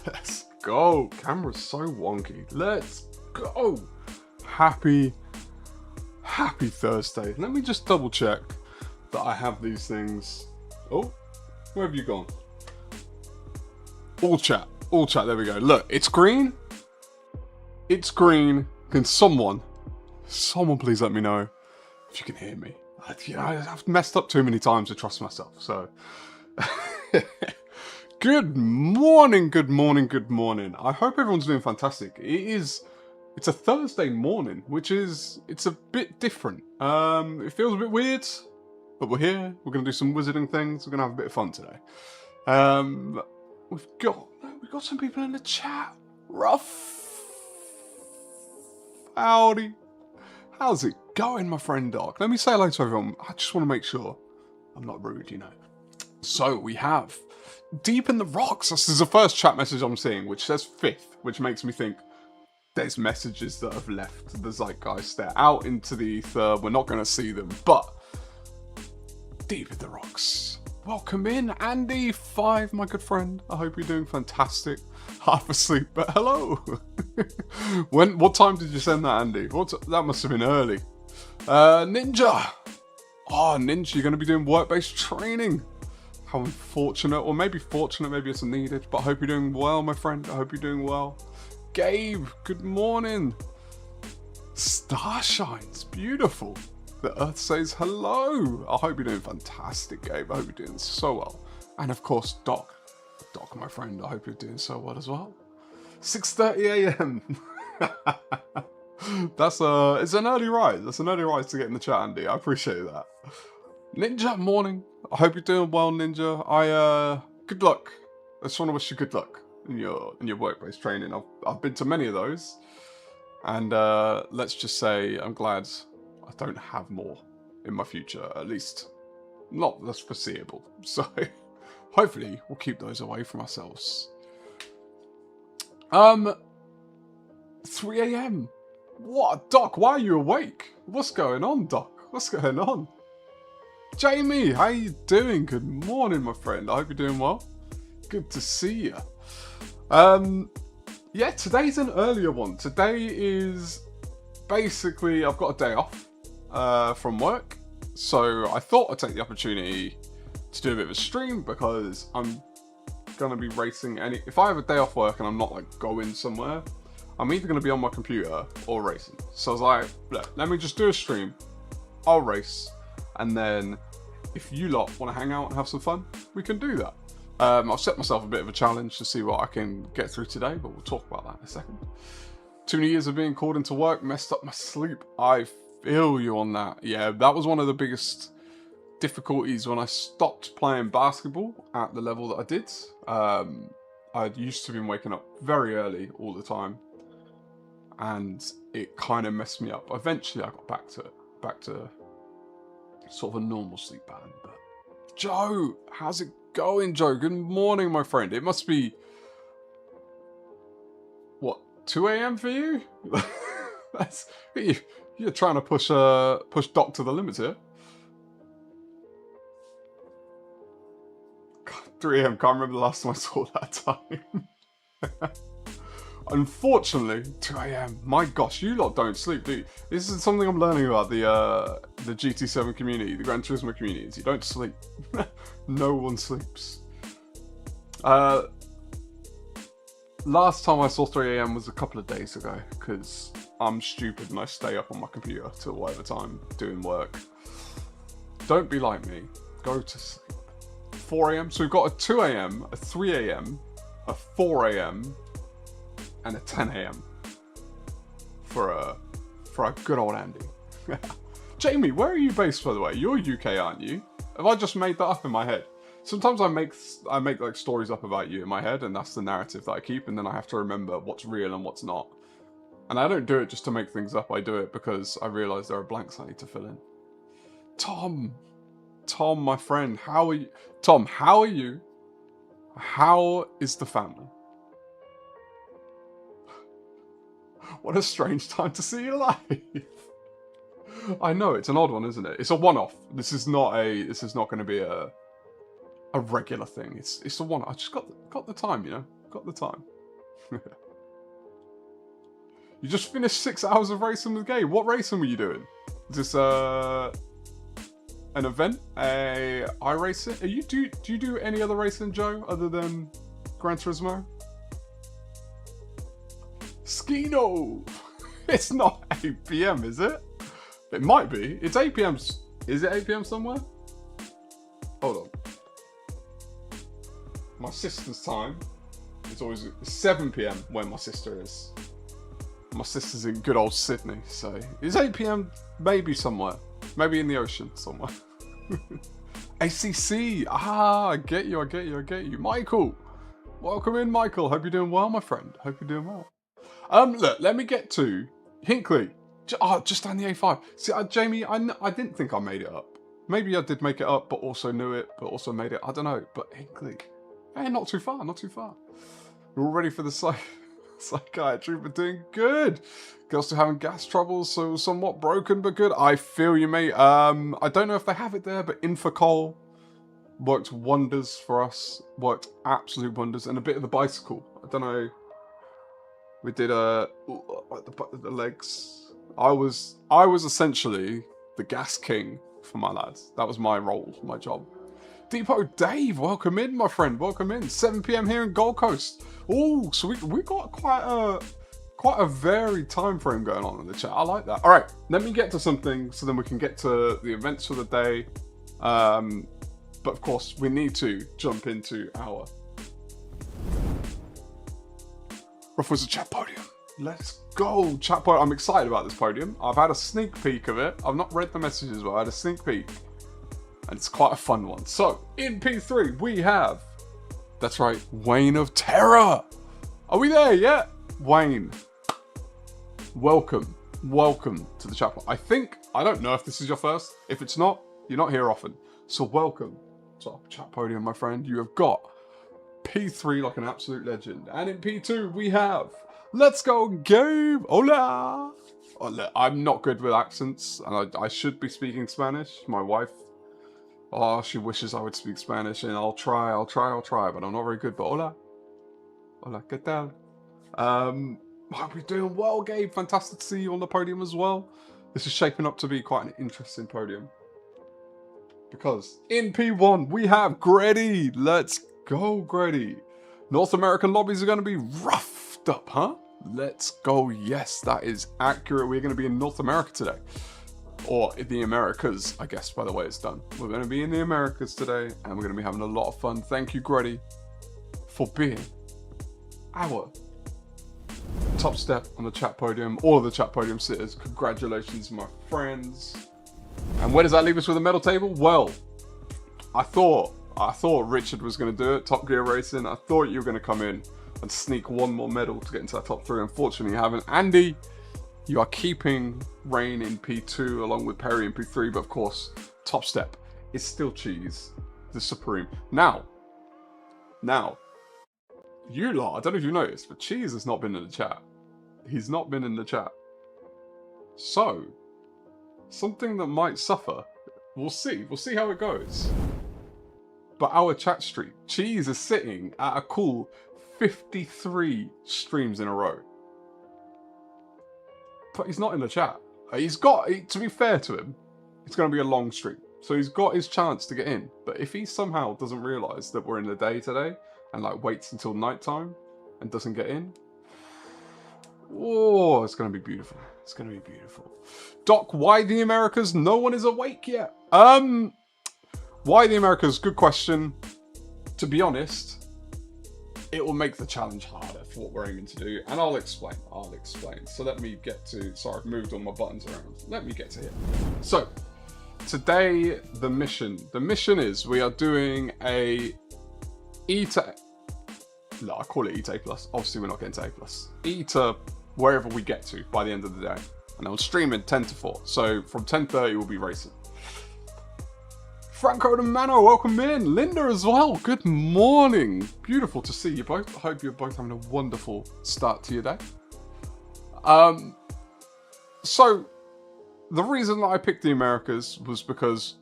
Let's go. Camera's so wonky. Let's go. Happy Thursday. Let me just double check that I have these things. Oh, where have you gone? All chat, there we go. Look, it's green. It's green. Can someone please let me know if you can hear me? I've messed up too many times to trust myself, so. Good morning. I hope everyone's doing fantastic. It's a Thursday morning, it's a bit different. It feels a bit weird, but we're here. We're gonna do some wizarding things. We're gonna have a bit of fun today. We've got some people in the chat. Ruff. Howdy. How's it going, my friend Doc? Let me say hello to everyone. I just want to make sure I'm not rude, you know. So we have Deep in the Rocks. This is the first chat message I'm seeing, which says 5th, which makes me think there's messages that have left the zeitgeist. They're out into the ether. We're not going to see them, but Deep in the Rocks. Welcome in, Andy5, my good friend. I hope you're doing fantastic. Half asleep, but hello. What time did you send that, Andy? That must have been early. Ninja. Oh, Ninja, you're going to be doing work-based training. How unfortunate, or maybe fortunate, maybe it's needed, but I hope you're doing well, my friend. I hope you're doing well. Gabe, good morning. Starshines, beautiful. The Earth says hello. I hope you're doing fantastic, Gabe. I hope you're doing so well. And of course, Doc, my friend, I hope you're doing so well as well. 6:30 a.m. It's an early rise. That's an early rise to get in the chat, Andy. I appreciate that. Ninja, morning. I hope you're doing well, Ninja. Good luck. I just want to wish you good luck in your work-based training. I've been to many of those, and let's just say I'm glad I don't have more in my future. At least not that's foreseeable. So hopefully we'll keep those away from ourselves. 3 a.m. What, Doc? Why are you awake? What's going on, Doc? What's going on? Jamie, how you doing? Good morning, my friend. I hope you're doing well. Good to see you. Yeah, today's an earlier one. Today is basically I've got a day off from work, so I thought I'd take the opportunity to do a bit of a stream because I'm gonna be racing. If I have a day off work and I'm not like going somewhere, I'm either gonna be on my computer or racing. So I was like, look, let me just do a stream. I'll race. And then, if you lot want to hang out and have some fun, we can do that. I've set myself a bit of a challenge to see what I can get through today, but we'll talk about that in a second. Too many years of being called into work messed up my sleep. I feel you on that. Yeah, that was one of the biggest difficulties when I stopped playing basketball at the level that I did. I used to be waking up very early all the time, and it kind of messed me up. Eventually, I got back to sort of a normal sleep pattern. But Joe, how's it going, Joe? Good morning, my friend. It must be what, 2 a.m. for you? You're trying to push Doc to the limits here. God, 3 a.m. Can't remember the last time I saw that time. Unfortunately, 2 a.m. My gosh, you lot don't sleep, do you? This is something I'm learning about the GT7 community, the Gran Turismo community. You don't sleep. No one sleeps. Last time I saw 3 a.m. was a couple of days ago, because I'm stupid and I stay up on my computer till whatever time doing work. Don't be like me. Go to sleep. 4 a.m. So we've got a 2 a.m., a 3 a.m., a 4 a.m., and a 10 a.m. for a good old Andy. Jamie, where are you based, by the way? You're UK, aren't you? Have I just made that up in my head? Sometimes I make like stories up about you in my head, and that's the narrative that I keep, and then I have to remember what's real and what's not. And I don't do it just to make things up. I do it because I realise there are blanks I need to fill in. Tom, my friend, how are you? Tom, how are you? How is the family? What a strange time to see you live. I know, it's an odd one, isn't it? It's a one-off. This is not going to be a regular thing. It's a one. I just got the time, you know. got the time. You just finished 6 hours of racing with Gabe. What racing were you doing? Is this an event? A iRacing? Do you do any other racing, Joe, other than Gran Turismo? Skino! It's not 8 PM, is it? It might be. It's 8 PM. Is it 8 PM somewhere? Hold on. My sister's time. It's always 7 PM where my sister is. My sister's in good old Sydney, so it's 8 PM maybe somewhere. Maybe in the ocean somewhere. ACC! Ah, I get you. Michael! Welcome in, Michael. Hope you're doing well, my friend. Hope you're doing well. Look, let me get to Hinkley. Just down the A5. See, Jamie, I didn't think I made it up. Maybe I did make it up, but also knew it, but also made it. I don't know. But Hinkley, hey, not too far. We're all ready for the psychiatry, but doing good. Girls still having gas troubles, so somewhat broken, but good. I feel you, mate. I don't know if they have it there, but Infocol worked wonders for us. Worked absolute wonders, and a bit of the bicycle. I don't know. We did the legs. I was essentially the gas king for my lads. That was my role, my job. Depot Dave, welcome in, my friend. Welcome in. 7 PM here in Gold Coast. Oh, so we got quite a varied time frame going on in the chat. I like that. All right, let me get to something so then we can get to the events for the day. But of course, we need to jump into our RufffWizard chat podium. Let's go, chat podium. I'm excited about this podium. I've had a sneak peek of it. I've not read the messages, but I had a sneak peek. And it's quite a fun one. So, in P3, we have, that's right, Wayne of Terror. Are we there yet? Wayne, welcome to the chat. I don't know if this is your first. If it's not, you're not here often. So welcome to our chat podium, my friend. You have got P3 like an absolute legend. And in P2, we have, let's go, Gabe. Hola. Oh, look, I'm not good with accents, and I should be speaking Spanish. My wife, she wishes I would speak Spanish, and I'll try, but I'm not very good. But hola, ¿qué tal? Hope you're doing well, Gabe. Fantastic to see you on the podium as well. This is shaping up to be quite an interesting podium. Because in P1, we have Grady. Let's go, Grady. North American lobbies are going to be roughed up, huh? Let's go. Yes, that is accurate. We're going to be in North America today. Or in the Americas, I guess, by the way it's done. We're going to be in the Americas today, and we're going to be having a lot of fun. Thank you, Grady, for being our top step on the chat podium. All of the chat podium sitters, congratulations, my friends. And where does that leave us with a medal table? Well, I thought Richard was going to do it, Top Gear Racing. I thought you were going to come in and sneak one more medal to get into that top 3. Unfortunately, you haven't. Andy, you are keeping Rain in P2 along with Perry in P3, but of course, top step is still Cheese, the Supreme. Now, you lot, I don't know if you noticed, but Cheese has not been in the chat. He's not been in the chat. So, something that might suffer. We'll see how it goes. But our chat streak, Cheese is sitting at a cool 53 streams in a row. But he's not in the chat. He's got, to be fair to him, it's going to be a long stream. So he's got his chance to get in. But if he somehow doesn't realise that we're in the day today, and like waits until nighttime and doesn't get in, oh, it's going to be beautiful. It's going to be beautiful. Doc, why the Americas? No one is awake yet. Why the Americas? Good question. To be honest, it will make the challenge harder for what we're aiming to do, and I'll explain. So let me get to, sorry, I've moved all my buttons around. Let me get to it. So today, the mission is we are doing a I call it E to A+. Obviously, we're not getting to A+. E to wherever we get to by the end of the day. And I'll stream in 10 to 4. So from 10:30, we'll be racing. Franco and Mano, welcome in. Linda as well. Good morning. Beautiful to see you both. I hope you're both having a wonderful start to your day. So the reason that I picked the Americas was because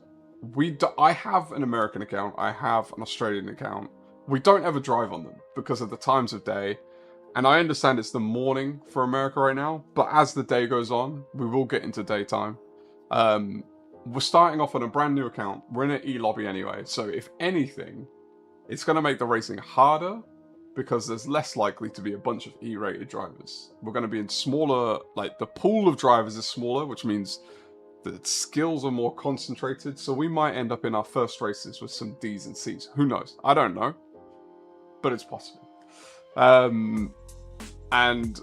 I have an American account. I have an Australian account. We don't ever drive on them because of the times of day. And I understand it's the morning for America right now, but as the day goes on, we will get into daytime. We're starting off on a brand new account. We're in an e-lobby anyway, so if anything, it's going to make the racing harder because there's less likely to be a bunch of E-rated drivers. We're going to be in smaller, like the pool of drivers is smaller, which means the skills are more concentrated, so we might end up in our first races with some Ds and Cs. Who knows? I don't know, but it's possible. And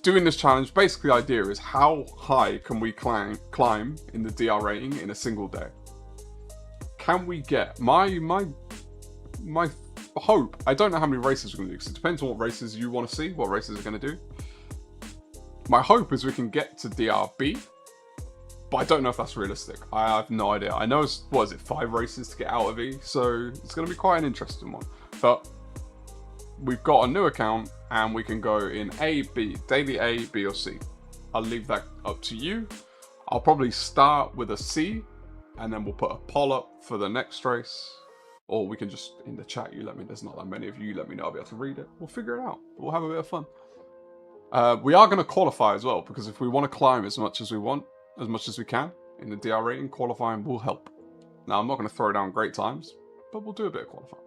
doing this challenge, basically the idea is how high can we climb in the DR rating in a single day? Can we get my hope? I don't know how many races we're going to do because it depends on what races you want to see, what races are going to do. My hope is we can get to DRB, but I don't know if that's realistic. I have no idea. I know it's, what is it, 5 races to get out of E, so it's going to be quite an interesting one. But we've got a new account and we can go in A, B, daily A, B or C. I'll leave that up to you. I'll probably start with a C and then we'll put a poll up for the next race. Or we can just, in the chat, you let me, there's not that many of you, let me know, I'll be able to read it. We'll figure it out. We'll have a bit of fun. We are going to qualify as well, because if we want to climb as much as we want, as much as we can in the DR rating, qualifying will help. Now, I'm not going to throw down great times, but we'll do a bit of qualifying.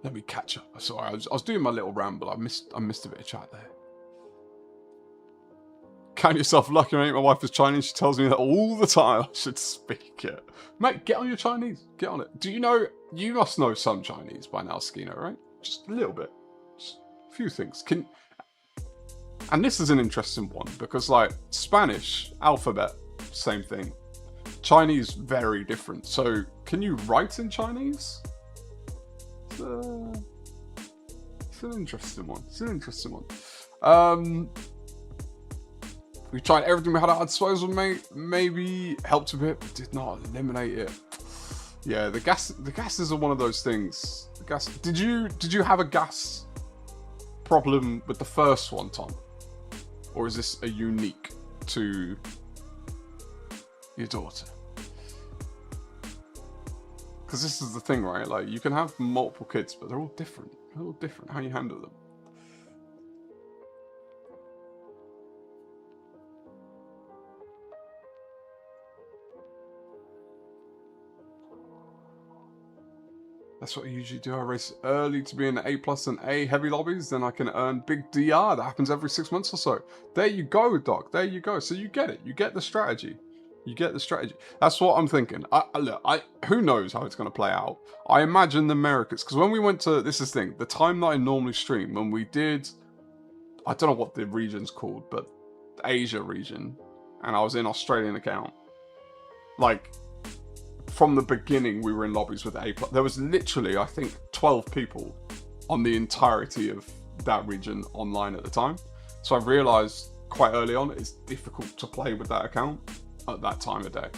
Let me catch up. Sorry, I was doing my little ramble. I missed a bit of chat there. Count yourself lucky, mate. My wife is Chinese. She tells me that all the time. I should speak it. Mate, get on your Chinese. Get on it. Do you know, you must know some Chinese by now, Skino, right? Just a little bit. Just a few things. And this is an interesting one because, like, Spanish, alphabet, same thing. Chinese, very different. So, can you write in Chinese? It's an interesting one. It's an interesting one. We tried everything we had at our disposal, mate. Maybe helped a bit, but did not eliminate it. Yeah, the gases are one of those things. The gas. Did you have a gas problem with the first one, Tom? Or is this a unique to your daughter? Because this is the thing, right? Like, you can have multiple kids, but they're all different. They're all different how you handle them. That's what I usually do. I race early to be in the A+ and A heavy lobbies, then I can earn big DR. That happens every 6 months or so. There you go, Doc. There you go. So you get it. You get the strategy. You get the strategy. That's what I'm thinking. Look, who knows how it's going to play out. I imagine the Americas, because when we went to, this is the thing, the time that I normally stream, when we did, I don't know what the region's called, but the Asia region, and I was in Australian account, like, from the beginning, we were in lobbies with A+. There was literally, I think, 12 people on the entirety of that region online at the time. So I realized quite early on, it's difficult to play with that account at that time of day.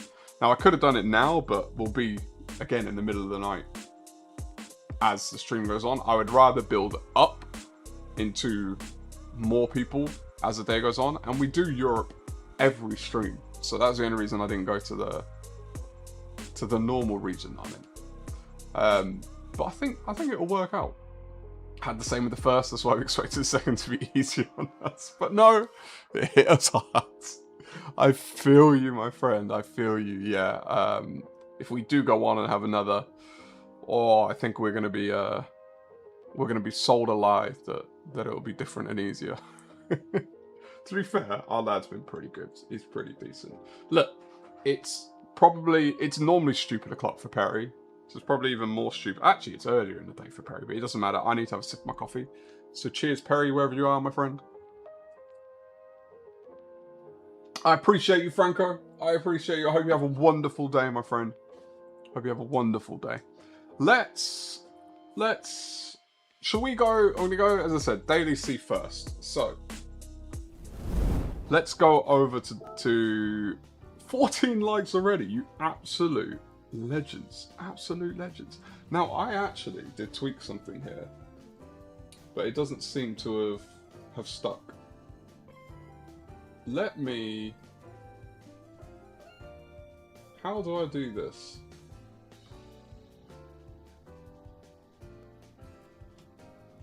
Now, I could have done it now, but we'll be, again, in the middle of the night as the stream goes on. I would rather build up into more people as the day goes on. And we do Europe every stream. So that's the only reason I didn't go to the normal region I'm in. But I think it'll work out. Had the same with the first, that's why we expected the second to be easier on us. But no, it hit us hard. I feel you, my friend. I feel you. Yeah. If we do go on and have another, I think we're gonna be sold a lie that it'll be different and easier. To be fair, our lad's been pretty good. He's pretty decent. Look, it's normally stupid o'clock for Perry. So it's probably even more stupid. Actually, it's earlier in the day for Perry, but it doesn't matter. I need to have a sip of my coffee. So cheers, Perry, wherever you are, my friend. I appreciate you, Franco. I appreciate you. I hope you have a wonderful day, my friend. Hope you have a wonderful day. Shall we go? I'm gonna go, as I said, daily C first. So let's go over to 14 likes already. You absolute legends. Absolute legends. Now, I actually did tweak something here, but it doesn't seem to have stuck. How do I do this?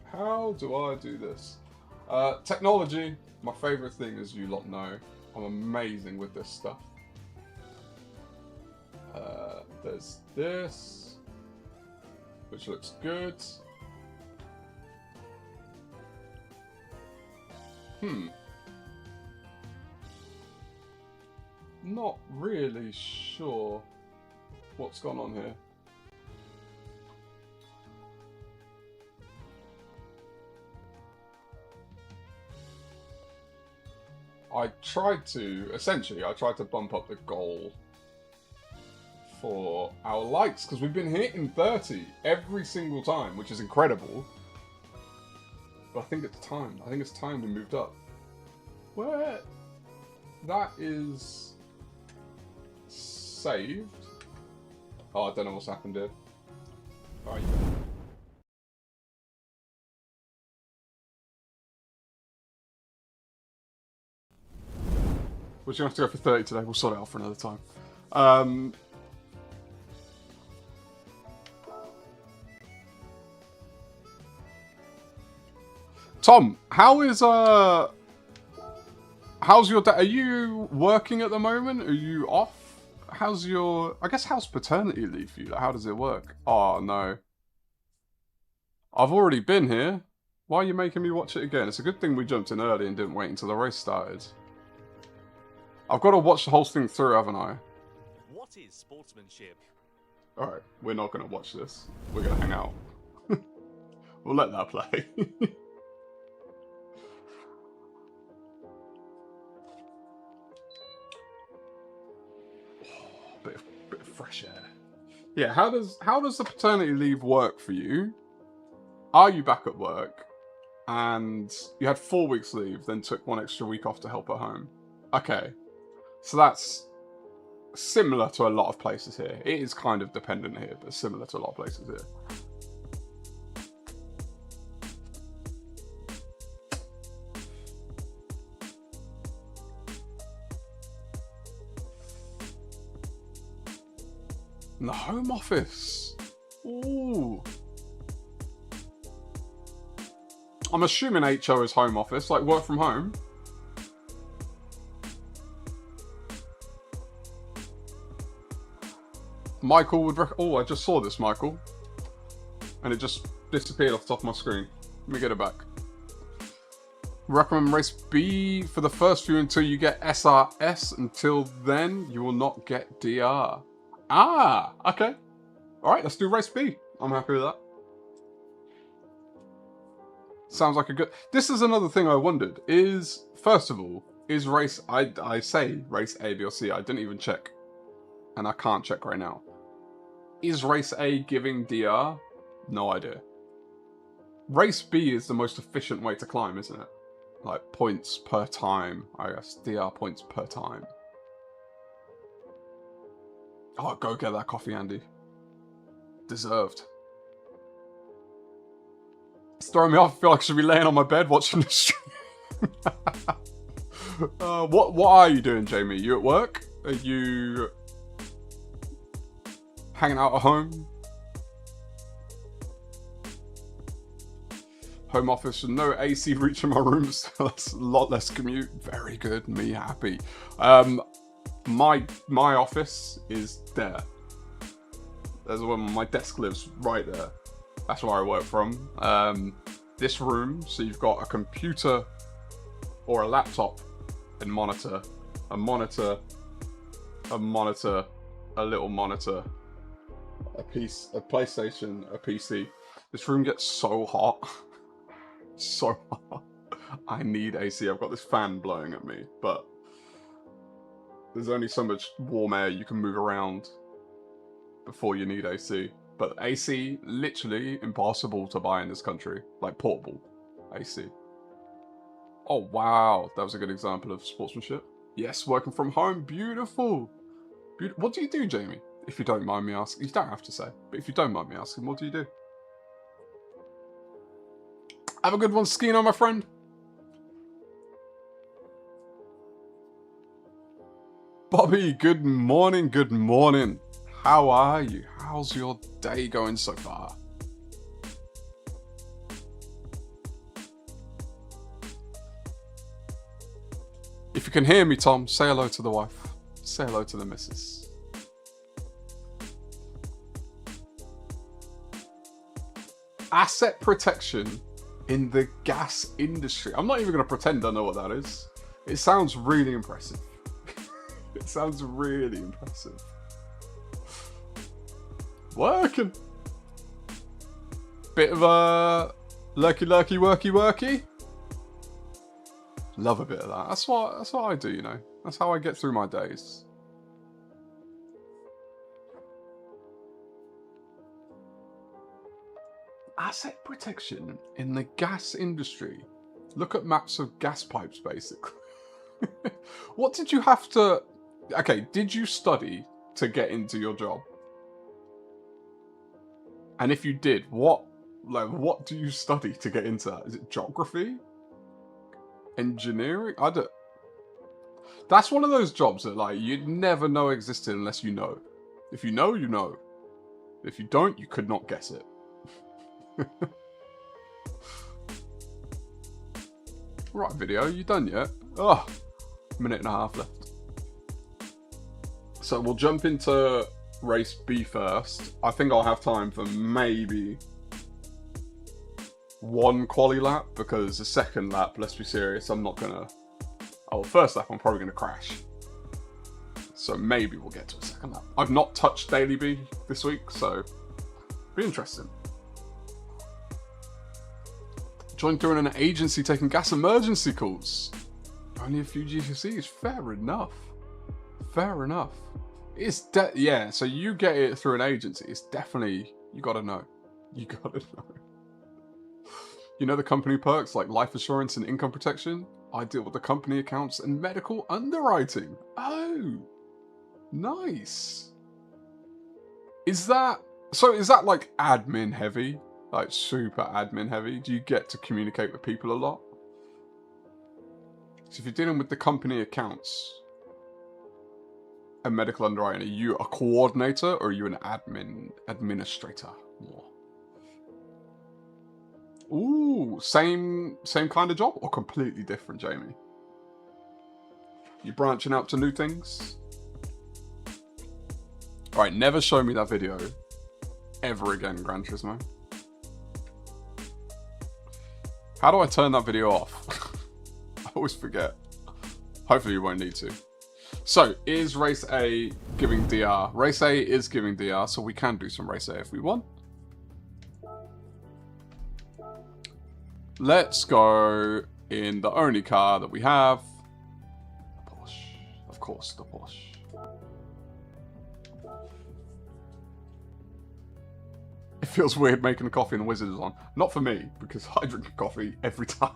How do I do this? Technology, my favourite thing, as you lot know. I'm amazing with this stuff. There's this, which looks good. Not really sure what's gone on here. I tried to bump up the goal for our lights, because we've been hitting 30 every single time, which is incredible. But I think it's time. I think it's time we moved up. Where? That is saved. Oh, I don't know what's happened here. Alright. We're just gonna have to go for 30 today. We'll sort it out for another time. Tom, how's your day? Are you working at the moment? Are you off? How's paternity leave for you? Like, how does it work? Oh, no. I've already been here. Why are you making me watch it again? It's a good thing we jumped in early and didn't wait until the race started. I've got to watch the whole thing through, haven't I? What is sportsmanship? Alright, we're not going to watch this. We're going to hang out. We'll let that play. Bit of fresh air. Yeah, how does the paternity leave work for you? Are you back at work? And you had 4 weeks leave, then took 1 extra week off to help at home. Okay. So that's similar to a lot of places here. It is kind of dependent here, but similar to a lot of places here. In the home office. Ooh. I'm assuming HO is home office, like work from home. Michael would oh, I just saw this, Michael. And it just disappeared off the top of my screen. Let me get it back. Recommend race B for the first few until you get SRS. Until then, you will not get DR. Ah, okay. Alright, let's do race B. I'm happy with that. Sounds like a good... This is another thing I wondered. Is, first of all, is race... I say race A, B, or C. I didn't even check. And I can't check right now. Is race A giving DR? No idea. Race B is the most efficient way to climb, isn't it? Like, points per time, I guess. DR points per time. Oh, go get that coffee, Andy. Deserved. It's throwing me off. I feel like I should be laying on my bed watching the stream. What are you doing, Jamie? You at work? Are you hanging out at home? Home office with no AC reaching my room, so that's a lot less commute. Very good, me happy. My office is there. There's where my desk lives, right there. That's where I work from. This room, so you've got a computer or a laptop and monitor, a monitor, a monitor, a little monitor, a PlayStation, a PC. This room gets so hot. So hot. I need AC. I've got this fan blowing at me, but there's only so much warm air you can move around before you need AC. But AC, literally impossible to buy in this country. Like portable AC. Oh wow, that was a good example of sportsmanship. Yes, working from home, beautiful. What do you do, Jamie? If you don't mind me asking. You don't have to say, but if you don't mind me asking, what do you do? Have a good one, Skino, my friend. Bobby, good morning, good morning. How are you? How's your day going so far? If you can hear me, Tom, say hello to the wife. Say hello to the missus. Asset protection in the gas industry. I'm not even going to pretend I know what that is. It sounds really impressive. It sounds really impressive. Working. Bit of a lurky, worky. Love a bit of that. That's what I do, you know. That's how I get through my days. Asset protection in the gas industry. Look at maps of gas pipes, basically. What did you have to... Okay, did you study to get into your job? And if you did, what do you study to get into that? Is it geography? Engineering? I don't... That's one of those jobs that, like, you'd never know existed unless you know. If you know, you know. If you don't, you could not guess it. Right, video, you done yet? Oh, minute and a half left. So we'll jump into race B first. I think I'll have time for maybe one quali lap, because the second lap, let's be serious, I'm not gonna... Oh, first lap, I'm probably gonna crash. So maybe we'll get to a second lap. I've not touched Daily B this week, so be interesting. Joined during an agency taking gas emergency calls. Only a few GCCs, fair enough. Fair enough. It's yeah, so you get it through an agency. It's definitely, you gotta know. You gotta know. You know the company perks like life assurance and income protection? I deal with the company accounts and medical underwriting. Oh, nice. Is that like admin heavy? Like super admin heavy? Do you get to communicate with people a lot? So if you're dealing with the company accounts and medical underwriting, are you a coordinator or are you an administrator? More. Ooh, same kind of job or completely different, Jamie? You branching out to new things? Alright, never show me that video ever again, Gran Turismo. How do I turn that video off? I always forget. Hopefully you won't need to. So, is Race A giving DR? Race A is giving DR, so we can do some Race A if we want. Let's go in the only car that we have. The Porsche. Of course, the Porsche. It feels weird making a coffee and the wizard is on. Not for me, because I drink coffee every time.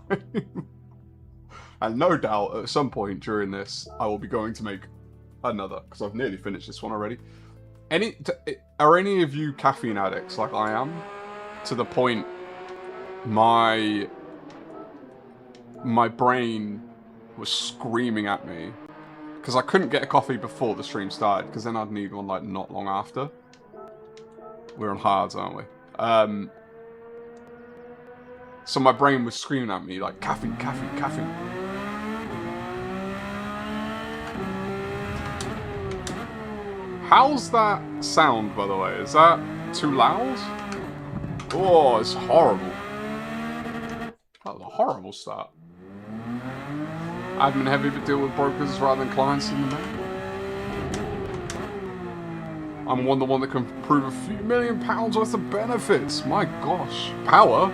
And no doubt, at some point during this, I will be going to make another, because I've nearly finished this one already. Are any of you caffeine addicts like I am? To the point my brain was screaming at me because I couldn't get a coffee before the stream started, because then I'd need one like not long after. We're on hards, aren't we? So my brain was screaming at me like caffeine. How's that sound, by the way? Is that too loud? Oh, it's horrible. That was a horrible start. Admin heavy, but deal with brokers rather than clients in the main. I'm the one that can prove a few £1,000,000 worth of benefits. My gosh. Power?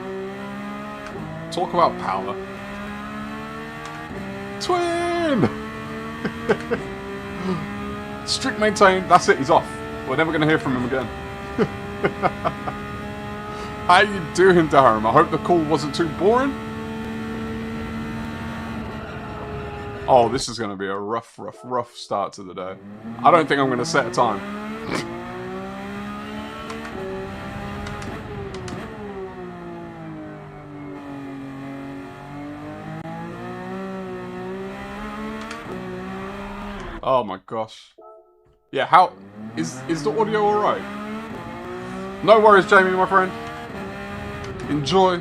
Talk about power. Twin! Strict maintain. That's it. He's off. We're never going to hear from him again. How you doing, Darren? I hope the call wasn't too boring. Oh, this is going to be a rough start to the day. I don't think I'm going to set a time. Oh my gosh. Yeah, how... Is the audio alright? No worries, Jamie, my friend. Enjoy.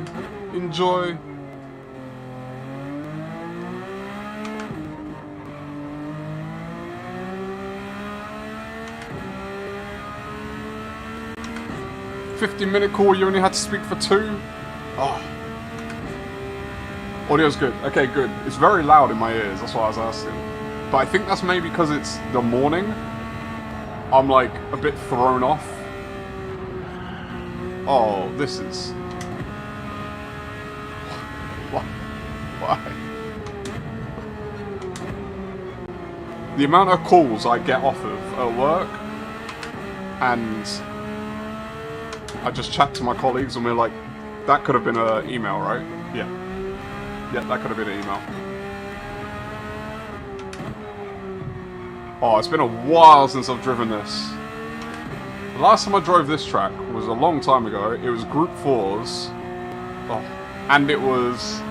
Enjoy. "50-minute call, you only had to speak for 2? Oh. Audio's good. Okay, good. It's very loud in my ears, that's why I was asking. But I think that's maybe because it's the morning. I'm like a bit thrown off. Oh, this is... Why? The amount of calls I get off of at work, and I just chat to my colleagues and we're like, that could have been an email, right? Yeah. Yeah, that could have been an email. Oh, it's been a while since I've driven this. The last time I drove this track was a long time ago. It was Group 4s. Oh, and it was...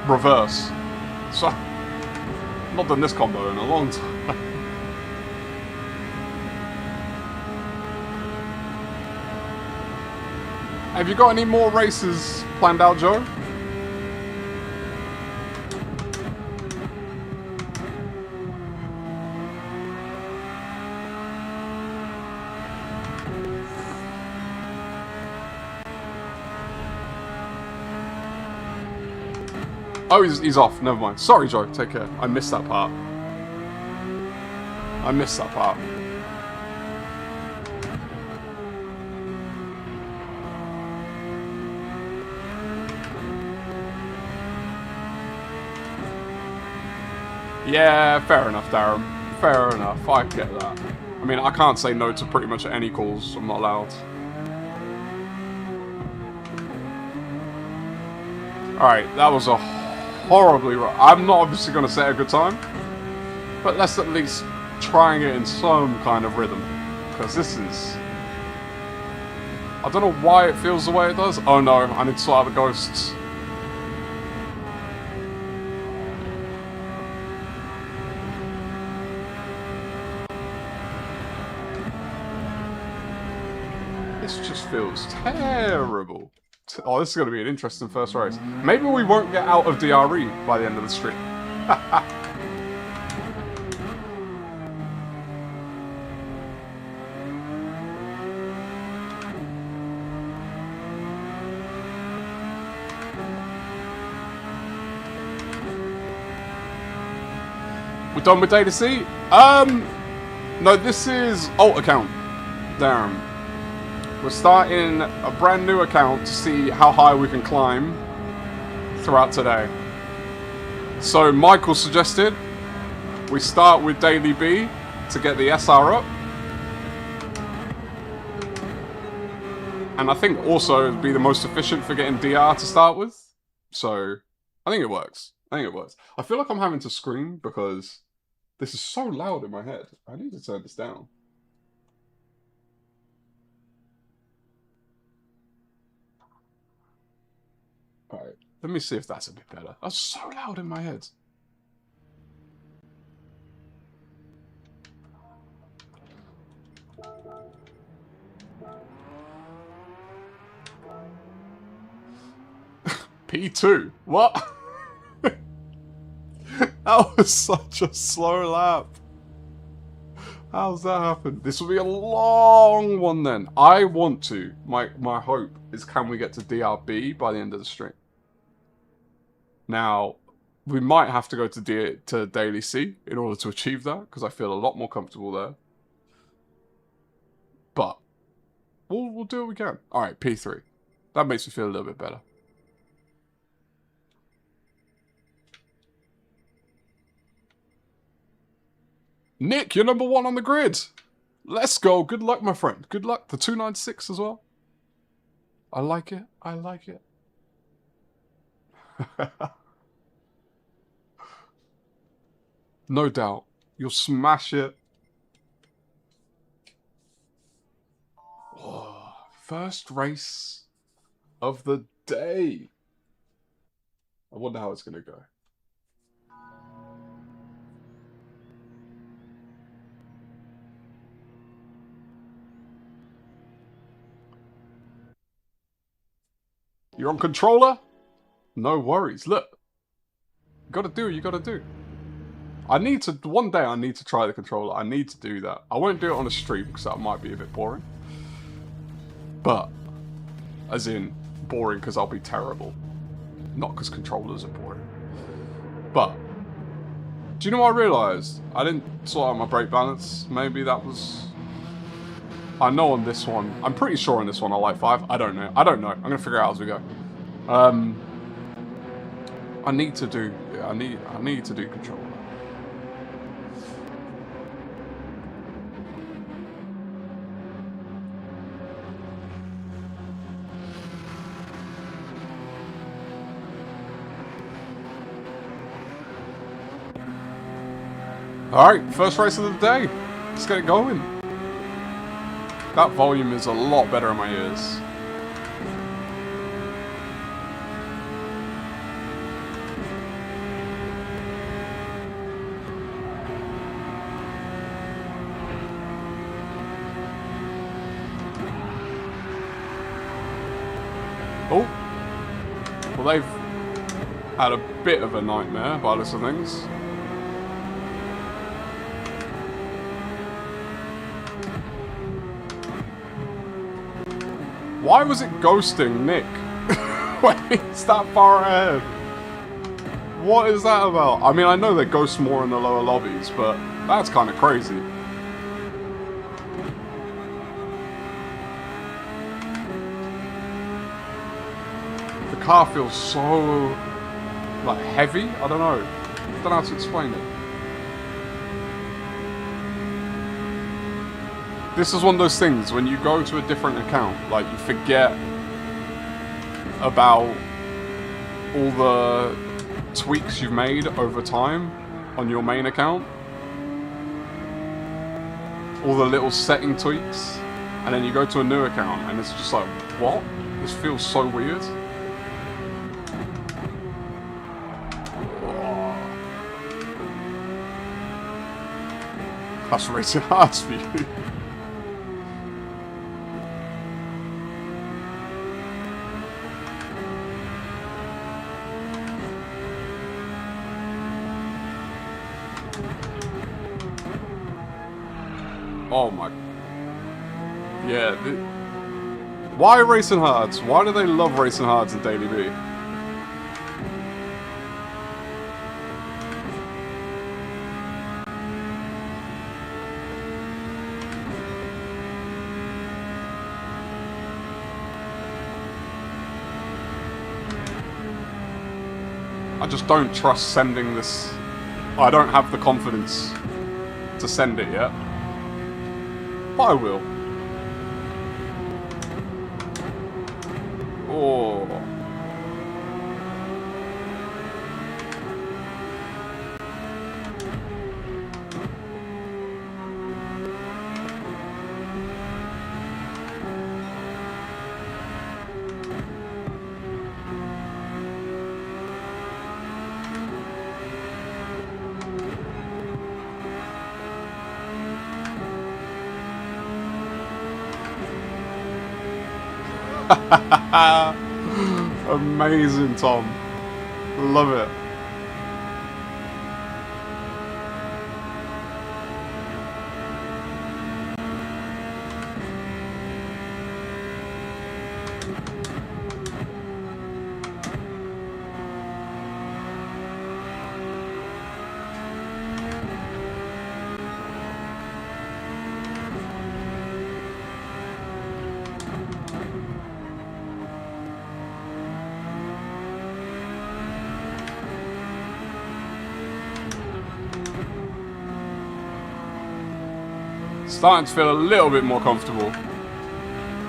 reverse. So, I've not done this combo in a long time. Have you got any more races planned out, Joe? Oh, he's off. Never mind. Sorry, Joe. Take care. I missed that part. I missed that part. Yeah, fair enough, Darren. Fair enough. I get that. I mean, I can't say no to pretty much any calls. I'm not allowed. Alright, that was a horribly wrong. I'm not obviously going to say a good time, but let's at least try and get in some kind of rhythm. Because this is... I don't know why it feels the way it does. Oh no, I need to sort out the ghosts. This just feels terrible. Oh, this is going to be an interesting first race. Maybe we won't get out of DRE by the end of the stream. We're done with Data C? No, this is alt account. Damn. We're starting a brand new account to see how high we can climb throughout today. So Michael suggested we start with Daily B to get the SR up. And I think also it'd be the most efficient for getting DR to start with. So I think it works. I think it works. I feel like I'm having to scream because this is so loud in my head. I need to turn this down. Alright, let me see if that's a bit better. That's so loud in my head. P2? What? That was such a slow lap. How's that happen? This will be a long one then. I want to. My hope is, can we get to DRB by the end of the stream? Now, we might have to go to Daily C in order to achieve that, because I feel a lot more comfortable there. But we'll do what we can. Alright, P3. That makes me feel a little bit better. Nick, you're number 1 on the grid. Let's go. Good luck, my friend. Good luck. The 296 as well. I like it. I like it. No doubt. You'll smash it. Oh, first race of the day. I wonder how it's going to go. You're on controller? No worries. Look. You gotta do what you gotta do. One day I need to try the controller. I need to do that. I won't do it on a stream because that might be a bit boring. But, as in, boring because I'll be terrible. Not because controllers are boring. But, do you know what I realised? I didn't sort out my brake balance. Maybe that was... I know on this one, I'm pretty sure on this one I like 5. I don't know. I'm going to figure it out as we go. I need to do controller. Alright, first race of the day. Let's get it going. That volume is a lot better in my ears. Oh. Well, they've had a bit of a nightmare by the looks of things. Why was it ghosting Nick when he's that far ahead? What is that about? I mean, I know they ghost more in the lower lobbies, but that's kind of crazy. The car feels so, like, heavy. I don't know. I don't know how to explain it. This is one of those things, when you go to a different account, like, you forget about all the tweaks you've made over time on your main account. All the little setting tweaks. And then you go to a new account, and it's just like, what? This feels so weird. That's racing hard for you. Oh my... Yeah, why racing hards? Why do they love racing hards in Daily B? I just don't trust sending this. I don't have the confidence to send it yet. But I will. Oh. Amazing, Tom. Love it. Starting to feel a little bit more comfortable,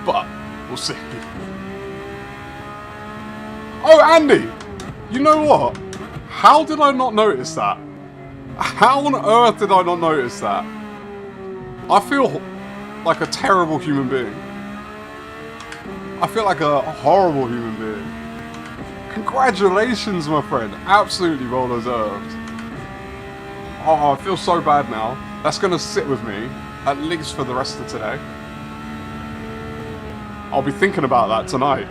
but we'll see. Oh, Andy! You know what? How did I not notice that? How on earth did I not notice that? I feel like a terrible human being. I feel like a horrible human being. Congratulations, my friend. Absolutely well deserved. Oh, I feel so bad now. That's going to sit with me. At least for the rest of today. I'll be thinking about that tonight.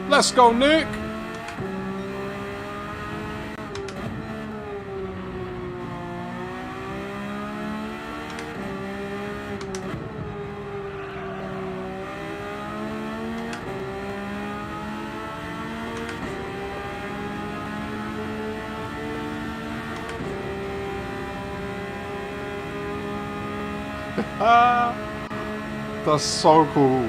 Let's go, Nick! That's so cool.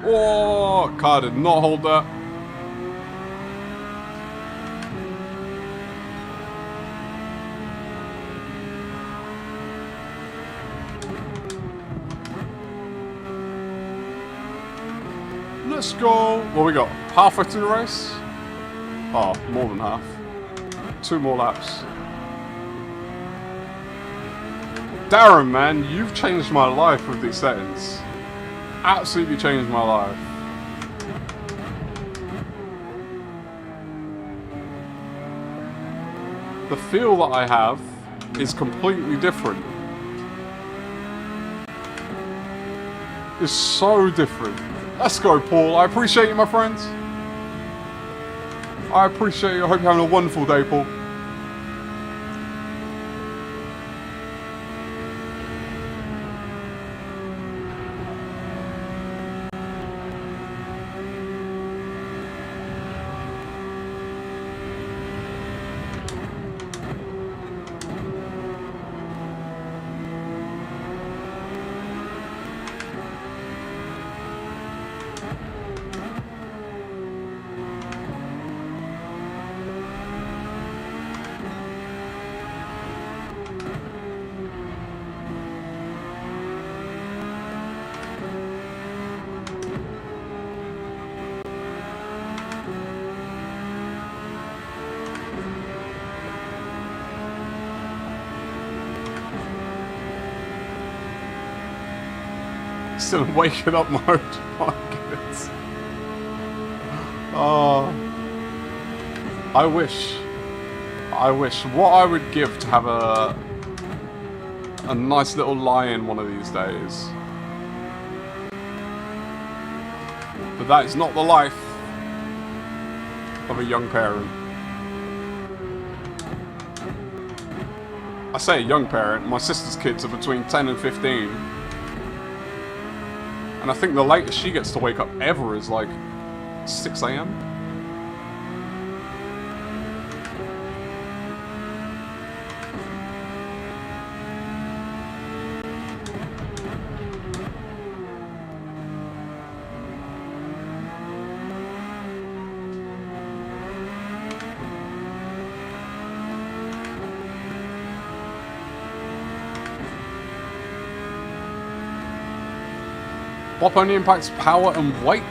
Oh, car did not hold that. Let's go. What we got? Halfway through the race? Oh, more than half. 2 more laps. Darren, man, you've changed my life with these settings. Absolutely changed my life. The feel that I have is completely different. It's so different. Let's go, Paul. I appreciate you, my friends. I appreciate you. I hope you're having a wonderful day, Paul. Still in waking up mode. My goodness. Oh. I wish. What I would give to have a nice little lie-in one of these days. But that is not the life of a young parent. I say a young parent, my sister's kids are between 10 and 15. And I think the latest she gets to wake up ever is like 6 AM. Bop only impacts power and weight.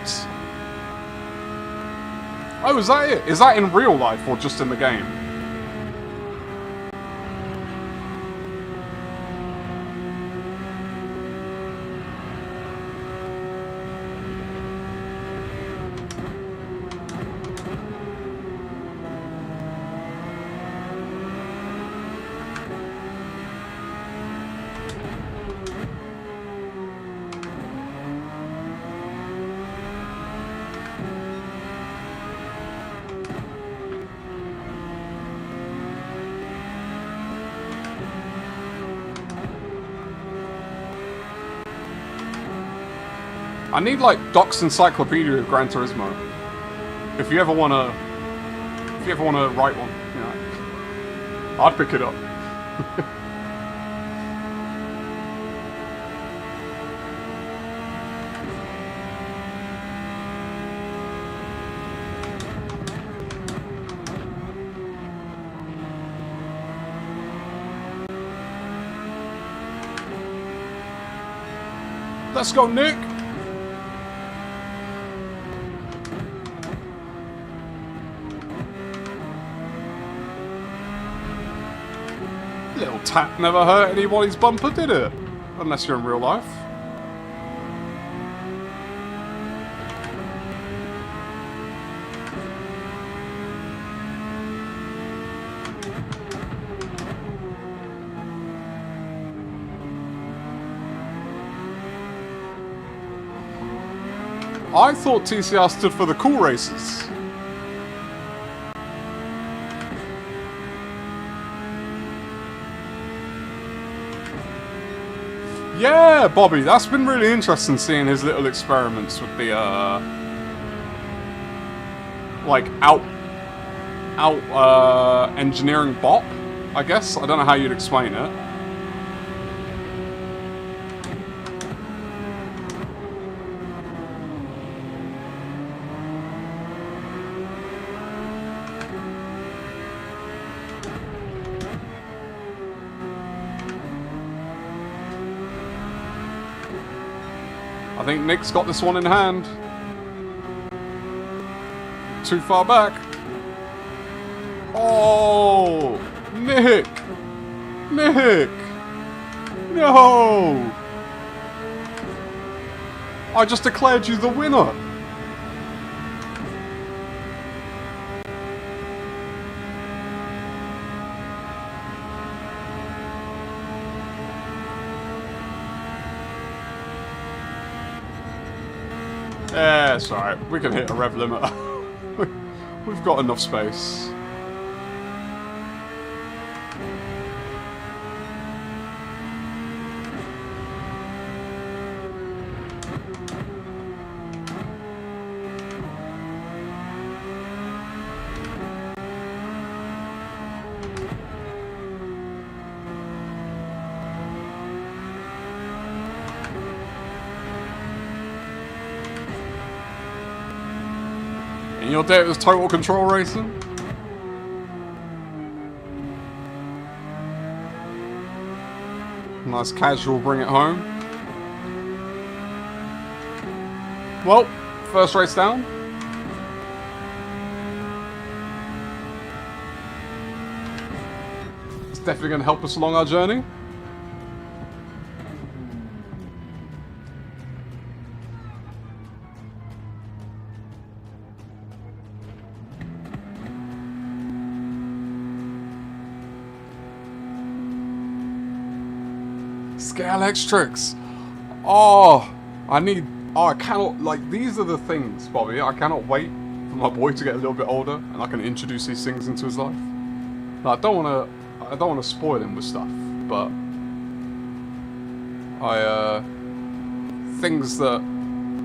Oh, is that it? Is that in real life or just in the game? I need like Doc's Encyclopedia of Gran Turismo. If you ever wanna write one, you know, I'd pick it up. Let's go, Nick. Little tap never hurt anybody's bumper, did it? Unless you're in real life. I thought TCR stood for the cool races. Yeah, Bobby, that's been really interesting seeing his little experiments with the, like, engineering bop, I guess. I don't know how you'd explain it. I think Nick's got this one in hand. Too far back. Oh, Nick! Nick! No! I just declared you the winner! Yeah, it's alright. We can hit a rev limiter. We've got enough space. In your day it was total control racing? Nice casual bring it home. Well, first race down. It's definitely going to help us along our journey. Scale X-Tricks. Oh, I cannot, like, these are the things, Bobby. I cannot wait for my boy to get a little bit older and I can introduce these things into his life. Now, I don't want to spoil him with stuff, but things that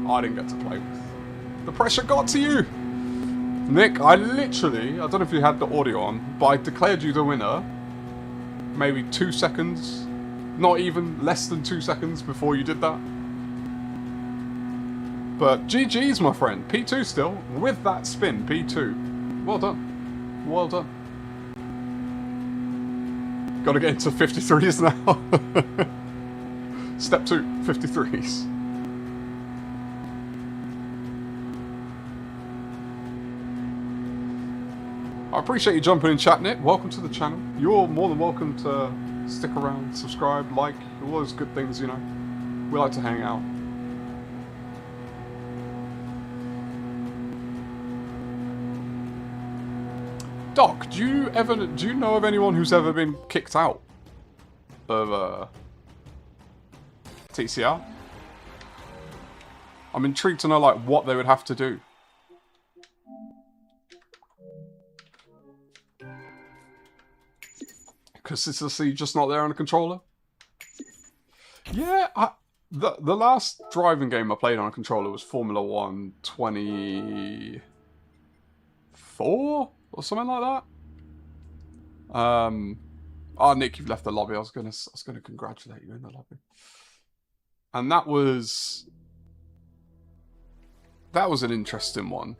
I didn't get to play with. The pressure got to you. Nick, I don't know if you had the audio on, but I declared you the winner maybe 2 seconds, not even, less than 2 seconds before you did that. But GG's, my friend. P2 still, with that spin, P2. Well done. Well done. Gotta get into 53s now. Step 2, 53s. I appreciate you jumping in chat, Nick. Welcome to the channel. You're more than welcome to stick around, subscribe, like, all those good things, you know. We like to hang out. Doc, do you know of anyone who's ever been kicked out of TCR? I'm intrigued to know, like, what they would have to do. Consistency just not there on a controller? Yeah, the last driving game I played on a controller was Formula 1 24 or something like that. Oh, Nick, you've left the lobby. I was gonna congratulate you in the lobby. And that was an interesting one.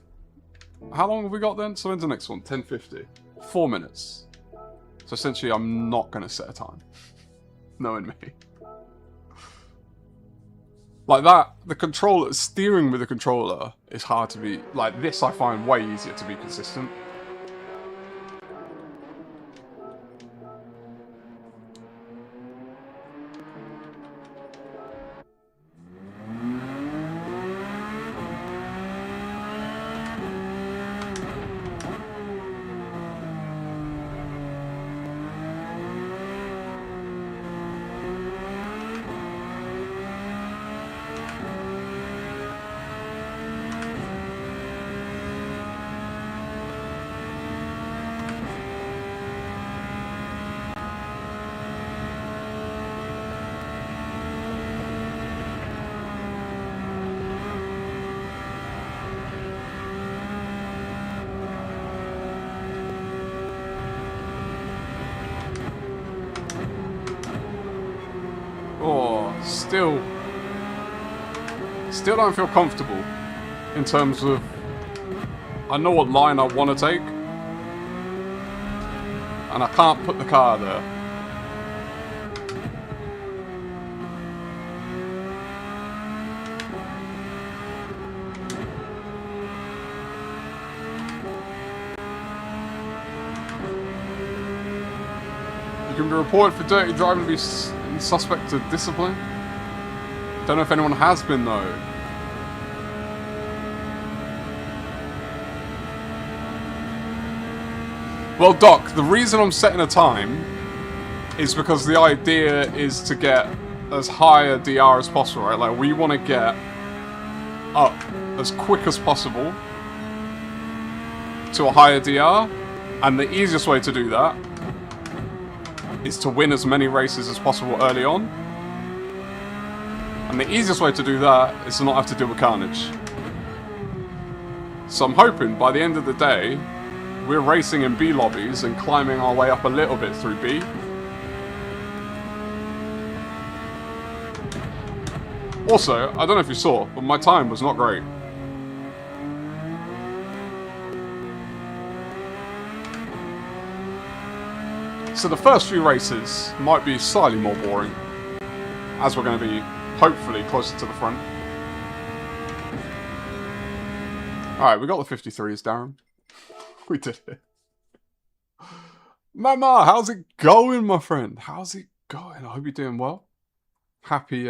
How long have we got then? So when's the next one? 10:50. 4 minutes. So essentially, I'm not going to set a time. Knowing me. Like that, the controller, steering with the controller is hard to be... Like this I find way easier to be consistent. Still don't feel comfortable in terms of I know what line I want to take and I can't put the car there. You can be reported for dirty driving to be suspect of discipline. Don't know if anyone has been though. Well, Doc, the reason I'm setting a time is because the idea is to get as high a DR as possible, right? Like, we want to get up as quick as possible to a higher DR, and the easiest way to do that is to win as many races as possible early on. And the easiest way to do that is to not have to deal with carnage. So I'm hoping by the end of the day, we're racing in B lobbies and climbing our way up a little bit through B. Also, I don't know if you saw, but my time was not great. So the first few races might be slightly more boring, as we're going to be hopefully closer to the front. Alright, we got the 53s, Darren. We did it. Mama, how's it going, my friend? How's it going? I hope you're doing well. Happy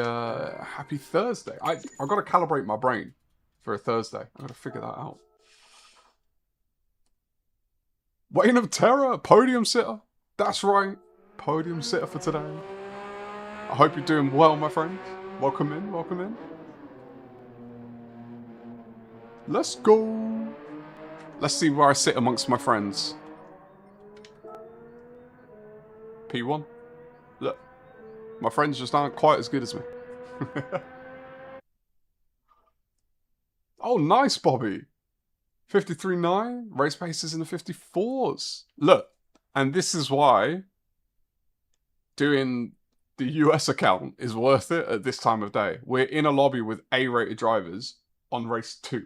Thursday. I've got to calibrate my brain for a Thursday. I've got to figure that out. Wayne of Terror, podium sitter. That's right, podium sitter for today. I hope you're doing well, my friend. Welcome in, welcome in. Let's go. Let's see where I sit amongst my friends. P1. Look, my friends just aren't quite as good as me. Oh, nice, Bobby. 53.9. Race paces in the 54s. Look, and this is why doing the US account is worth it at this time of day. We're in a lobby with A-rated drivers on race 2.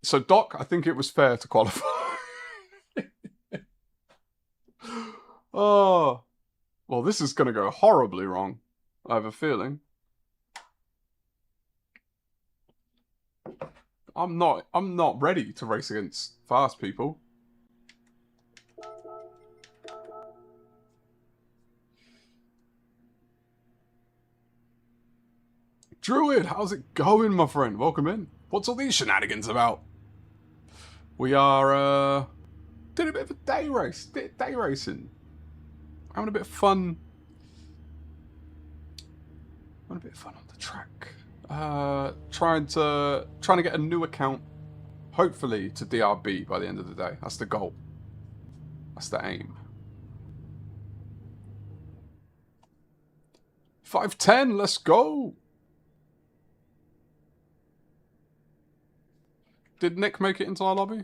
So Doc, I think it was fair to qualify. Oh, well, this is going to go horribly wrong. I have a feeling. I'm not ready to race against fast people. Druid, how's it going, my friend? Welcome in. What's all these shenanigans about? We are doing a bit of a day racing. Having a bit of fun. Having a bit of fun on the track. Trying to get a new account, hopefully to DRB by the end of the day. That's the goal. That's the aim. 510, let's go. Did Nick make it into our lobby?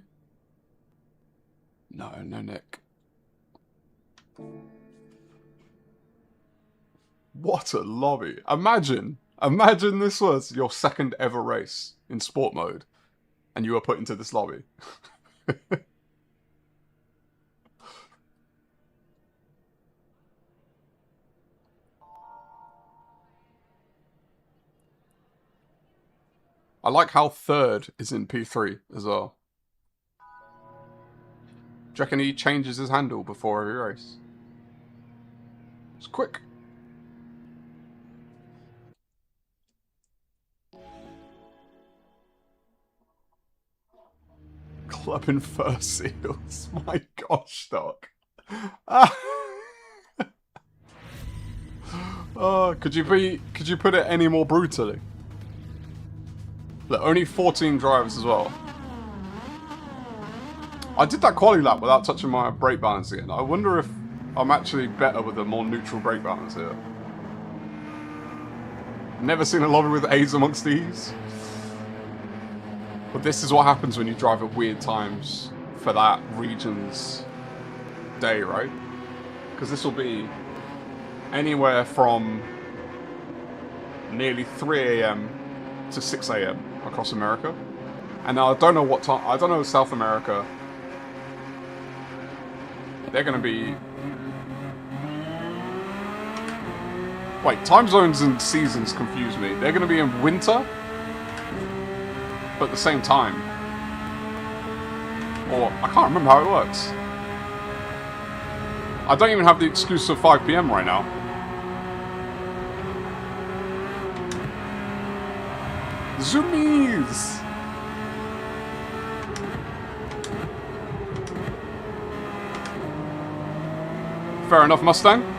No Nick. What a lobby. Imagine this was your second ever race in sport mode and you were put into this lobby. I like how third is in P3 as well. Do you reckon he changes his handle before every race? It's quick. Clubbing fur seals. My gosh, Doc. Oh, could you put it any more brutally? Look, only 14 drivers as well. I did that quali lap without touching my brake balance again. I wonder if I'm actually better with a more neutral brake balance here. Never seen a lobby with A's amongst these. But this is what happens when you drive at weird times for that region's day, right? because this will be anywhere from nearly 3 a.m. to 6 a.m. across America. And now I don't know what time, I don't know South America. They're going to be... Wait, time zones and seasons confuse me. They're going to be in winter, but at the same time. Or, I can't remember how it works. I don't even have the exclusive 5 p.m. right now. Zoomies! Fair enough, Mustang.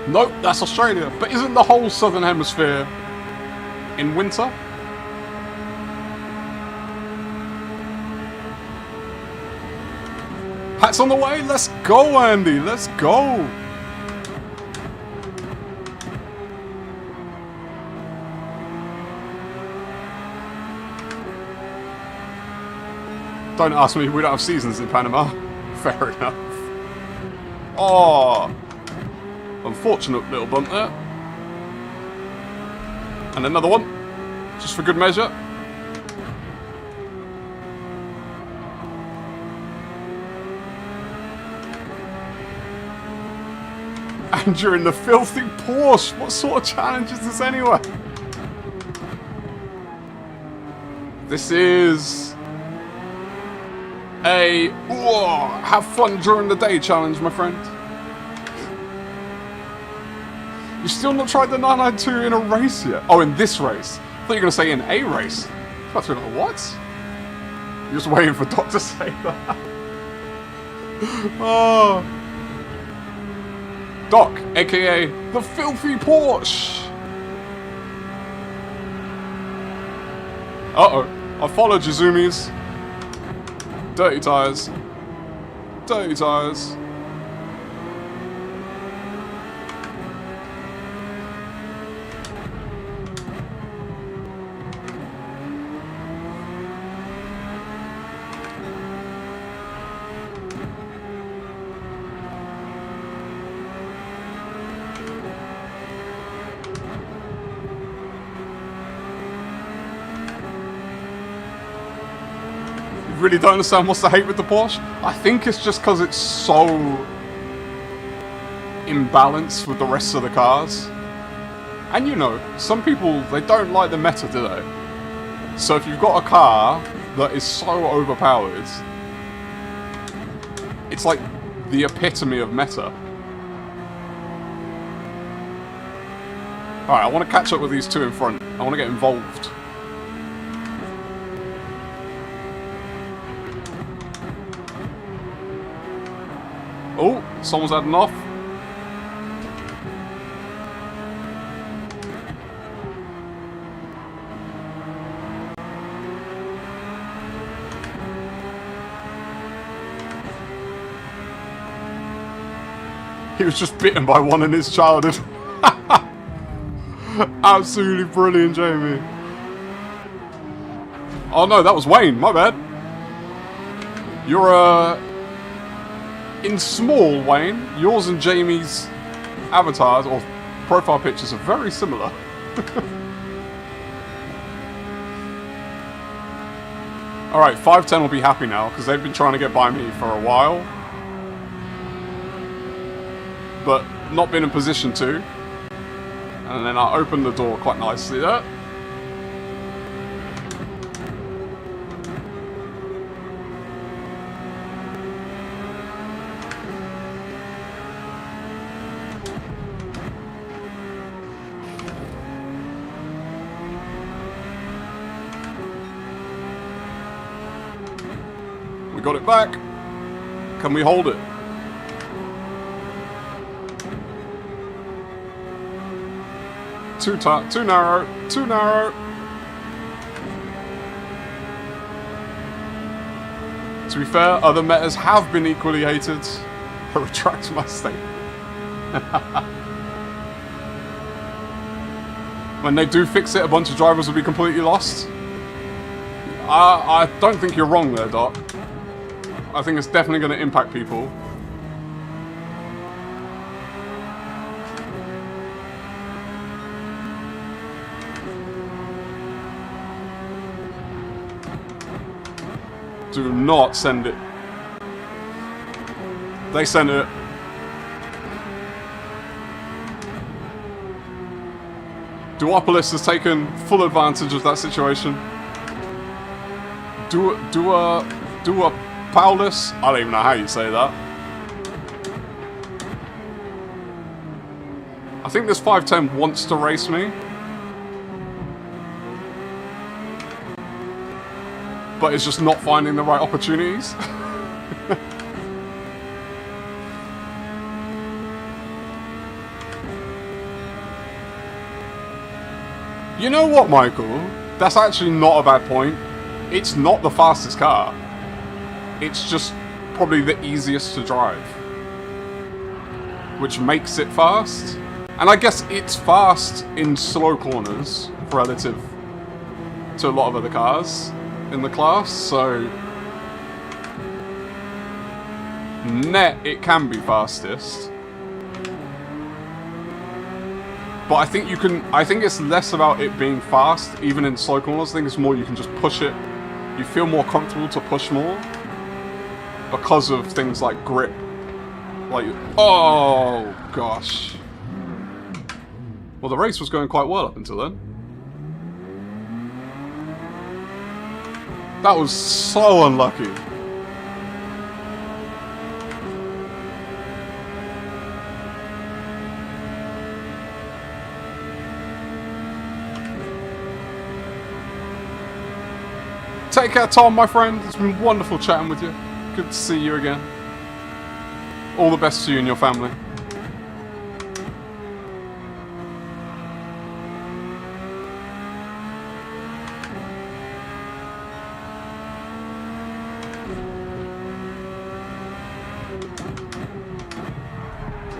Nope, that's Australia. But isn't the whole southern hemisphere in winter? Pat's on the way. Let's go, Andy. Let's go. Don't ask me. We don't have seasons in Panama. Fair enough. Oh. Unfortunate little bump there. And another one. Just for good measure. And you're in the filthy Porsche. What sort of challenge is this anyway? This is a have fun during the day challenge, my friend. You still not tried the 992 in a race yet? Oh, in this race. I thought you were going to say in a race. I was like, what? You're just waiting for Doc to say that. Oh. Doc, aka the filthy Porsche. Uh-oh. I followed you, Zoomies. Dirty tires. Dirty tires. Really don't understand what's the hate with the Porsche. I think it's just because it's so imbalanced with the rest of the cars. And you know, some people, they don't like the meta, do they? So if you've got a car that is so overpowered, it's like the epitome of meta. Alright, I want to catch up with these two in front. I want to get involved. Oh, someone's had enough. He was just bitten by one in his childhood. Absolutely brilliant, Jamie. Oh no, that was Wayne, my bad. You're in small, Wayne, yours and Jamie's avatars or profile pictures are very similar. Alright, 510 will be happy now because they've been trying to get by me for a while, but not been in position to. And then I opened the door quite nicely there. Got it back. Can we hold it? too tight, too narrow, too narrow. To be fair, other metas have been equally hated. I retract my statement. When they do fix it, a bunch of drivers will be completely lost. I don't think you're wrong there, Doc. I think it's definitely going to impact people. Do not send it. They sent it. Duopolis has taken full advantage of that situation. Paulus? I don't even know how you say that. I think this 510 wants to race me. But it's just not finding the right opportunities. You know what, Michael? That's actually not a bad point. It's not the fastest car. It's just probably the easiest to drive. Which makes it fast. And I guess it's fast in slow corners relative to a lot of other cars in the class, so net it can be fastest. But I think it's less about it being fast even in slow corners. I think it's more you can just push it. You feel more comfortable to push more because of things like grip. Like, oh gosh. Well, the race was going quite well up until then. That was so unlucky. Take care, Tom, my friend. It's been wonderful chatting with you. Good to see you again. All the best to you and your family.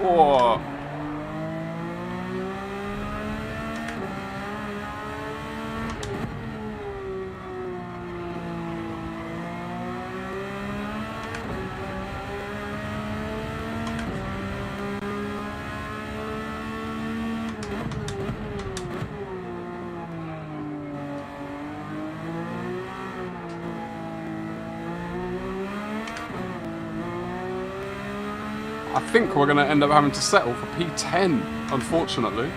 Whoa. I think we're going to end up having to settle for P10, unfortunately.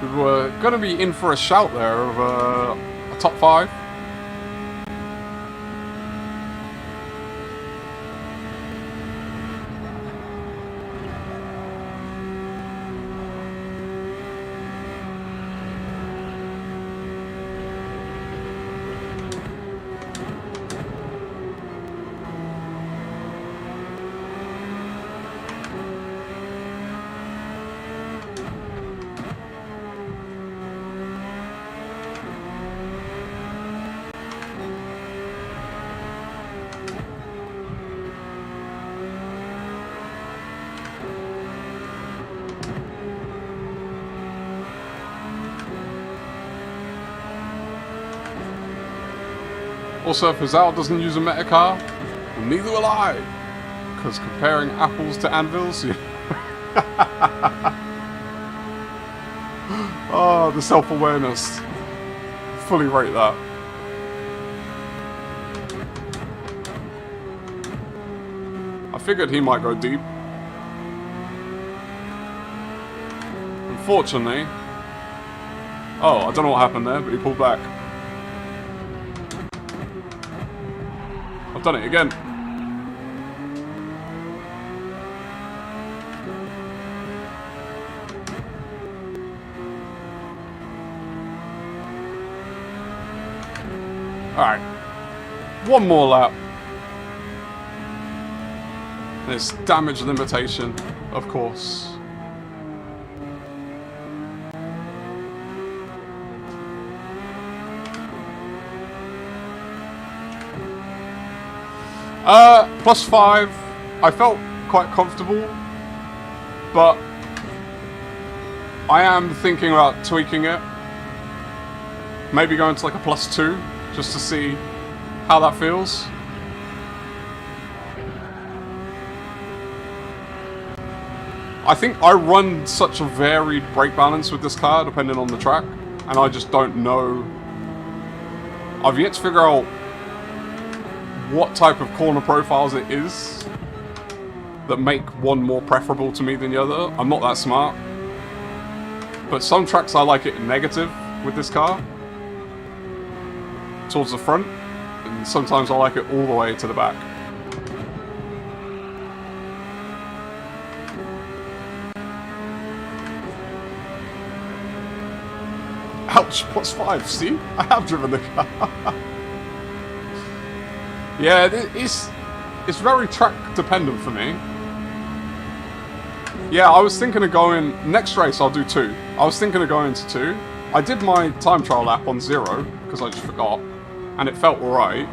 We were going to be in for a shout there of a top 5. Also, if Rizal doesn't use a meta car, well, neither will I. Because comparing apples to anvils, oh, the self-awareness. Fully rate that. I figured he might go deep. Unfortunately... Oh, I don't know what happened there, but he pulled back. I've done it again. Alright. One more lap. There's damage limitation, of course. +5. I felt quite comfortable, but I am thinking about tweaking it. Maybe going to like a +2, just to see how that feels. I think I run such a varied brake balance with this car, depending on the track, and I just don't know. I've yet to figure out what type of corner profiles it is that make one more preferable to me than the other. I'm not that smart. But some tracks I like it negative with this car, towards the front, and sometimes I like it all the way to the back. Ouch, +5, see? I have driven the car. Yeah, it's very track dependent for me. Yeah, I was thinking of going, next race I'll do 2. I was thinking of going to 2. I did my time trial lap on 0, because I just forgot, and it felt alright.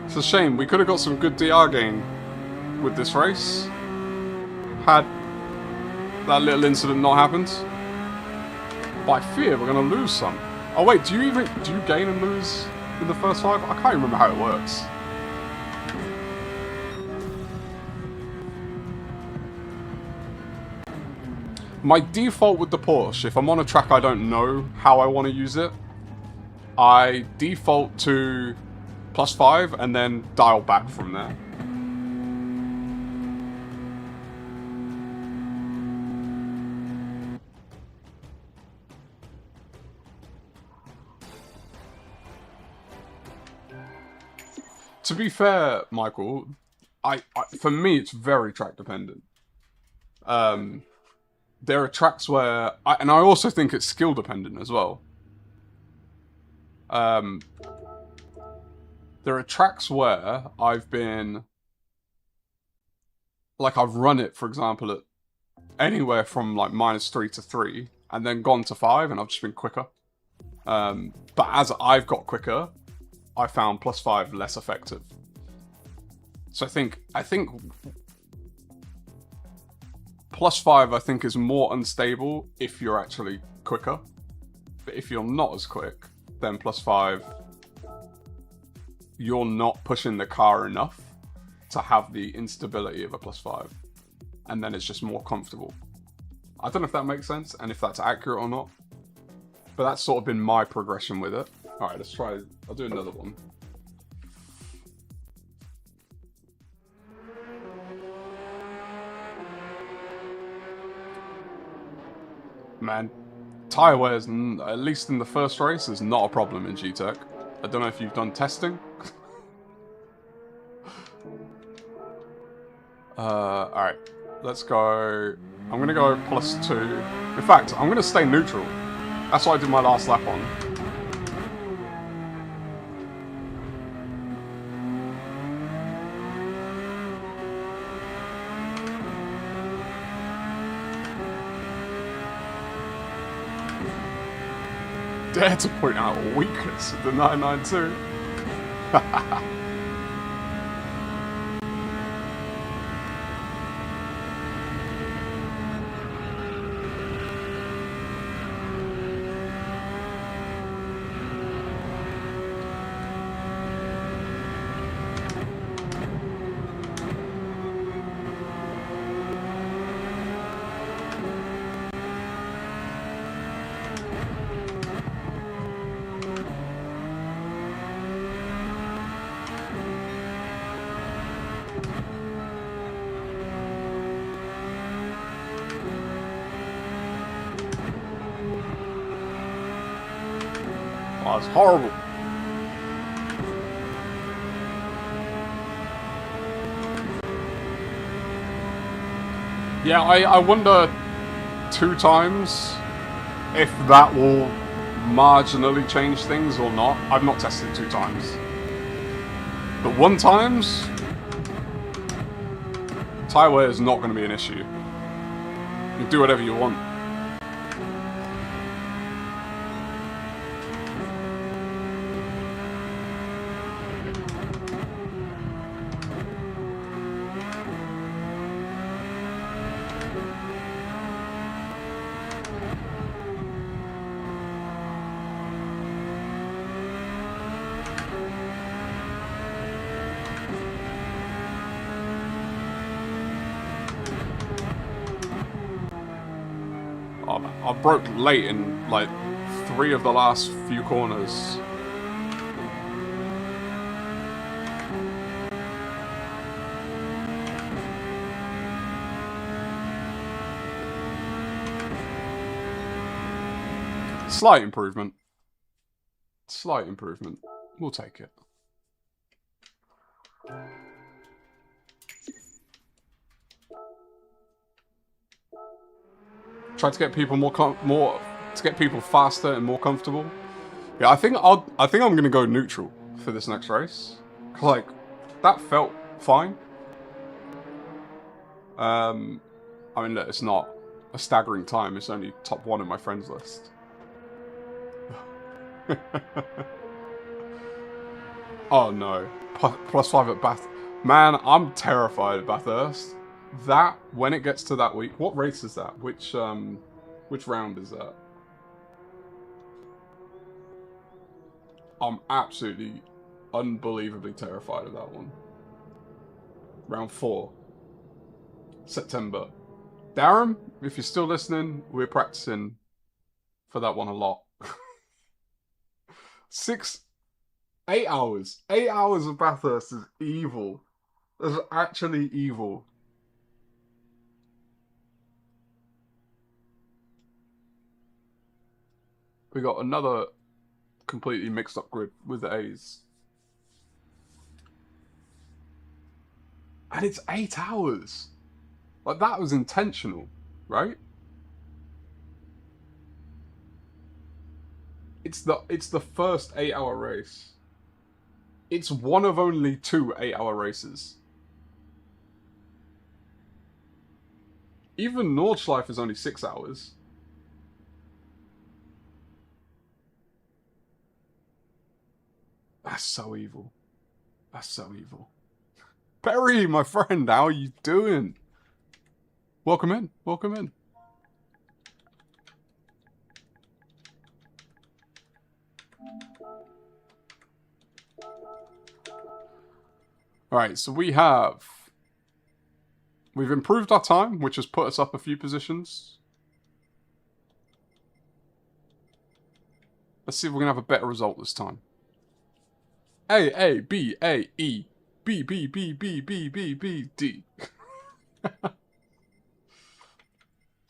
It's a shame, we could have got some good DR gain with this race, had that little incident not happened. But I fear we're going to lose some. Oh wait, do you gain and lose in the first 5? I can't remember how it works. My default with the Porsche, if I'm on a track I don't know how I want to use it, I default to +5 and then dial back from there. To be fair, Michael, for me it's very track dependent. There are tracks where, and I also think it's skill dependent as well. There are tracks where I've been, like I've run it, for example, at anywhere from like -3 to 3, and then gone to 5, and I've just been quicker. But as I've got quicker, I found +5 less effective. So I think +5 I think is more unstable if you're actually quicker. But if you're not as quick, then +5, you're not pushing the car enough to have the instability of a +5. And then it's just more comfortable. I don't know if that makes sense, and if that's accurate or not. But that's sort of been my progression with it. Alright, let's try, I'll do another one. Man, tyre wears, at least in the first race, is not a problem in G-Tech. I don't know if you've done testing. Alright, let's go. I'm gonna go +2. In fact, I'm gonna stay neutral. That's what I did my last lap on. Dare to point out a weakness of the 992. Oh, it's horrible. Yeah, I wonder 2 times if that will marginally change things or not. I've not tested 2 times. But 1 times, tyre wear is not going to be an issue. You can do whatever you want. I broke late in like 3 of the last few corners. Slight improvement. Slight improvement. We'll take it. Try to get people to get people faster and more comfortable. Yeah, I think I'm gonna go neutral for this next race. 'Cause, like, that felt fine. I mean, look, it's not a staggering time. It's only top 1 in my friends list. Oh no, +5 at Bath. Man, I'm terrified of Bathurst. That, when it gets to that week, what race is that? Which round is that? I'm absolutely, unbelievably terrified of that one. Round 4. September. Darren, if you're still listening, we're practicing for that one a lot. 8 hours. 8 hours of Bathurst is evil. That's actually evil. We got another completely mixed up grid with the A's. And it's 8 hours. Like, that was intentional, right? It's the first 8-hour race. It's one of only 2 8-hour races. Even Nordschleife is only 6 hours. That's so evil. That's so evil. Perry, my friend, how are you doing? Welcome in. Welcome in. Alright, so we've improved our time, which has put us up a few positions. Let's see if we're going to have a better result this time. A, A, B, A, E, B, B, B, B, B, B, B, D.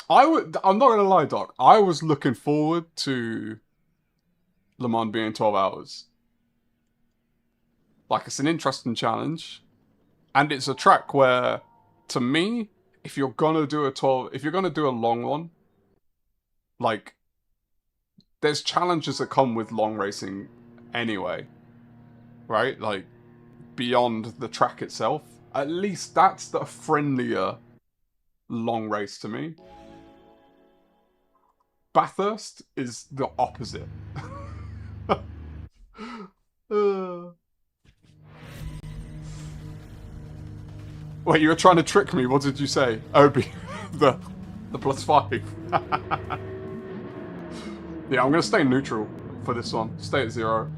I'm not going to lie, Doc. I was looking forward to Le Mans being 12 hours. Like, it's an interesting challenge. And it's a track where, to me, if you're gonna do a long one, like, there's challenges that come with long racing anyway. Right? Like, beyond the track itself. At least that's the friendlier long race to me. Bathurst is the opposite. Wait, you were trying to trick me. What did you say? Oh, the +5. Yeah, I'm going to stay neutral for this one. Stay at 0.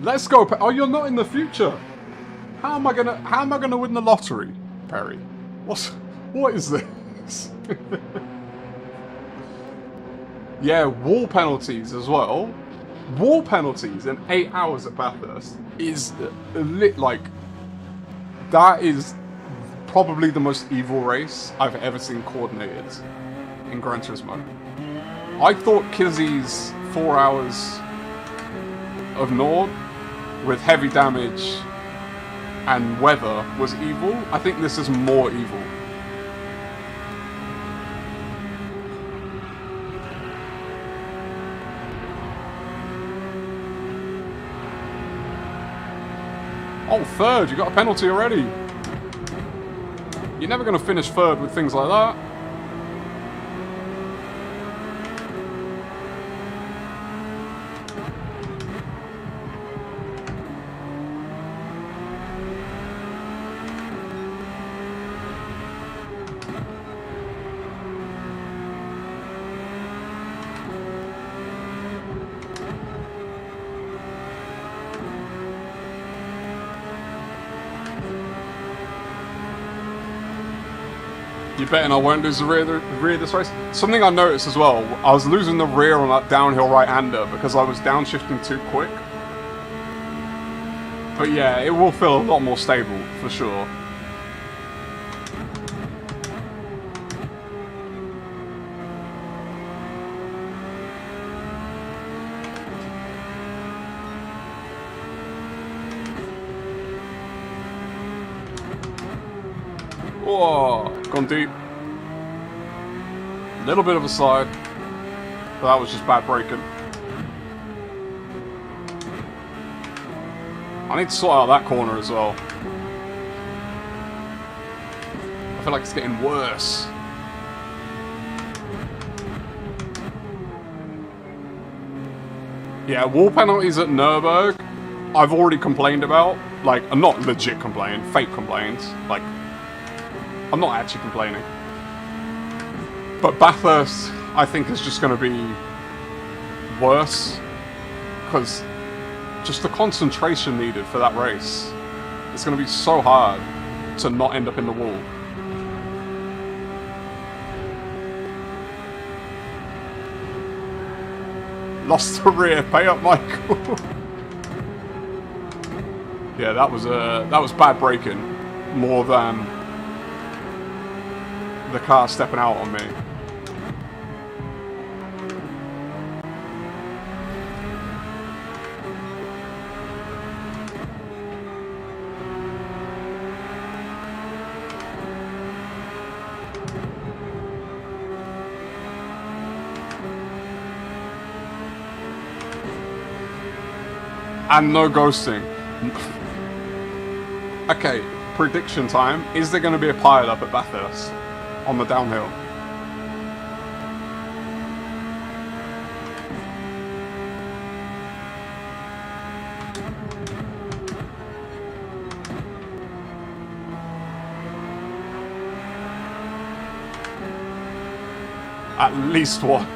Let's go. Oh, you're not in the future. How am I gonna win the lottery, Perry? What is this? Yeah, wall penalties as well. Wall penalties in 8 hours at Bathurst is like, that is probably the most evil race I've ever seen coordinated in Gran Turismo. I thought Kizzy's 4 hours of Nord with heavy damage and weather was evil, I think this is more evil. Oh, third, you got a penalty already. You're never going to finish third with things like that. You betting I won't lose the rear this race? Something I noticed as well, I was losing the rear on that downhill right-hander because I was downshifting too quick. But yeah, it will feel a lot more stable, for sure. Whoa, gone deep. A little bit of a slide, but that was just bad braking. I need to sort out that corner as well. I feel like it's getting worse. Yeah, wall penalties at Nürburgring, I've already complained about. Like, I'm not legit complaining, fake complaints. Like, I'm not actually complaining. But Bathurst, I think, is just going to be worse. Because just the concentration needed for that race. It's going to be so hard to not end up in the wall. Lost the rear, pay up, Michael. Yeah, that was bad braking, more than the car stepping out on me. And no ghosting. Okay, prediction time. Is there going to be a pile up at Bathurst on the downhill? At least one.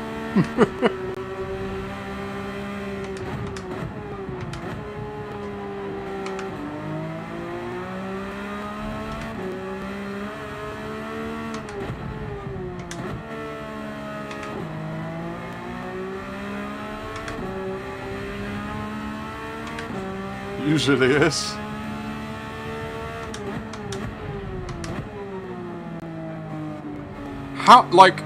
Usually is. How, like,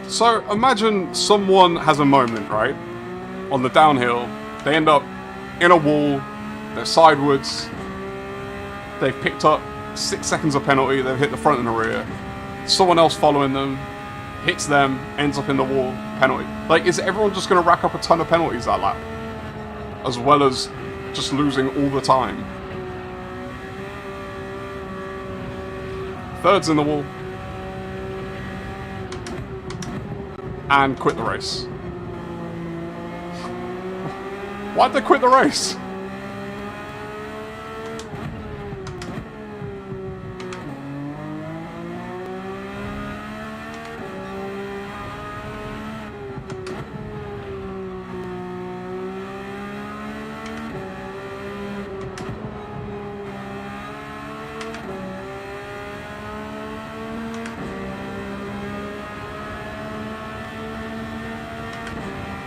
so imagine someone has a moment, right? On the downhill, they end up in a wall, they're sideways, they've picked up 6 seconds of penalty, they've hit the front and the rear. Someone else following them, hits them, ends up in the wall, penalty. Like, is everyone just going to rack up a ton of penalties that lap? As well as just losing all the time. Third's in the wall. And quit the race. Why'd they quit the race?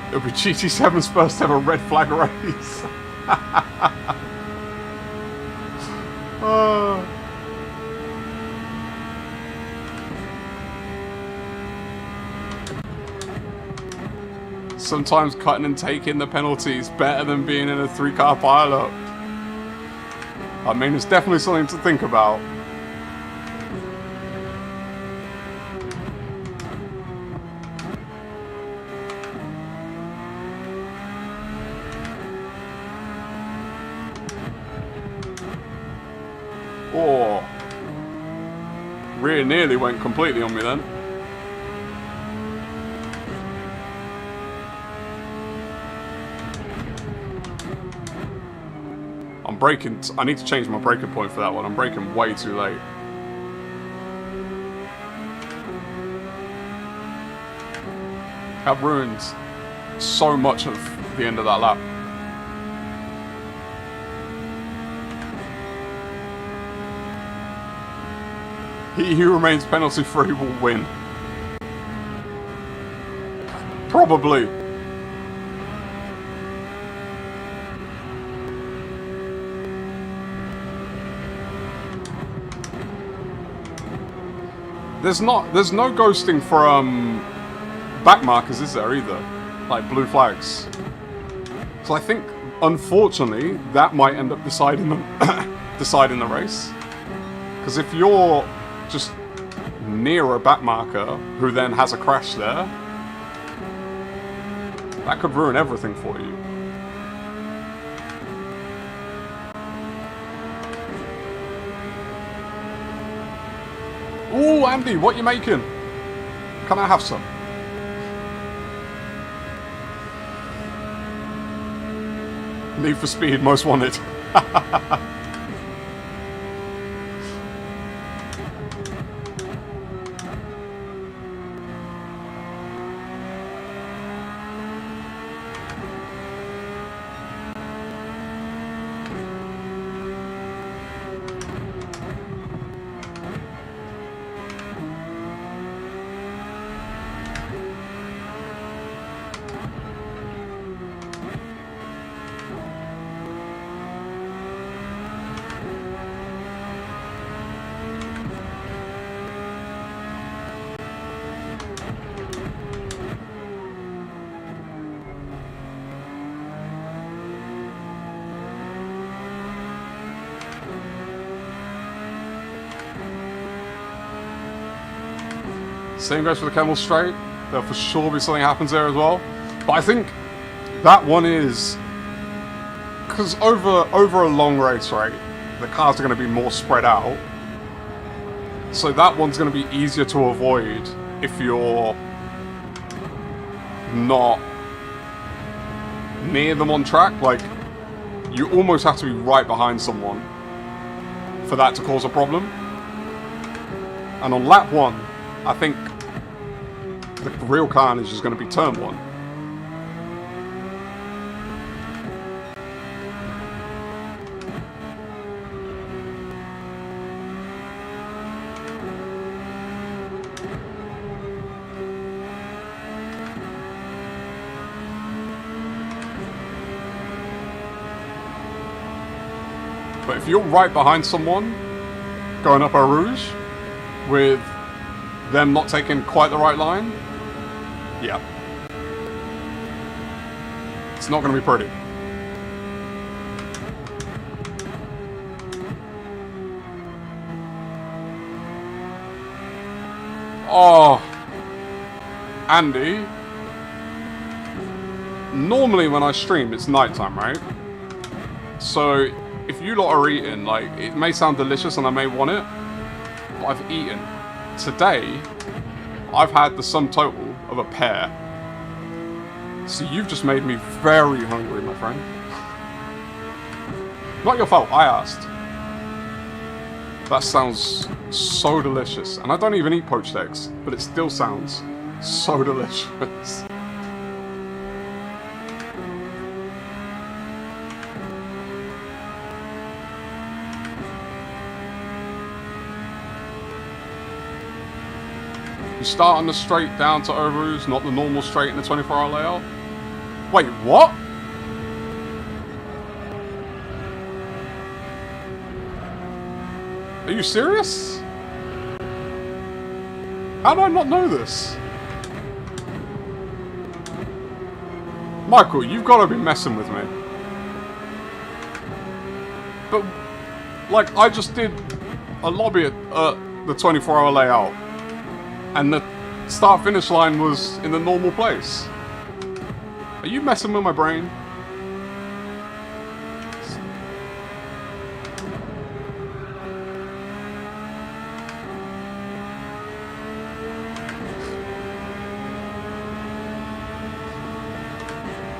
It'll be GT7's first ever red flag race. Oh. Sometimes cutting and taking the penalty is better than being in a 3-car pileup. I mean, it's definitely something to think about. Oh, rear nearly went completely on me then. I'm braking. I need to change my braking point for that one. I'm braking way too late. That ruined so much of the end of that lap. He who remains penalty free will win. Probably. There's no ghosting for back markers, is there, either? Like blue flags. So I think, unfortunately, that might end up deciding the race. Because if you're just near a back marker who then has a crash there, that could ruin everything for you. Ooh, Andy, what you making? Can I have some? Need for Speed, most wanted. Same goes for the Camel Straight. There'll for sure be something happens there as well. But I think that one is... Because over a long race, right, the cars are going to be more spread out. So that one's going to be easier to avoid if you're not near them on track. Like, you almost have to be right behind someone for that to cause a problem. And on lap 1, I think the real carnage is going to be turn 1. But if you're right behind someone going up a Rouge with them not taking quite the right line, yeah, it's not going to be pretty. Oh, Andy. Normally when I stream, it's nighttime, right? So if you lot are eating, like, it may sound delicious and I may want it, but I've eaten. Today, I've had the sum total of a pear. So you've just made me very hungry, my friend. Not your fault, I asked. That sounds so delicious. And I don't even eat poached eggs, but it still sounds so delicious. You start on the straight down to Overus, not the normal straight in the 24-hour layout? Wait, what? Are you serious? How do I not know this? Michael, you've got to be messing with me. But, like, I just did a lobby at the 24-hour layout. And the start-finish line was in the normal place. Are you messing with my brain?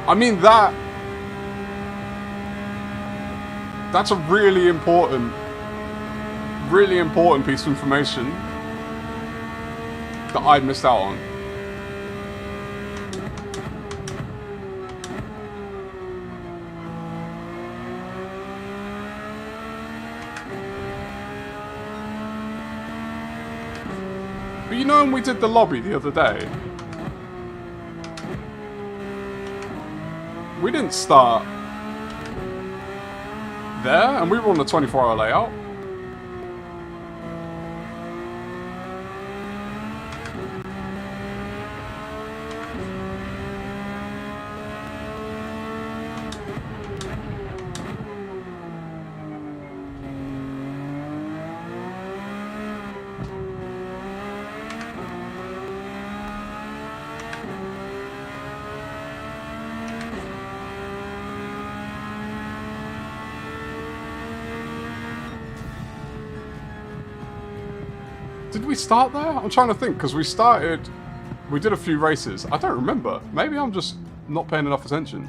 I mean, that's a really important piece of information that I missed out on. But you know when we did the lobby the other day, we didn't start there, and we were on the 24-hour layout. Did we start there? I'm trying to think, because we did a few races. I don't remember. Maybe I'm just not paying enough attention.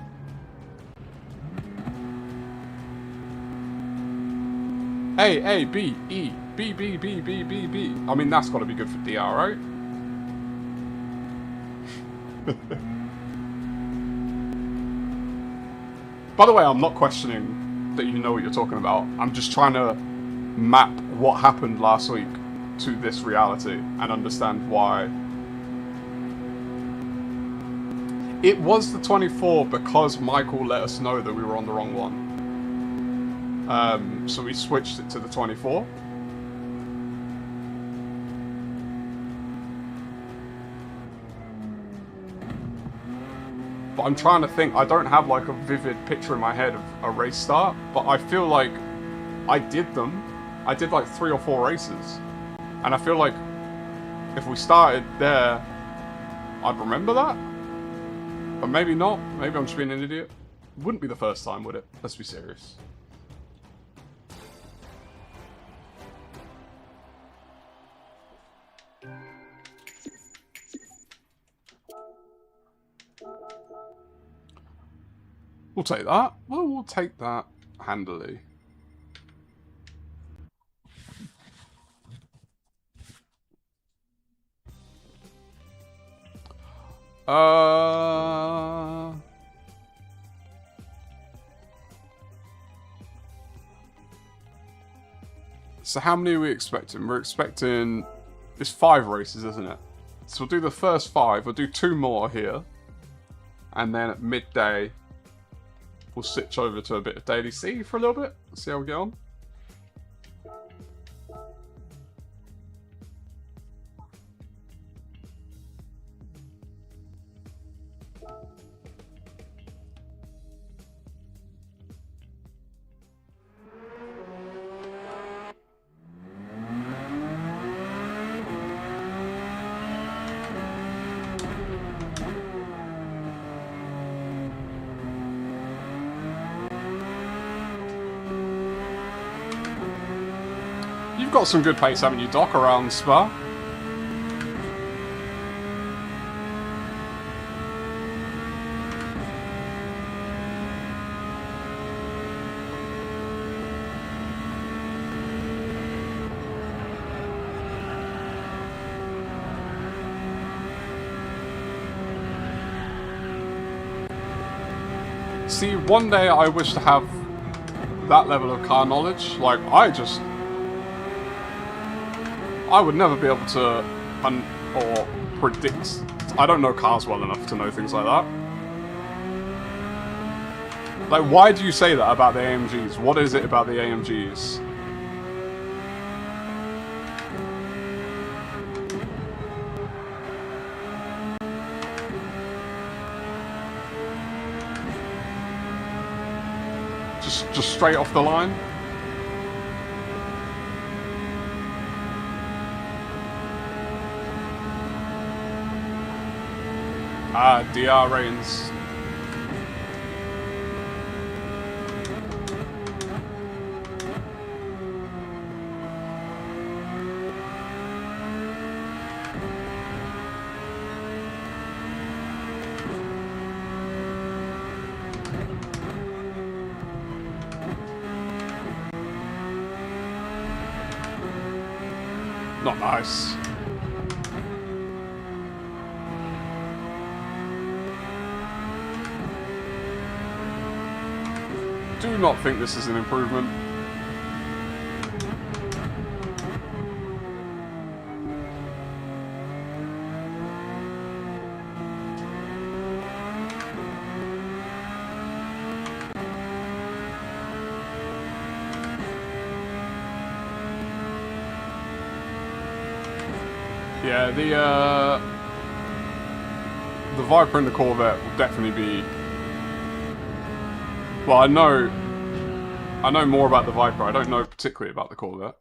A, A, B, E, B, B, B, B, B, B. I mean, that's got to be good for DR, right? By the way, I'm not questioning that you know what you're talking about. I'm just trying to map what happened last week to this reality and understand why. It was the 24 because Michael let us know that we were on the wrong one. So we switched it to the 24. But I'm trying to think, I don't have like a vivid picture in my head of a race start, but I feel like I did them. I did like 3 or 4 races. And I feel like if we started there, I'd remember that. But maybe not. Maybe I'm just being an idiot. Wouldn't be the first time, would it? Let's be serious. We'll take that. Well, we'll take that handily. So how many are we expecting? We're expecting... It's 5 races, isn't it? So we'll do the first 5. We'll do 2 more here. And then at midday, we'll switch over to a bit of Daily C for a little bit. See how we get on. You've got some good pace, haven't you, Doc, around Spa? See, one day I wish to have that level of car knowledge. Like, I would never be able to or predict. I don't know cars well enough to know things like that. Like, why do you say that about the AMGs? What is it about the AMGs? just straight off the line. DR ratings. Not nice. Do not think this is an improvement. Yeah, the Viper and the Corvette will definitely be. Well, I know more about the Viper. I don't know particularly about the Corvette.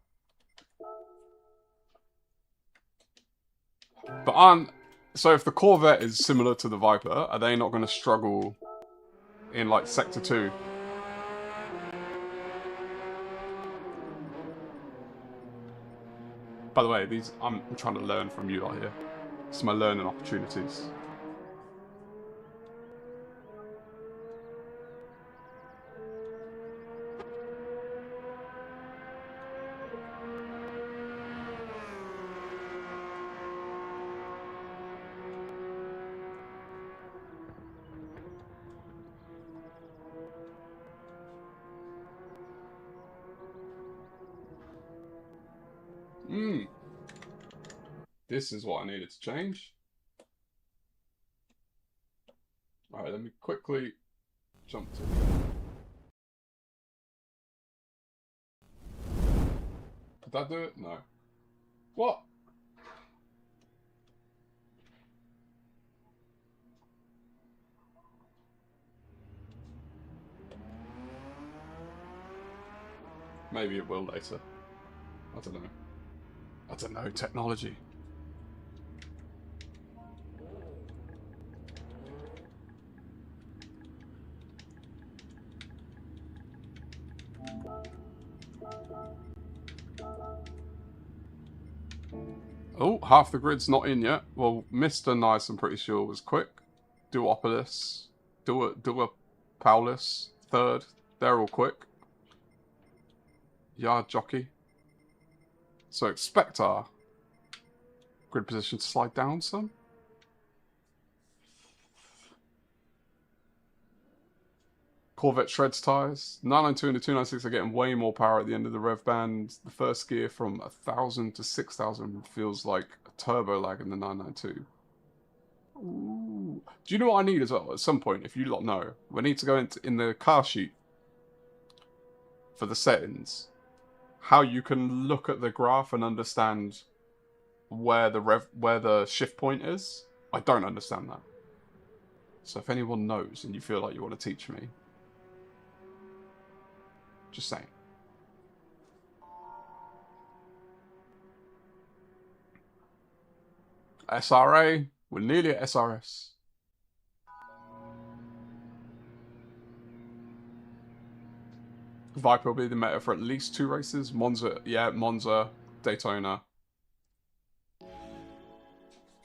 But so if the Corvette is similar to the Viper, are they not going to struggle in like Sector 2? By the way, I'm trying to learn from you lot here. It's my learning opportunities. This is what I needed to change. Alright, let me quickly jump to... Did that do it? No. What? Maybe it will later. I don't know. I don't know, technology. Oh, half the grid's not in yet. Well, Mr. Nice, I'm pretty sure, was quick. Duopolis, Duopaulis, third. They're all quick. Yard Jockey. So expect our grid position to slide down some. Corvette shreds tyres. 992 and the 296 are getting way more power at the end of the rev band. The first gear from 1,000 to 6,000 feels like a turbo lag in the 992. Ooh. Do you know what I need as well? At some point, if you lot know, we need to go in the car sheet for the settings. How you can look at the graph and understand where the shift point is. I don't understand that. So if anyone knows and you feel like you want to teach me, just saying. SRA, we're nearly at SRS. Viper will be the meta for at least 2 races. Monza, yeah, Monza, Daytona.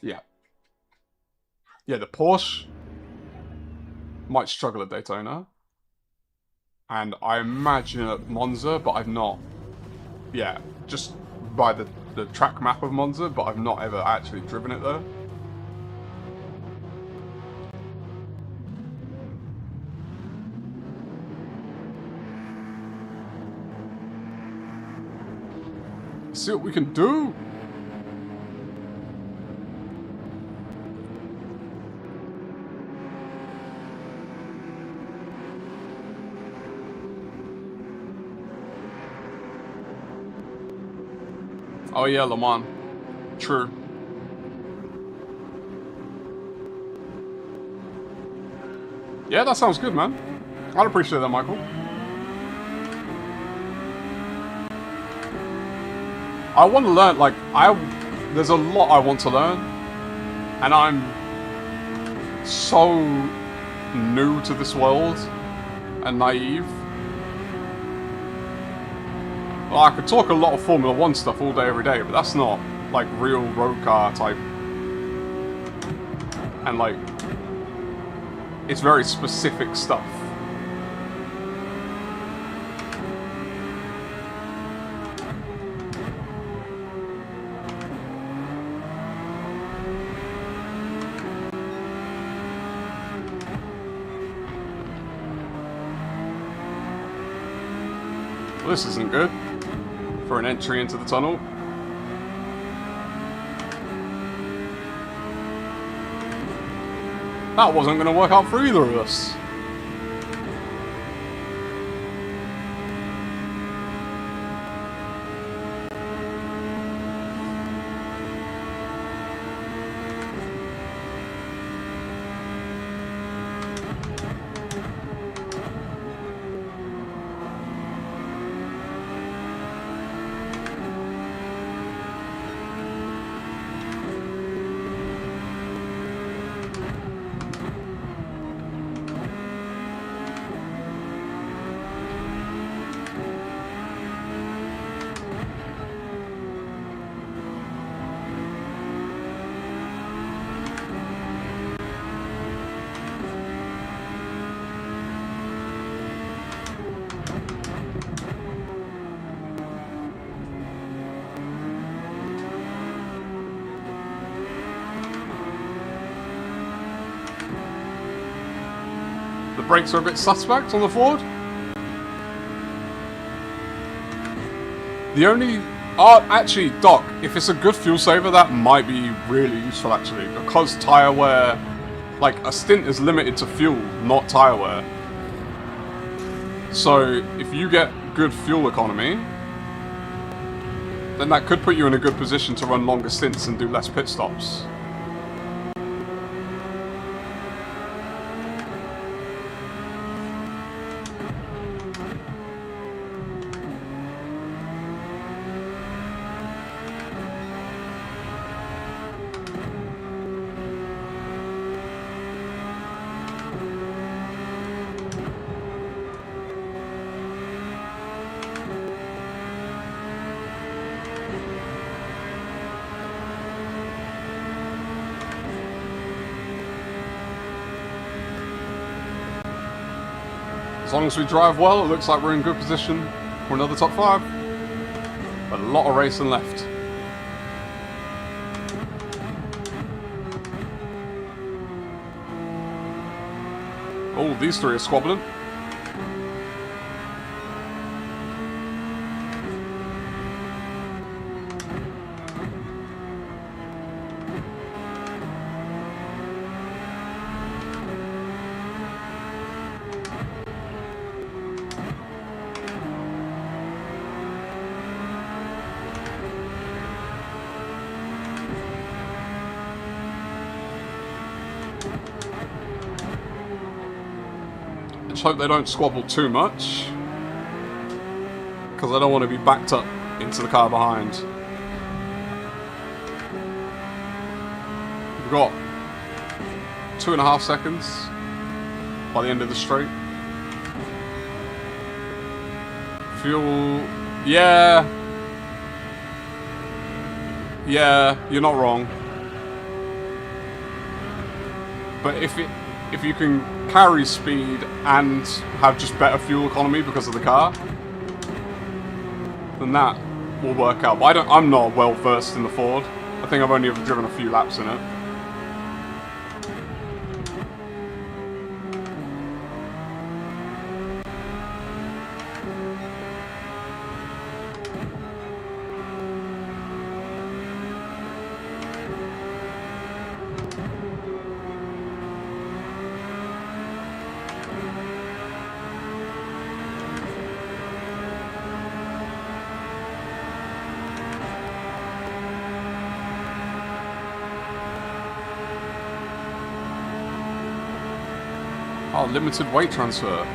Yeah. Yeah, the Porsche might struggle at Daytona. And I imagine at Monza, but I've not. Yeah, just by the track map of Monza, but I've not ever actually driven it there. See what we can do. Oh yeah, Le Mans. True. Yeah, that sounds good, man. I'd appreciate that, Michael. I want to learn, like, there's a lot I want to learn, and I'm so new to this world and naive. Well, I could talk a lot of Formula 1 stuff all day, every day, but that's not, like, real road car type. And, like, it's very specific stuff. Well, this isn't good for an entry into the tunnel. That wasn't going to work out for either of us. The brakes are a bit suspect on the Ford. The only... Oh, actually, Doc, if it's a good fuel saver, that might be really useful, actually. Because tyre wear... Like, a stint is limited to fuel, not tyre wear. So, if you get good fuel economy, then that could put you in a good position to run longer stints and do less pit stops. As long as we drive well, it looks like we're in good position for another top 5. But a lot of racing left. Oh, these three are squabbling. Just hope they don't squabble too much, because I don't want to be backed up into the car behind. We've got 2.5 seconds by the end of the straight. Fuel, yeah, you're not wrong. But if you can carry speed and have just better fuel economy because of the car, then that will work out. But I'm not well versed in the Ford. I think I've only ever driven a few laps in it. Oh, limited weight transfer.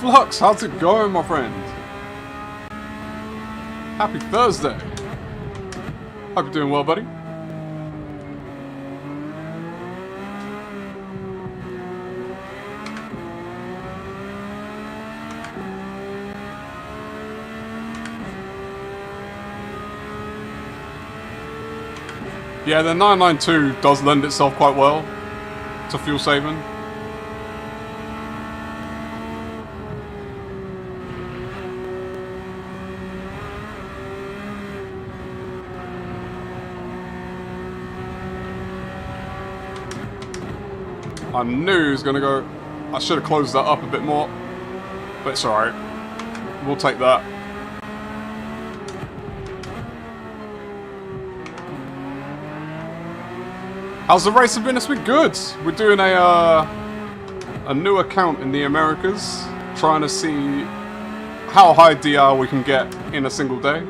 Flux, how's it going, my friend? Happy Thursday. Hope you're doing well, buddy. Yeah, the 992 does lend itself quite well to fuel saving. I knew he was going to go... I should have closed that up a bit more. But it's alright. We'll take that. How's the race been? It's been good. We're doing a new account in the Americas. Trying to see how high DR we can get in a single day.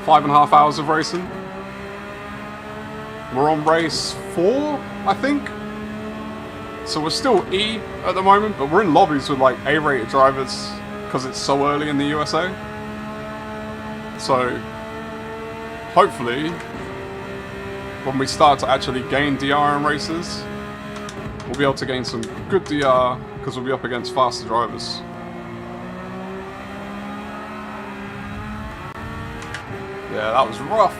5.5 hours of racing. We're on race 4, I think. So we're still E at the moment, but we're in lobbies with like A-rated drivers because it's so early in the USA. So hopefully when we start to actually gain DR in races, we'll be able to gain some good DR because we'll be up against faster drivers. Yeah, that was rough.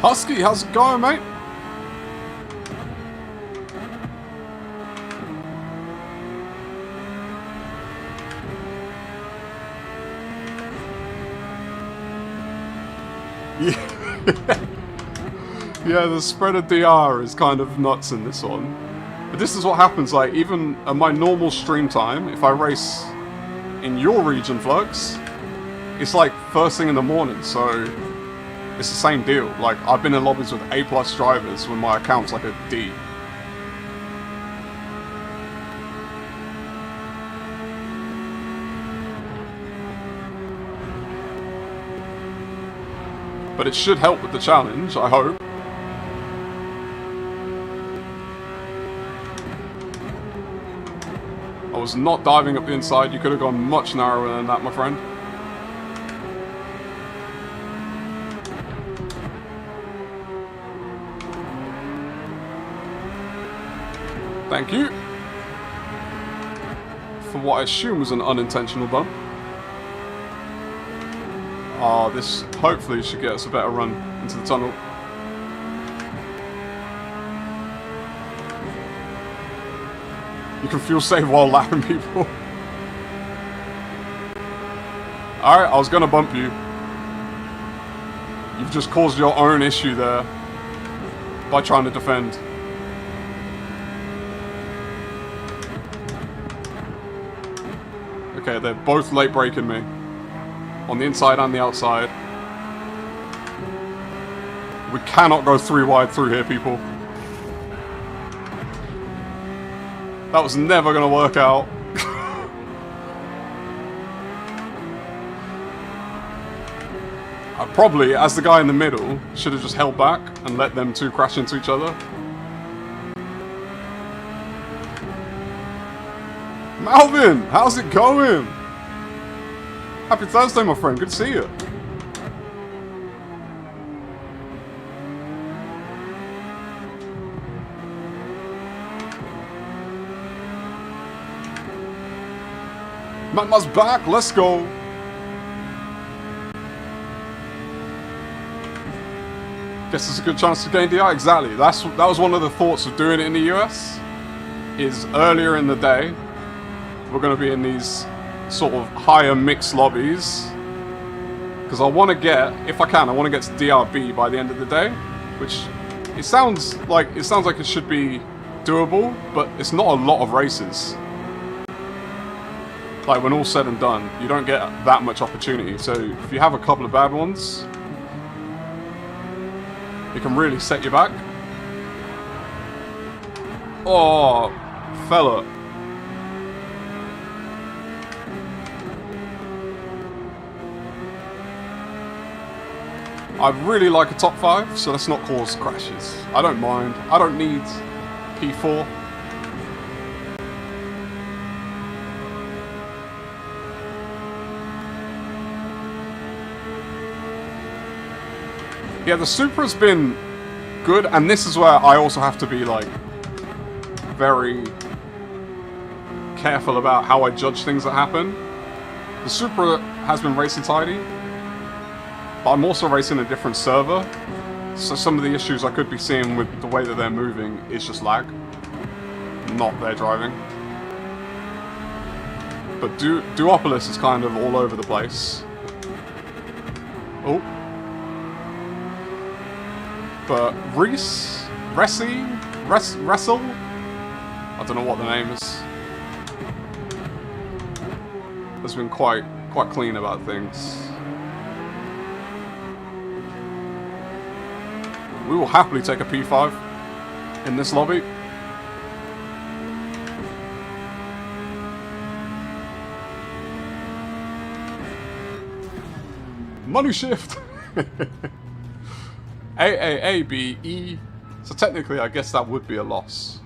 Husky, how's it going, mate? Yeah, the spread of DR is kind of nuts in this one. But this is what happens, like, even at my normal stream time, if I race in your region, Flux, it's like first thing in the morning, so it's the same deal. Like, I've been in lobbies with A+ drivers when my account's like a D. But it should help with the challenge, I hope. I was not diving up the inside. You could have gone much narrower than that, my friend. Thank you. For what I assume was an unintentional bump. Ah, this hopefully should get us a better run into the tunnel. You can fuel save while lapping people. Alright, I was gonna bump you. You've just caused your own issue there by trying to defend. Okay, they're both late braking me. On the inside and the outside. We cannot go 3 wide through here, people. That was never going to work out. I probably, as the guy in the middle, should have just held back and let them two crash into each other. Malvin, how's it going? Happy Thursday, my friend. Good to see you. Matma's back. Let's go. Guess it's a good chance to gain DI. Exactly. That was one of the thoughts of doing it in the US. Is earlier in the day, we're going to be in these sort of higher mixed lobbies, because I want to get, if I can, I want to get to DRB by the end of the day, which it sounds like it should be doable, but it's not a lot of races. Like, when all's said and done, you don't get that much opportunity. So if you have a couple of bad ones, it can really set you back. Oh, fella. I really like a top 5, so let's not cause crashes. I don't mind. I don't need P4. Yeah, the Supra's been good, and this is where I also have to be, like, very careful about how I judge things that happen. The Supra has been racing tidy, but I'm also racing a different server, so some of the issues I could be seeing with the way that they're moving is just lag, not their driving. But Duopolis is kind of all over the place. Oh. But Wrestle? I don't know what the name is. Has been quite clean about things. We will happily take a P5 in this lobby. Money shift! A, B, E. So technically, I guess that would be a loss,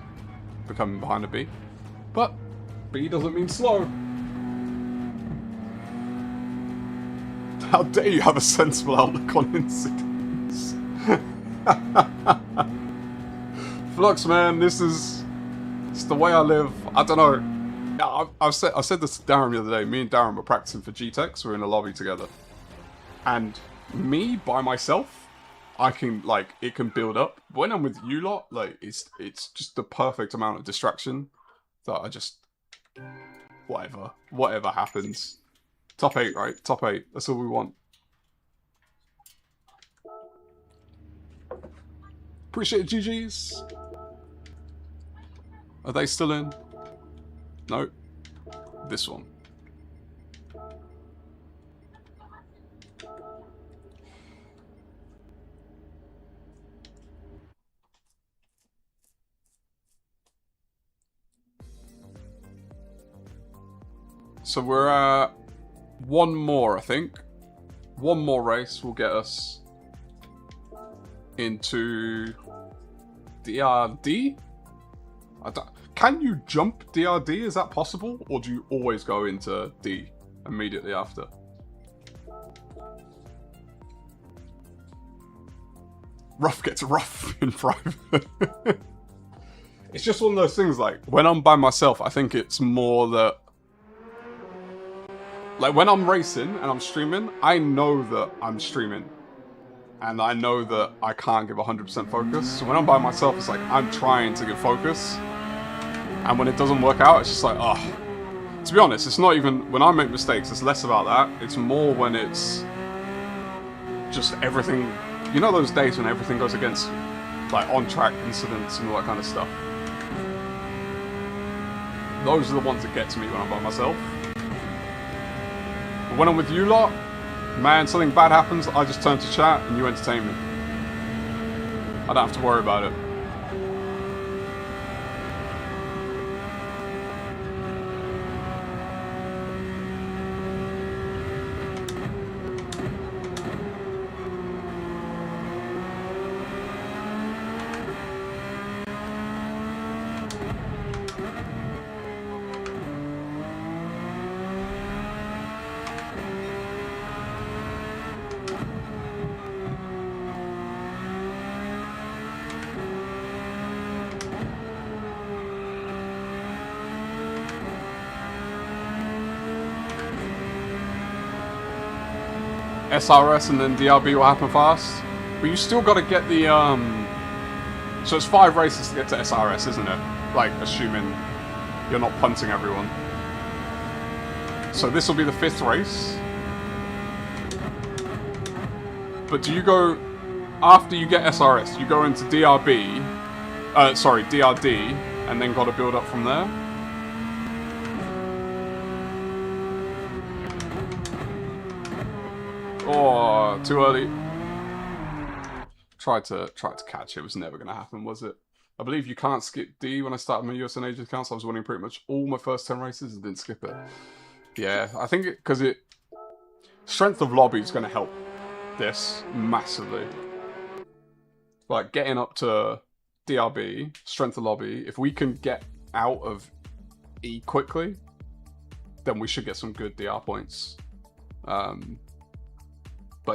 becoming behind a B. But B doesn't mean slow. How dare you have a sensible outlook on incidents? Flux, man, it's the way I live. I don't know. I said this to Darren the other day. Me and Darren were practicing for GTEX. We're in a lobby together, and me by myself, I can, like, it can build up. When I'm with you lot, like, it's just the perfect amount of distraction that I just, whatever happens. Top 8, right? Top 8. That's all we want. Appreciate GG's. Are they still in? No. This one. So we're at one more, I think. One more race will get us into DRD? Can you jump DRD? Is that possible? Or do you always go into D immediately after? Ruff gets rough in private. It's just one of those things, like, when I'm by myself, I think it's more that, like, when I'm racing and I'm streaming, I know that I'm streaming. And I know that I can't give 100% focus. So when I'm by myself, it's like, I'm trying to give focus. And when it doesn't work out, it's just like, oh. To be honest, it's not even, when I make mistakes, it's less about that. It's more when it's just everything, you know those days when everything goes against, like, on-track incidents and all that kind of stuff. Those are the ones that get to me when I'm by myself. But when I'm with you lot, man, something bad happens, I just turn to chat and you entertain me. I don't have to worry about it. SRS and then DRB will happen fast. But you still got to get the, so it's 5 races to get to SRS, isn't it? Like, assuming you're not punting everyone. So this will be the 5th race. But do you go, after you get SRS, you go into DRD, and then got to build up from there? Oh, too early. Tried to catch it. It was never going to happen, was it? I believe you can't skip D when I started my US and Asia account, so I was winning pretty much all my first 10 races and didn't skip it. Yeah, I think because strength of lobby is going to help this massively. Like, getting up to DRB, strength of lobby, if we can get out of E quickly, then we should get some good DR points. But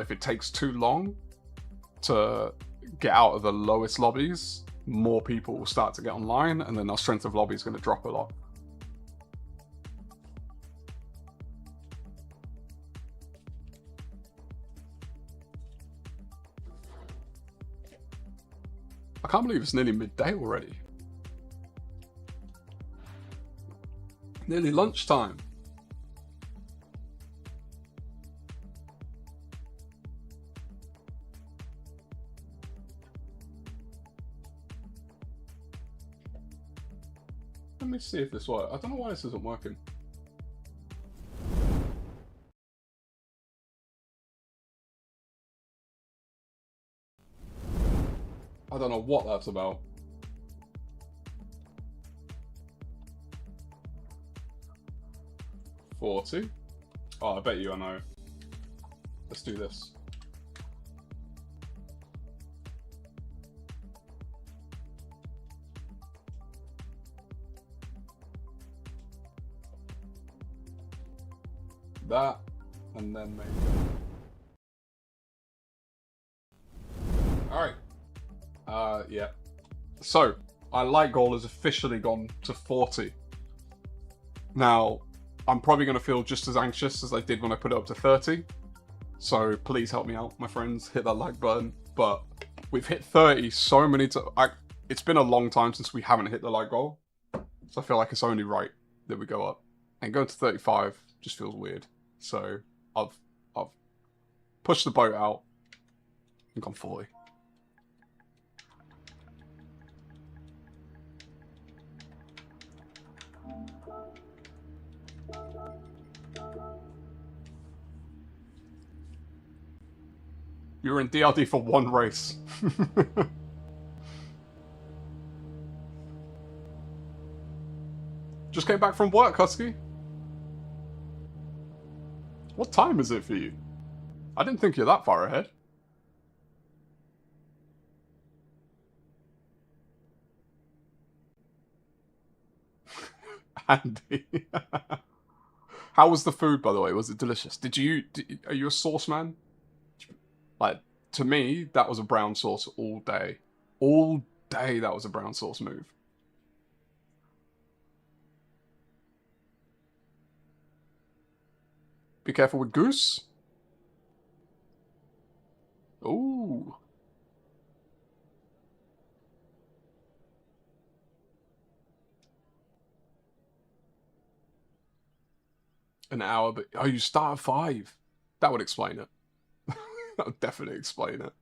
if it takes too long to get out of the lowest lobbies, more people will start to get online, and then our strength of lobby is going to drop a lot. I can't believe it's nearly midday already. Nearly lunchtime. Let me see if this works. I don't know why this isn't working. I don't know what that's about. $40. Oh, I bet you I know. Let's do this. That, and then maybe. Alright. Yeah. So, our light goal has officially gone to 40. Now, I'm probably going to feel just as anxious as I did when I put it up to 30. So, please help me out, my friends. Hit that like button. But we've hit 30 so many times. It's been a long time since we haven't hit the like goal. So I feel like it's only right that we go up. And going to 35 just feels weird. So, I've pushed the boat out and gone 40. You were in DRD for one race. Just came back from work, Husky. What time is it for you? I didn't think you're that far ahead. Andy. How was the food, by the way? Was it delicious? Are you a sauce man? Like, to me, that was a brown sauce all day. All day, that was a brown sauce move. Be careful with goose. Ooh. An hour, but... Oh, you start at 5. That would explain it. That would definitely explain it.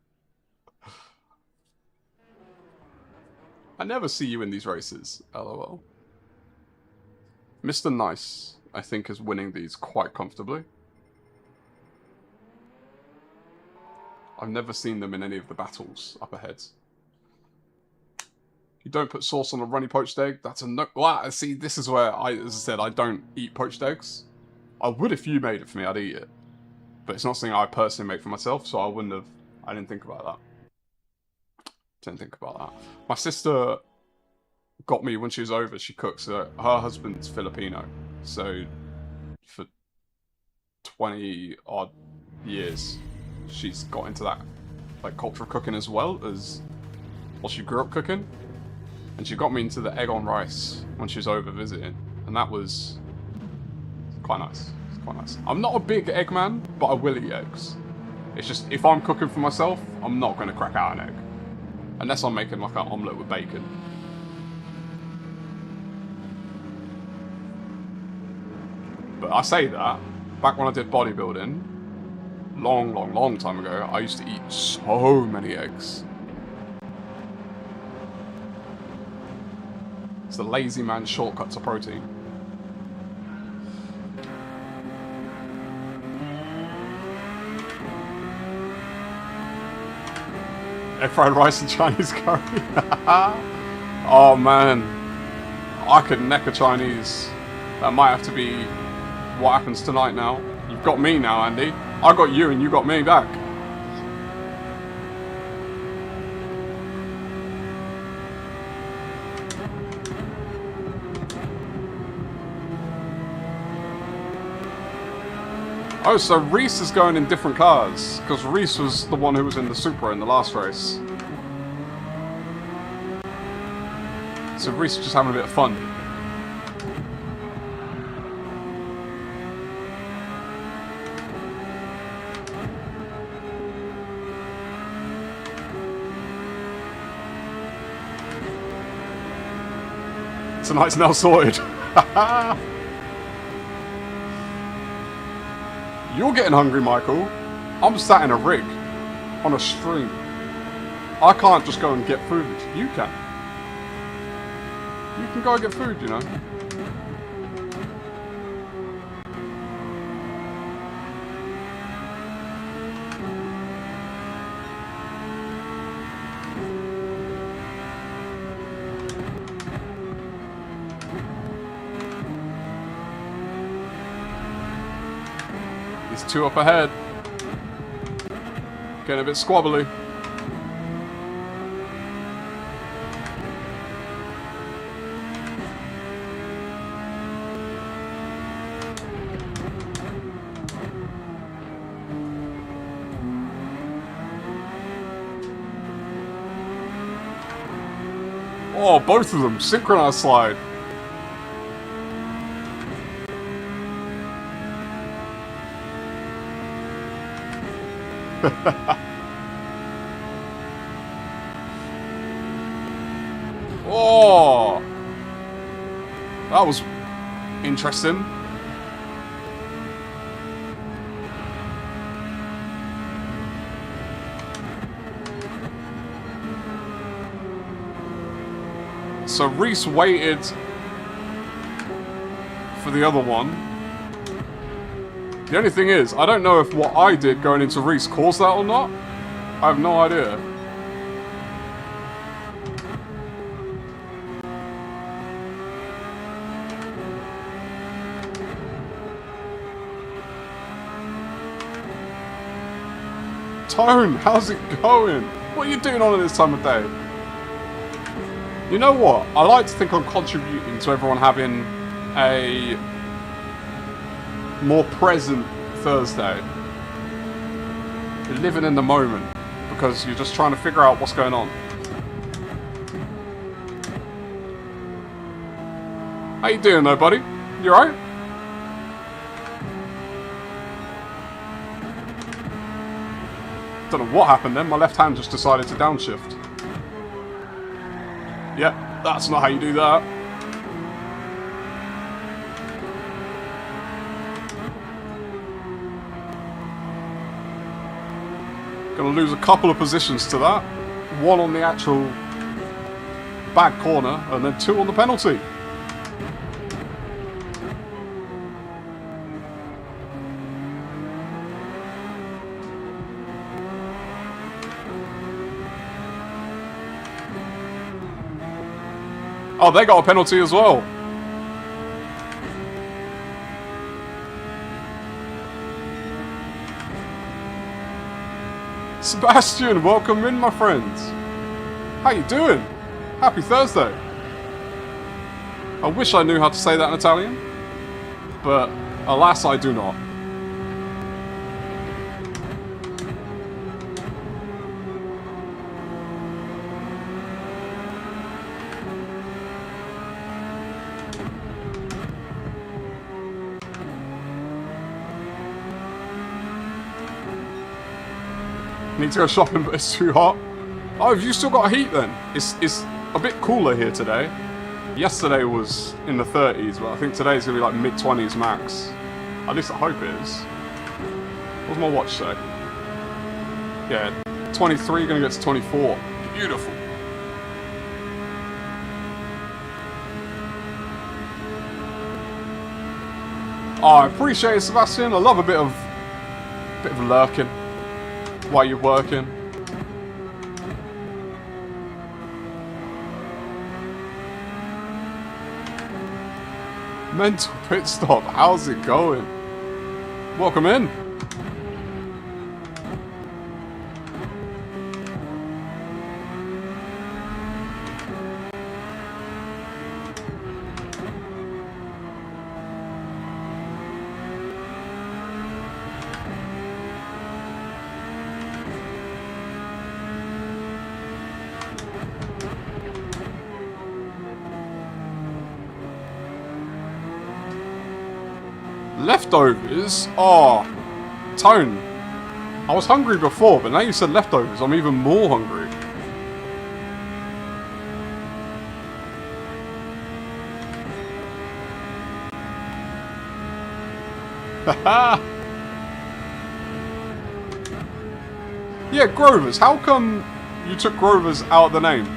I never see you in these races, lol. Mr. Nice, I think, is winning these quite comfortably. I've never seen them in any of the battles up ahead. You don't put sauce on a runny poached egg? That's a no... Well, see, this is where, as I said, I don't eat poached eggs. I would if you made it for me, I'd eat it. But it's not something I personally make for myself, so I didn't think about that. Didn't think about that. My sister got me when she was over, she cooks. Her husband's Filipino. So, for 20 odd years, she's got into that, like, culture of cooking as well as, well, she grew up cooking. And she got me into the egg on rice when she was over visiting. And that was quite nice. Quite nice. I'm not a big egg man, but I will eat eggs. It's just, if I'm cooking for myself, I'm not going to crack out an egg. Unless I'm making like an omelette with bacon. But I say that, back when I did bodybuilding, long time ago, I used to eat so many eggs. It's the lazy man's shortcut to protein. Egg fried rice and Chinese curry. Oh man, I could neck a Chinese. That might have to be what happens tonight now. You've got me now, Andy. I got you and you got me back. Oh, so Reese is going in different cars, because Reese was the one who was in the Supra in the last race. So Reese is just having a bit of fun. Tonight's now sorted. You're getting hungry, Michael. I'm sat in a rig on a stream. I can't just go and get food. You can. You can go and get food, you know. He's 2 up ahead. Getting a bit squabbly. Oh, both of them. Synchronized slide. Oh, that was interesting. So Reese waited for the other one. The only thing is, I don't know if what I did going into Reese caused that or not. I have no idea. Tone, how's it going? What are you doing on at this time of day? You know what? I like to think I'm contributing to everyone having a more present Thursday. You're living in the moment because you're just trying to figure out what's going on. How you doing though, buddy? You alright? Don't know what happened then, my left hand just decided to downshift. Yep, that's not how you do that. Gonna lose a couple of positions to that. 1 on the actual bad corner, and then 2 on the penalty. Oh, they got a penalty as well. Sebastian, welcome in, my friends. How you doing? Happy Thursday. I wish I knew how to say that in Italian, but alas, I do not. Need to go shopping, but it's too hot. Oh, have you still got heat then? It's a bit cooler here today. Yesterday was in the 30s, but I think today's gonna be like mid-20s max. At least I hope it is. What does my watch say? Yeah, 23 gonna get to 24. Beautiful. Oh, I appreciate it, Sebastian. I love a bit of lurking while you're working. Mental pit stop, how's it going? Welcome in. Leftovers? Oh, Tone. I was hungry before, but now you said leftovers, I'm even more hungry. Haha! Yeah, Grover's. How come you took Grover's out of the name?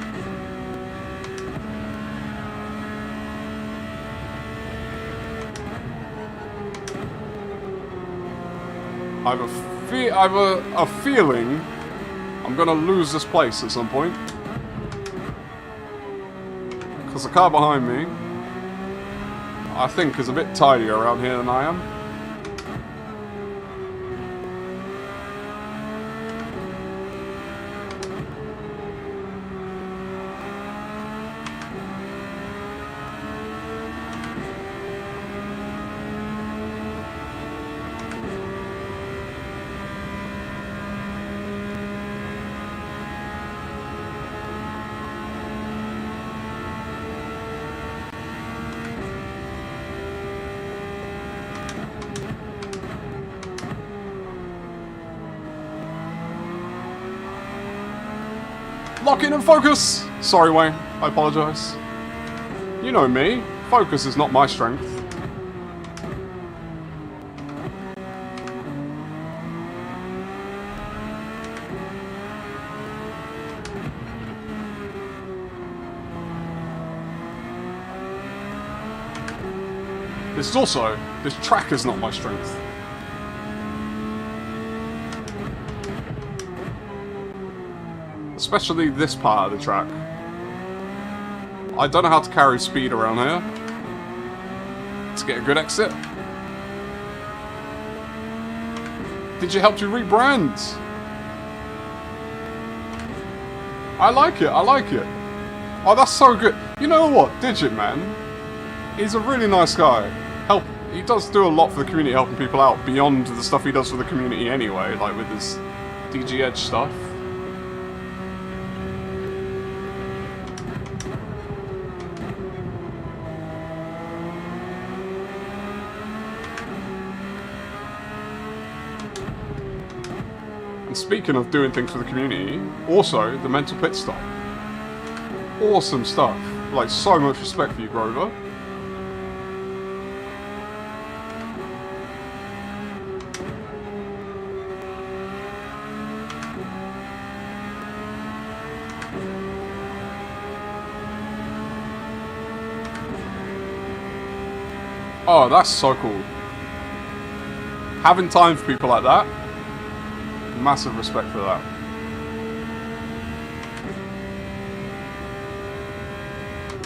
I have a feeling I'm gonna lose this place at some point. Because the car behind me, I think, is a bit tidier around here than I am. Lock in and focus! Sorry, Wayne. I apologise. You know me. Focus is not my strength. This track is not my strength. Especially this part of the track. I don't know how to carry speed around here to get a good exit. Did you help to rebrand? I like it, I like it. Oh, that's so good. You know what, Digit Man, he's a really nice guy. He does do a lot for the community, helping people out beyond the stuff he does for the community anyway, like with his DG Edge stuff. And speaking of doing things for the community, also the mental pit stop. Awesome stuff. Like, so much respect for you, Grover. Oh, that's so cool. Having time for people like that, massive respect for that.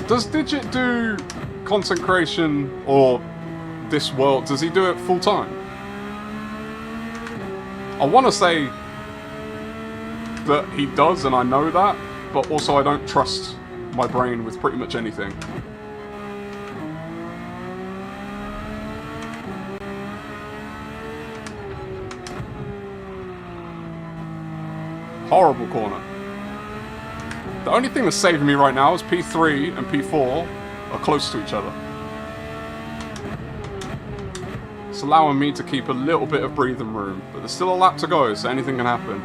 Does Digit do content creation or this world? Does he do it full time? I want to say that he does, and I know that, but also I don't trust my brain with pretty much anything. Horrible corner. The only thing that's saving me right now is P3 and P4 are close to each other. It's allowing me to keep a little bit of breathing room, but there's still a lap to go, so anything can happen.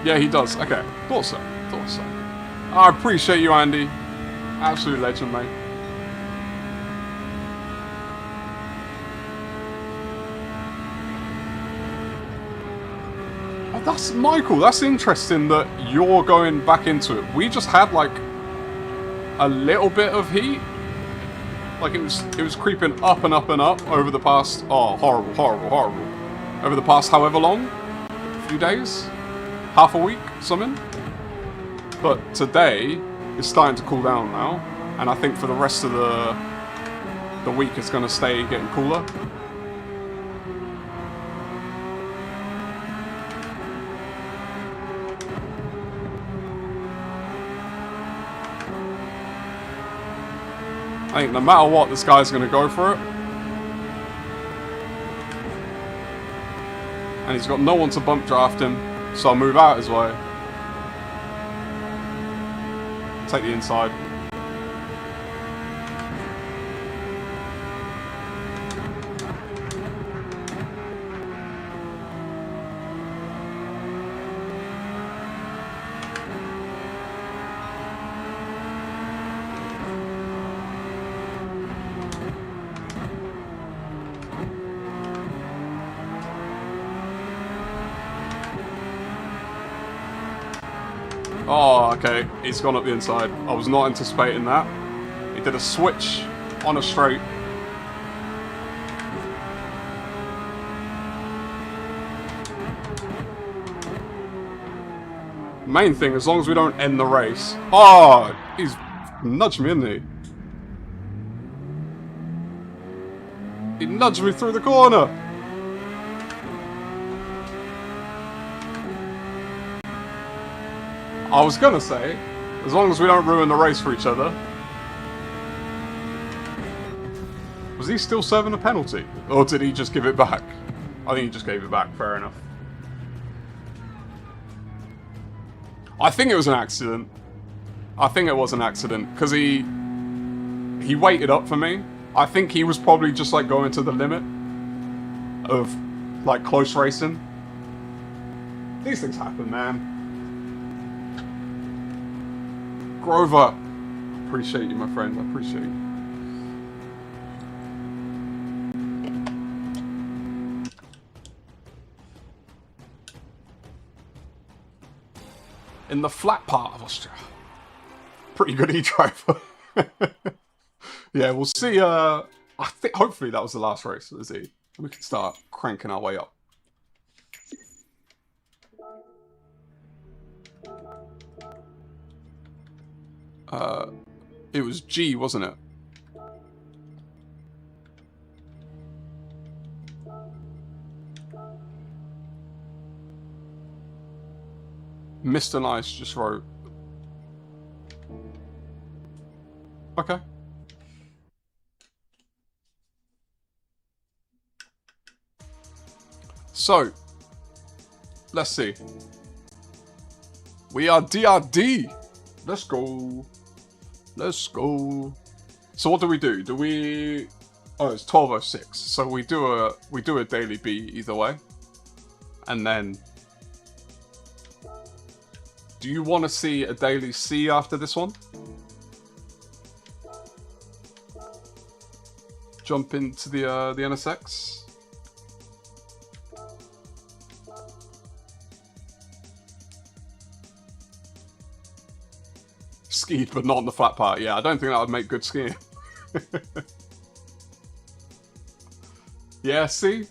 Yeah, he does. Okay, thought so. Thought so. I appreciate you, Andy. Absolute legend, mate. That's Michael, that's interesting that you're going back into it. We just had like a little bit of heat. Like it was creeping up and up and up over the past, oh, horrible, horrible, horrible. Over the past however long? A few days? Half a week? Something? But today, it's starting to cool down now. And I think for the rest of the week it's going to stay getting cooler. I think no matter what, this guy's going to go for it. And he's got no one to bump draft him, so I'll move out his way. Take the inside. Oh, okay. He's gone up the inside. I was not anticipating that. He did a switch on a straight. Main thing, as long as we don't end the race. Oh, he's nudged me, isn't he? He nudged me through the corner. I was gonna say, as long as we don't ruin the race for each other. Was he still serving a penalty? Or did he just give it back? I think he just gave it back, fair enough. I think it was an accident. I think it was an accident, because he waited up for me. I think he was probably just like going to the limit of like close racing. These things happen, man. Grover, appreciate you, my friend. I appreciate you. In the flat part of Austria. Pretty good e-driver. Yeah, we'll see. I think hopefully that was the last race, is he? We can start cranking our way up. It was G, wasn't it? Mr. Nice just wrote. Okay. So, let's see. We are DRD. Let's go. Let's go. So what do we do? Do we... Oh, it's 12:06. So we do a daily B either way. And then... Do you want to see a daily C after this one? Jump into the NSX? Skied, but not on the flat part. Yeah, I don't think that would make good skiing. Yeah, see?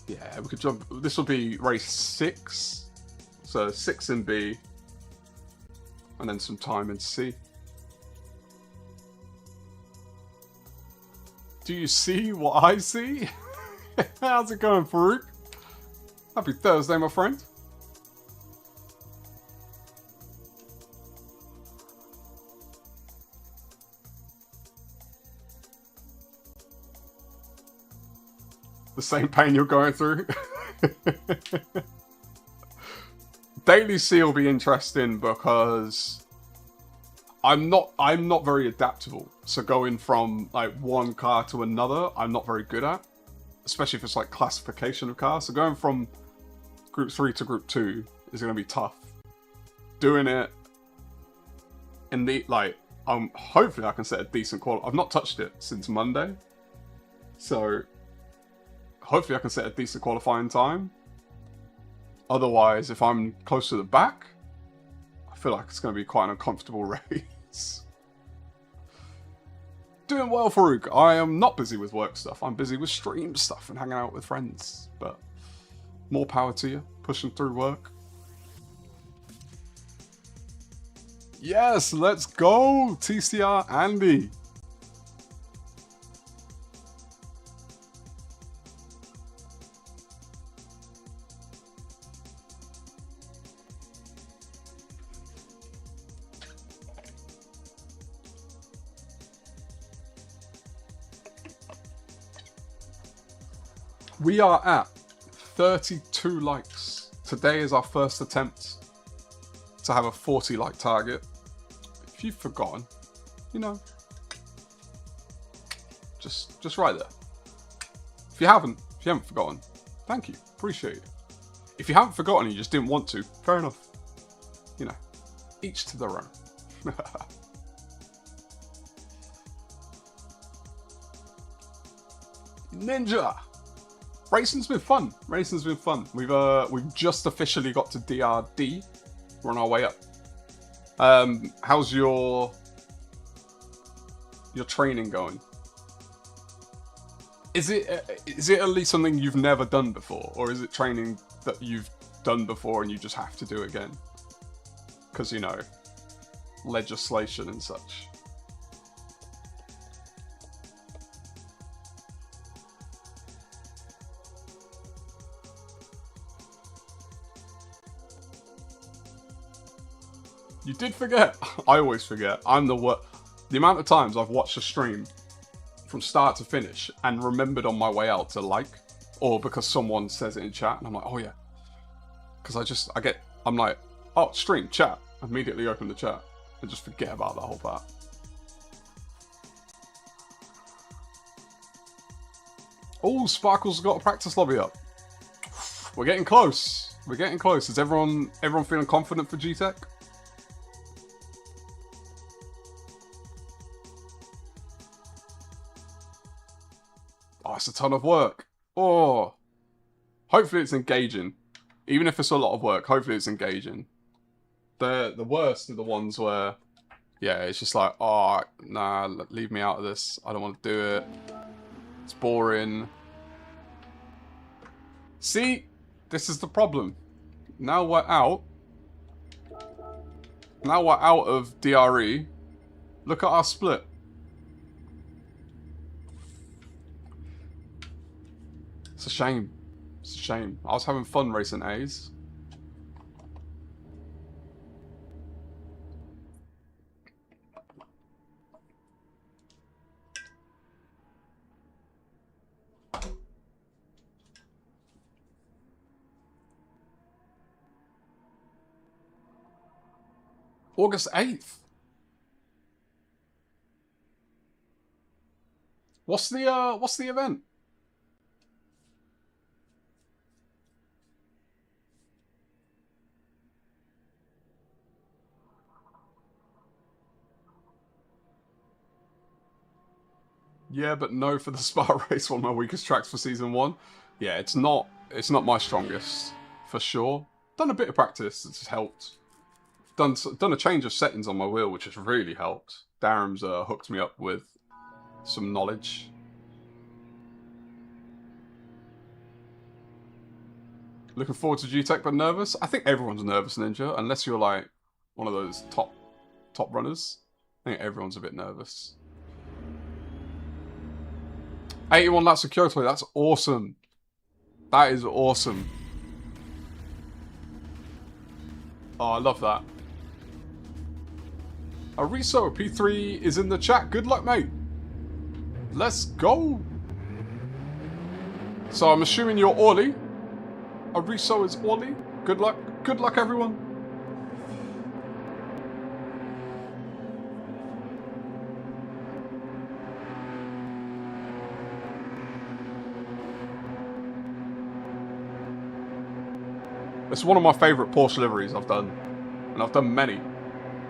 Yeah, we could jump. This will be race 6. So 6 in B. And then some time in C. Do you see what I see? How's it going, Farouk? Happy Thursday, my friend. The same pain you're going through. Daily C will be interesting because I'm not very adaptable. So going from like one car to another, I'm not very good at. Especially if it's like classification of cars. So going from Group 3 to Group 2 is going to be tough. Doing it in the, like, hopefully I can set a decent quality. I've not touched it since Monday. So hopefully I can set a decent qualifying time. Otherwise, if I'm close to the back, I feel like it's going to be quite an uncomfortable race. Doing well, Farouk. I am not busy with work stuff. I'm busy with stream stuff and hanging out with friends. But more power to you, pushing through work. Yes, let's go, TCR Andy. We are at 32 likes. Today is our first attempt to have a 40 like target. If you've forgotten, you know, just right there. If you haven't forgotten, thank you, appreciate it. If you haven't forgotten, you just didn't want to, fair enough. You know, each to their own. Ninja! Racing's been fun. Racing's been fun. We've just officially got to DRD. We're on our way up. How's your training going? Is it at least something you've never done before, or is it training that you've done before and you just have to do again? Because, you know, legislation and such. You did forget. I always forget. I'm the worst. The amount of times I've watched a stream from start to finish and remembered on my way out to like, or because someone says it in chat and I'm like, oh yeah. Because I'm like, oh, stream, chat. Immediately open the chat and just forget about that whole part. Oh, Sparkle's got a practice lobby up. We're getting close. We're getting close. Is everyone feeling confident for G-Tech? Oh, it's a ton of work. Oh. Hopefully it's engaging. Even if it's a lot of work, hopefully it's engaging. The worst are the ones where, yeah, it's just like, oh, nah, leave me out of this. I don't want to do it. It's boring. See? This is the problem. Now we're out. Now we're out of DRE. Look at our split. It's a shame. It's a shame. I was having fun racing A's. August 8th. What's the event? Yeah, but no for the Spa race, one of my weakest tracks for season 1. Yeah, it's not my strongest, for sure. Done a bit of practice, it's helped. Done a change of settings on my wheel, which has really helped. Darren's hooked me up with some knowledge. Looking forward to G-Tech, but nervous? I think everyone's nervous, Ninja, unless you're like one of those top runners. I think everyone's a bit nervous. 81 laps of Kyoto, that's awesome. That is awesome. Oh, I love that. Ariso, P3 is in the chat. Good luck, mate. Let's go. So I'm assuming you're Orly. Ariso is Orly. Good luck. Good luck, everyone. It's one of my favourite Porsche liveries I've done. And I've done many.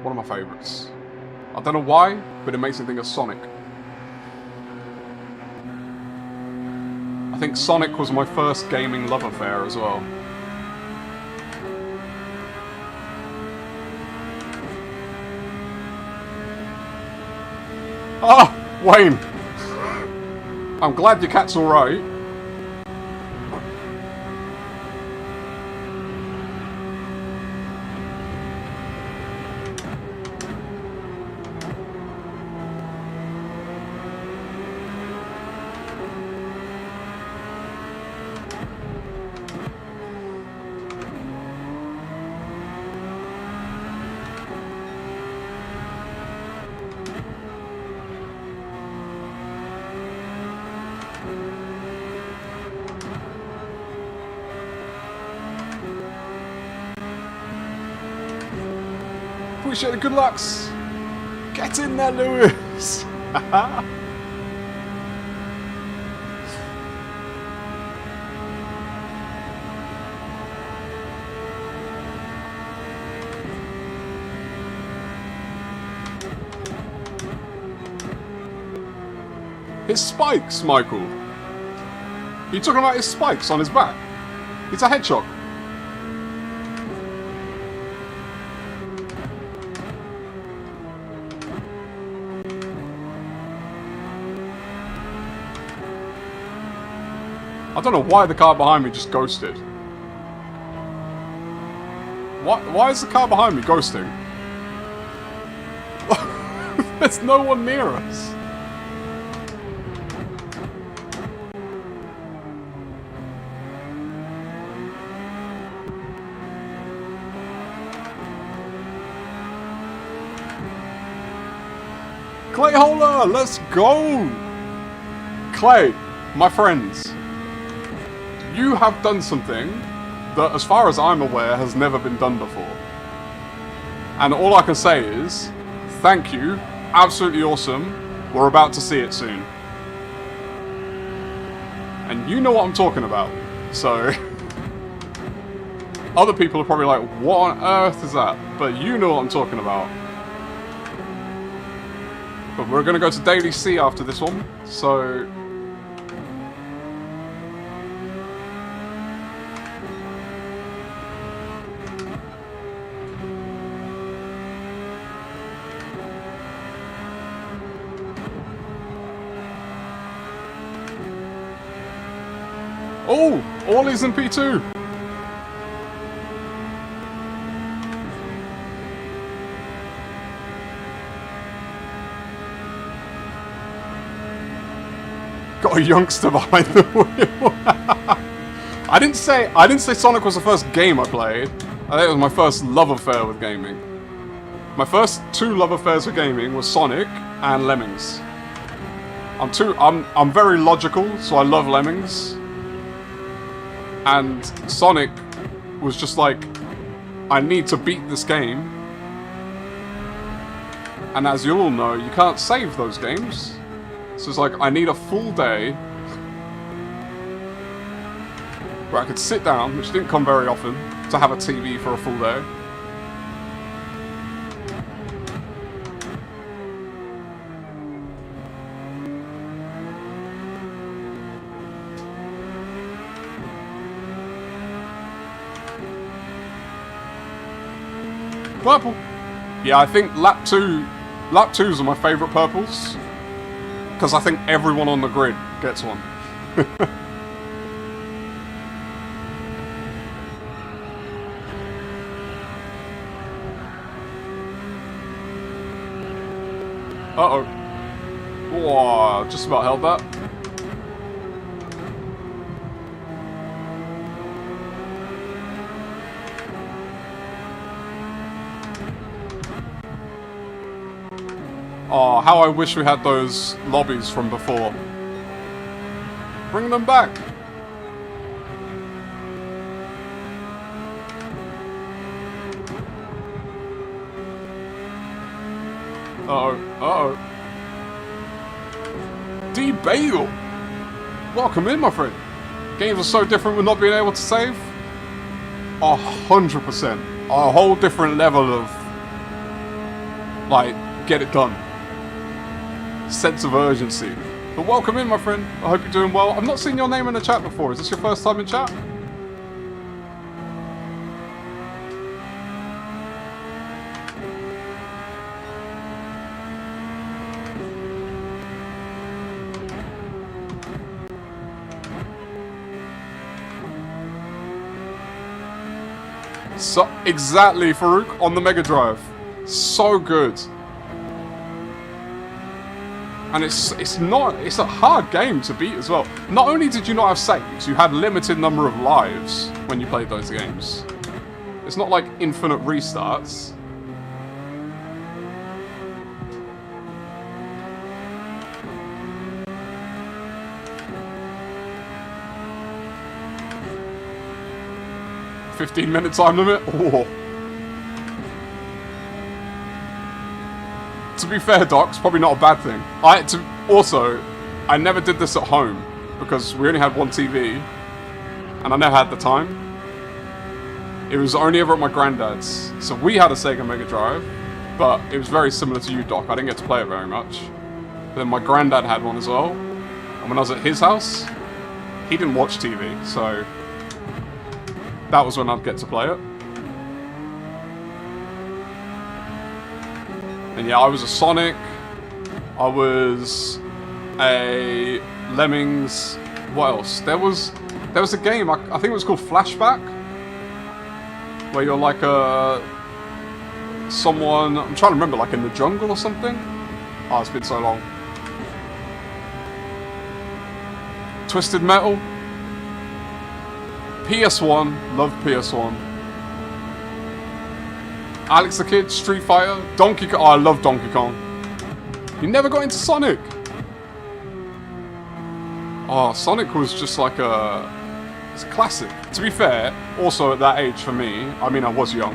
One of my favourites. I don't know why, but it makes me think of Sonic. I think Sonic was my first gaming love affair as well. Ah! Wayne! I'm glad your cat's alright. appreciate it. Good lucks. Get in there, Lewis. His spikes, Michael. Are you talking about his spikes on his back? He's a hedgehog. I don't know why the car behind me just ghosted. Why is the car behind me ghosting? There's no one near us. Clay Holder, let's go! Clay, my friends, you have done something that, as far as I'm aware, has never been done before. And all I can say is, thank you, absolutely awesome, we're about to see it soon. And you know what I'm talking about, so... Other people are probably like, what on earth is that? But you know what I'm talking about. But we're going to go to Daily C after this one, so... Oh! Orly's in P2! Got a youngster behind the wheel. I didn't say Sonic was the first game I played. I think it was my first love affair with gaming. My first two love affairs with gaming was Sonic and Lemmings. I'm very logical, so I love Lemmings. And Sonic was just like, I need to beat this game. And as you all know, you can't save those games. So it's like, I need a full day where I could sit down, which didn't come very often, to have a TV for a full day. Purple. Yeah, I think lap twos are my favourite purples. Because I think everyone on the grid gets one. Uh-oh. Whoa, just about held that. Oh, how I wish we had those lobbies from before. Bring them back. Uh-oh, uh-oh. D-Bagel! Welcome in, my friend. Games are so different with not being able to save. 100%. A whole different level of, like, get it done. Sense of urgency. But welcome in, my friend. I hope you're doing well. I've not seen your name in the chat before. Is this your first time in chat? So, exactly, Farouk, on the Mega Drive. So good. And it's a hard game to beat as well. Not only did you not have saves, you had limited number of lives when you played those games. It's not like infinite restarts. .15-minute time limit? Oh. To be fair, Doc, it's probably not a bad thing. I never did this at home because we only had one TV and I never had the time. It was only ever at my granddad's. So we had a Sega Mega Drive, but it was very similar to you, Doc. I didn't get to play it very much. But then my granddad had one as well. And when I was at his house, he didn't watch TV, so that was when I'd get to play it. And yeah, I was a Sonic, I was a Lemmings, what else? There was a game, I think it was called Flashback, where you're like someone, I'm trying to remember, like in the jungle or something? Oh, it's been so long. Twisted Metal. PS1, love PS1. Alex the Kid, Street Fighter, Donkey Kong. Oh, I love Donkey Kong. You never got into Sonic? Oh, Sonic was just like it's a classic. To be fair, also at that age for me, I mean I was young,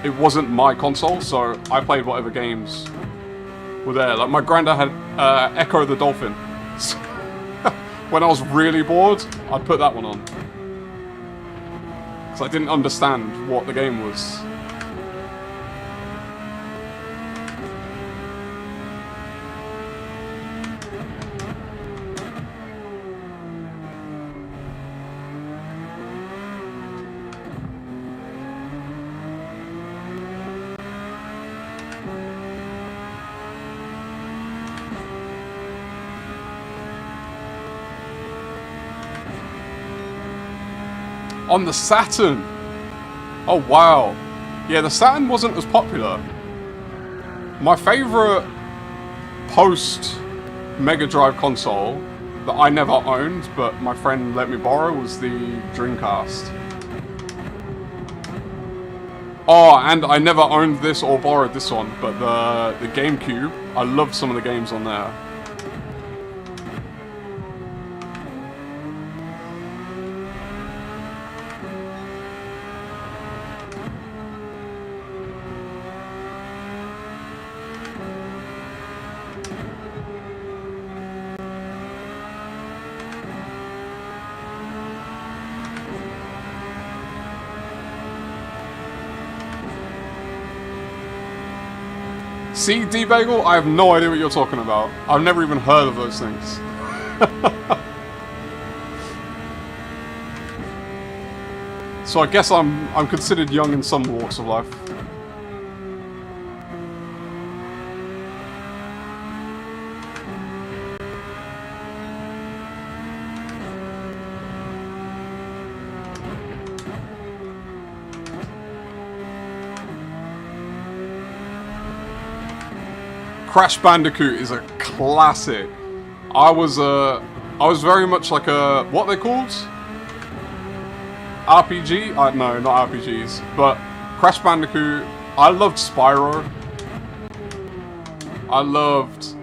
it wasn't my console, so I played whatever games were there. Like my granddad had Echo the Dolphin. When I was really bored, I'd put that one on. Because I didn't understand what the game was. On the Saturn! Oh wow. Yeah, the Saturn wasn't as popular. My favourite post-Mega Drive console that I never owned, but my friend let me borrow, was the Dreamcast. Oh, and I never owned this or borrowed this one, but the GameCube, I loved some of the games on there. See, D-Bagel, I have no idea what you're talking about. I've never even heard of those things. So I guess I'm considered young in some walks of life. Crash Bandicoot is a classic. I was very much like a, what are they called? RPG? No, not RPGs, but Crash Bandicoot. I loved Spyro. I loved,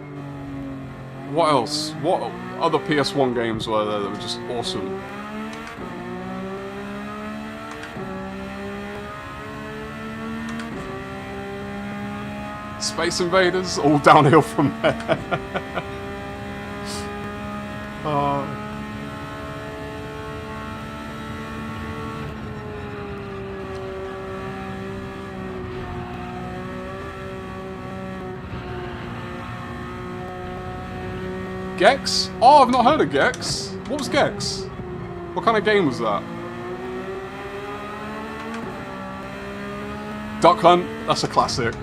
what else? What other PS1 games were there that were just awesome? Space Invaders, all downhill from there. Gex? Oh, I've not heard of Gex. What was Gex? What kind of game was that? Duck Hunt, that's a classic.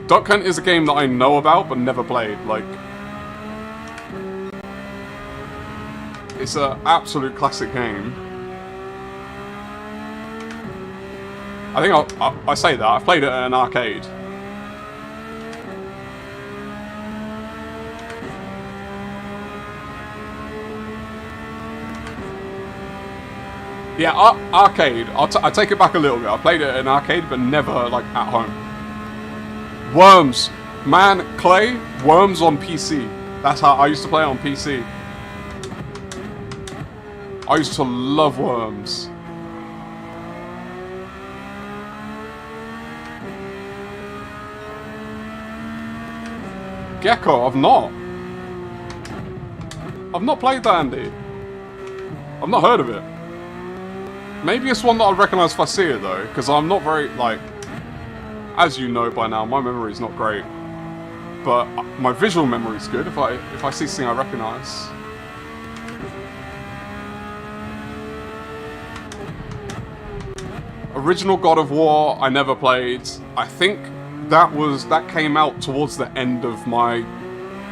Duck Hunt is a game that I know about but never played. Like, it's an absolute classic game. I think I say that I've played it at an arcade. Yeah, arcade. I take it back a little bit. I played it at an arcade, but never like at home. Worms. Man, Clay, Worms on PC. That's how I used to play it on PC. I used to love Worms. Gecko, I've not. I've not played that, Andy. I've not heard of it. Maybe it's one that I'd recognise if I see it, though, because I'm not very, like... As you know by now, my memory is not great. But my visual memory is good if I see something I recognise. Original God of War, I never played. I think that came out towards the end of my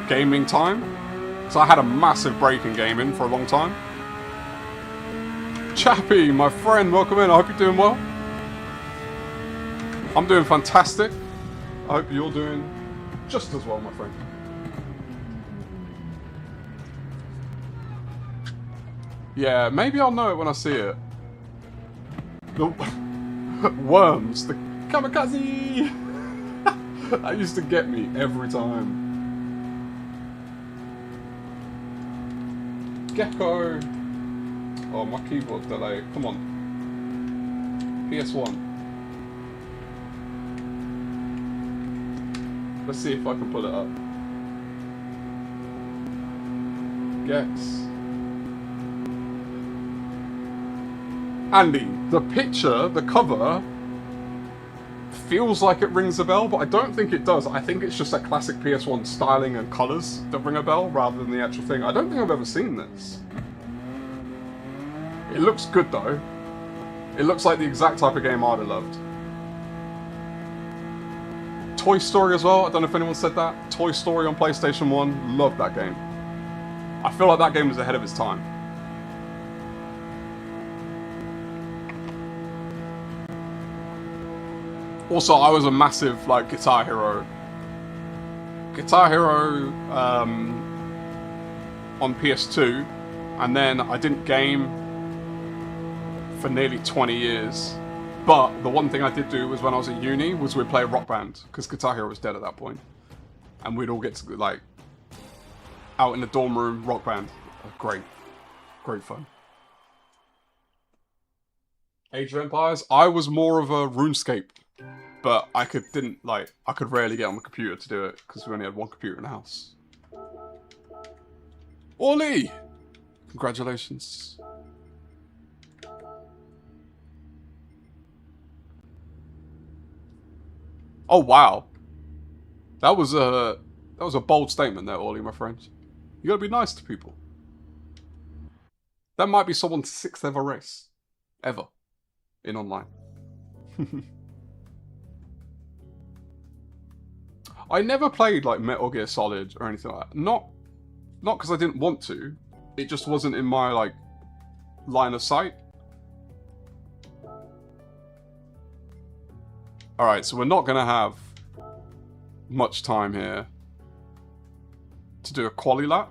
gaming time. So I had a massive break in gaming for a long time. Chappie, my friend, welcome in. I hope you're doing well. I'm doing fantastic. I hope you're doing just as well, my friend. Yeah, maybe I'll know it when I see it. The worms, the kamikaze! That used to get me every time. Gecko! Oh, my keyboard delay. Come on. PS1. Let's see if I can pull it up. Gex. Andy, the picture, the cover, feels like it rings a bell, but I don't think it does. I think it's just that classic PS1 styling and colours that ring a bell, rather than the actual thing. I don't think I've ever seen this. It looks good, though. It looks like the exact type of game I'd have loved. Toy Story as well, I don't know if anyone said that. Toy Story on PlayStation 1, loved that game. I feel like that game was ahead of its time. Also, I was a massive, like, Guitar Hero on PS2, and then I didn't game for nearly 20 years. But the one thing I did do was when I was at uni was we'd play a Rock Band, because Guitar Hero was dead at that point. And we'd all get to, like, out in the dorm room, Rock Band. Great. Great fun. Age of Empires, I was more of a RuneScape. But I could rarely get on the computer to do it, because we only had one computer in the house. Ollie! Congratulations. Oh wow. That was a bold statement there, Ollie, my friend. You gotta be nice to people. That might be someone's 6th ever race. Ever. In online. I never played like Metal Gear Solid or anything like that. Not because I didn't want to. It just wasn't in my like line of sight. Alright, so we're not gonna have much time here to do a quali lap.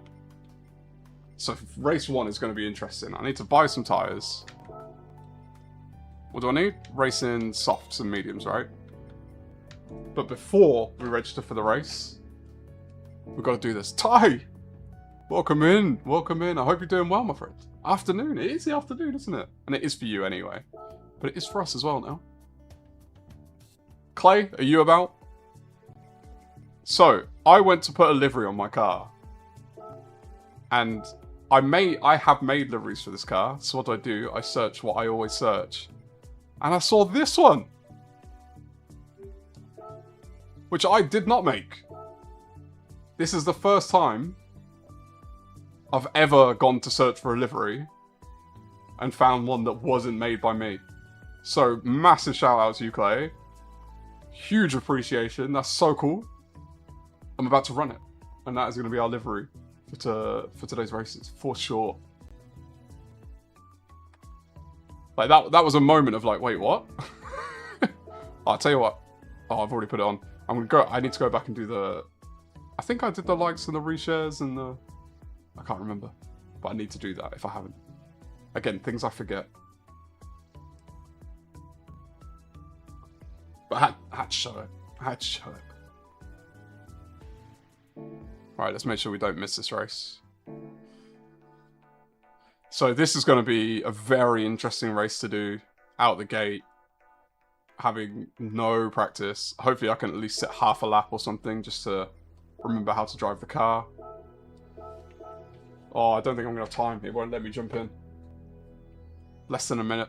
So race 1 is gonna be interesting. I need to buy some tyres. What do I need? Racing softs and mediums, right? But before we register for the race, we've got to do this. Ty! Welcome in. Welcome in. I hope you're doing well, my friend. Afternoon. It is the afternoon, isn't it? And it is for you anyway. But it is for us as well now. Clay, are you about? So, I went to put a livery on my car. And I have made liveries for this car. So what do? I search what I always search. And I saw this one. Which I did not make. This is the first time I've ever gone to search for a livery and found one that wasn't made by me. So, massive shout out to you, Clay. Huge appreciation. That's so cool. I'm about to run it. And that is going to be our livery for today's races, for sure. Like, that was a moment of like, wait, what? I'll tell you what. Oh, I've already put it on. I need to go back and do the... I think I did the likes and the reshares and the... I can't remember. But I need to do that if I haven't. Again, things I forget. But I had to show it. I had to show it. Alright, let's make sure we don't miss this race. So this is going to be a very interesting race to do out the gate. Having no practice. Hopefully I can at least set half a lap or something just to remember how to drive the car. Oh, I don't think I'm going to have time. It won't let me jump in. Less than a minute.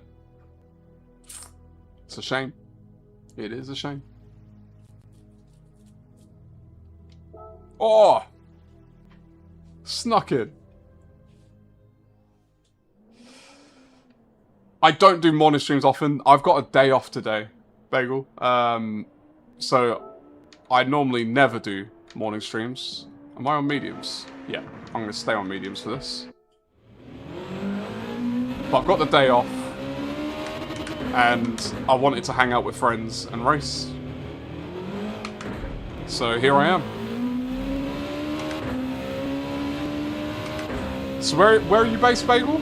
It's a shame. It is a shame. Oh! Snuck in. I don't do morning streams often. I've got a day off today, Bagel. So I normally never do morning streams. Am I on mediums? Yeah, I'm going to stay on mediums for this. But I've got the day off. And I wanted to hang out with friends and race. So here I am. So where are you based, Bagel?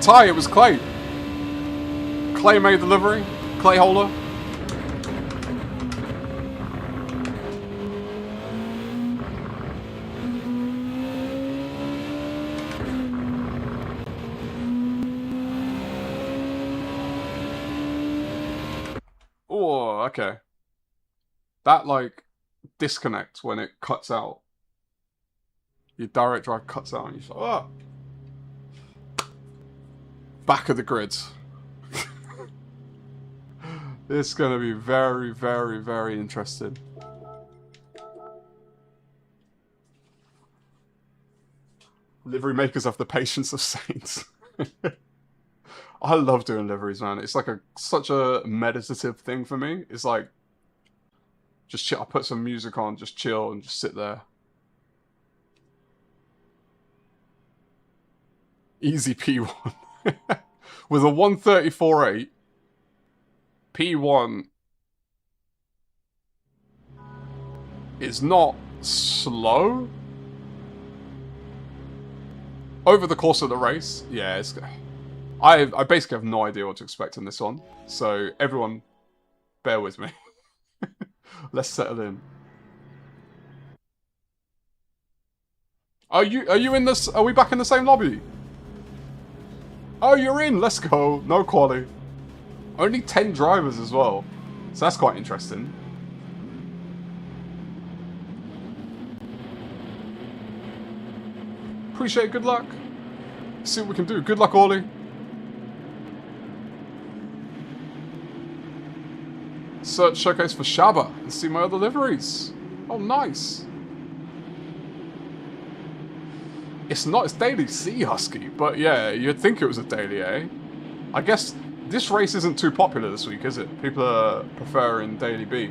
Ty, it was Clay. Clay made delivery. Clay holder. Oh, okay. That, like, disconnects when it cuts out. Your direct drive cuts out and you're like, oh. Back of the grid. It's going to be very, very, very interesting. Livery makers have the patience of saints. I love doing liveries, man. It's like such a meditative thing for me. It's like, just chill. I put some music on, just chill and just sit there. Easy P1. With a 134.8, P1 is not slow. Over the course of the race, yeah, I basically have no idea what to expect in this one. So everyone, bear with me. Let's settle in. Are you in this? Are we back in the same lobby? Oh, you're in. Let's go. No quali. Only 10 drivers as well. So that's quite interesting. Appreciate it. Good luck. See what we can do. Good luck, Ollie. Search showcase for Shaba and see my other liveries. Oh, nice. It's not, it's daily C, Husky, but yeah, you'd think it was a daily A. I guess this race isn't too popular this week, is it? People are preferring daily B.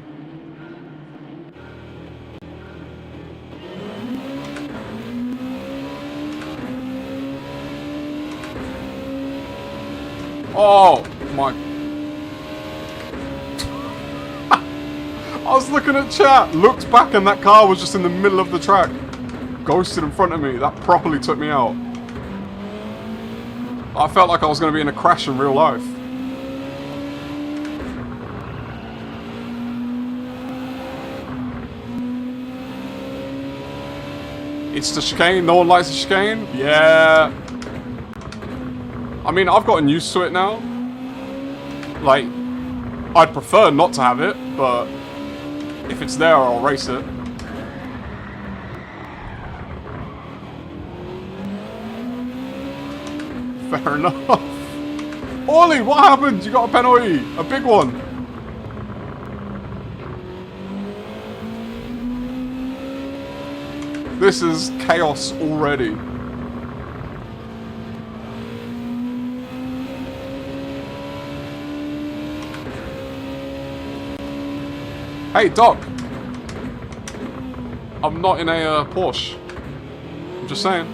Oh my. I was looking at chat, looked back and that car was just in the middle of the track. Ghosted in front of me. That properly took me out. I felt like I was going to be in a crash in real life. It's the chicane. No one likes the chicane. Yeah. I mean, I've gotten used to it now. Like, I'd prefer not to have it, but if it's there, I'll race it. Fair enough. Ollie, what happened? You got a penalty. A big one. This is chaos already. Hey, Doc. I'm not in a Porsche. I'm just saying.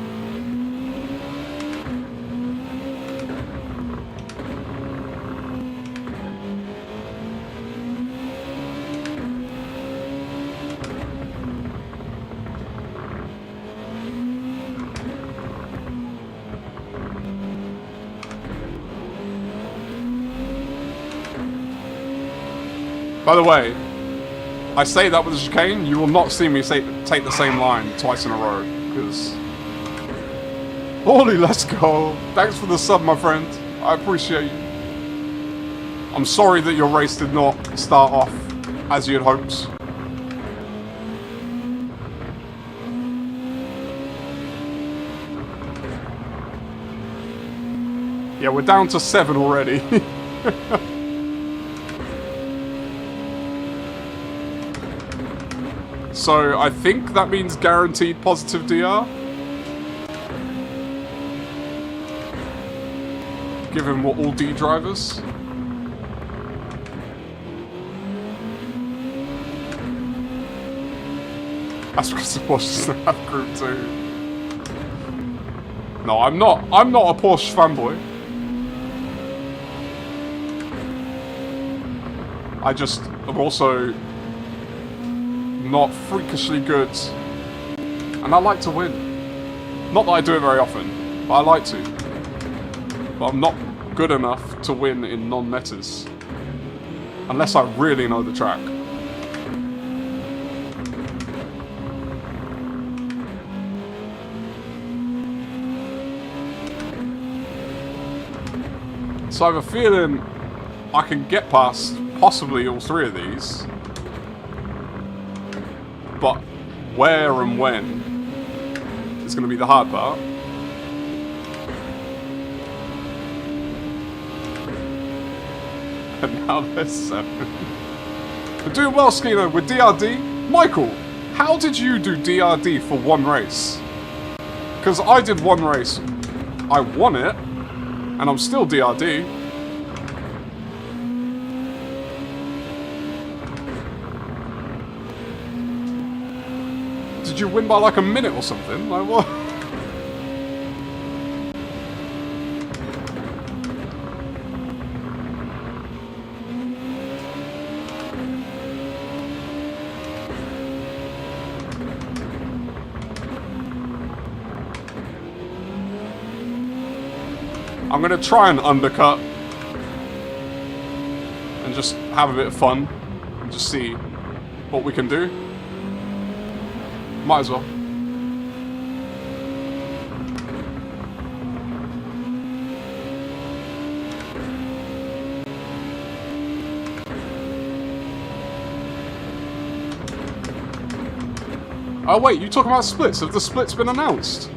By the way, I say that with a chicane, you will not see me take the same line twice in a row, because... Holy, let's go! Thanks for the sub, my friend. I appreciate you. I'm sorry that your race did not start off as you had hoped. Yeah, we're down to 7 already. So, I think that means guaranteed positive DR. Given we're all D drivers. That's because the Porsche doesn't have Group 2. No, I'm not a Porsche fanboy. I just am also not freakishly good. And I like to win. Not that I do it very often, but I like to. But I'm not good enough to win in non-metas. Unless I really know the track. So I have a feeling I can get past possibly all 3 of these. But where and when is going to be the hard part. And now there's 7. We're doing well, Skino, with DRD. Michael, how did you do DRD for 1 race? Because I did 1 race, I won it, and I'm still DRD. Did you win by like a minute or something? Like what? I'm gonna try and undercut and just have a bit of fun and just see what we can do. Might as well. Oh wait, you talking about splits? Have the splits been announced?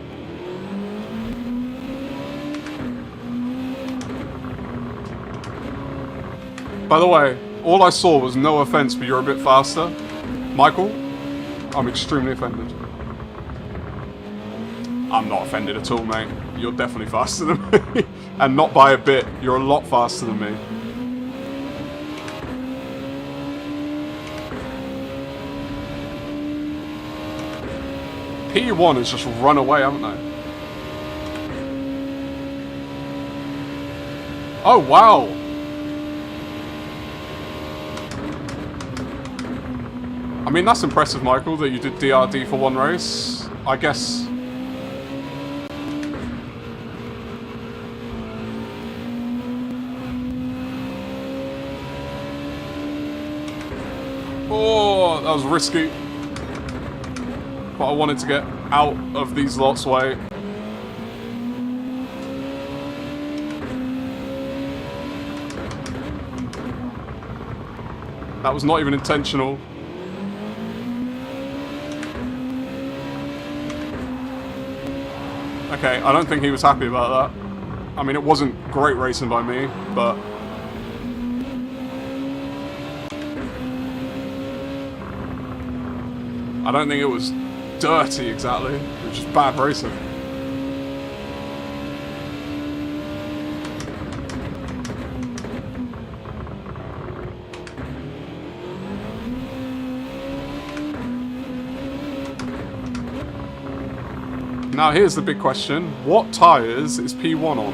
By the way, all I saw was no offense, but you're a bit faster. Michael, I'm extremely offended. I'm not offended at all, mate. You're definitely faster than me. And not by a bit. You're a lot faster than me. P1 has just run away, haven't they? Oh, wow. I mean, that's impressive, Michael, that you did DRD for 1 race. I guess... Oh, that was risky. But I wanted to get out of these lots' way. That was not even intentional. Okay, I don't think he was happy about that. I mean, it wasn't great racing by me, but... I don't think it was dirty, exactly. It was just bad racing. Now here's the big question. What tyres is P1 on?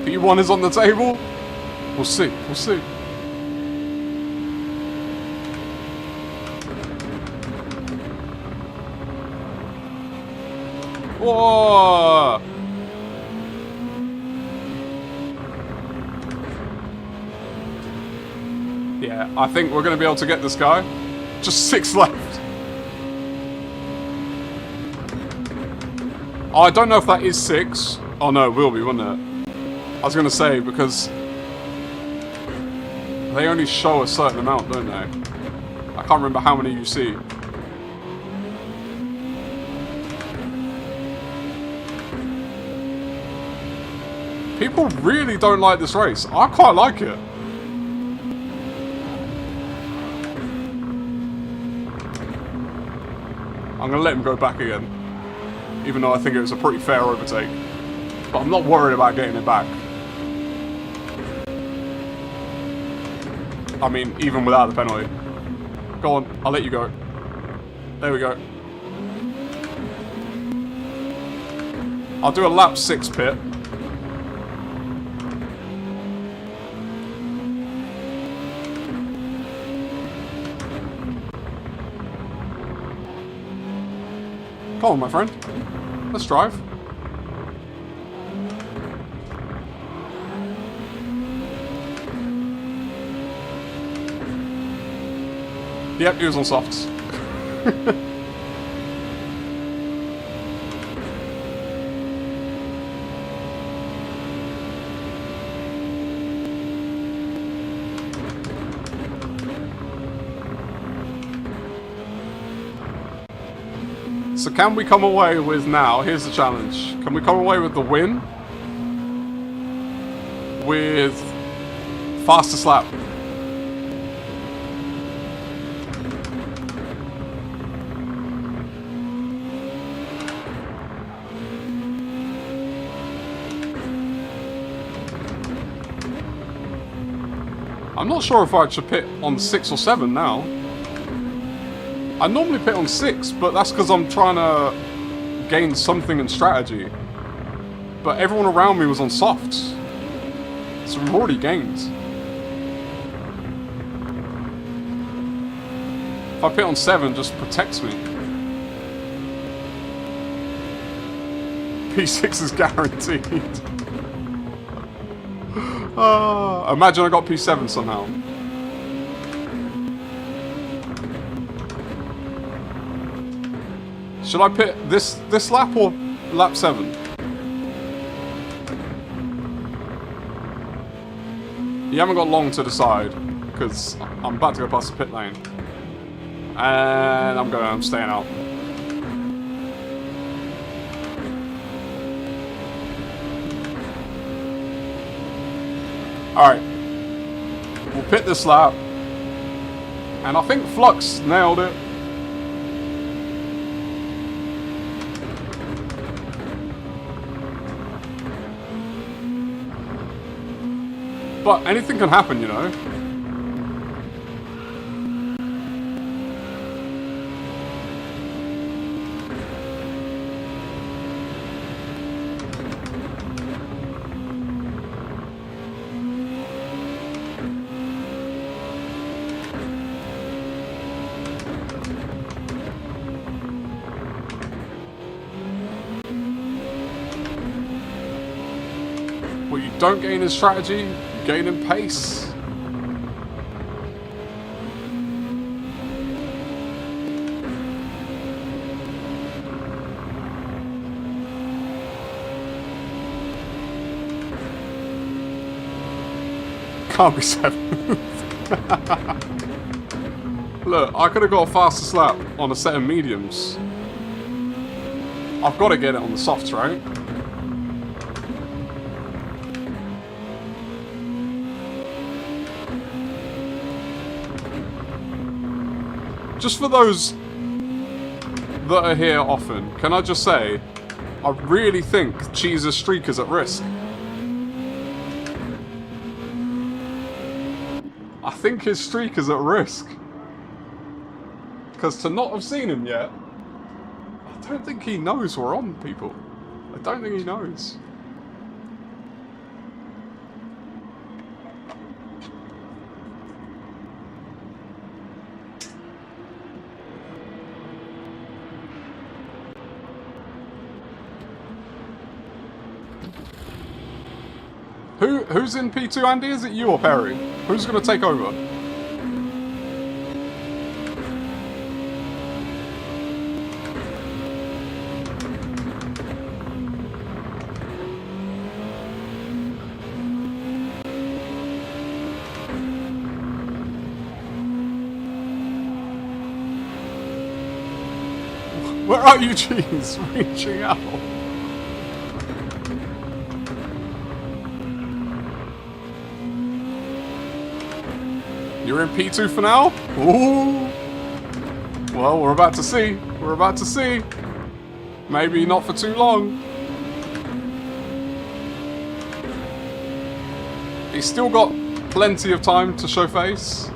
P1 is on the table? We'll see, we'll see. Whoa! Yeah, I think we're going to be able to get this guy. Just 6 left. Oh, I don't know if that is 6. Oh no, it will be, wouldn't it? I was going to say, because they only show a certain amount, don't they? I can't remember how many you see. People really don't like this race. I quite like it. I'm going to let him go back again. Even though I think it was a pretty fair overtake. But I'm not worried about getting it back. I mean, even without the penalty. Go on, I'll let you go. There we go. I'll do a lap 6 pit. Come on, my friend. Let's drive. Yep, he was on softs. So can we come away with now, here's the challenge, can we come away with the win with fastest lap? I'm not sure if I should pit on 6 or 7 now. I normally pit on 6, but that's because I'm trying to gain something in strategy. But everyone around me was on softs. So we've already gained. If I pit on 7, just protects me. P6 is guaranteed. Imagine I got P7 somehow. Should I pit this lap or lap 7? You haven't got long to decide, because I'm about to go past the pit lane. And I'm staying out. Alright. We'll pit this lap. And I think Flux nailed it. But anything can happen, you know. What you don't gain in strategy, you gain in pace. Can't be 7th. Look, I could have got a fastest lap on a set of mediums. I've got to get it on the softs, right? Just for those that are here often, can I just say, I really think Cheese's streak is at risk. I think his streak is at risk. Because to not have seen him yet, I don't think he knows we're on, people. I don't think he knows. Who's in P2, Andy? Is it you or Perry? Who's going to take over? Where are you, Cheese? Reaching out. You're in P2 for now? Ooh. Well, we're about to see. We're about to see. Maybe not for too long. He's still got plenty of time to show face.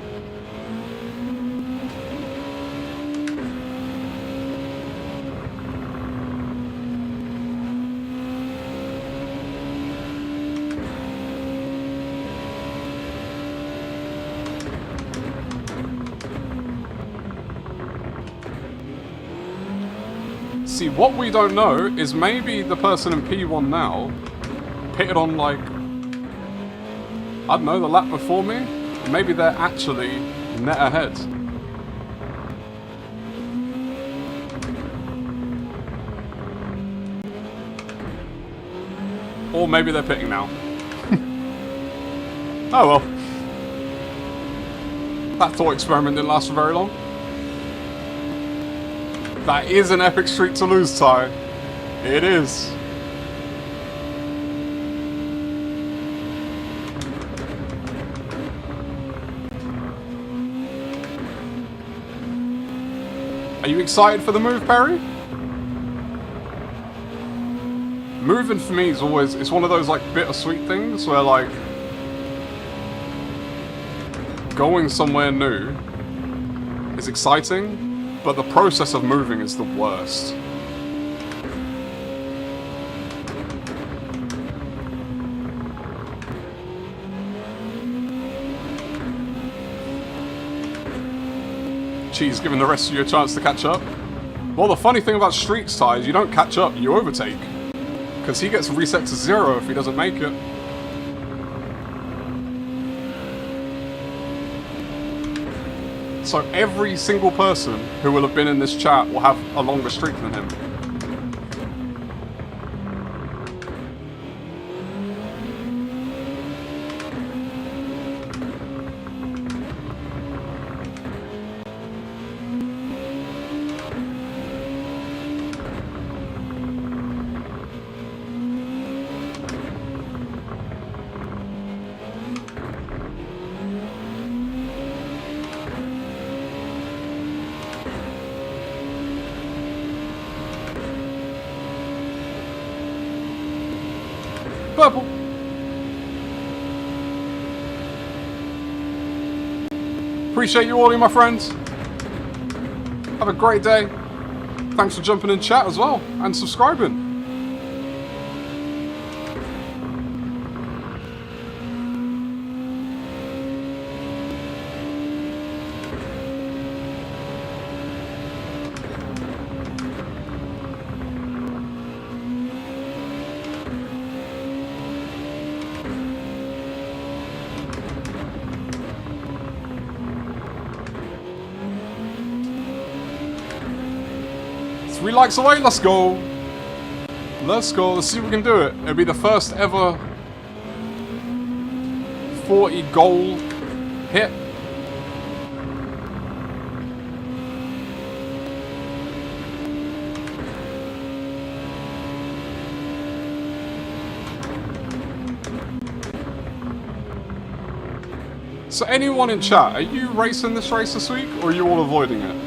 See, what we don't know is maybe the person in P1 now pitted on, like, I don't know, the lap before me. Maybe they're actually net ahead. Or maybe they're pitting now. Oh well. That thought experiment didn't last for very long. That is an epic streak to lose, Ty. It is. Are you excited for the move, Perry? Moving for me is always, it's one of those like bittersweet things where like going somewhere new is exciting. But the process of moving is the worst. Cheese giving the rest of you a chance to catch up. Well, the funny thing about streaks, Ty, is you don't catch up, you overtake. Because he gets reset to 0 if he doesn't make it. So every single person who will have been in this chat will have a longer streak than him. Purple. Appreciate you all, my friends. Have a great day. Thanks for jumping in chat as well and subscribing. Three likes away, let's go. Let's go, let's see if we can do it. It'll be the first ever 40 goal hit. So anyone in chat, are you racing this race this week or are you all avoiding it?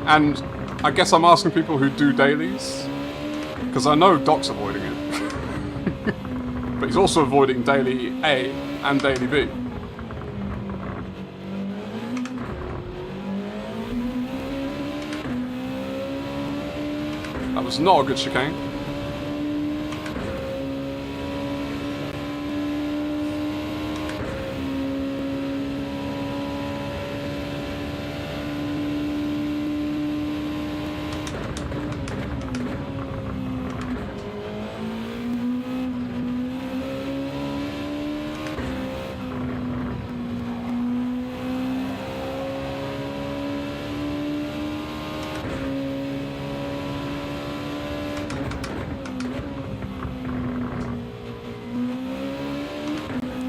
And I guess I'm asking people who do dailies, because I know Doc's avoiding it. But he's also avoiding daily A and daily B. That was not a good chicane.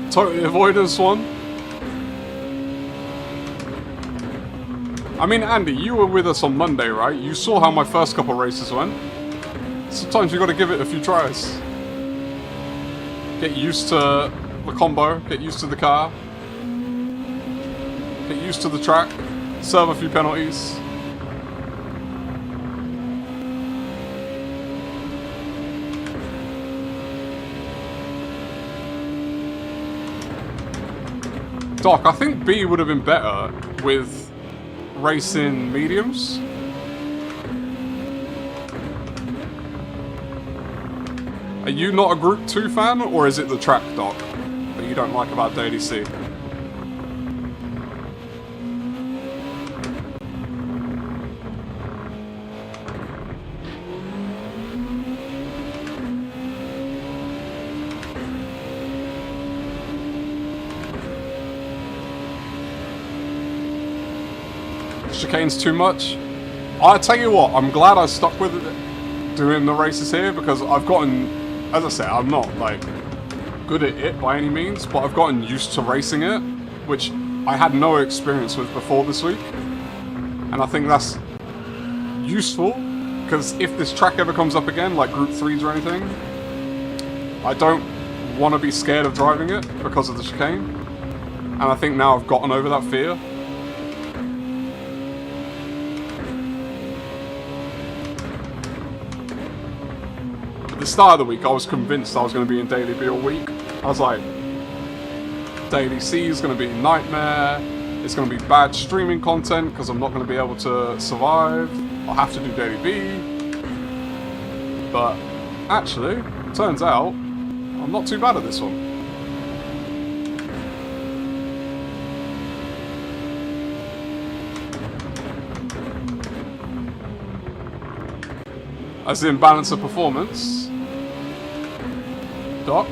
totally avoid this one. I mean, Andy, you were with us on Monday, right? You saw how my first couple races went. Sometimes you got to give it a few tries. Get used to the combo, get used to the car, get used to the track, serve a few penalties. Doc, I think B would have been better with racing mediums. Are you not a Group 2 fan, or is it the track, Doc, that you don't like about Daily C? Chicane's too much. I tell you what, I'm glad I stuck with it, doing the races here, because I've gotten, as I said, I'm not like good at it by any means, but I've gotten used to racing it, which I had no experience with before this week, and I think that's useful, because if this track ever comes up again, like Group 3s or anything, I don't want to be scared of driving it because of the chicane, and I think now I've gotten over that fear. At the start of the week, I was convinced I was going to be in Daily B all week. I was like, Daily C is going to be a nightmare. It's going to be bad streaming content because I'm not going to be able to survive. I'll have to do Daily B. But actually, it turns out, I'm not too bad at this one. As in balance of performance. Doc?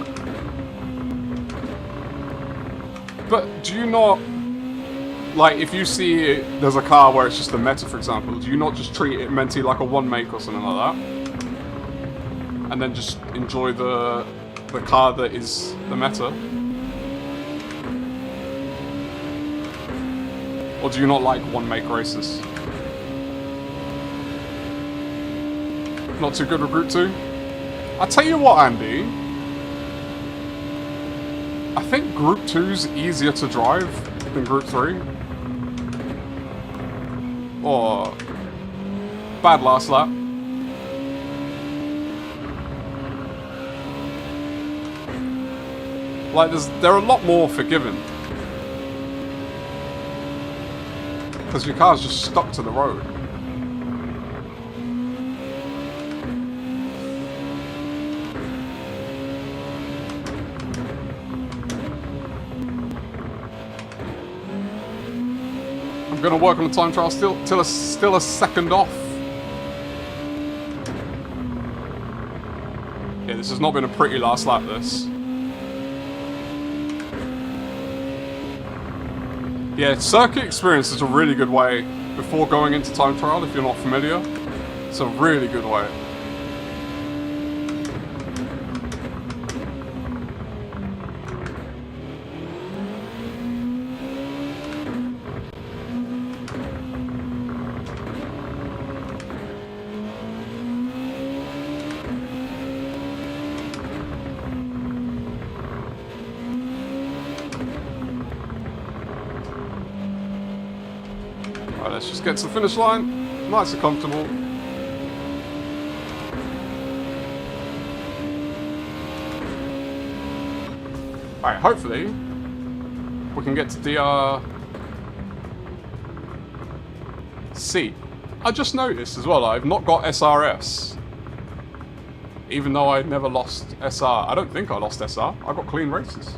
But do you not, like, if you see there's a car where it's just a meta, for example, do you not just treat it mentally like a one make or something like that? And then just enjoy the car that is the meta? Or do you not like one make races? Not too good with Group 2? I tell you what, Andy. I think Group 2's easier to drive than Group 3. Or bad last lap. Like, they're a lot more forgiving. Because your car's just stuck to the road. I'm going to work on the time trial still a second off. Yeah, this has not been a pretty last lap, this. Yeah, circuit experience is a really good way before going into time trial if you're not familiar. It's a really good way. Let's just get to the finish line. Nice and comfortable. Alright, hopefully we can get to DRC. I just noticed as well, I've not got SRS. Even though I never lost SR. I don't think I lost SR. I got clean races.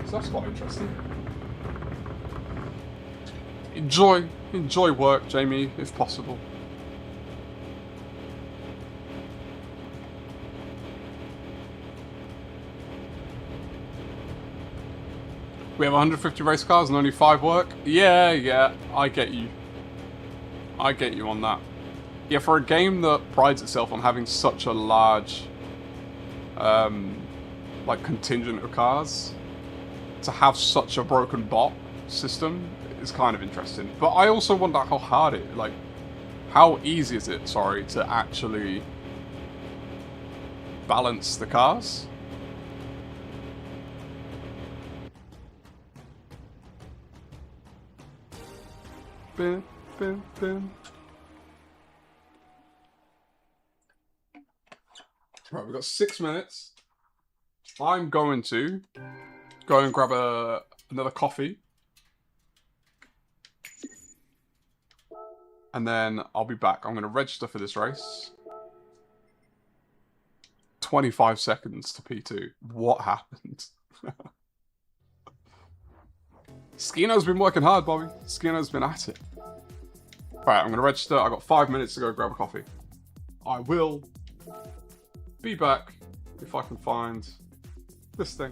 So that's quite interesting. Enjoy work, Jamie, if possible. We have 150 race cars and only 5 work? Yeah, I get you. I get you on that. Yeah, for a game that prides itself on having such a large like contingent of cars, to have such a broken bot system is kind of interesting. But I also wonder how hard it, like, how easy is it, sorry, to actually balance the cars? Bin, bin, bin. Right, we've got 6 minutes. I'm going to go and grab another coffee. And then I'll be back. I'm going to register for this race. 25 seconds to P2. What happened? Skino's been working hard, Bobby. Skino's been at it. Alright, I'm going to register. I've got 5 minutes to go grab a coffee. I will be back if I can find this thing.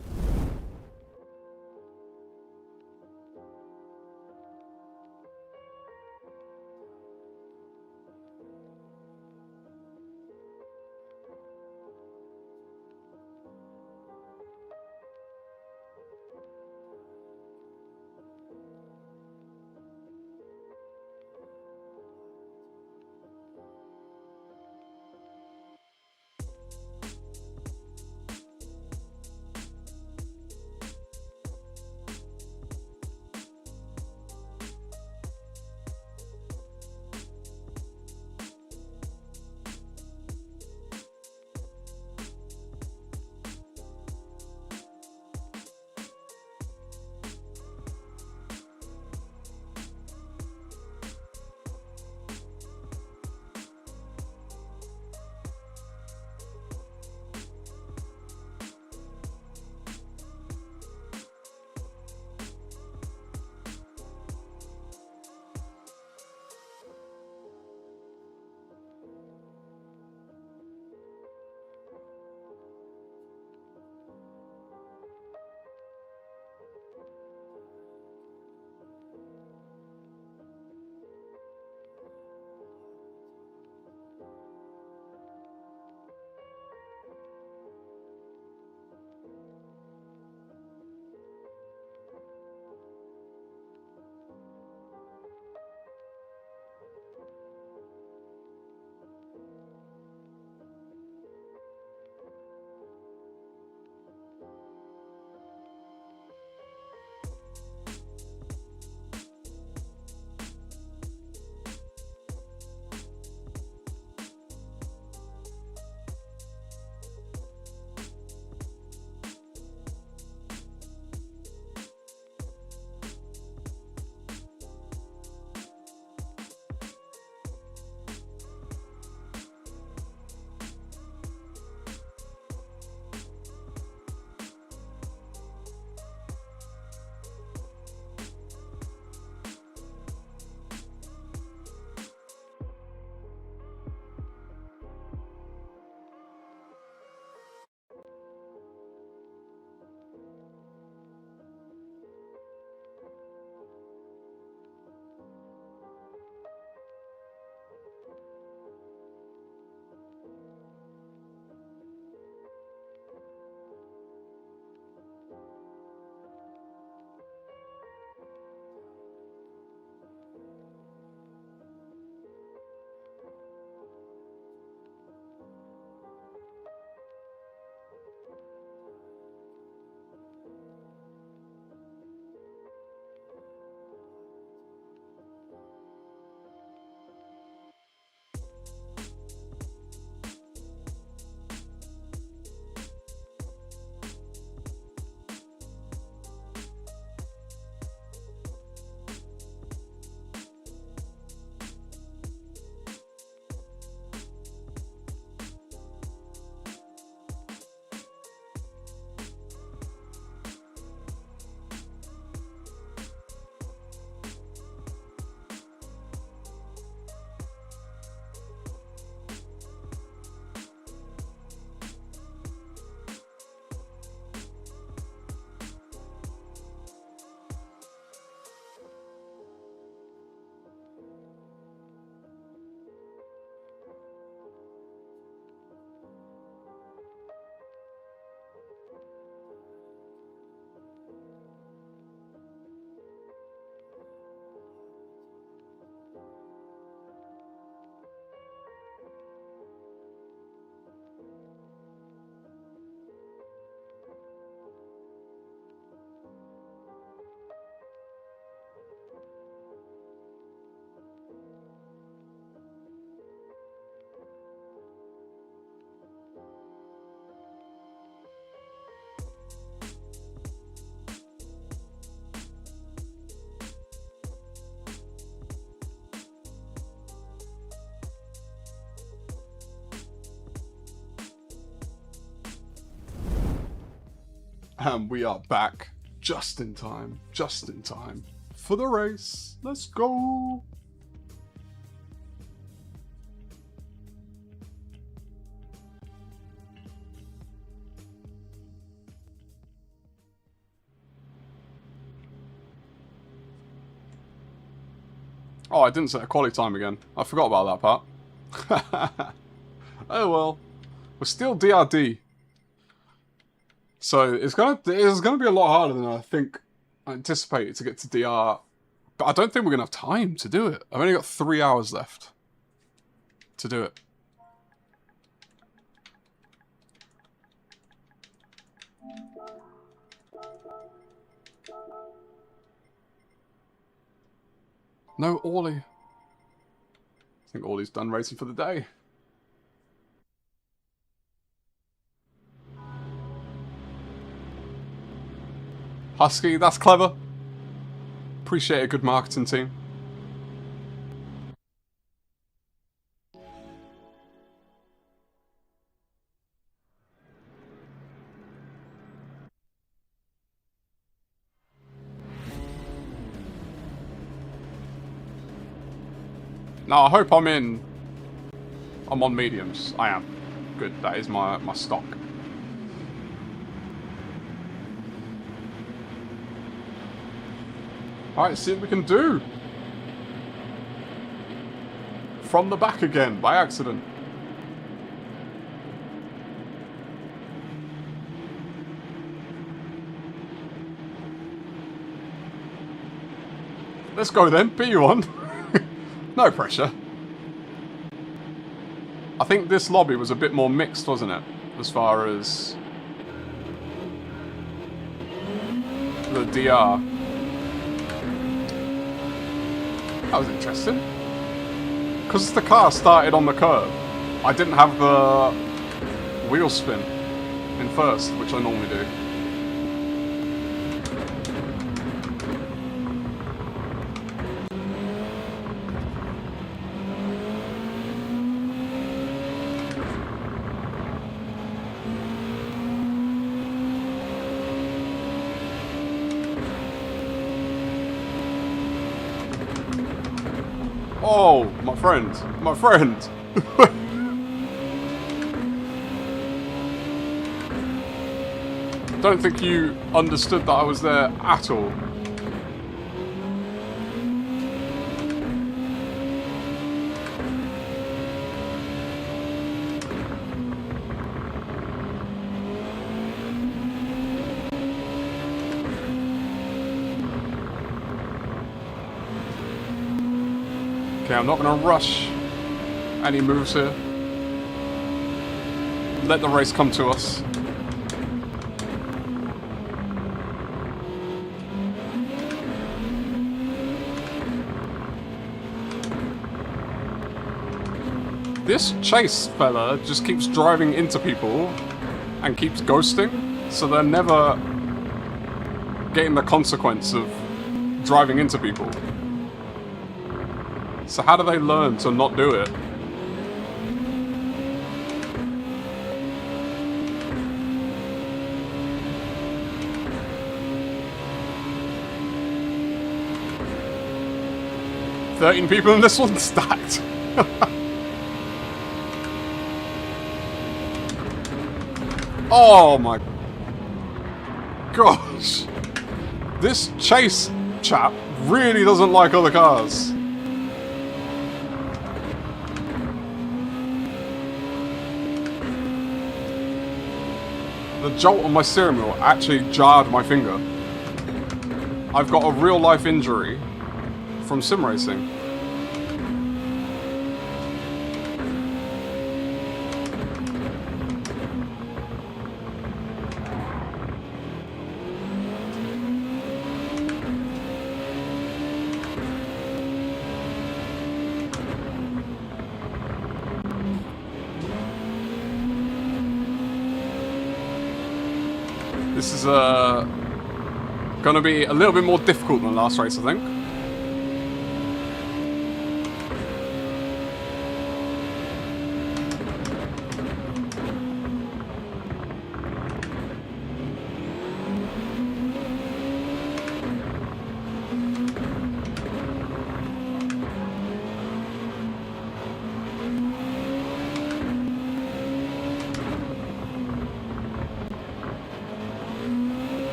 And we are back just in time for the race. Let's go. Oh, I didn't set a quality time again. I forgot about that part. Oh well. We're still DRD. So it's gonna be a lot harder than I anticipated to get to DR. But I don't think we're gonna have time to do it. I've only got 3 hours left to do it. No, Orly. I think Orly's done racing for the day. Husky, that's clever. Appreciate a good marketing team. Now, I hope I'm on mediums. I am. Good, that is my stock. Alright, see what we can do. From the back again, by accident. Let's go then, P1. No pressure. I think this lobby was a bit more mixed, wasn't it? As far as the DR. That was interesting. Because the car started on the curb, I didn't have the wheel spin in first, which I normally do. Oh, my friend. My friend. Don't think you understood that I was there at all. Okay, I'm not going to rush any moves here. Let the race come to us. This chase fella just keeps driving into people and keeps ghosting, so they're never getting the consequence of driving into people. So how do they learn to not do it? "13 people in this one stacked." Oh my gosh. This chase chap really doesn't like other cars. The jolt on my steering wheel actually jarred my finger. I've got a real life injury from sim racing. This is going to be a little bit more difficult than last race, I think.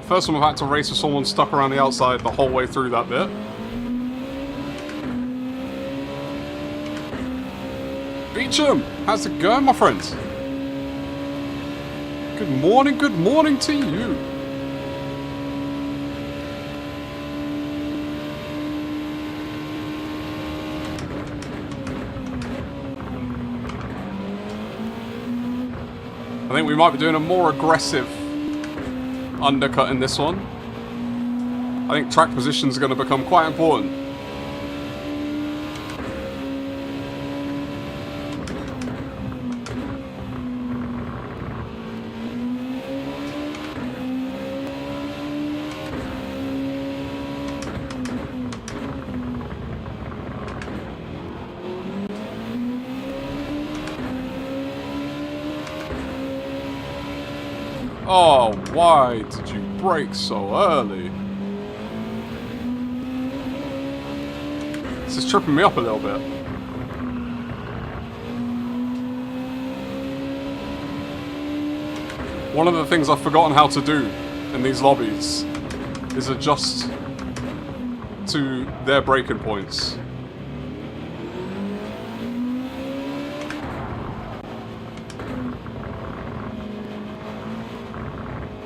First one I've had to race with someone stuck around the outside the whole way through that bit. Beecham, how's it going, my friends? Good morning to you. I think we might be doing a more aggressive undercut in this one. I think track positions are going to become quite important. Oh, why did you brake so early? This is tripping me up a little bit. One of the things I've forgotten how to do in these lobbies is adjust to their braking points.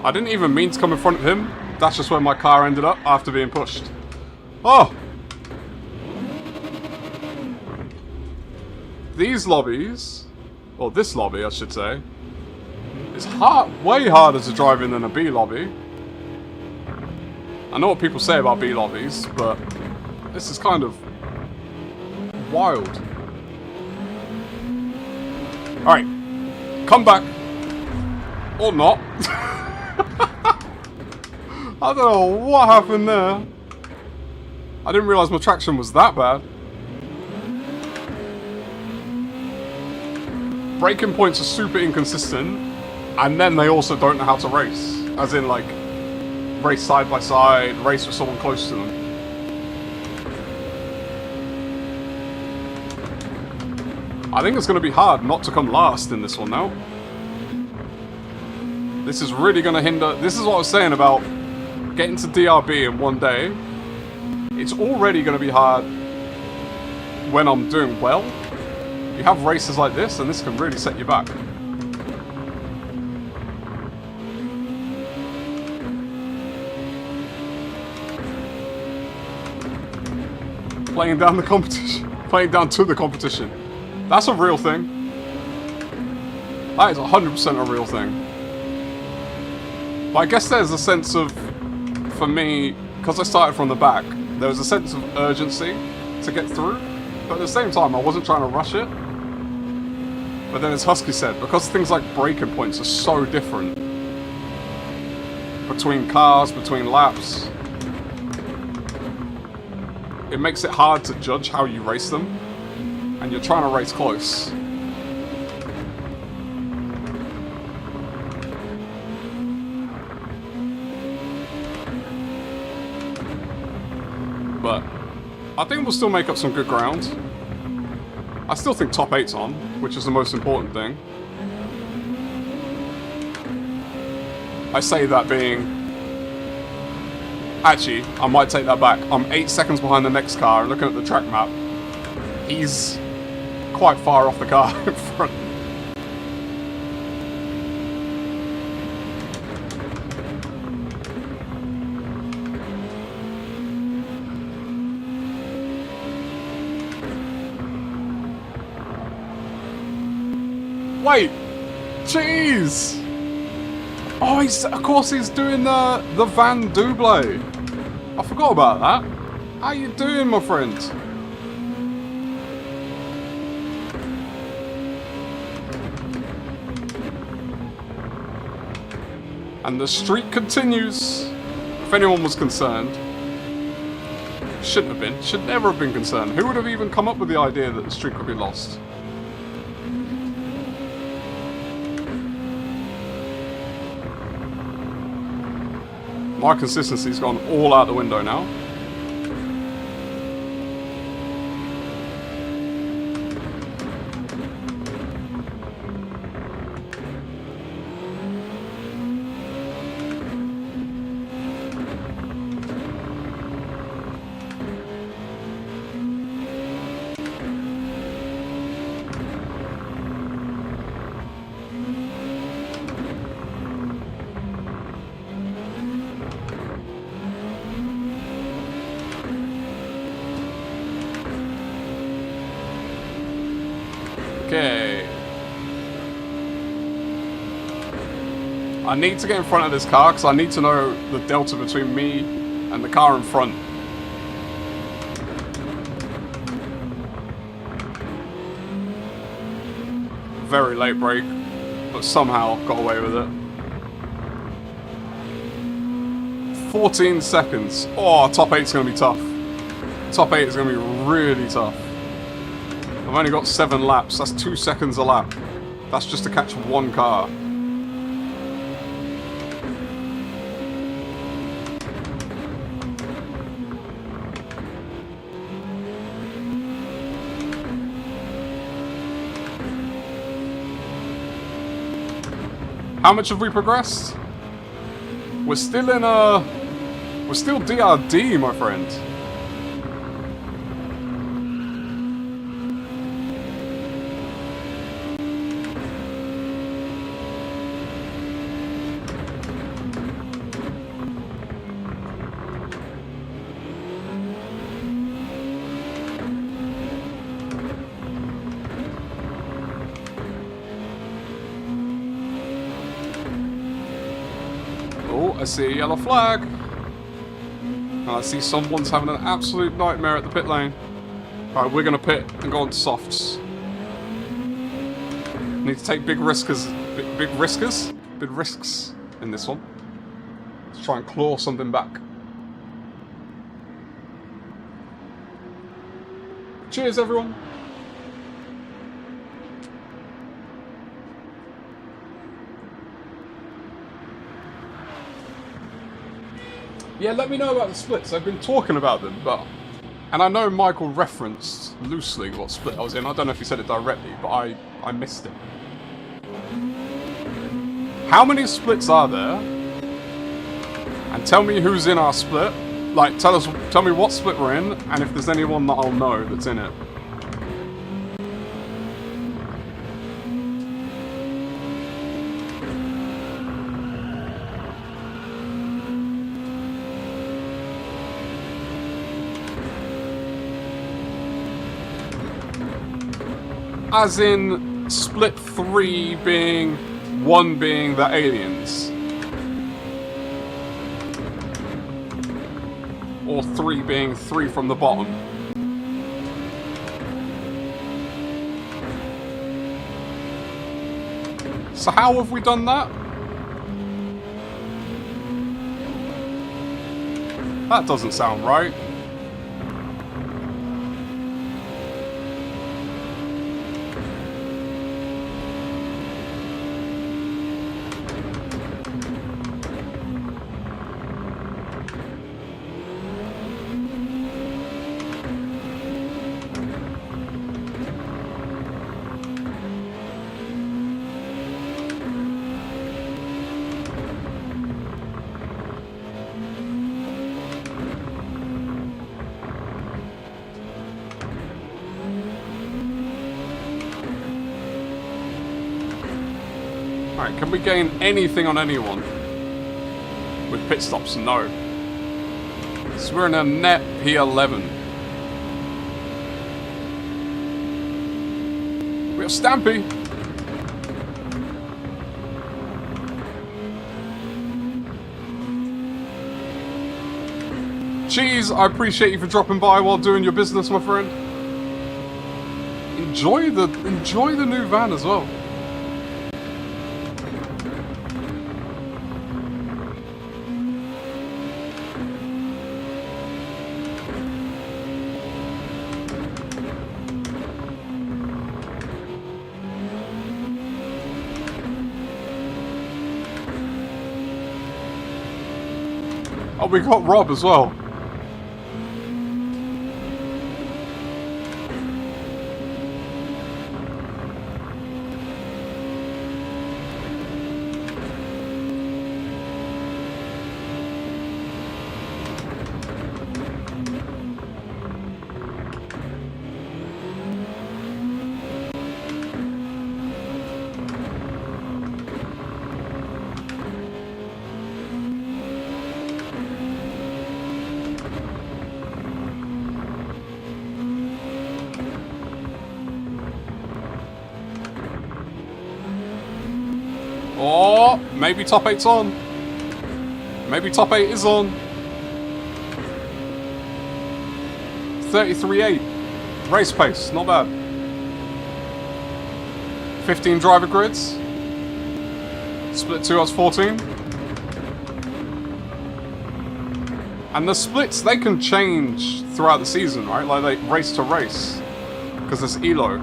I didn't even mean to come in front of him. That's just where my car ended up after being pushed. Oh! These lobbies, or this lobby I should say, is way harder to drive in than a B lobby. I know what people say about B lobbies, but this is kind of wild. Alright, come back. Or not. I don't know what happened there. I didn't realise my traction was that bad. Braking points are super inconsistent, and then they also don't know how to race. As in, like, race side by side, race with someone close to them. I think it's going to be hard not to come last in this one now. This is really going to hinder... This is what I was saying about getting to DRB in one day. It's already going to be hard when I'm doing well. You have races like this, and this can really set you back. Playing down the competition. Playing down to the competition. That's a real thing. That is 100% a real thing. But I guess there's a sense of, for me, because I started from the back, there was a sense of urgency to get through. But at the same time, I wasn't trying to rush it. But then as Husky said, because things like braking points are so different between cars, between laps, it makes it hard to judge how you race them. And you're trying to race close. But I think we'll still make up some good ground. I still think top 8's on, which is the most important thing. I say that being... Actually, I might take that back. I'm 8 seconds behind the next car, and looking at the track map, he's quite far off the car in front. Wait! Jeez! Oh, of course he's doing the Van Double. I forgot about that. How you doing, my friend? And the streak continues. If anyone was concerned. Shouldn't have been. Should never have been concerned. Who would have even come up with the idea that the streak would be lost? My consistency's gone all out the window now. I need to get in front of this car because I need to know the delta between me and the car in front. Very late break, but somehow got away with it. 14 seconds. Oh, top 8's going to be tough. Top 8 is going to be really tough. I've only got 7 laps. That's 2 seconds a lap. That's just to catch one car. How much have we progressed? We're still in we're still DRD, my friend. I see a yellow flag. And I see someone's having an absolute nightmare at the pit lane. Alright, we're going to pit and go on to softs. Need to take big risks in this one. Let's try and claw something back. Cheers, everyone. Yeah, let me know about the splits. I've been talking about them, and I know Michael referenced loosely what split I was in. I don't know if he said it directly, but I missed it. How many splits are there? And tell me who's in our split. Like, tell me what split we're in, and if there's anyone that I'll know that's in it. As in split 3 being 1 being the aliens. Or 3 being 3 from the bottom. So how have we done that? That doesn't sound right. Alright, can we gain anything on anyone? With pit stops? No. So we're in a net P11. We have Stampy. Cheese, I appreciate you for dropping by while doing your business, my friend. Enjoy the new van as well. Oh, we got Rob as well. Maybe top 8's on. Maybe top 8 is on. 33.8. Race pace, not bad. 15 driver grids. Split 2 has 14. And the splits, they can change throughout the season, right? Like race to race. Because it's ELO.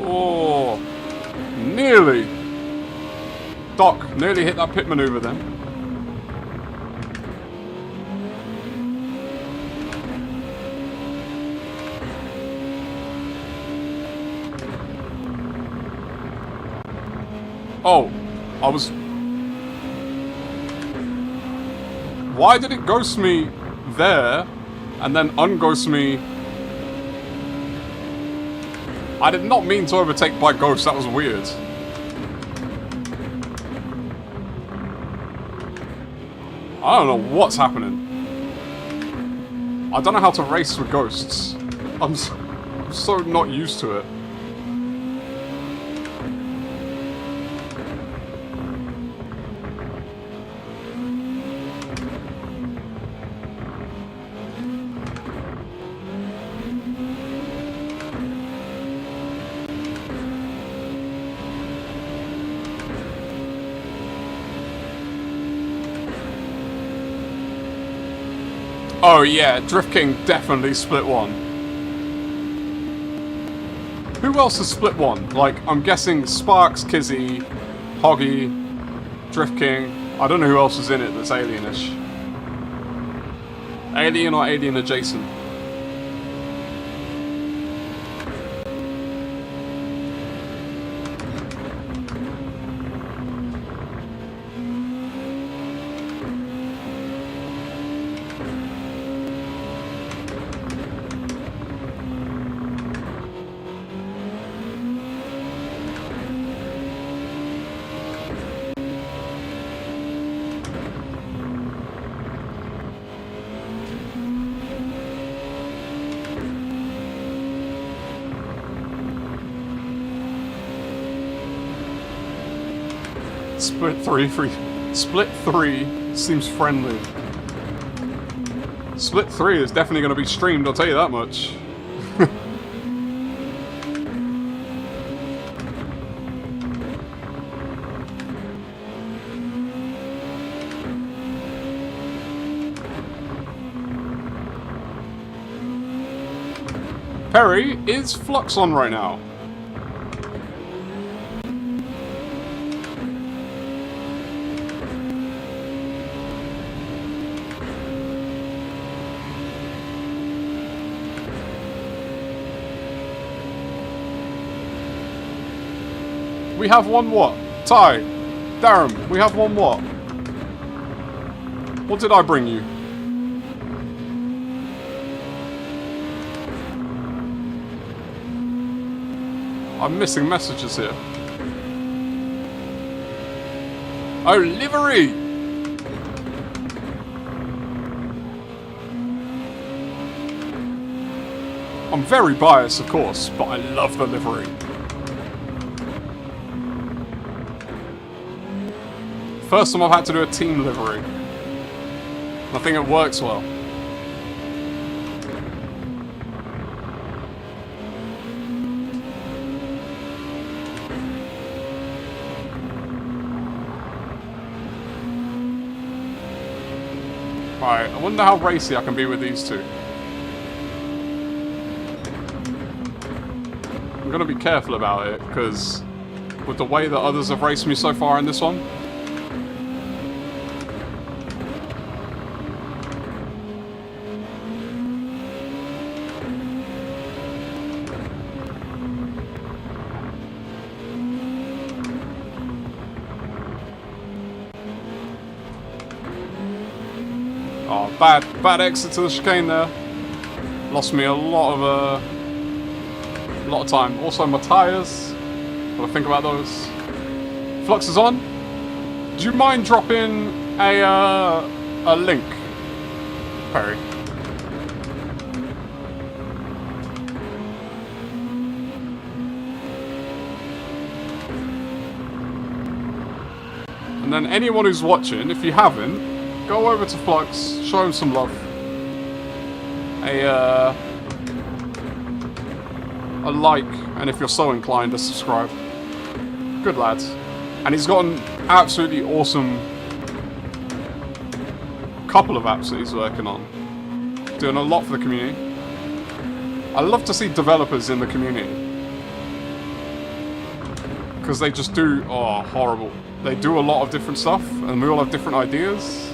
Oh, nearly. Doc, nearly hit that pit maneuver then. Oh, I was... Why did it ghost me there and then unghost me? I did not mean to overtake by ghost, that was weird. I don't know what's happening. I don't know how to race with ghosts. I'm so not used to it. Oh yeah, Drift King definitely split one. Who else has split one? Like, I'm guessing Sparks, Kizzy, Hoggy, Drift King. I don't know who else is in it that's alienish. Alien or alien adjacent. Split 3 seems friendly. Split 3 is definitely going to be streamed, I'll tell you that much. Perry, is Flux on right now? We have one what? Ty, Darren, we have one what? What did I bring you? I'm missing messages here. Oh, livery! I'm very biased, of course, but I love the livery. First time I've had to do a team livery. I think it works well. Alright, I wonder how racy I can be with these two. I'm gonna be careful about it, because with the way that others have raced me so far in this one, bad exit to the chicane there. Lost me a lot of time. Also my tyres. Gotta think about those. Flux is on. Do you mind dropping a a link, Perry. And then anyone who's watching, if you haven't, go over to Flux, show him some love. A like, and if you're so inclined, a subscribe. Good lads. And he's got an absolutely awesome couple of apps that he's working on. Doing a lot for the community. I love to see developers in the community. Because they just do, oh, horrible. They do a lot of different stuff, and we all have different ideas.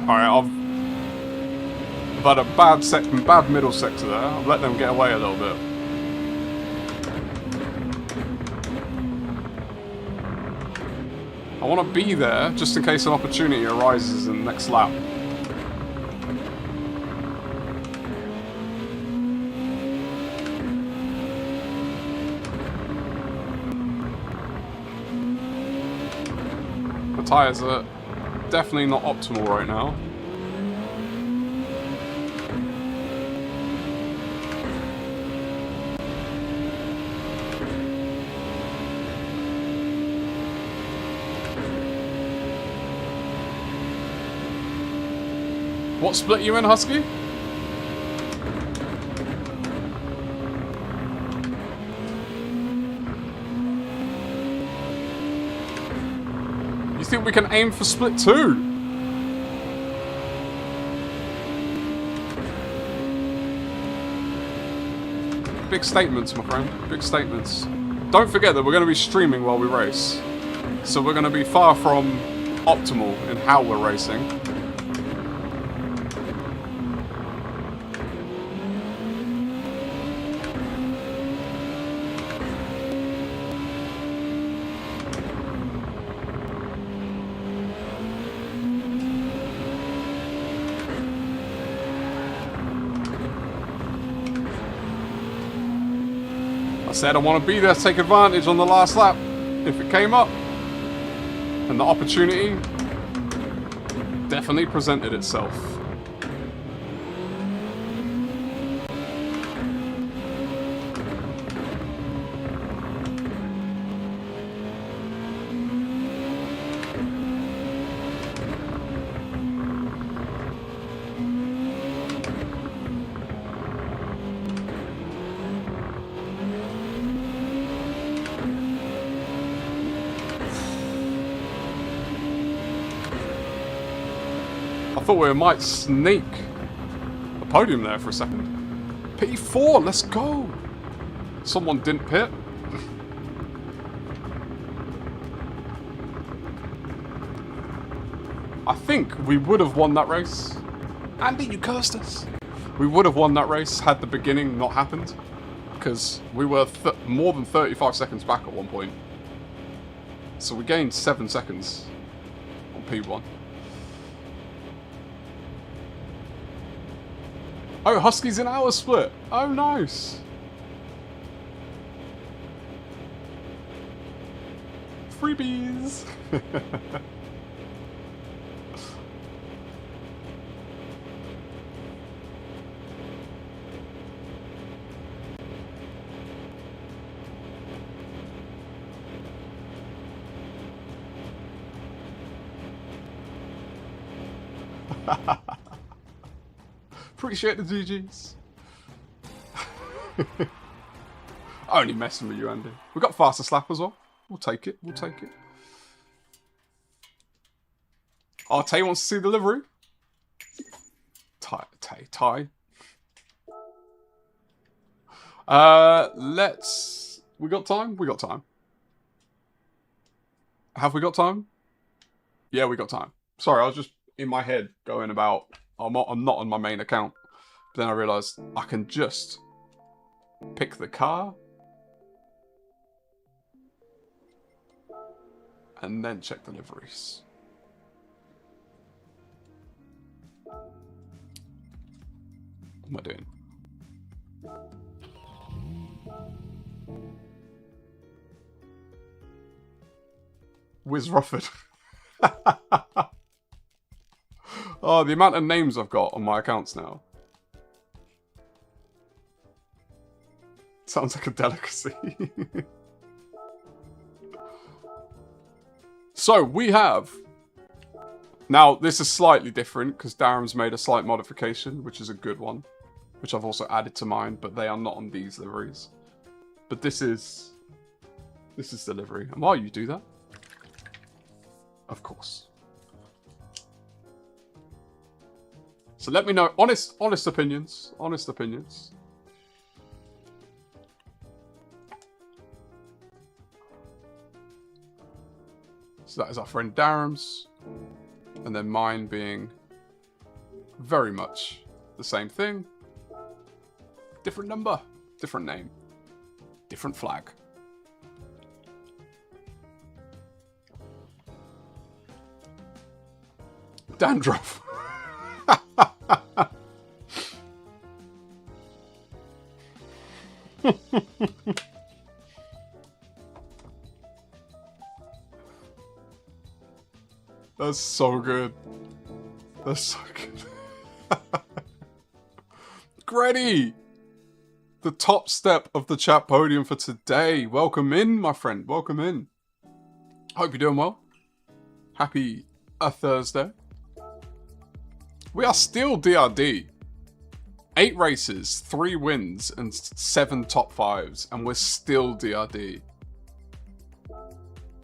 Alright, I've had a bad middle sector there. I've let them get away a little bit. I want to be there just in case an opportunity arises in the next lap. The tyres are definitely not optimal right now. What split you in, Husky? You think we can aim for split 2? Big statements, my friend. Big statements. Don't forget that we're going to be streaming while we race. So we're going to be far from optimal in how we're racing. Said I want to be there to take advantage on the last lap if it came up, and the opportunity definitely presented itself. I thought we might sneak a podium there for a second. P4, let's go! Someone didn't pit. I think we would have won that race. Andy, you cursed us! We would have won that race had the beginning not happened. Because we were more than 35 seconds back at one point. So we gained 7 seconds on P1. Oh, Husky's in our split. Oh, nice. Freebies. Appreciate the GGs. Only messing with you, Andy. We got faster slap as well. We'll take it. We'll take it. Oh, Tay wants to see the livery. Ty. Let's. We got time. We got time. Have we got time? Yeah, we got time. Sorry, I was just in my head going about. I'm not on my main account. But then I realised I can just pick the car and then check the liveries. What am I doing? Wiz Rufford. Oh, the amount of names I've got on my accounts now. Sounds like a delicacy. So, we have... Now, this is slightly different, because Darren's made a slight modification, which is a good one. Which I've also added to mine, but they are not on these liveries. But this is delivery. And while you do that... Of course. So let me know, honest opinions. Honest opinions. So that is our friend Darren's. And then mine being very much the same thing. Different number, different name, different flag. Dandruff. That's so good. That's so good. Gretty! The top step of the chat podium for today. Welcome in, my friend. Welcome in. Hope you're doing well. Happy Thursday. We are still DRD. 8 races, 3 wins, and 7 top 5s, and we're still DRD.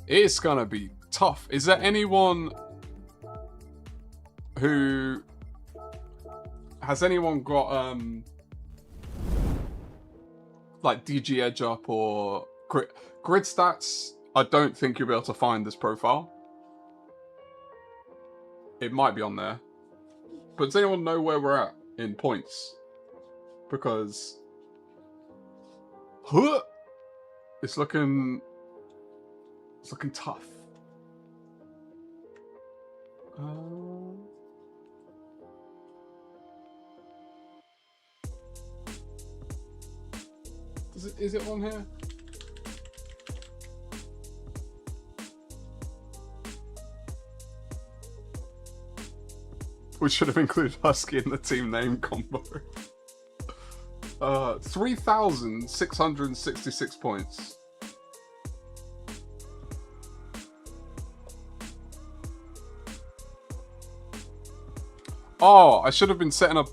It's gonna be tough. Is there anyone who... Has anyone got, like DG Edge up or grid stats? I don't think you'll be able to find this profile. It might be on there. But does anyone know where we're at in points? Because... It's looking tough. Is it on here? We should have included Husky in the team name combo. 3,666 points. Oh, I should have been setting up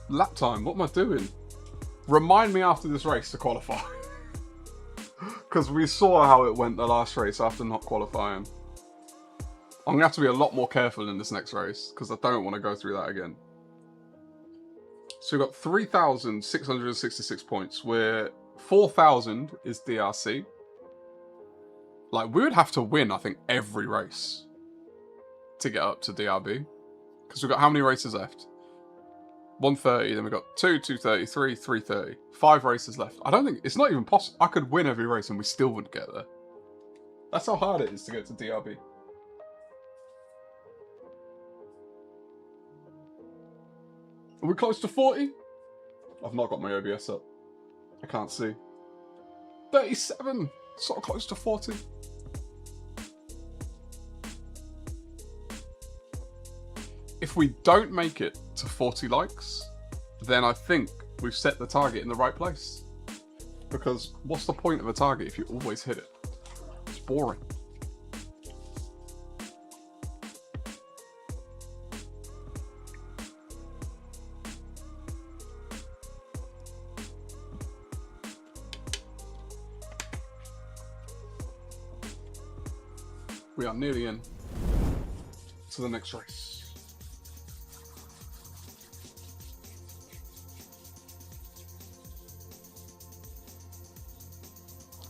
lap time. What am I doing? Remind me after this race to qualify. Because we saw how it went the last race after not qualifying. I'm going to have to be a lot more careful in this next race, because I don't want to go through that again. So we've got 3,666 points, where 4,000 is DRC. Like, we would have to win, I think, every race to get up to DRB. Because we've got how many races left? 130, then we've got 2, 230, 3, 330. 5 races left. I don't think... It's not even possible. I could win every race and we still wouldn't get there. That's how hard it is to get to DRB. Are we close to 40? I've not got my OBS up. I can't see. 37! Sort of close to 40. If we don't make it to 40 likes, then I think we've set the target in the right place. Because what's the point of a target if you always hit it? It's boring. We are nearly in to the next race.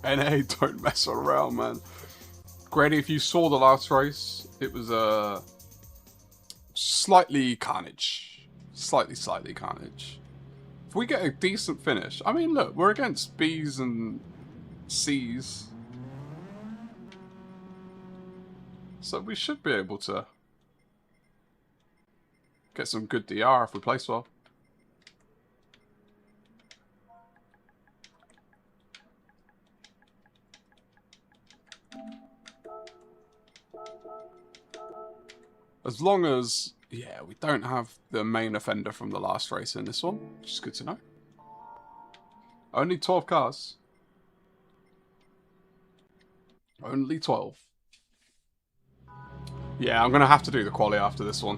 NA, don't mess around, man. Granny, if you saw the last race, it was slightly carnage. Slightly carnage. If we get a decent finish, I mean, look, we're against Bs and Cs. So we should be able to get some good DR if we place well. As long as, yeah, we don't have the main offender from the last race in this one, which is good to know. Only 12 cars. Only 12. Yeah, I'm going to have to do the quali after this one.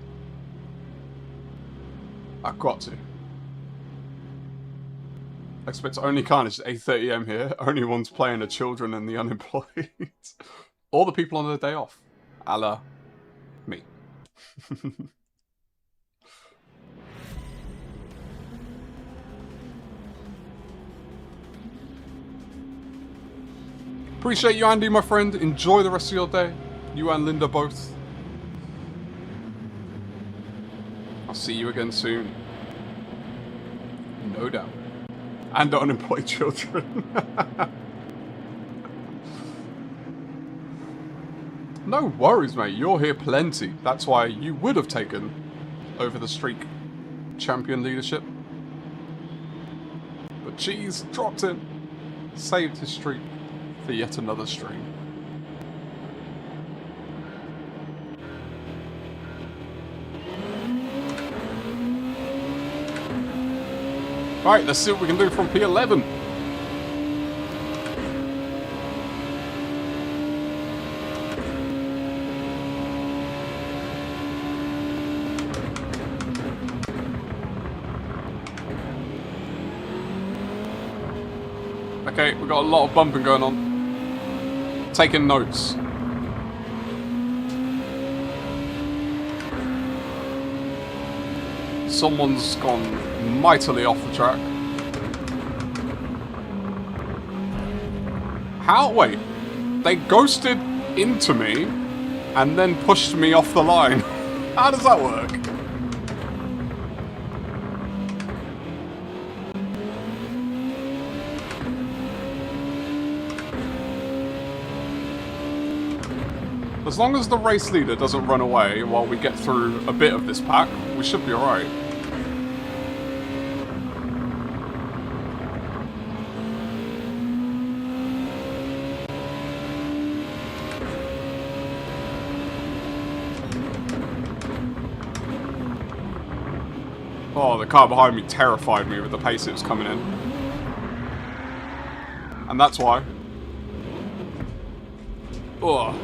I've got to. I expect only carnage at 8:30 AM here. Only ones playing are children and the unemployed. All the people on their day off. A la me. Appreciate you, Andy, my friend. Enjoy the rest of your day. You and Linda both. I'll see you again soon. No doubt. And unemployed children. No worries, mate. You're here plenty. That's why you would have taken over the streak champion leadership. But Cheese dropped in. Saved his streak for yet another stream. Right, let's see what we can do from P11. Okay, we've got a lot of bumping going on. Taking notes. Someone's gone mightily off the track. How? Wait. They ghosted into me and then pushed me off the line. How does that work? As long as the race leader doesn't run away while we get through a bit of this pack, we should be alright. Oh, the car behind me terrified me with the pace it was coming in. And that's why. Ugh.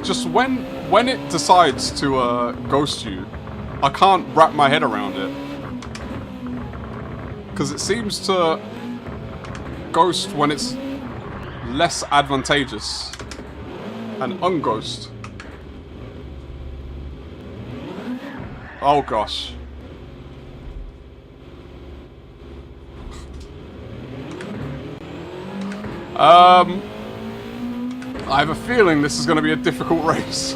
Just when it decides to ghost you, I can't wrap my head around it. Because it seems to ghost when it's less advantageous and unghost. Oh gosh. I have a feeling this is going to be a difficult race.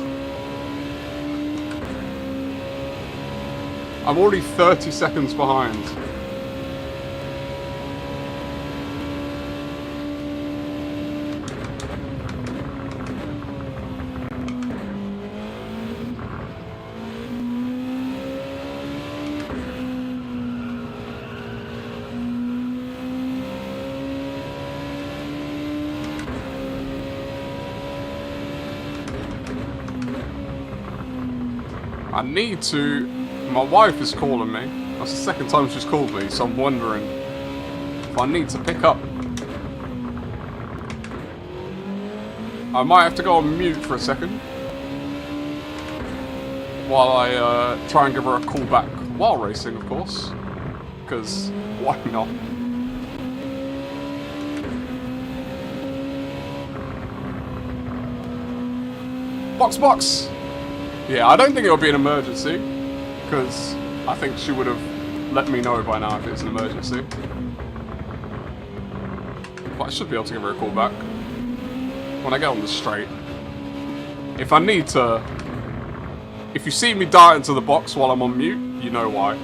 I'm already 30 seconds behind. I need to... My wife is calling me. That's the second time she's called me, so I'm wondering if I need to pick up. I might have to go on mute for a second while I try and give her a call back while racing, of course, because why not? Box! Yeah, I don't think it'll be an emergency, because I think she would have let me know by now if it's an emergency. But I should be able to give her a call back when I get on the straight. If I need to... If you see me dart into the box while I'm on mute, you know why.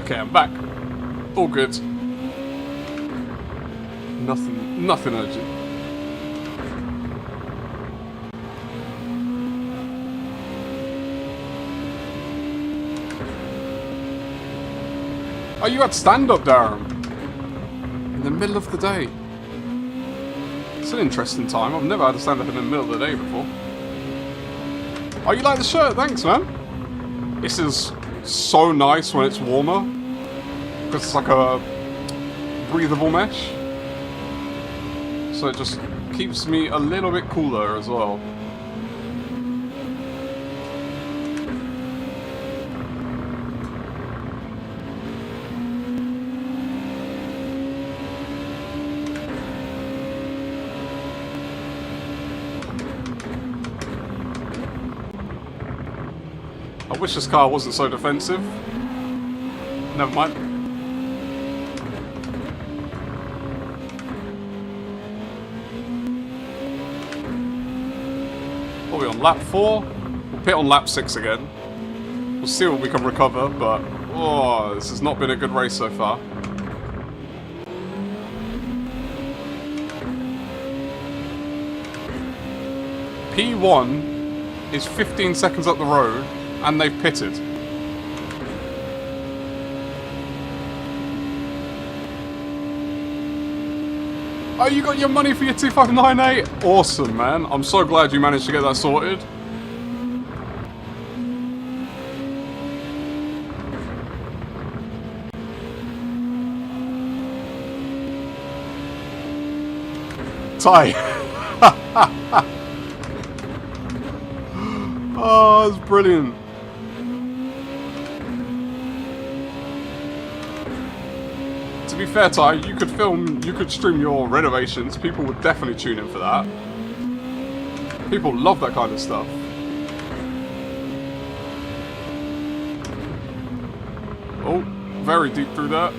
Okay, I'm back. All good. Nothing urgent. Oh, you had stand-up, Darren. In the middle of the day. It's an interesting time. I've never had a stand-up in the middle of the day before. Oh, you like the shirt? Thanks, man. This is so nice when it's warmer. Because it's like a breathable mesh. So it just keeps me a little bit cooler as well. I wish this car wasn't so defensive. Never mind. What are we on, lap 4? We'll pit on lap 6 again. We'll see what we can recover, but... oh, this has not been a good race so far. P1 is 15 seconds up the road, and they've pitted. Oh, you got your money for your 2598? Awesome, man. I'm so glad you managed to get that sorted. Ty. Oh, that's brilliant. To be fair, Ty, you could stream your renovations. People would definitely tune in for that. People love that kind of stuff. Oh, very deep through that.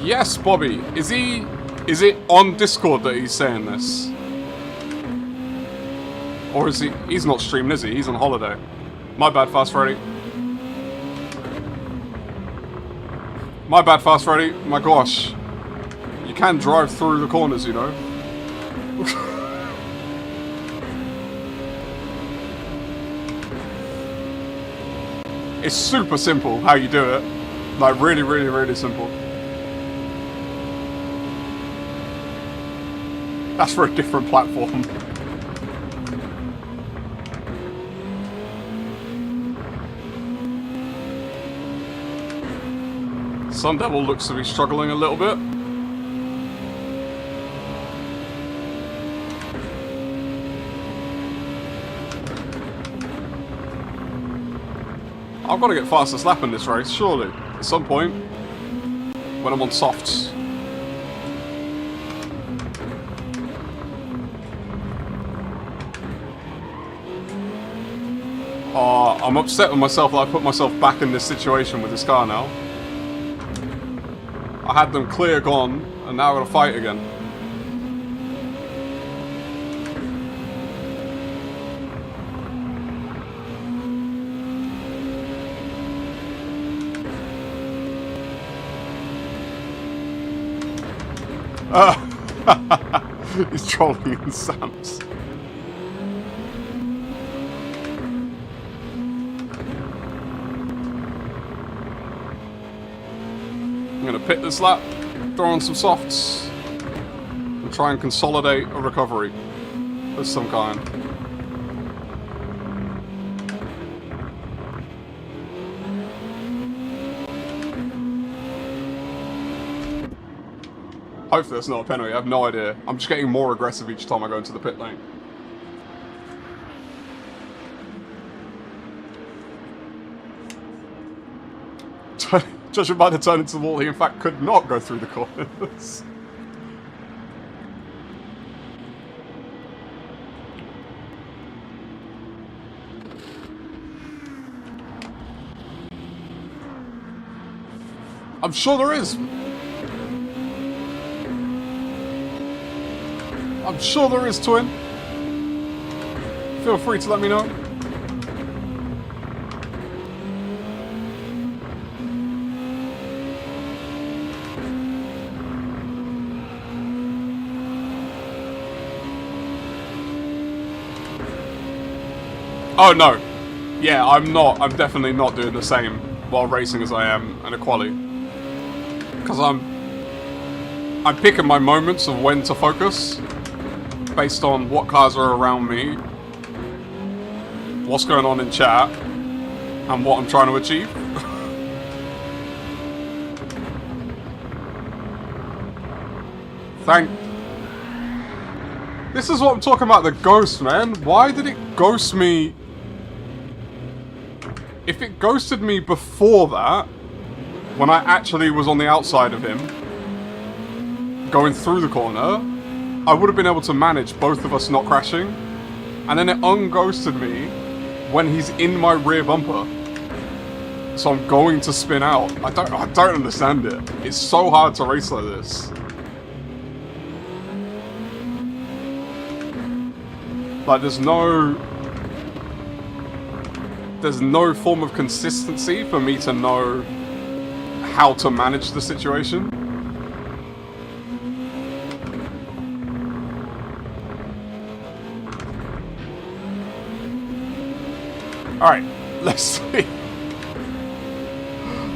Yes, Bobby. Is it on Discord that he's saying this? Or is he's not streaming, is he? He's on holiday. My bad, Fast Freddy. My bad, Fast Freddy. My gosh. You can drive through the corners, you know. It's super simple how you do it. Like, really, really, really simple. That's for a different platform. Sun Devil looks to be struggling a little bit. I've got to get fastest lap in this race, surely. At some point. When I'm on softs. I'm upset with myself that I put myself back in this situation with this car now. I had them clear gone, and now I've got to fight again. He's trolling in Sam's. I'm going to pit this lap, throw on some softs, and try and consolidate a recovery of some kind. Hopefully that's not a penalty, I have no idea. I'm just getting more aggressive each time I go into the pit lane. Judging by the turn into the wall, he in fact could not go through the corners. I'm sure there is. I'm sure there is, Twin. Feel free to let me know. Oh no. Yeah, I'm definitely not doing the same while racing as I am in a quali. Because I'm picking my moments of when to focus based on what cars are around me, what's going on in chat, and what I'm trying to achieve. This is what I'm talking about, the ghost, man. Why did it ghost me? If it ghosted me before that, when I actually was on the outside of him, going through the corner, I would have been able to manage both of us not crashing. And then it unghosted me when he's in my rear bumper. So I'm going to spin out. I don't understand it. It's so hard to race like this. Like there's no form of consistency for me to know how to manage the situation. Alright, let's see.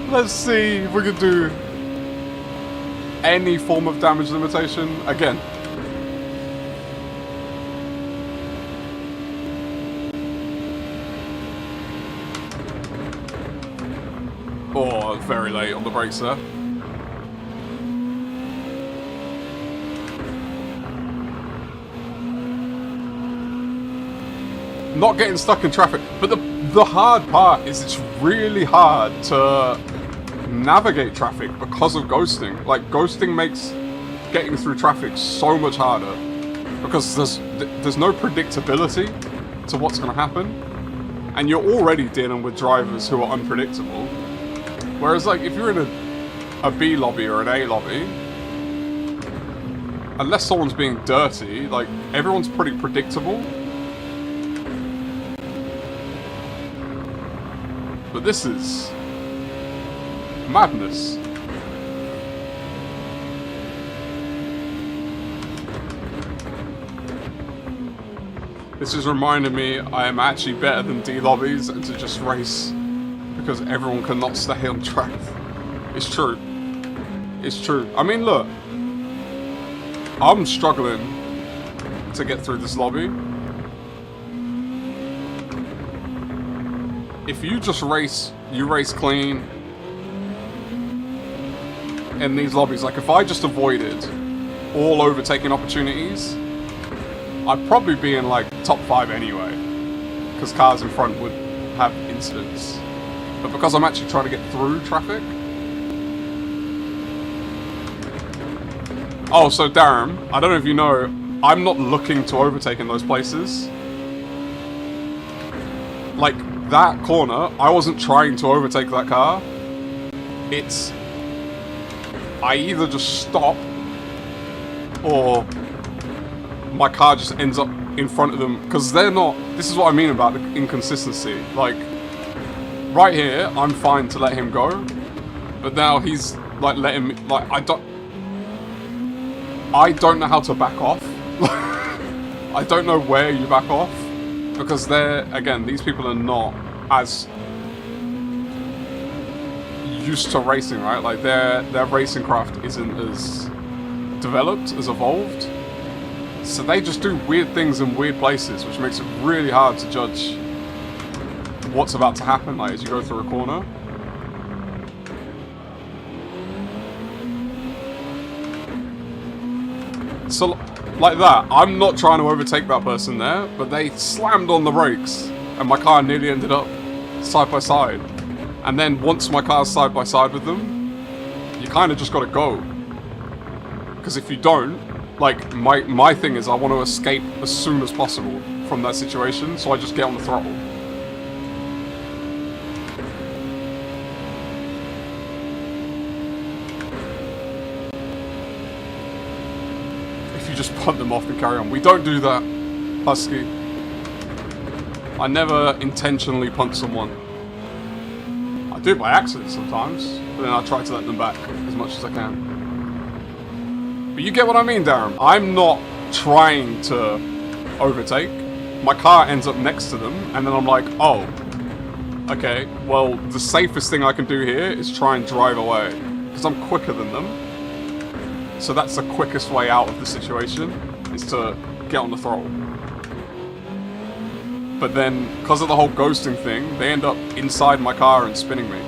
Let's see if we can do any form of damage limitation again. Oh, very late on the brakes there. Not getting stuck in traffic, but the hard part is it's really hard to navigate traffic because of ghosting. Like, ghosting makes getting through traffic so much harder because there's no predictability to what's going to happen, and you're already dealing with drivers who are unpredictable. Whereas, like, if you're in a B lobby or an A lobby, unless someone's being dirty, like, everyone's pretty predictable. But this is madness. This is reminding me I am actually better than D lobbies and to just race because everyone cannot stay on track. It's true. It's true. I mean, look. I'm struggling to get through this lobby. If you just race, you race clean in these lobbies. Like, if I just avoided all overtaking opportunities, I'd probably be in, like, top 5 anyway. Because cars in front would have incidents. But because I'm actually trying to get through traffic. Oh, so Darren, I don't know if you know, I'm not looking to overtake in those places. Like, that corner, I wasn't trying to overtake that car. It's... I either just stop, or my car just ends up in front of them. Because they're not... This is what I mean about the inconsistency. Like, right here, I'm fine to let him go. But now he's, like, letting me... Like, I don't know how to back off. I don't know where you back off. Because they're, again, these people are not as used to racing, right? Like, their racing craft isn't as developed, as evolved. So they just do weird things in weird places, which makes it really hard to judge what's about to happen, like, as you go through a corner. So, like that, I'm not trying to overtake that person there, but they slammed on the brakes, and my car nearly ended up side by side. And then once my car's side by side with them, you kind of just got to go. Because if you don't, like, my thing is I want to escape as soon as possible from that situation, so I just get on the throttle. just punt them off and carry on. We don't do that, Husky. I never intentionally punt someone. I do it by accident sometimes, but then I try to let them back as much as I can. But you get what I mean, Darren. I'm not trying to overtake. My car ends up next to them, and then I'm like, oh, okay, well, the safest thing I can do here is try and drive away, because I'm quicker than them. So that's the quickest way out of the situation, is to get on the throttle. But then, because of the whole ghosting thing, they end up inside my car and spinning me.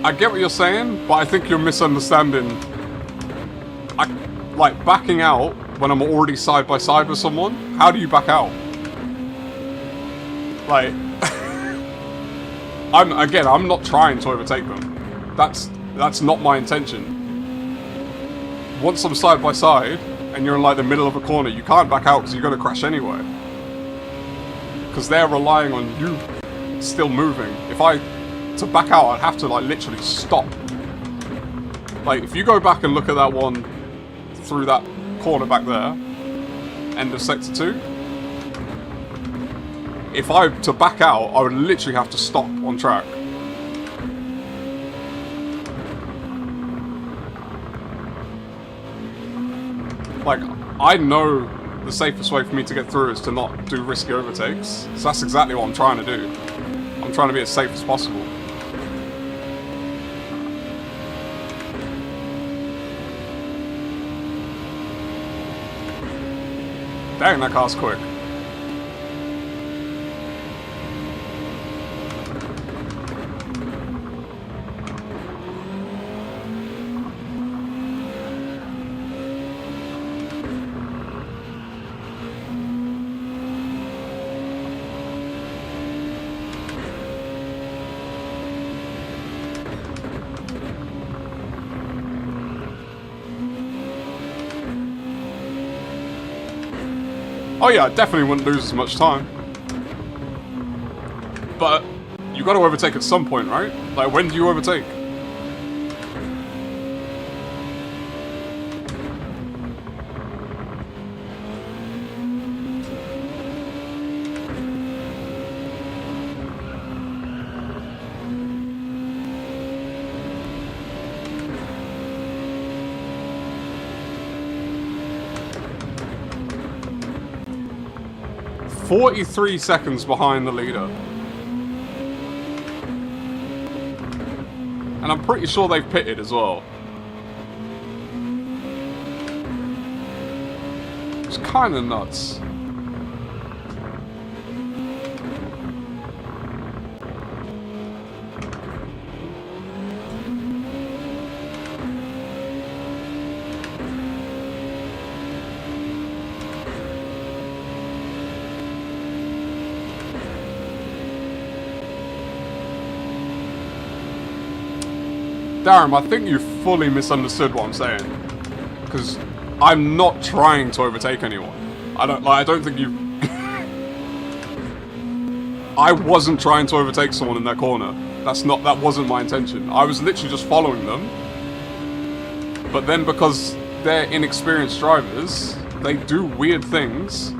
I get what you're saying, but I think you're misunderstanding. Like, backing out when I'm already side by side with someone, how do you back out? Like, I'm not trying to overtake them. That's not my intention. Once I'm side by side, and you're in like the middle of a corner, you can't back out because you're going to crash anyway. Because they're relying on you still moving. To back out, I'd have to like literally stop. Like, if you go back and look at that one through that corner back there, end of sector 2, to back out, I would literally have to stop on track. Like, I know the safest way for me to get through is to not do risky overtakes, so that's exactly what I'm trying to do. I'm trying to be as safe as possible. Dang, that car's quick. Oh yeah, I definitely wouldn't lose as much time. But you got to overtake at some point, right? Like, when do you overtake? "43 seconds behind the leader." And I'm pretty sure they've pitted as well. It's kind of nuts. Darren, I think you fully misunderstood what I'm saying. Because I'm not trying to overtake anyone. I don't think you... I wasn't trying to overtake someone in that corner. That wasn't my intention. I was literally just following them. But then because they're inexperienced drivers, they do weird things.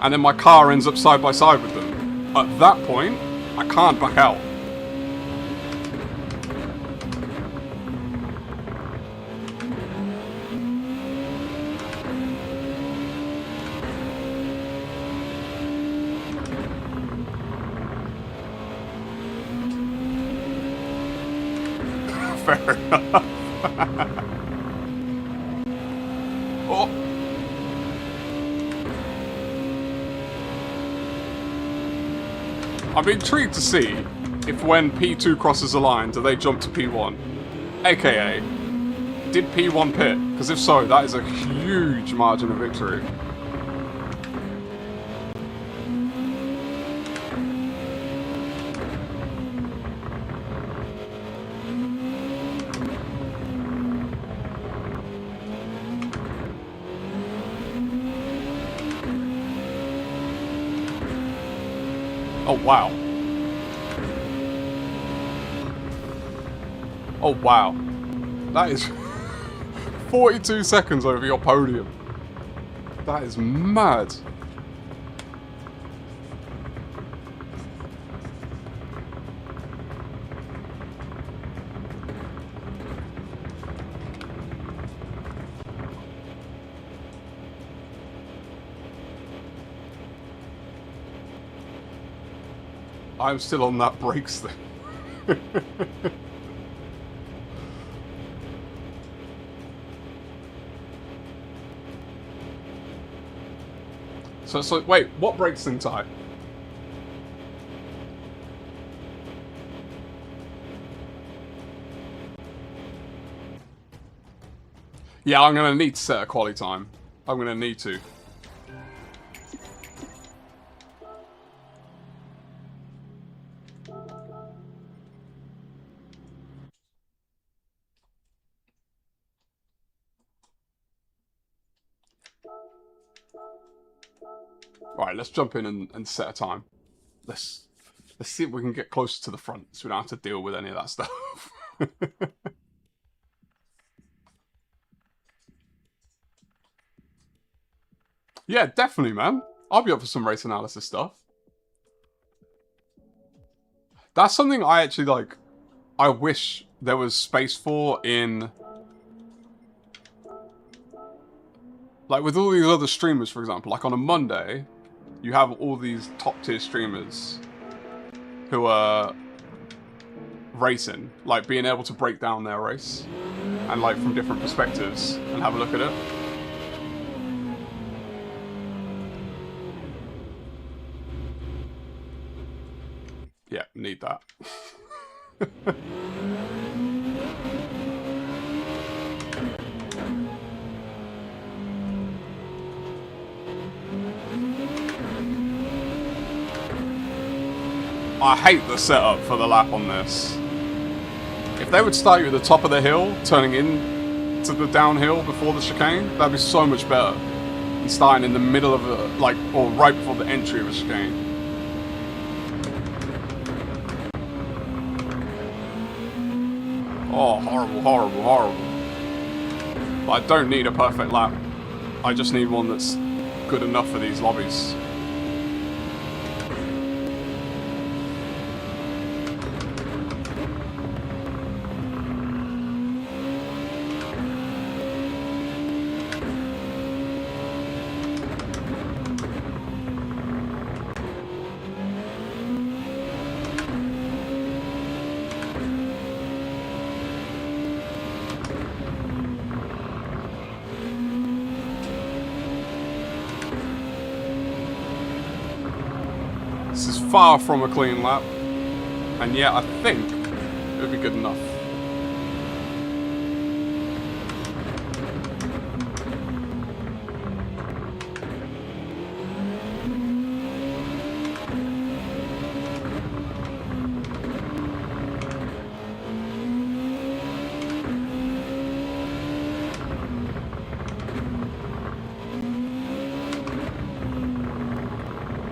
And then my car ends up side by side with them. At that point, I can't back out. Fair enough. Oh. I'm intrigued to see if when P2 crosses the line, do they jump to P1? AKA, did P1 pit? Because if so, that is a huge margin of victory. Oh, wow. Oh, wow. That is 42 seconds over your podium. That is mad. I'm still on that brakes thing. So it's like, wait, what brakes thing, Ty? Yeah, I'm gonna need to set a quality time. I'm gonna need to. Right, let's jump in and set a time. Let's see if we can get closer to the front so we don't have to deal with any of that stuff. Yeah, definitely, man. I'll be up for some race analysis stuff. That's something I actually, like, I wish there was space for in... Like, with all these other streamers, for example, like on a Monday, you have all these top-tier streamers who are racing, like being able to break down their race and, like, from different perspectives and have a look at it. Yeah, need that. I hate the setup for the lap on this. If they would start you at the top of the hill, turning in to the downhill before the chicane, that'd be so much better than starting in the middle of a, like, or right before the entry of a chicane. Oh, horrible, horrible, horrible. But I don't need a perfect lap. I just need one that's good enough for these lobbies. This is far from a clean lap, and yet I think it would be good enough.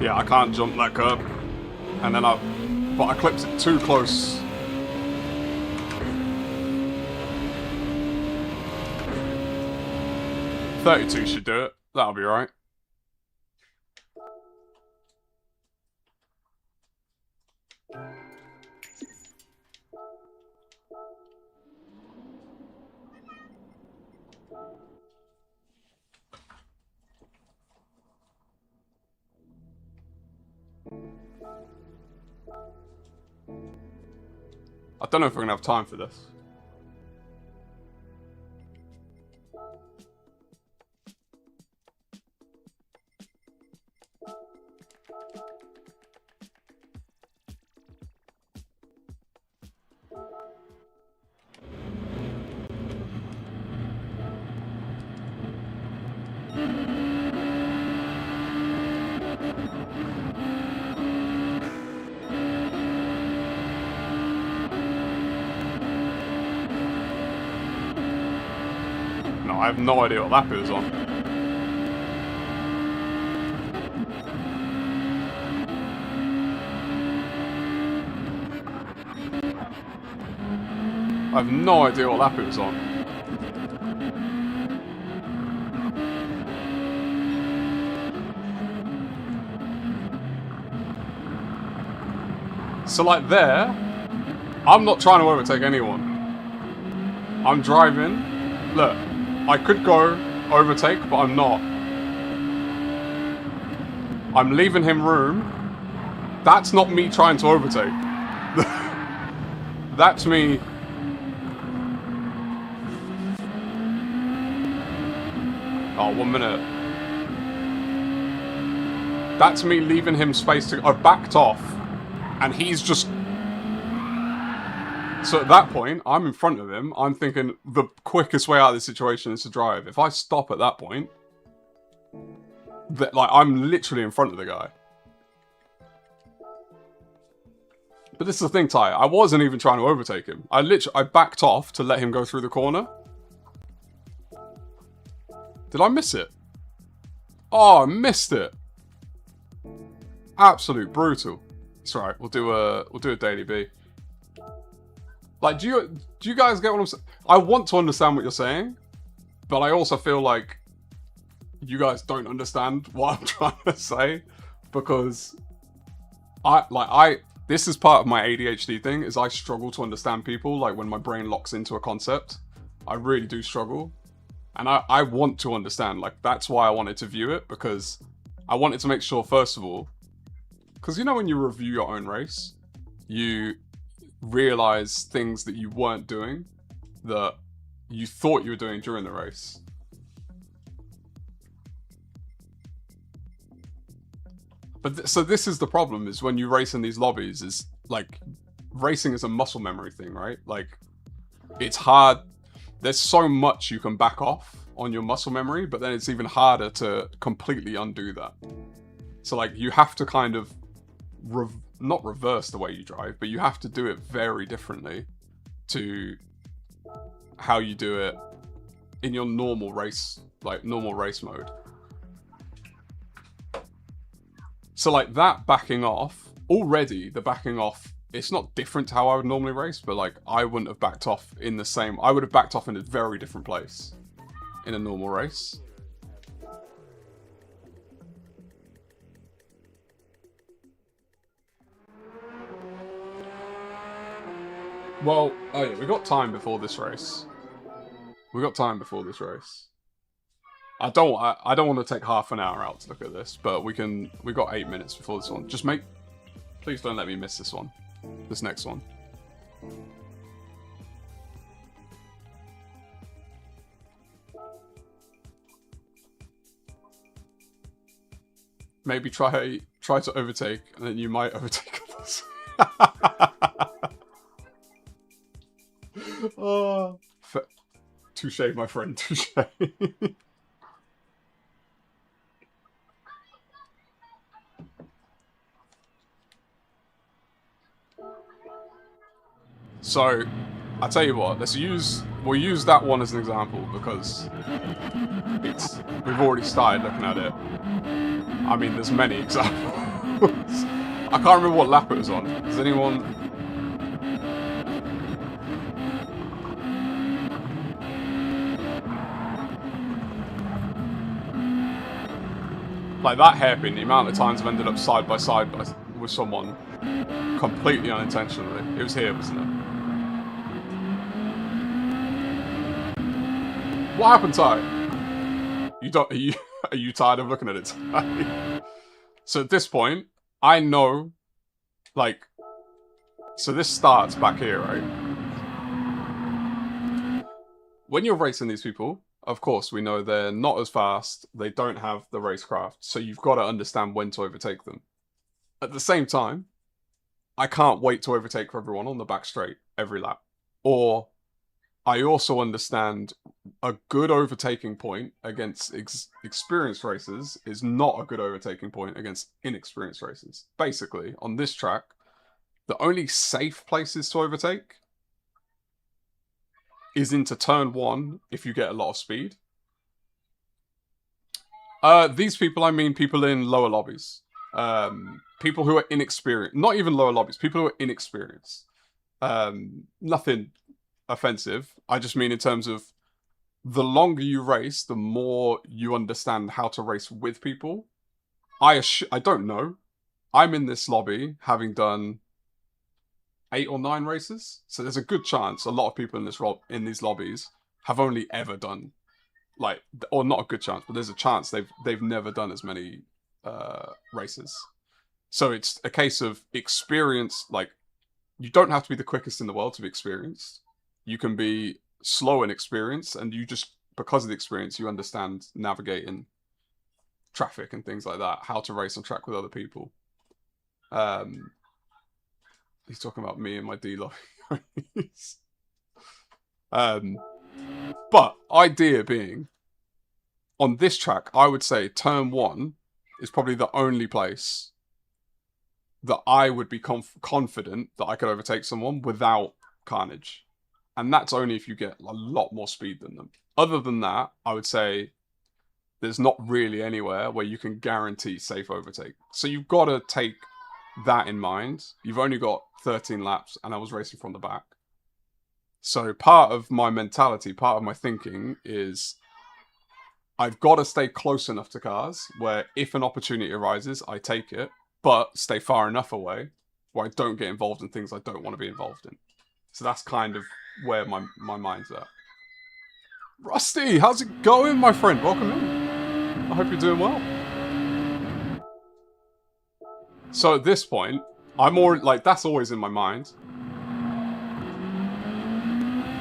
Yeah, I can't jump that curb. And then but I clipped it too close. $32 should do it. That'll be right. I don't know if we're gonna have time for this. I have no idea what lap it was on. I have no idea what lap it was on. So like there, I'm not trying to overtake anyone. I'm driving. Look. I could go overtake, but I'm not. I'm leaving him room. That's not me trying to overtake. That's me. Oh, 1 minute. That's me leaving him space to... I backed off. And he's just... So at that point, I'm in front of him. I'm thinking the quickest way out of this situation is to drive. If I stop at that point, like I'm literally in front of the guy. But this is the thing, Ty. I wasn't even trying to overtake him. I backed off to let him go through the corner. Did I miss it? Oh, I missed it. Absolute brutal. It's alright. We'll do a daily B. Like, do you guys get what I'm saying? I want to understand what you're saying, but I also feel like you guys don't understand what I'm trying to say, because this is part of my ADHD thing, is I struggle to understand people, like when my brain locks into a concept. I really do struggle. And I want to understand, like that's why I wanted to view it, because I wanted to make sure, first of all, because you know when you review your own race, you realize things that you weren't doing that you thought you were doing during the race. But so this is the problem, is when you race in these lobbies, is like racing is a muscle memory thing, right? Like it's hard. There's so much you can back off on your muscle memory, but then it's even harder to completely undo that. So like you have to kind of not reverse the way you drive, but you have to do it very differently to how you do it in your normal race, like normal race mode. So like that backing off, already the backing off, it's not different to how I would normally race, but like I wouldn't have backed off in the same, I would have backed off in a very different place in a normal race. Well, oh yeah, we got time before this race. We got time before this race. I don't want to take half an hour out to look at this, but we got 8 minutes before this one. Please don't let me miss this one. This next one. Maybe try to overtake, and then you might overtake others. Oh, touche, my friend, touche. So, I tell you what, we'll use that one as an example, because we've already started looking at it. I mean, there's many examples. I can't remember what lap it was on. Does anyone... Like, that hairpin, the amount of times I've ended up side by side with someone completely unintentionally. It was here, wasn't it? What happened, Ty? Are you tired of looking at it, Ty? So at this point, I know, like, so this starts back here, right? When you're racing these people, of course, we know they're not as fast, they don't have the racecraft, so you've got to understand when to overtake them. At the same time, I can't wait to overtake everyone on the back straight every lap. Or I also understand a good overtaking point against experienced racers is not a good overtaking point against inexperienced racers. Basically, on this track, the only safe places to overtake is into turn 1 if you get a lot of speed. These people, I mean people in lower lobbies. People who are inexperienced. Not even lower lobbies. People who are inexperienced. Nothing offensive. I just mean in terms of the longer you race, the more you understand how to race with people. I don't know. I'm in this lobby having done 8 or 9 races, so there's a good chance a lot of people in these lobbies have only ever done, like, or not a good chance, but there's a chance they've never done as many races. So it's a case of experience. Like, you don't have to be the quickest in the world to be experienced. You can be slow in experience, and you just, because of the experience, you understand navigating traffic and things like that, how to race on track with other people. He's talking about me and my D lobbies. But idea being, on this track, I would say turn 1 is probably the only place that I would be confident that I could overtake someone without carnage. And that's only if you get a lot more speed than them. Other than that, I would say there's not really anywhere where you can guarantee safe overtake. So you've got to take that in mind. You've only got 13 laps, and I was racing from the back. So part of my mentality, part of my thinking is I've got to stay close enough to cars where if an opportunity arises, I take it, but stay far enough away where I don't get involved in things I don't want to be involved in. So that's kind of where my mind's at. Rusty, how's it going, my friend? Welcome in. I hope you're doing well. So at this point, I'm already, like, that's always in my mind.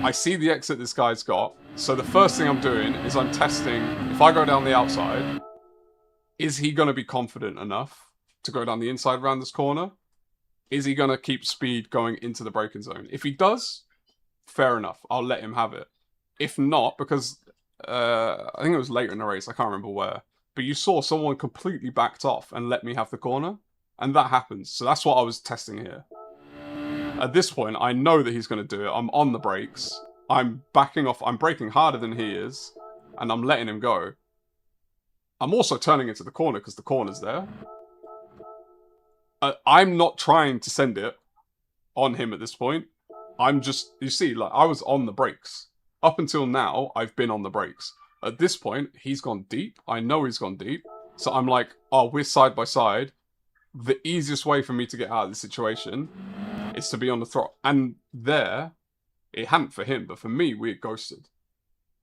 I see the exit this guy's got, so the first thing I'm doing is I'm testing, if I go down the outside, is he going to be confident enough to go down the inside around this corner? Is he going to keep speed going into the braking zone? If he does, fair enough, I'll let him have it. If not, because I think it was later in the race, I can't remember where, but you saw someone completely backed off and let me have the corner. And that happens. So that's what I was testing here. At this point, I know that he's going to do it. I'm on the brakes. I'm backing off. I'm braking harder than he is. And I'm letting him go. I'm also turning into the corner because the corner's there. I'm not trying to send it on him at this point. I'm just, you see, like, I was on the brakes. Up until now, I've been on the brakes. At this point, he's gone deep. I know he's gone deep. So I'm like, oh, we're side by side. The easiest way for me to get out of this situation is to be on the throttle. And there, it hadn't for him, but for me, we had ghosted.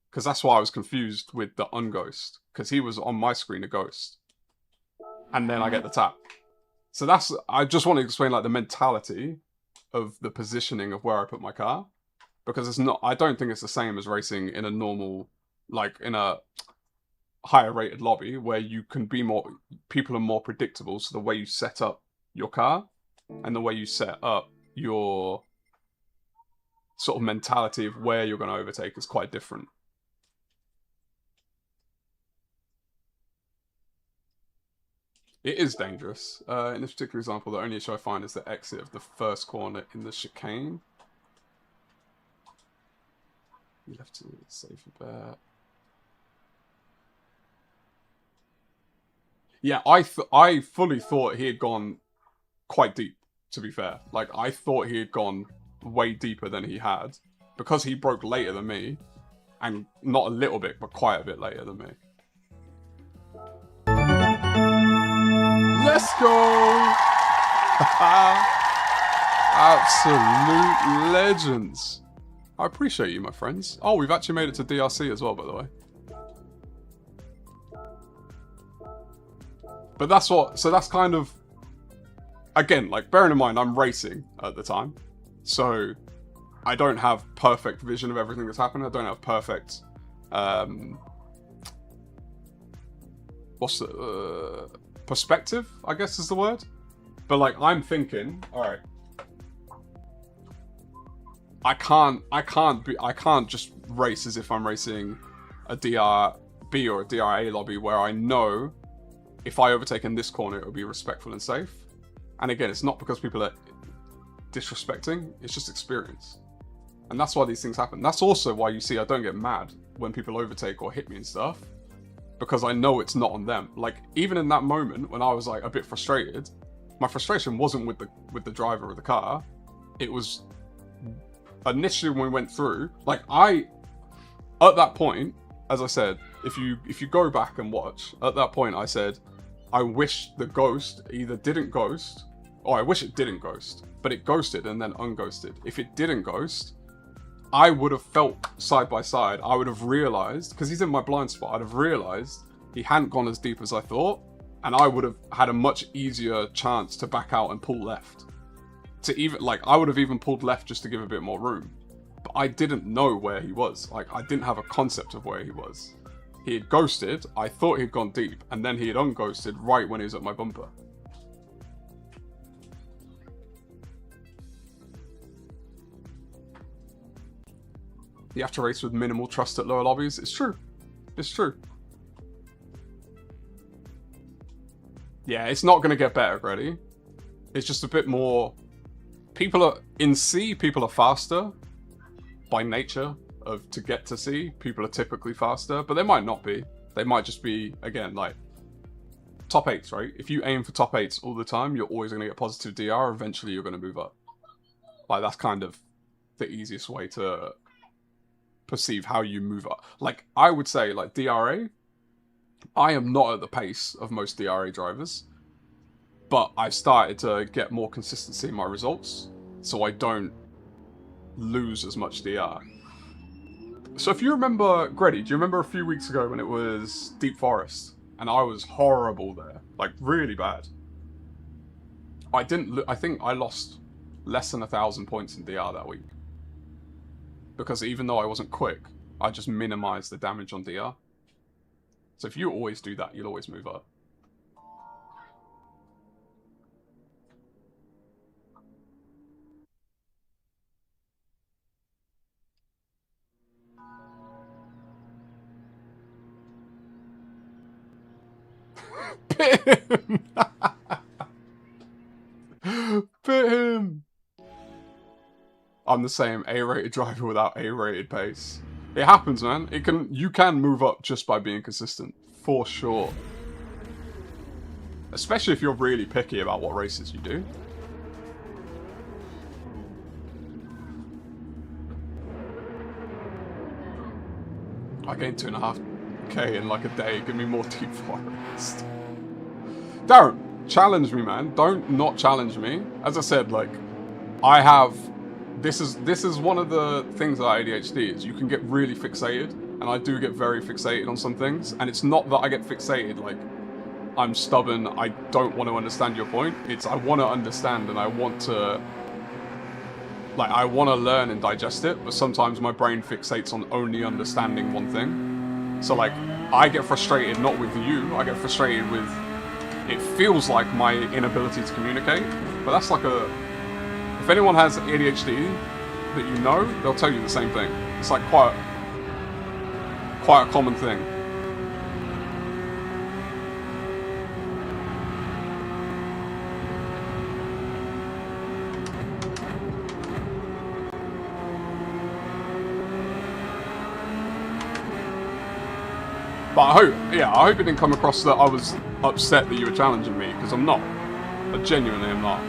Because that's why I was confused with the unghost. Because he was on my screen a ghost. And then I get the tap. So that's, I just want to explain, like, the mentality of the positioning of where I put my car. Because it's not, I don't think it's the same as racing in a normal, like, in a higher rated lobby where you can be more, people are more predictable, so the way you set up your car and the way you set up your sort of mentality of where you're going to overtake is quite different. It is dangerous. In this particular example, the only issue I find is the exit of the first corner in the chicane. You have to save a bet. Yeah, I fully thought he had gone quite deep, to be fair. Like, I thought he had gone way deeper than he had, because he broke later than me, and not a little bit, but quite a bit later than me. Let's go! Absolute legends. I appreciate you, my friends. Oh, we've actually made it to DRC as well, by the way. But that's what, so that's kind of, again, like, bearing in mind, I'm racing at the time. So, I don't have perfect vision of everything that's happening. I don't have perfect, what's the, perspective, I guess is the word. But, like, I'm thinking, alright, I can't just race as if I'm racing a DRB or a DRA lobby where I know if I overtake in this corner, it will be respectful and safe. And again, it's not because people are disrespecting, it's just experience. And that's why these things happen. That's also why you see I don't get mad when people overtake or hit me and stuff, because I know it's not on them. Like, even in that moment when I was like a bit frustrated, my frustration wasn't with the driver of the car. It was initially when we went through, like, at that point, as I said, if you go back and watch, at that point I said, I wish the ghost either didn't ghost, or I wish it didn't ghost, but it ghosted and then unghosted. If it didn't ghost, I would have felt side by side, I would have realized, because he's in my blind spot, I'd have realized he hadn't gone as deep as I thought, and I would have had a much easier chance to back out and pull left. To even, like, I would have even pulled left just to give a bit more room. But I didn't know where he was. Like, I didn't have a concept of where he was. He had ghosted, I thought he'd gone deep, and then he had unghosted right when he was at my bumper. You have to race with minimal trust at lower lobbies. It's true. It's true. Yeah, it's not going to get better, Grady. It's just a bit more... People are... In C, people are faster. By nature, to get to C, people are typically faster. But they might not be. They might just be, again, like... Top 8s, right? If you aim for top 8s all the time, you're always going to get positive DR. Eventually, you're going to move up. Like, that's kind of the easiest way to perceive how you move up. Like, I would say, like, DRA... I am not at the pace of most DRA drivers, but I've started to get more consistency in my results, so I don't lose as much DR. So if you remember, Grady, do you remember a few weeks ago when it was Deep Forest, and I was horrible there, like really bad? I think I lost less than 1,000 points in DR that week, because even though I wasn't quick, I just minimized the damage on DR. So if you always do that, you'll always move up. Pit him! Pit him! I'm the same A-rated driver without A-rated pace. It happens, man. You can move up just by being consistent, for sure. Especially if you're really picky about what races you do. I gained 2.5k in like a day. Give me more Deep Forest. Darren, challenge me, man. Don't not challenge me. As I said, like, I have... This is one of the things about ADHD, is you can get really fixated, and I do get very fixated on some things, and it's not that I get fixated like I'm stubborn, I don't want to understand your point. It's I want to understand and I want to learn and digest it, but sometimes my brain fixates on only understanding one thing. So like, I get frustrated not with you, I get frustrated with, it feels like my inability to communicate, but that's like if anyone has ADHD that you know, they'll tell you the same thing. It's like quite a common thing. But I hope it didn't come across that I was upset that you were challenging me, because I'm not. I genuinely am not.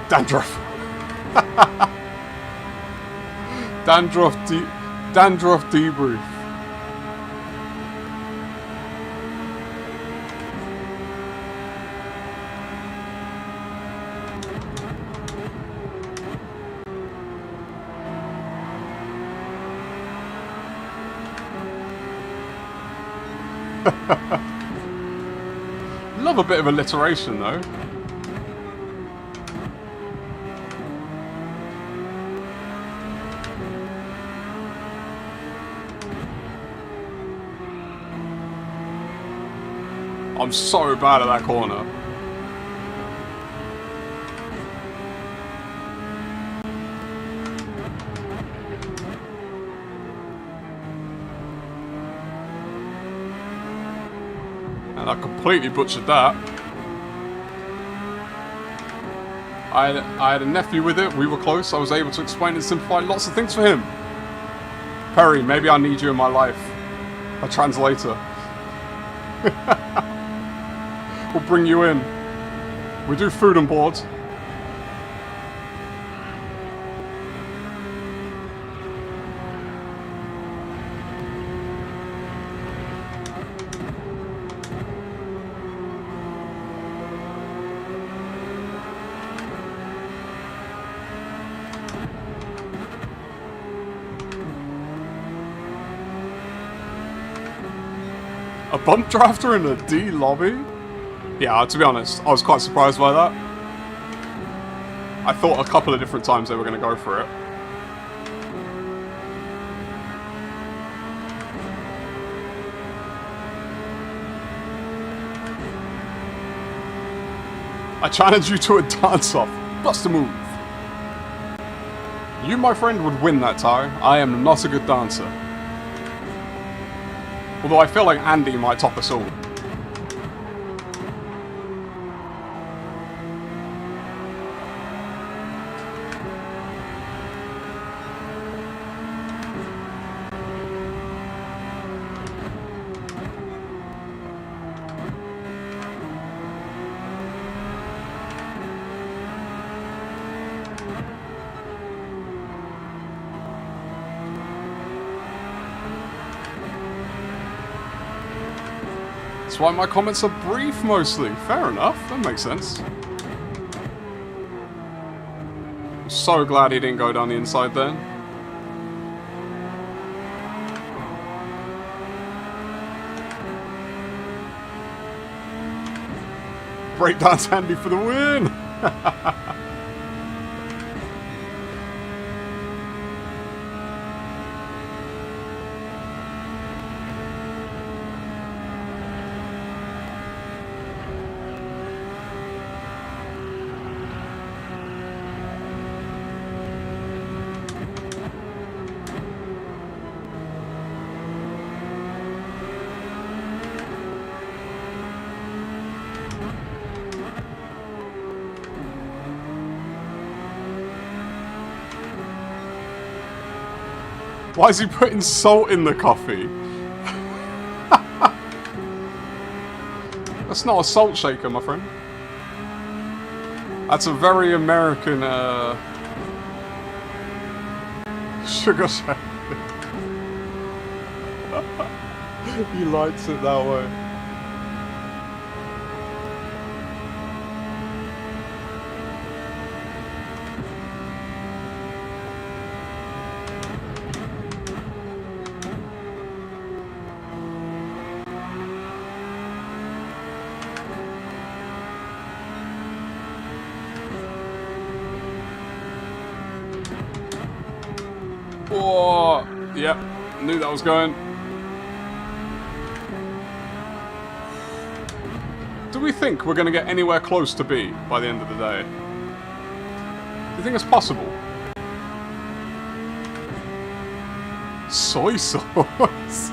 Dandruff. Dandruff debrief. Love a bit of alliteration though. I'm so bad at that corner. And I completely butchered that. I had a nephew with it, we were close, I was able to explain and simplify lots of things for him. Perry, maybe I need you in my life. A translator. We'll bring you in. We do food and board. A bump drafter in a D lobby? Yeah, to be honest, I was quite surprised by that. I thought a couple of different times they were going to go for it. I challenge you to a dance-off. Bust a move. You, my friend, would win that tie. I am not a good dancer. Although I feel like Andy might top us all. That's why my comments are brief mostly. Fair enough, that makes sense. I'm so glad he didn't go down the inside then. Breakdance Andy for the win! Why is he putting salt in the coffee? That's not a salt shaker, my friend. That's a very American, sugar shaker. He likes it that way. Oh, yep, knew that was going. Do we think we're going to get anywhere close to B by the end of the day? Do you think it's possible? Soy sauce?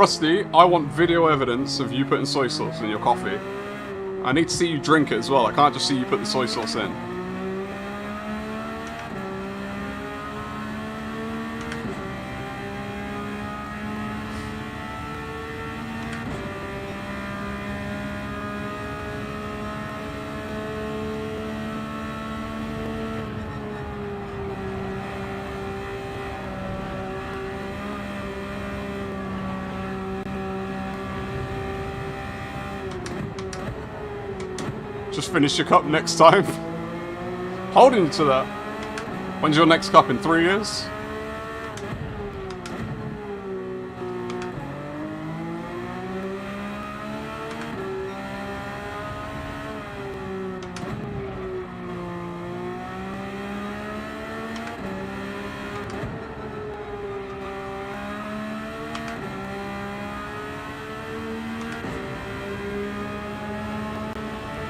Rusty, I want video evidence of you putting soy sauce in your coffee. I need to see you drink it as well. I can't just see you put the soy sauce in. Just finish your cup next time. Holding you to that. When's your next cup? In 3 years?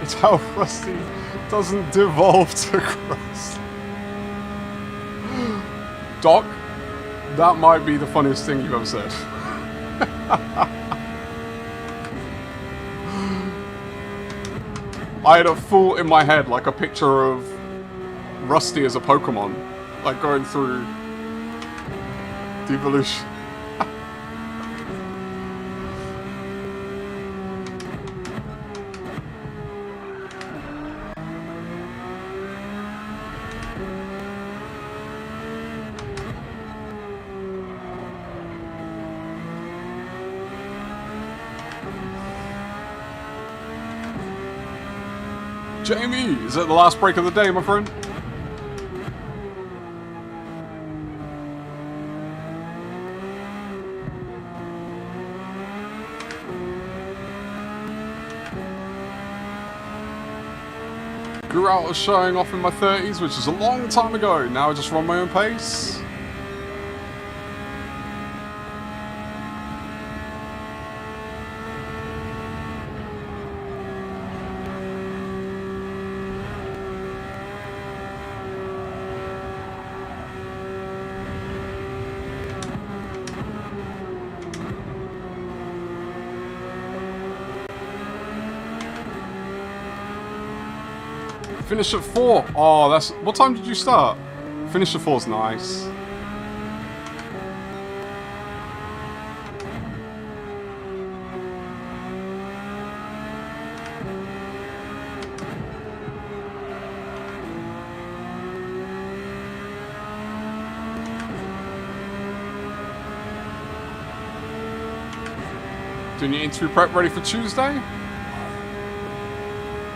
It's how Rusty doesn't devolve to crust. Doc, that might be the funniest thing you've ever said. I had a full in my head, like a picture of Rusty as a Pokemon, like going through devolution. Jamie, is it the last break of the day, my friend? Grew out of showing off in my 30s, which is a long time ago. Now I just run my own pace. Finish at 4. Oh, that's... What time did you start? Finish at 4's nice. Doing your interview prep ready for Tuesday?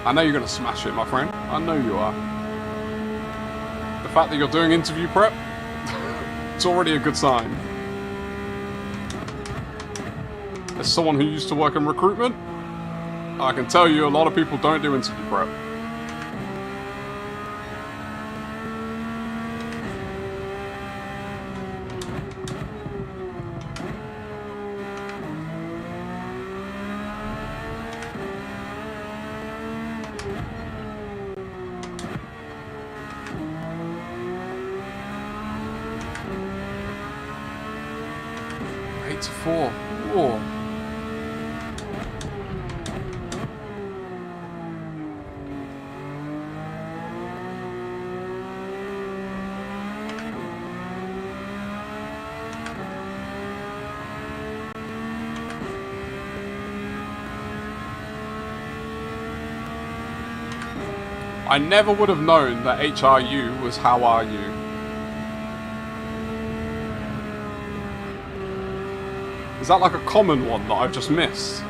I know you're going to smash it, my friend. I know you are. The fact that you're doing interview prep, it's already a good sign. As someone who used to work in recruitment, I can tell you a lot of people don't do interview prep. To 4. Whoa. I never would have known that HRU was how are you. Is that like a common one that I've just missed?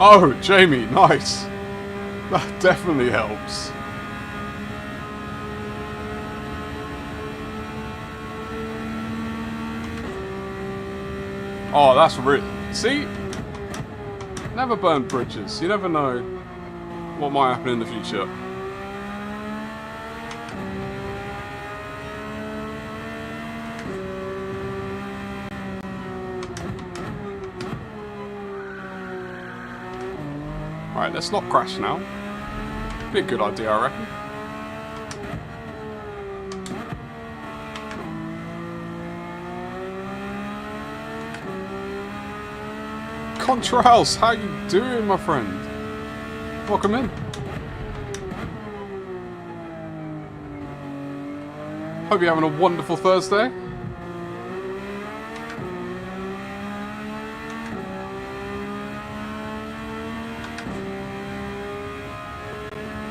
Oh, Jamie, nice. That definitely helps. Oh, that's really... See? Never burn bridges. You never know what might happen in the future. Alright, let's not crash now. Be a good idea, I reckon. Contrails, how you doing, my friend? Welcome in. Hope you're having a wonderful Thursday.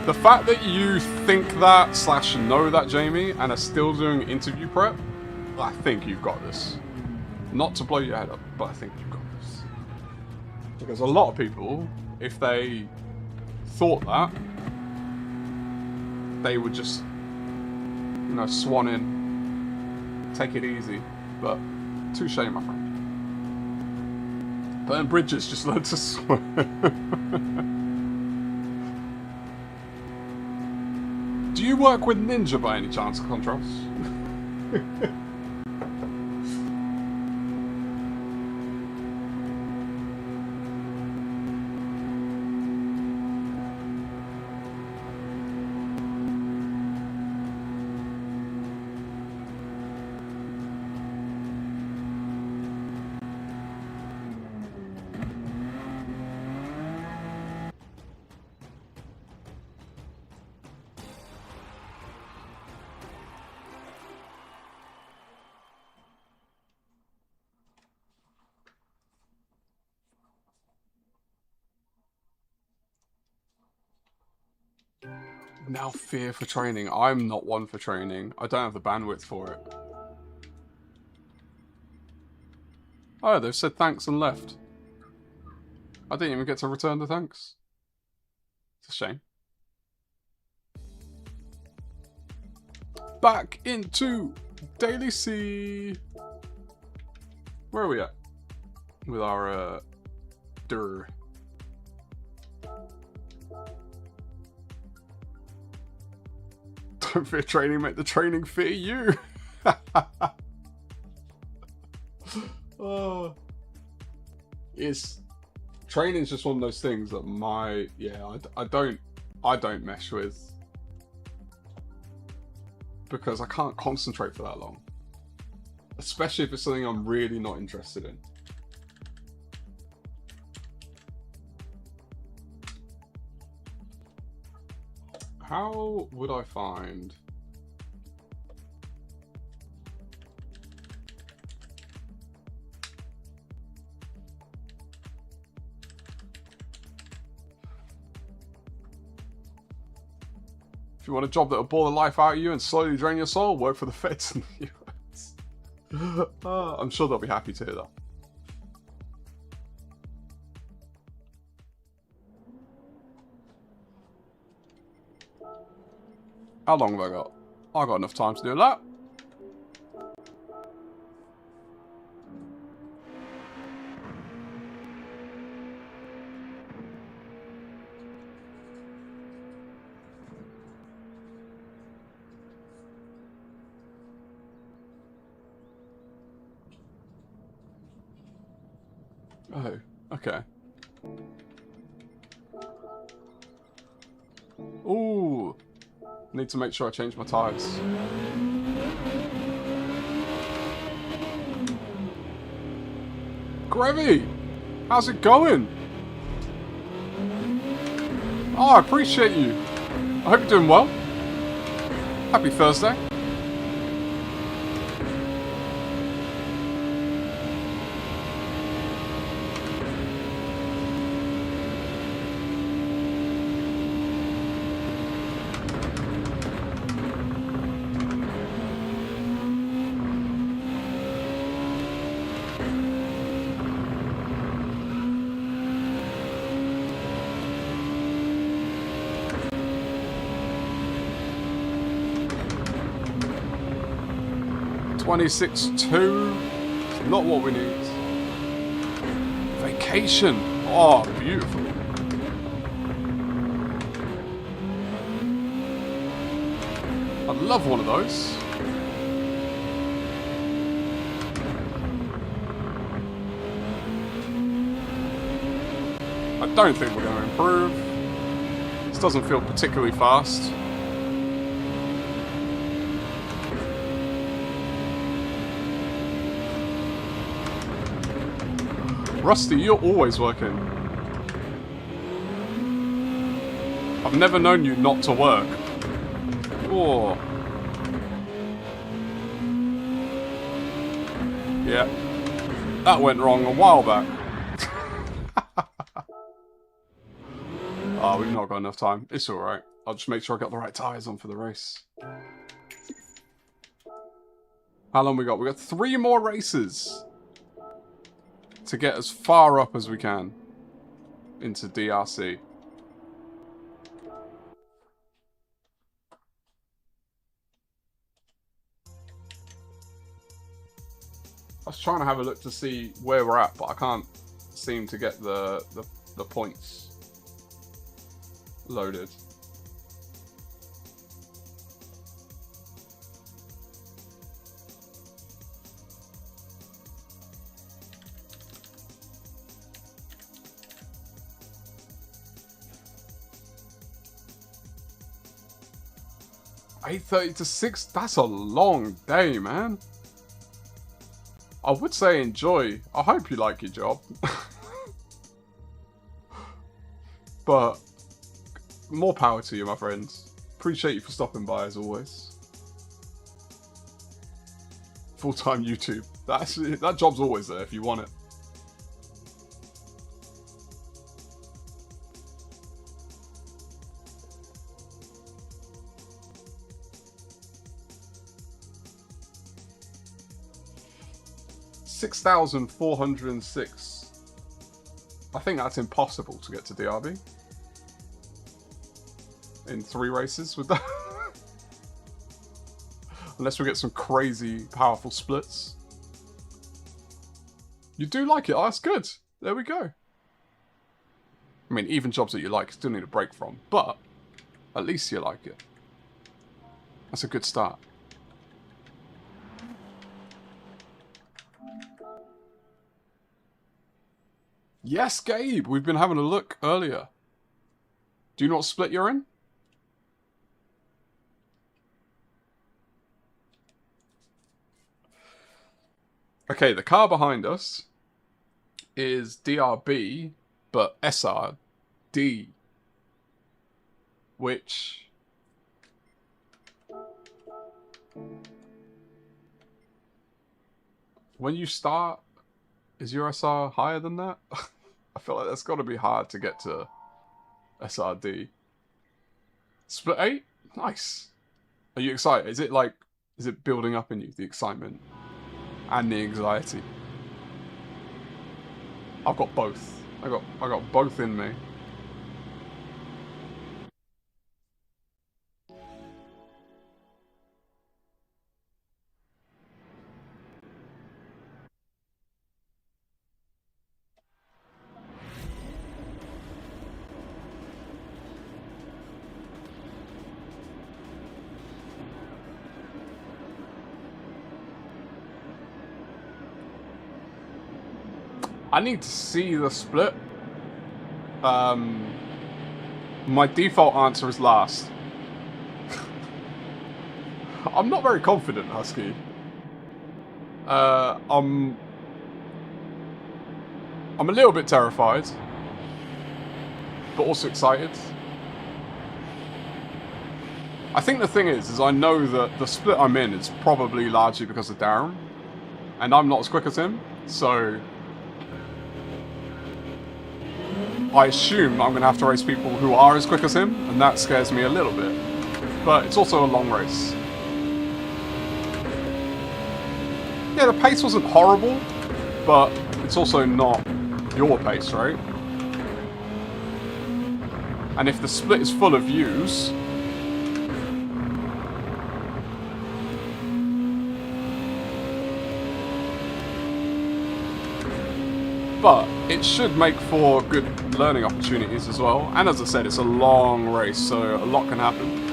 The fact that you think that / know that, Jamie, and are still doing interview prep, I think you've got this. Not to blow your head up, but I think you've got this. Because a lot of people, if they thought that, they would just, you know, swan in, take it easy. But touche, my friend. Burn bridges, just learn to swim. Do you work with Ninja by any chance, Contrails? Now fear for training. I'm not one for training. I don't have the bandwidth for it. Oh, they've said thanks and left. I didn't even get to return the thanks. It's a shame. Back into Daily C. Where are we at? With our, Durr. Don't fear training, make the training fear you. It's training's just one of those things that I don't mesh with, because I can't concentrate for that long, especially if it's something I'm really not interested in. How would I find... If you want a job that will bore the life out of you and slowly drain your soul, work for the feds in the US. I'm sure they'll be happy to hear that. How long have I got? I got enough time to do that. Oh, okay. Ooh. Need to make sure I change my tyres. Grevy! How's it going? Oh, I appreciate you. I hope you're doing well. Happy Thursday. $26.2. Not what we need. location. Oh, beautiful. I'd love one of those. I don't think we're going to improve. This doesn't feel particularly fast. Rusty, you're always working. I've never known you not to work. Oh. Yeah. That went wrong a while back. Oh, we've not got enough time. It's alright. I'll just make sure I got the right tyres on for the race. How long we got? We got 3 more races to get as far up as we can into DRC. I was trying to have a look to see where we're at, but I can't seem to get the points loaded. (8:30 to 6). That's a long day, man. I would say enjoy. I hope you like your job. But more power to you, my friends. Appreciate you for stopping by as always. Full-time YouTube. That job's always there if you want it. $6,406. I think that's impossible to get to DRB. In 3 races with that. Unless we get some crazy powerful splits. You do like it? Oh, that's good. There we go. I mean, even jobs that you like still need a break from. But at least you like it. That's a good start. Yes, Gabe! We've been having a look earlier. Do you know what split you're in? Okay, the car behind us is DRB, but SRD. Which... when you start... is your SR higher than that? I feel like that's got to be hard to get to SRD. Split 8? Nice. Are you excited? Is it like... is it building up in you, the excitement? And the anxiety? I've got both. I got both in me. I need to see the split. My default answer is last. I'm not very confident, Husky. I'm a little bit terrified, but also excited. I think the thing is I know that the split I'm in is probably largely because of Darren, and I'm not as quick as him, so I assume I'm going to have to race people who are as quick as him, and that scares me a little bit. But it's also a long race. Yeah, the pace wasn't horrible, but it's also not your pace, right? And if the split is full of views, but it should make for good learning opportunities as well. And as I said, it's a long race, so a lot can happen.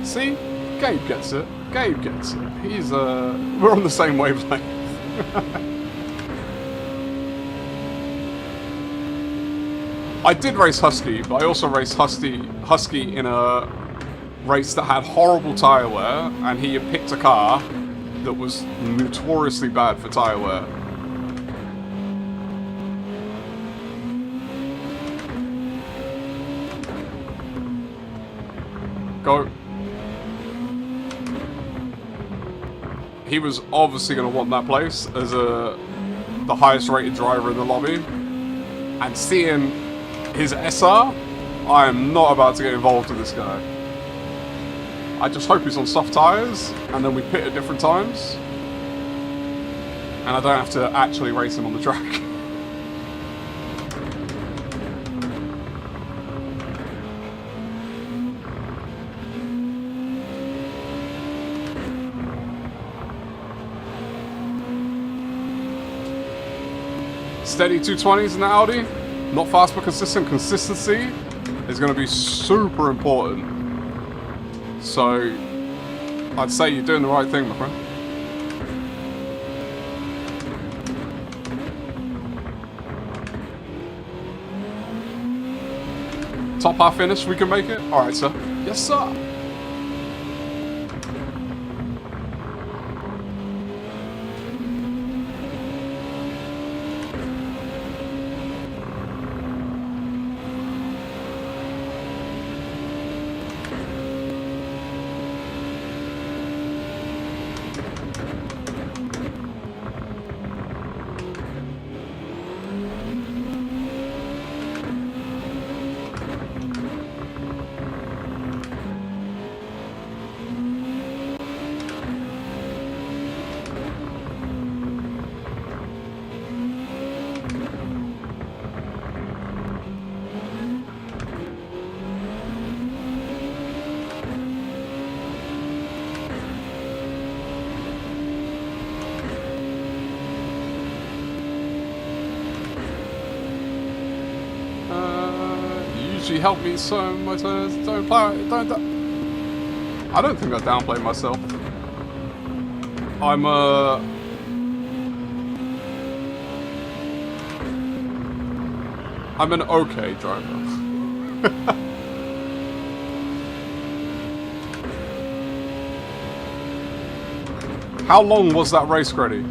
See? Gabe gets it. Gabe gets it. He's, we're on the same wavelength. I did race Husky, but I also raced Husky in a race that had horrible tyre wear, and he had picked a car that was notoriously bad for tyre wear. Go. He was obviously going to want that place as the highest rated driver in the lobby. And seeing his SR, I am not about to get involved with this guy. I just hope he's on soft tyres, and then we pit at different times. And I don't have to actually race him on the track. Steady 220s in the Audi, not fast but consistent. Consistency is going to be super important. So, I'd say you're doing the right thing, my friend. Top half finish, we can make it? Alright, sir. Yes, sir. Help me so much. Don't play. Don't. I don't think I downplayed myself. I'm an okay driver. How long was that race, Grady?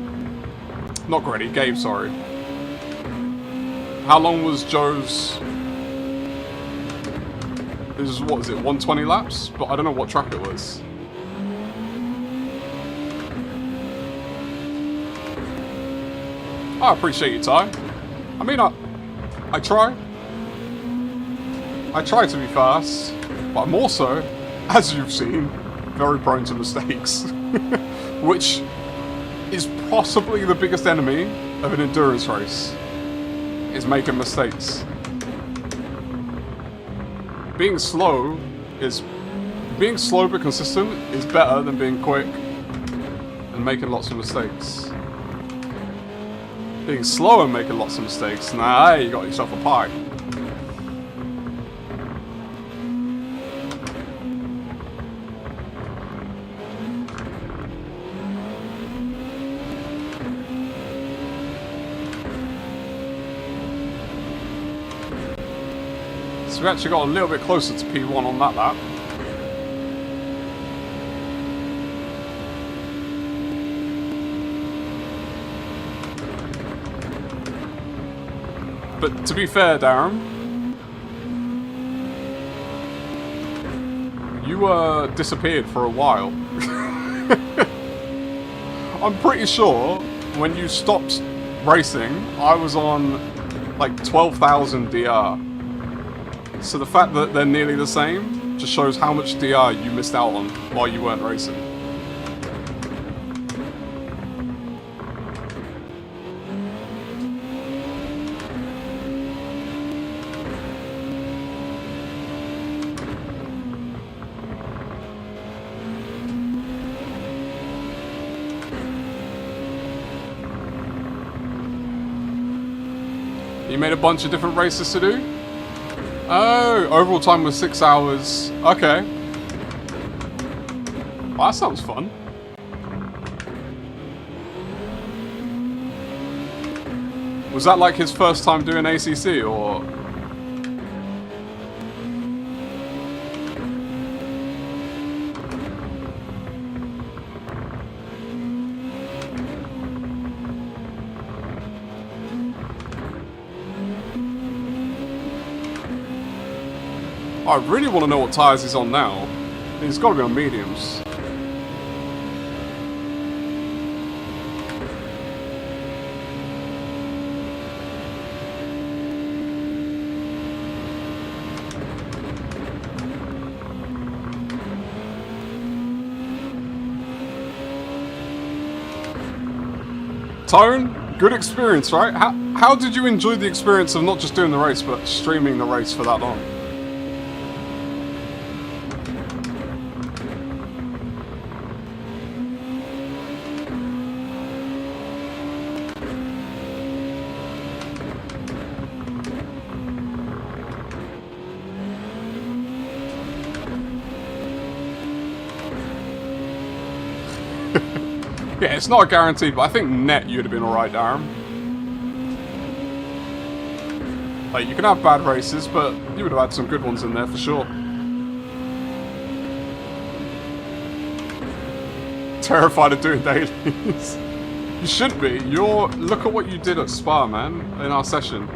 Not Grady, Gabe. Sorry. How long was Joe's? What is it, 120 laps? But I don't know what track it was. I appreciate you, Ty. I mean, I try. I try to be fast, but I'm also, as you've seen, very prone to mistakes. Which is possibly the biggest enemy of an endurance race, is making mistakes. Being slow but consistent is better than being quick and making lots of mistakes. Being slow and making lots of mistakes, nah, you got yourself a pie. So we actually got a little bit closer to P1 on that lap. But to be fair, Darren, you disappeared for a while. I'm pretty sure when you stopped racing, I was on like 12,000 DR. So the fact that they're nearly the same just shows how much DR you missed out on while you weren't racing. made a bunch of different races to do? Oh, overall time was 6 hours. Okay. Well, that sounds fun. Was that like his first time doing ACC, or...? I really want to know what tyres he's on now. He's got to be on mediums. Tone, good experience, right? How did you enjoy the experience of not just doing the race, but streaming the race for that long? Yeah, it's not a guarantee, but I think net you'd have been alright, Darren. Like, you can have bad races, but you would have had some good ones in there for sure. Terrified of doing dailies. You shouldn't be. Look at what you did at Spa, man, in our session.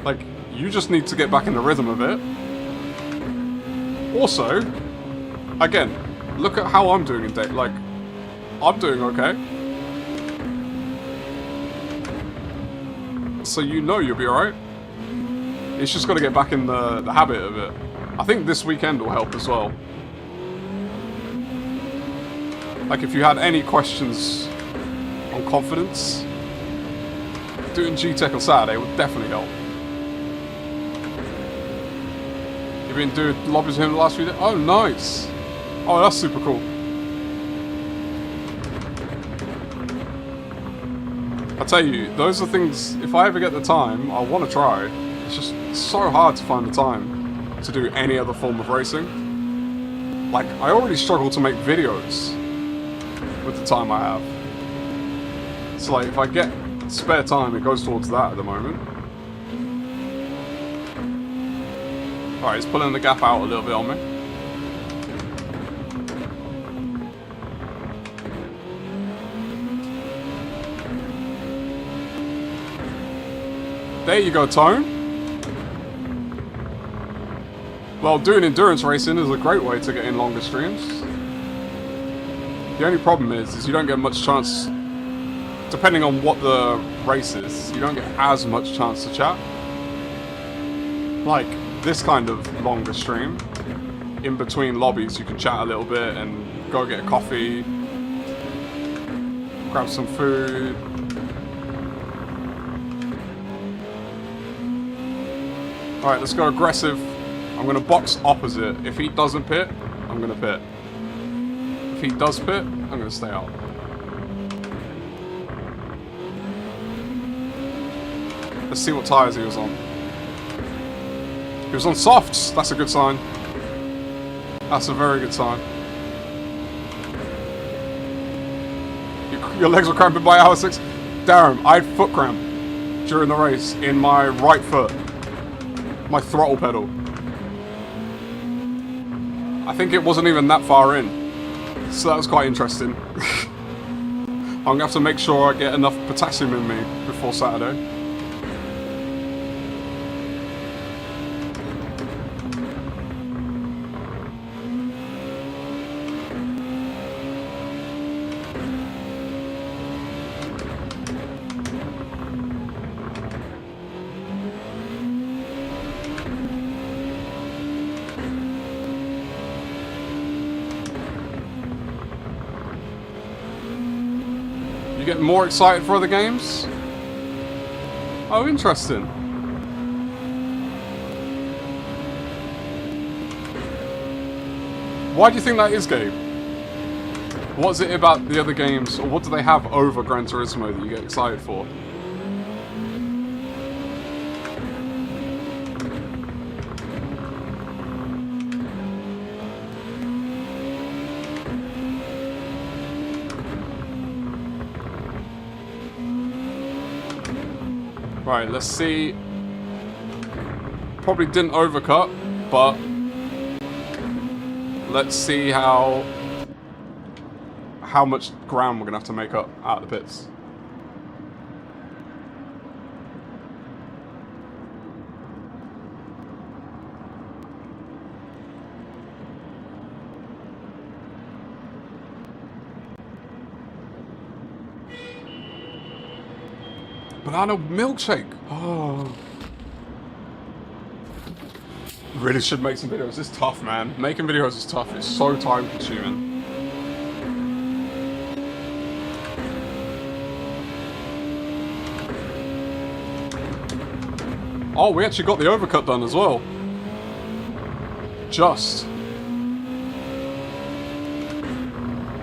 Like, you just need to get back in the rhythm of it. Also, again, look at how I'm doing in day. Like, I'm doing okay. So you know you'll be alright. It's just got to get back in the habit of it. I think this weekend will help as well. Like, if you had any questions on confidence, doing G-Tech on Saturday would definitely help. You've been doing lobbies with him the last few days? Oh, nice. Oh, that's super cool. I tell you, those are things, if I ever get the time, I want to try. It's just so hard to find the time to do any other form of racing. Like, I already struggle to make videos with the time I have. So, like, if I get spare time, it goes towards that at the moment. Alright, he's pulling the gap out a little bit on me. There you go, Tone. Well, doing endurance racing is a great way to get in longer streams. The only problem is you don't get much chance, depending on what the race is, you don't get as much chance to chat. Like this kind of longer stream, in between lobbies you can chat a little bit and go get a coffee, grab some food. Alright, let's go aggressive. I'm going to box opposite. If he doesn't pit, I'm going to pit. If he does pit, I'm going to stay out. Let's see what tyres he was on. He was on softs. That's a good sign. That's a very good sign. Your legs were cramping by hour 6. Darren, I had foot cramp during the race in my right foot. My throttle pedal. I think it wasn't even that far in. So that was quite interesting. I'm going to have to make sure I get enough potassium in me before Saturday. You get more excited for other games? Oh, interesting. Why do you think that is, Gabe? What's it about the other games, or what do they have over Gran Turismo that you get excited for? Right, let's see. Probably didn't overcut, but let's see how much ground we're gonna have to make up out of the pits. Banana milkshake. Oh. Really should make some videos. It's tough, man. Making videos is tough. It's so time consuming. Oh, we actually got the overcut done as well. Just.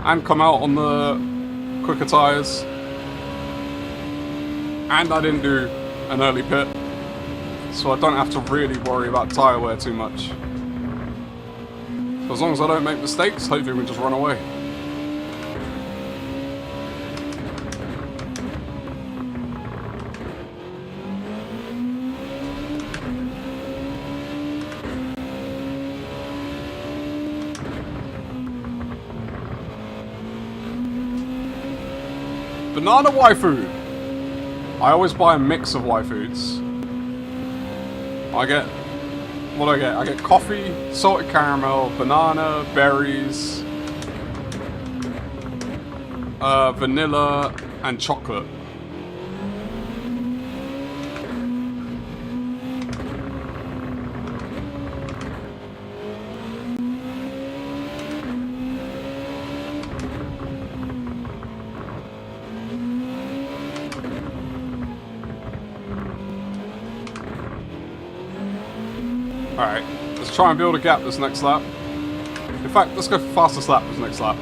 And come out on the quicker tyres. And I didn't do an early pit, so I don't have to really worry about tyre wear too much. So as long as I don't make mistakes, hopefully we can just run away. Banana waifu! I always buy a mix of Y-Foods. What do I get? I get coffee, salted caramel, banana, berries, vanilla, and chocolate. Alright, let's try and build a gap this next lap. In fact, let's go for fastest lap this next lap.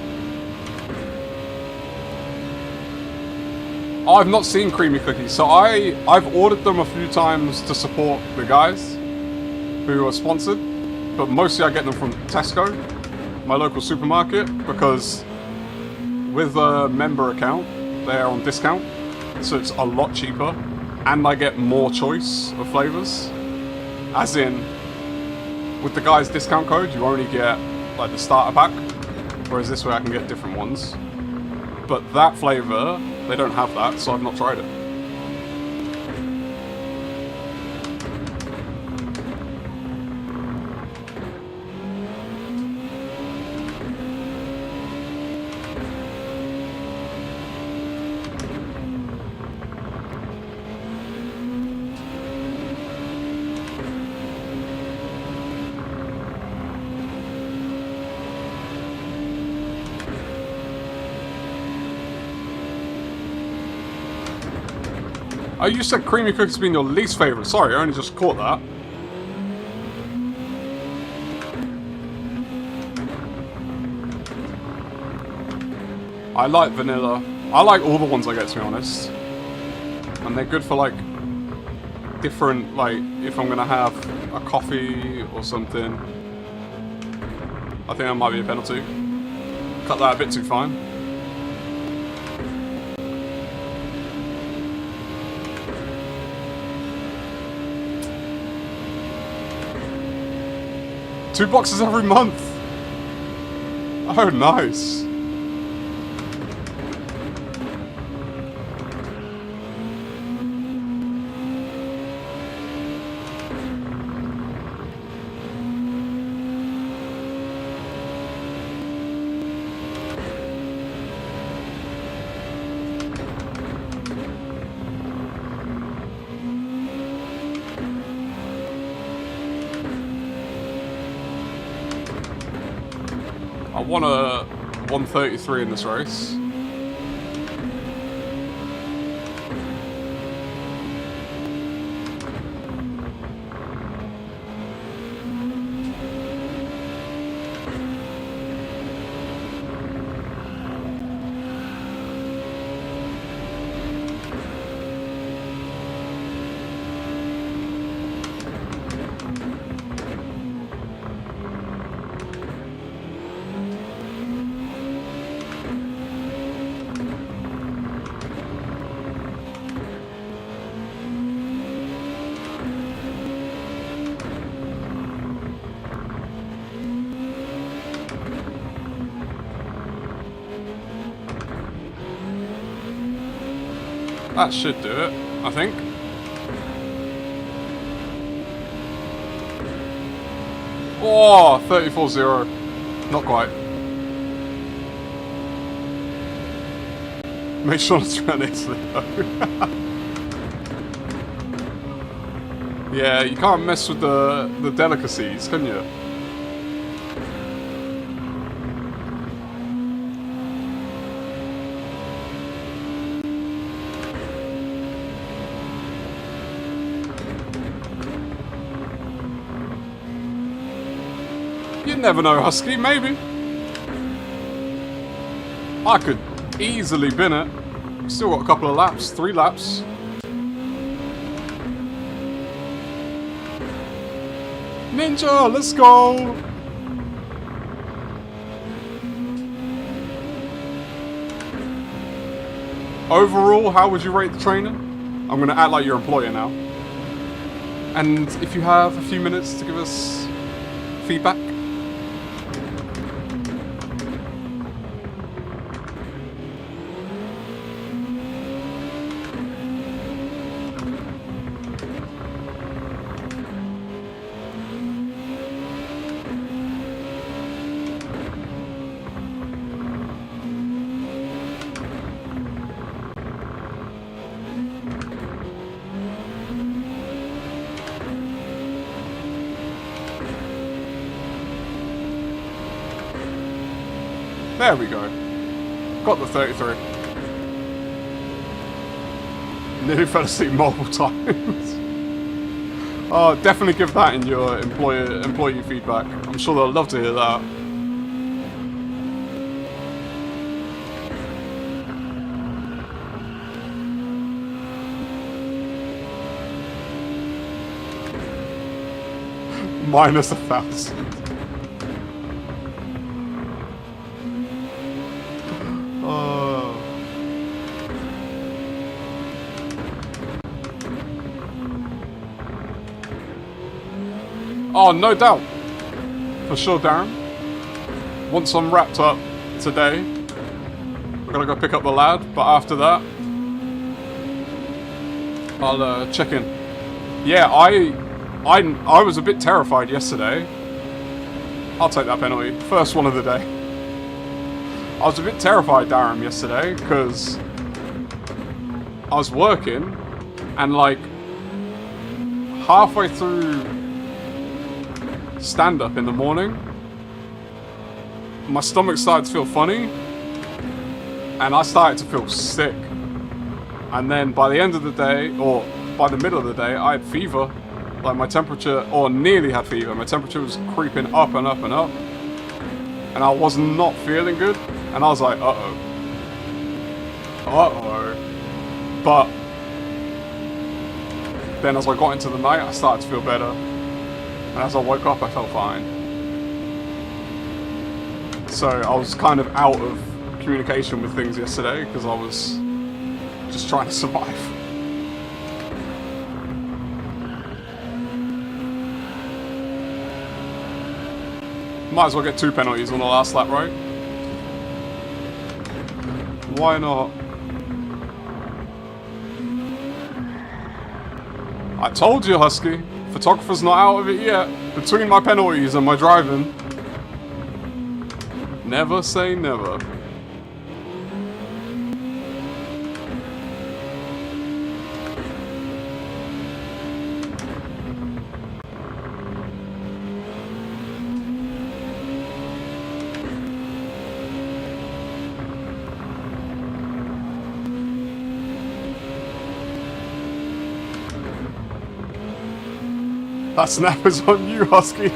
Oh, I've not seen creamy cookies, so I've ordered them a few times to support the guys who are sponsored, but mostly I get them from Tesco, my local supermarket, because with a member account, they're on discount, so it's a lot cheaper, and I get more choice of flavours. As in, with the guy's discount code, you only get like the starter pack, whereas this way I can get different ones. But that flavour, they don't have that, so I've not tried it. Oh, you said creamy cookies being your least favourite. Sorry, I only just caught that. I like vanilla. I like all the ones I get, to be honest. And they're good for, like, different, like, if I'm going to have a coffee or something. I think that might be a penalty. Cut that a bit too fine. Two boxes every month! Oh, nice. I want a 133 in this race. That should do it, I think. Oh, 34-0. Not quite. Make sure not to run into it though. Yeah, you can't mess with the delicacies, can you? You never know, Husky, maybe. I could easily bin it. Still got a couple of laps, 3 laps. Ninja, let's go! Overall, how would you rate the training? I'm gonna act like your employer now. And if you have a few minutes to give us feedback. There we go. Got the 33. Nearly fell asleep multiple times. Oh, definitely give that in your employee feedback. I'm sure they'll love to hear that. Minus 1,000. Oh, no doubt. For sure, Darren. Once I'm wrapped up today, we're gonna go pick up the lad, but after that, I'll check in. Yeah, I was a bit terrified yesterday. I'll take that penalty. First one of the day. I was a bit terrified, Darren, yesterday, because I was working, and like, halfway through stand-up in the morning, my stomach started to feel funny, and I started to feel sick. And then by the end of the day, or by the middle of the day, I had fever. Like my temperature, or nearly had fever. My temperature was creeping up and up and up. And I was not feeling good. And I was like, uh-oh. Uh-oh. But then as I got into the night, I started to feel better. And as I woke up, I felt fine. So I was kind of out of communication with things yesterday because I was just trying to survive. Might as well get 2 penalties on the last lap, right? Why not? I told you, Husky. Photographer's not out of it yet. Between my penalties and my driving. Never say never. That snap is on you, Husky.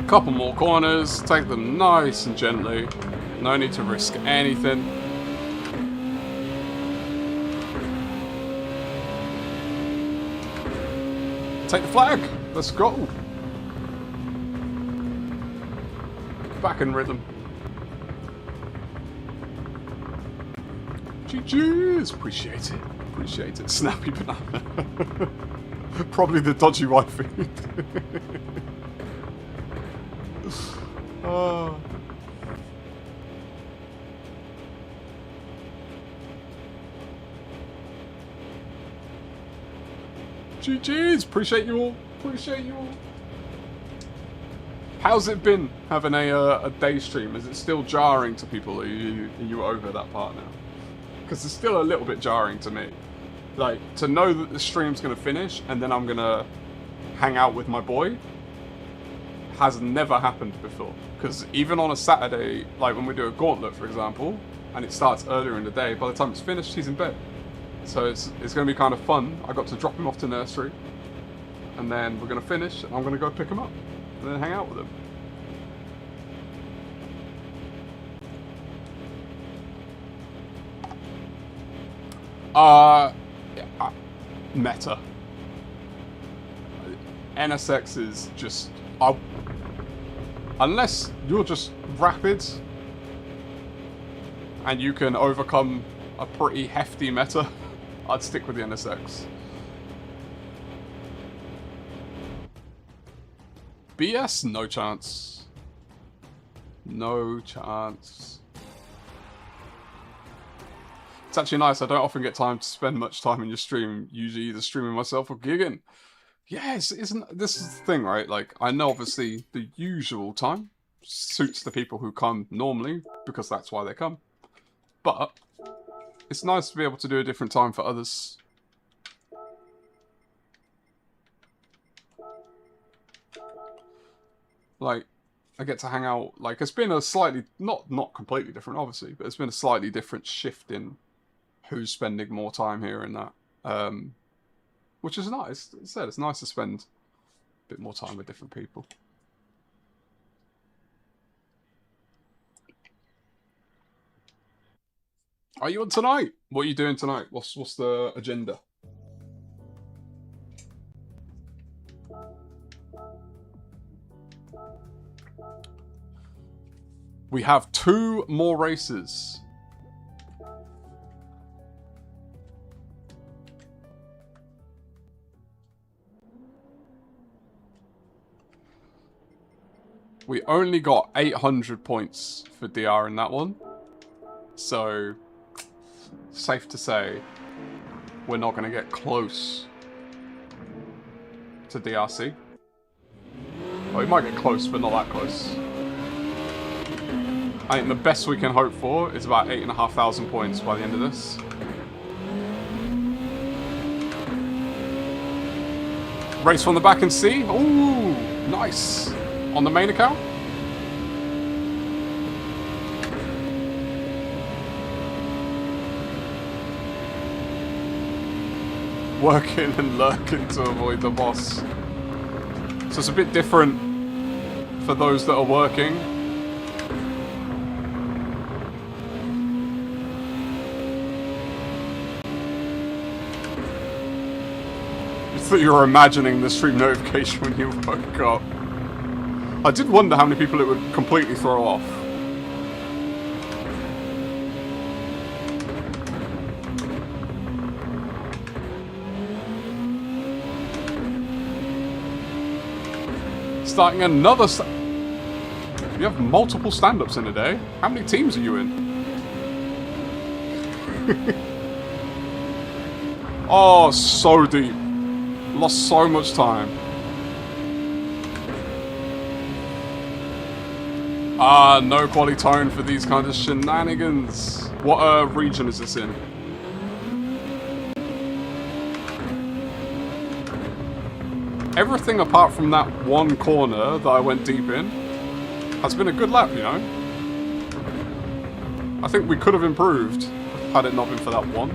Couple more corners, take them nice and gently. No need to risk anything. Take the flag. Let's go. Back in rhythm. GG's! Appreciate it. Appreciate it. Snappy banana. Probably the dodgy wifey. Oh. GG's! Appreciate you all. Appreciate you all. How's it been having a day stream? Is it still jarring to people? Are you over that part now? Because it's still a little bit jarring to me. Like, to know that the stream's going to finish and then I'm going to hang out with my boy has never happened before. Because even on a Saturday, like when we do a gauntlet, for example, and it starts earlier in the day, by the time it's finished, he's in bed. So it's going to be kind of fun. I got to drop him off to nursery. And then we're going to finish and I'm going to go pick him up. And then hang out with him. Meta. NSX is just... unless you're just rapid and you can overcome a pretty hefty meta, I'd stick with the NSX. BS? No chance. No chance. It's actually nice. I don't often get time to spend much time in your stream. Usually either streaming myself or gigging. Yes, isn't this is the thing, right? Like, I know obviously the usual time suits the people who come normally because that's why they come. But it's nice to be able to do a different time for others. Like, I get to hang out. Like, it's been a slightly not completely different, obviously, but it's been a slightly different shift in who's spending more time here and that. Which is nice. As I said, it's nice to spend a bit more time with different people. Are you on tonight? What are you doing tonight? What's the agenda? We have 2 more races. We only got 800 points for DR in that one. So, safe to say, we're not going to get close to DRC. Well, we might get close, but not that close. I think the best we can hope for is about 8,500 points by the end of this. Race from the back and see. Ooh, nice. On the main account. Working and lurking to avoid the boss. So it's a bit different for those that are working. It's that you're imagining the stream notification when you woke up. I did wonder how many people it would completely throw off. Starting another... You have multiple stand-ups in a day. How many teams are you in? Oh, so deep. Lost so much time. Ah, no quality tone for these kind of shenanigans. What region is this in? Everything apart from that one corner that I went deep in has been a good lap, you know? I think we could have improved had it not been for that one.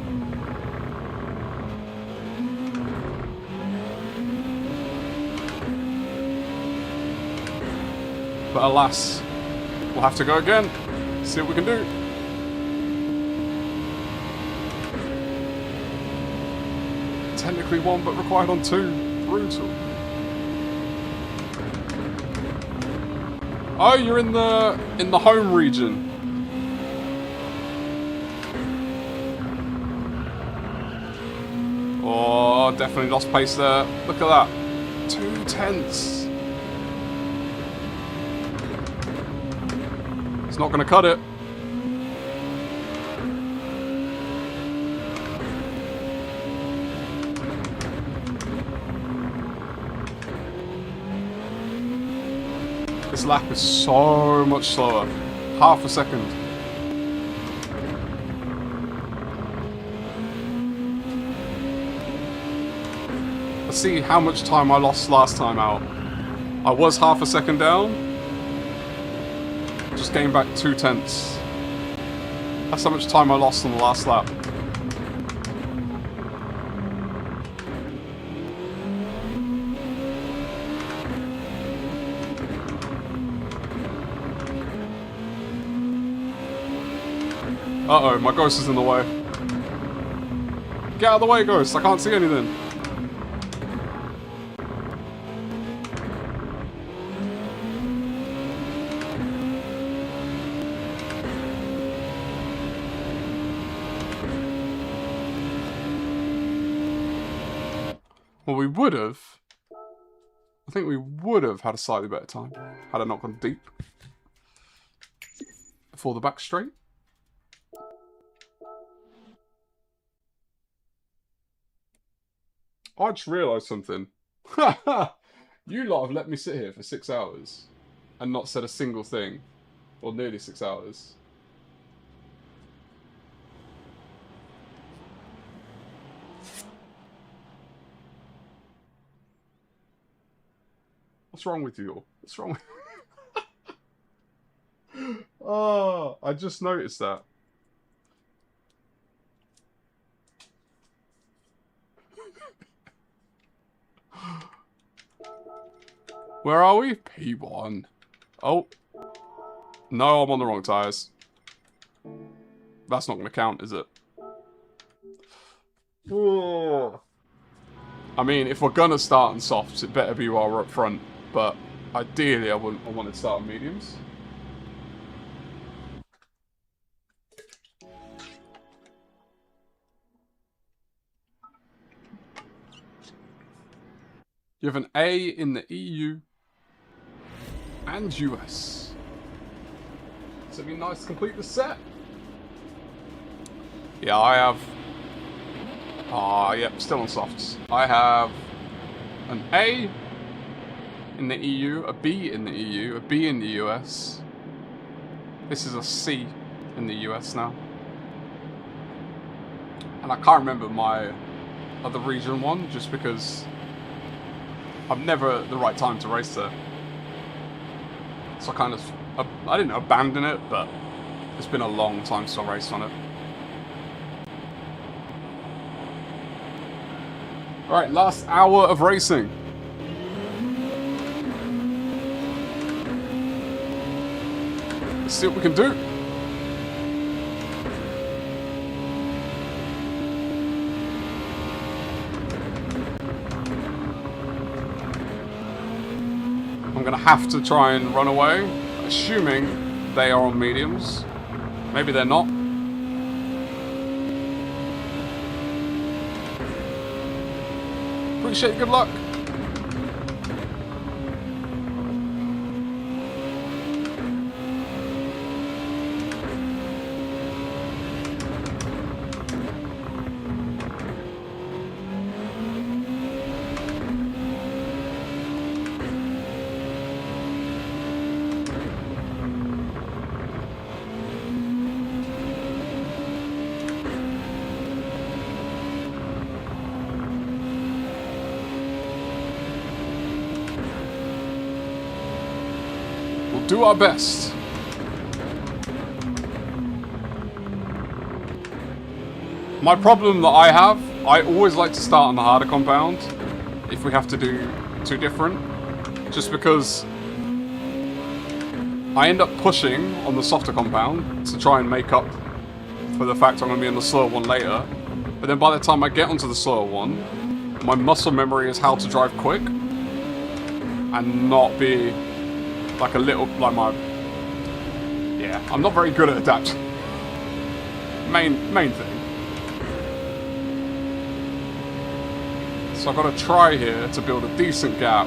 But alas, we'll have to go again, see what we can do. Technically 1, but required on 2. Brutal. Oh, you're in the home region. Oh, definitely lost pace there. Look at that. 2/10. It's not going to cut it. This lap is so much slower. Half a second. Let's see how much time I lost last time out. I was half a second down. Just gained back 2/10. That's how much time I lost on the last lap. Uh-oh, my ghost is in the way. Get out of the way, ghost. I can't see anything. Well, we would have. I think we would have had a slightly better time had I not gone deep before the back straight. I just realised something. You lot have let me sit here for 6 hours and not said a single thing. Or nearly 6 hours. What's wrong with you all? What's wrong with you? Oh, I just noticed that. Where are we? P1. Oh. No, I'm on the wrong tyres. That's not going to count, is it? Oh. I mean, if we're going to start on softs, it better be while we're up front. But ideally, I want to start on mediums. You have an A in the EU and US. So it'd be nice to complete the set. Yeah, I have... yep, still on softs. I have an A in the EU, a B in the EU, a B in the US. This is a C in the US now. And I can't remember my other region one, just because I'm never at the right time to race there. So I kind of, I didn't abandon it, but it's been a long time since I raced on it. Alright, last hour of racing. Let's see what we can do. I'm going to have to try and run away, assuming they are on mediums. Maybe they're not. Appreciate it, good luck. Do our best. My problem that I have, I always like to start on the harder compound if we have to do two different, just because I end up pushing on the softer compound to try and make up for the fact I'm going to be on the slower one later, but then by the time I get onto the slower one, my muscle memory is how to drive quick and not be like a little, like my, yeah, I'm not very good at adapting. Main thing. So I've got to try here to build a decent gap.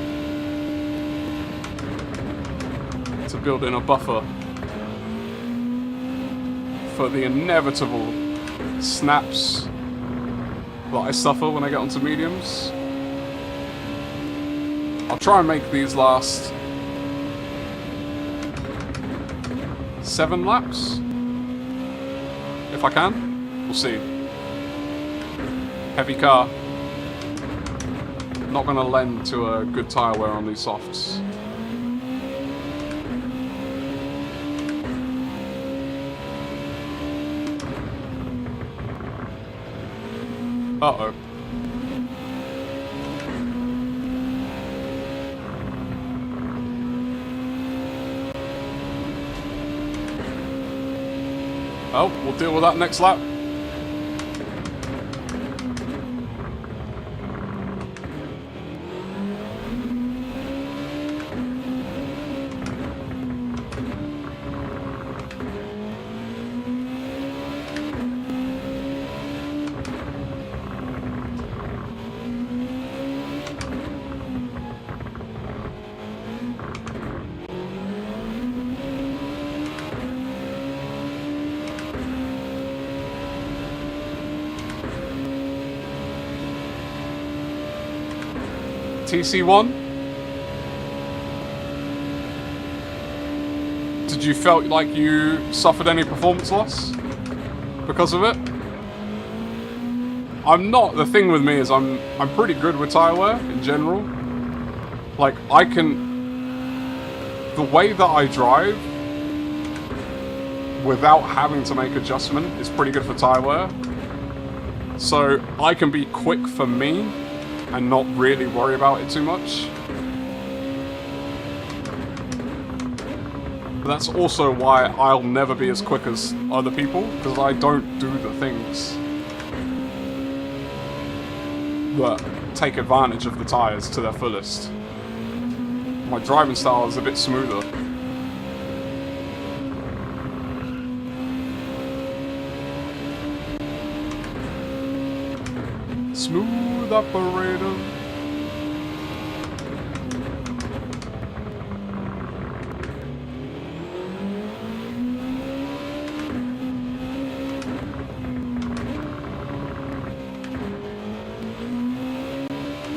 To build in a buffer for the inevitable snaps that I suffer when I get onto mediums. I'll try and make these last 7 laps. If I can. We'll see. Heavy car. Not going to lend to a good tyre wear on these softs. Uh-oh. Oh, we'll deal with that next lap. TC1? Did you felt like you suffered any performance loss because of it? I'm not. The thing with me is I'm pretty good with tyre wear in general. Like I can, the way that I drive without having to make adjustment is pretty good for tyre wear. So I can be quick for me and not really worry about it too much. But that's also why I'll never be as quick as other people, because I don't do the things that take advantage of the tyres to their fullest. My driving style is a bit smoother. Smooth operator.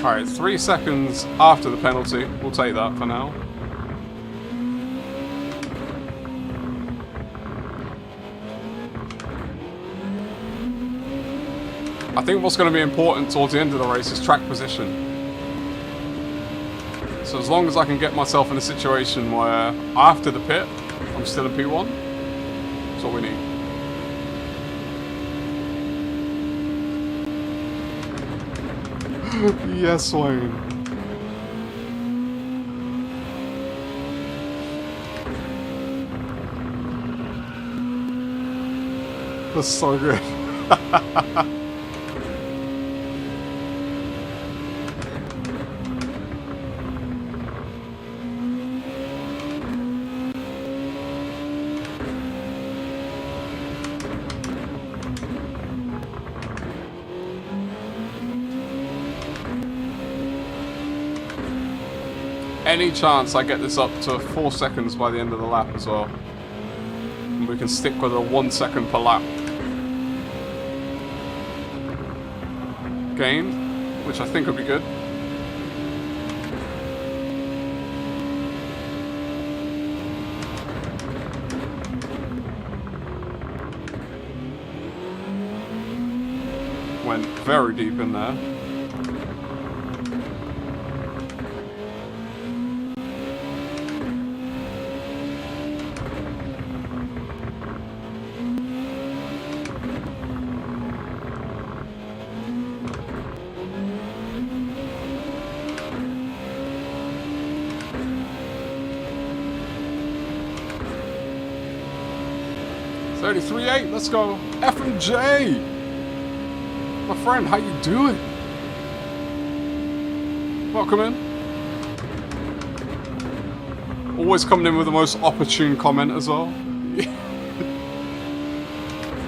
Alright, 3 seconds after the penalty. We'll take that for now. I think what's going to be important towards the end of the race is track position. So as long as I can get myself in a situation where after the pit, I'm still in P1, that's all we need. Yes, Wayne. That's so good. Any chance I get this up to 4 seconds by the end of the lap as well. And we can stick with a 1 second per lap gain, which I think would be good. Went very deep in there. .33.8, let's go. F&J! My friend, how you doing? Welcome in. Always coming in with the most opportune comment as well.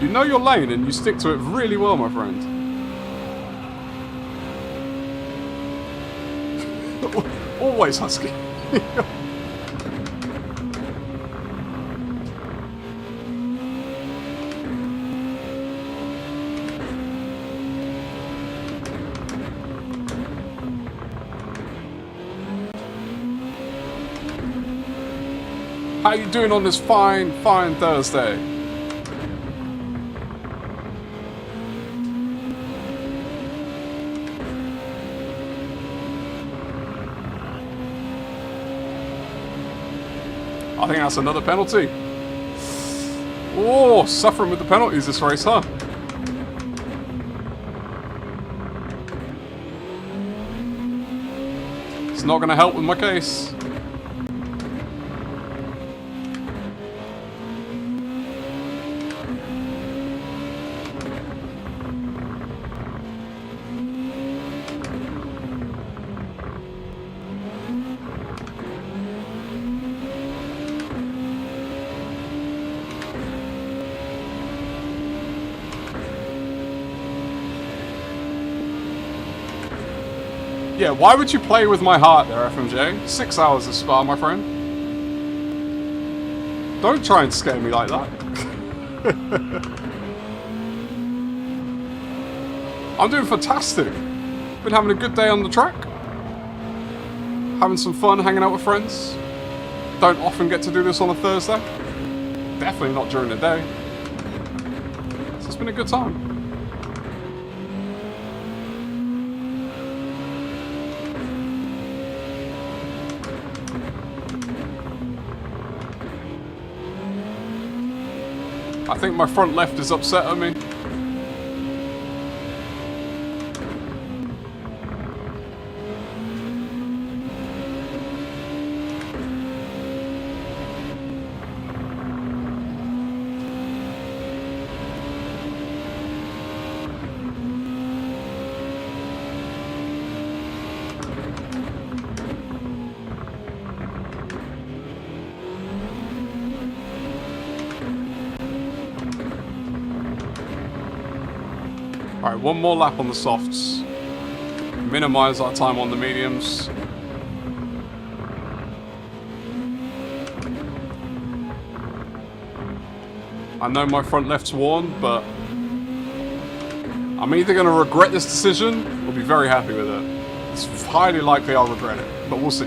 You know your lane and you stick to it really well, my friend. Always husky. How you doing on this fine Thursday? I think that's another penalty. Oh, suffering with the penalties this race, huh? It's not going to help with my case. Yeah, why would you play with my heart there, FMJ? 6 hours of Spa, my friend. Don't try and scare me like that. I'm doing fantastic. Been having a good day on the track. Having some fun, hanging out with friends. Don't often get to do this on a Thursday. Definitely not during the day. So it's been a good time. I think my front left is upset at me. Alright, one more lap on the softs. Minimise our time on the mediums. I know my front left's worn, but I'm either going to regret this decision or be very happy with it. It's highly likely I'll regret it, but we'll see.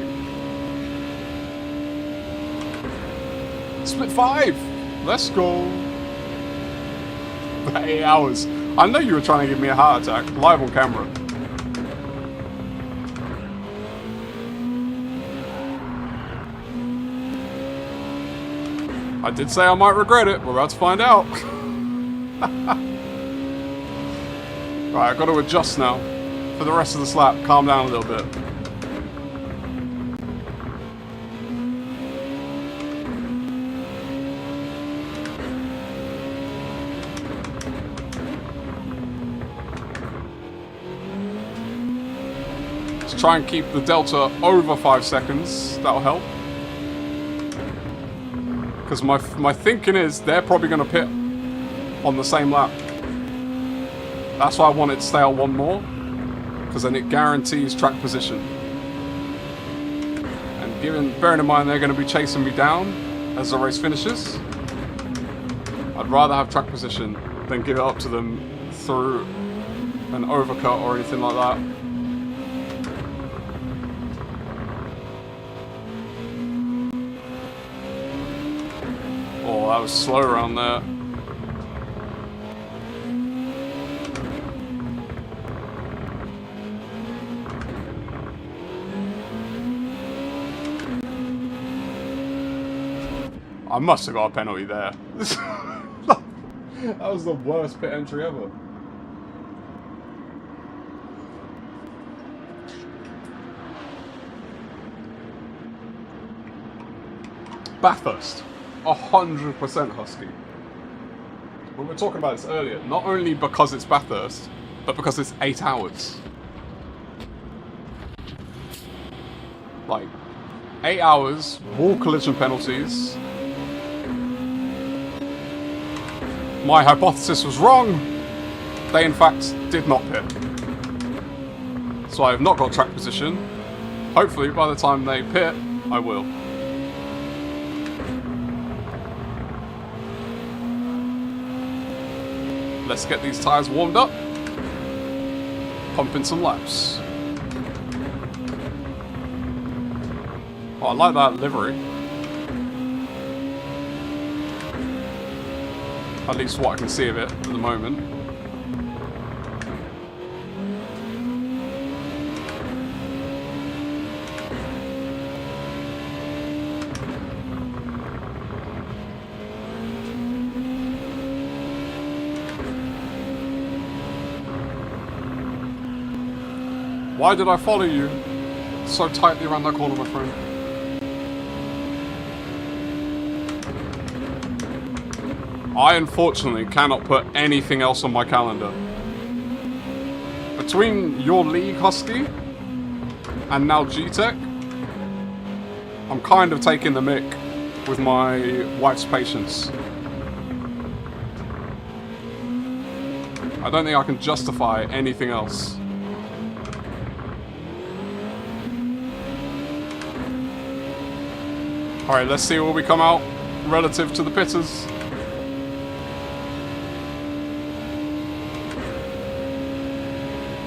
Split 5! Let's go! 8 hours. I know you were trying to give me a heart attack, live on camera. I did say I might regret it, we're about to find out. Right, I've got to adjust now for the rest of this lap, calm down a little bit. Try and keep the delta over 5 seconds. That'll help. Because my thinking is they're probably going to pit on the same lap. That's why I want it to stay on one more. Because then it guarantees track position. And bearing in mind they're going to be chasing me down as the race finishes, I'd rather have track position than give it up to them through an overcut or anything like that. Oh, that was slow around there. I must have got a penalty there. That was the worst pit entry ever. Bathurst. 100% husky. We were talking about this earlier, not only because it's Bathurst, but because it's 8 hours. Like, 8 hours, wall collision penalties. My hypothesis was wrong. They in fact did not pit. So I have not got track position. Hopefully, by the time they pit, I will. Let's get these tyres warmed up. Pump in some laps. Oh, I like that livery. At least what I can see of it at the moment. Why did I follow you so tightly around that corner, my friend? I unfortunately cannot put anything else on my calendar. Between your league, Husky, and now G-Tech, I'm kind of taking the mick with my wife's patience. I don't think I can justify anything else. Alright, let's see where we come out relative to the pitters.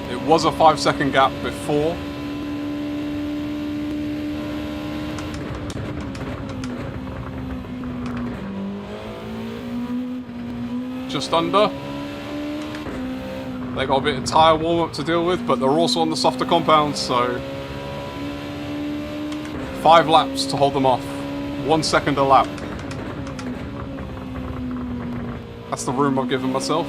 It was a 5-second gap before. Just under. They got a bit of tyre warm-up to deal with, but they're also on the softer compounds, so 5 laps to hold them off. 1 second a lap. That's the room I've given myself.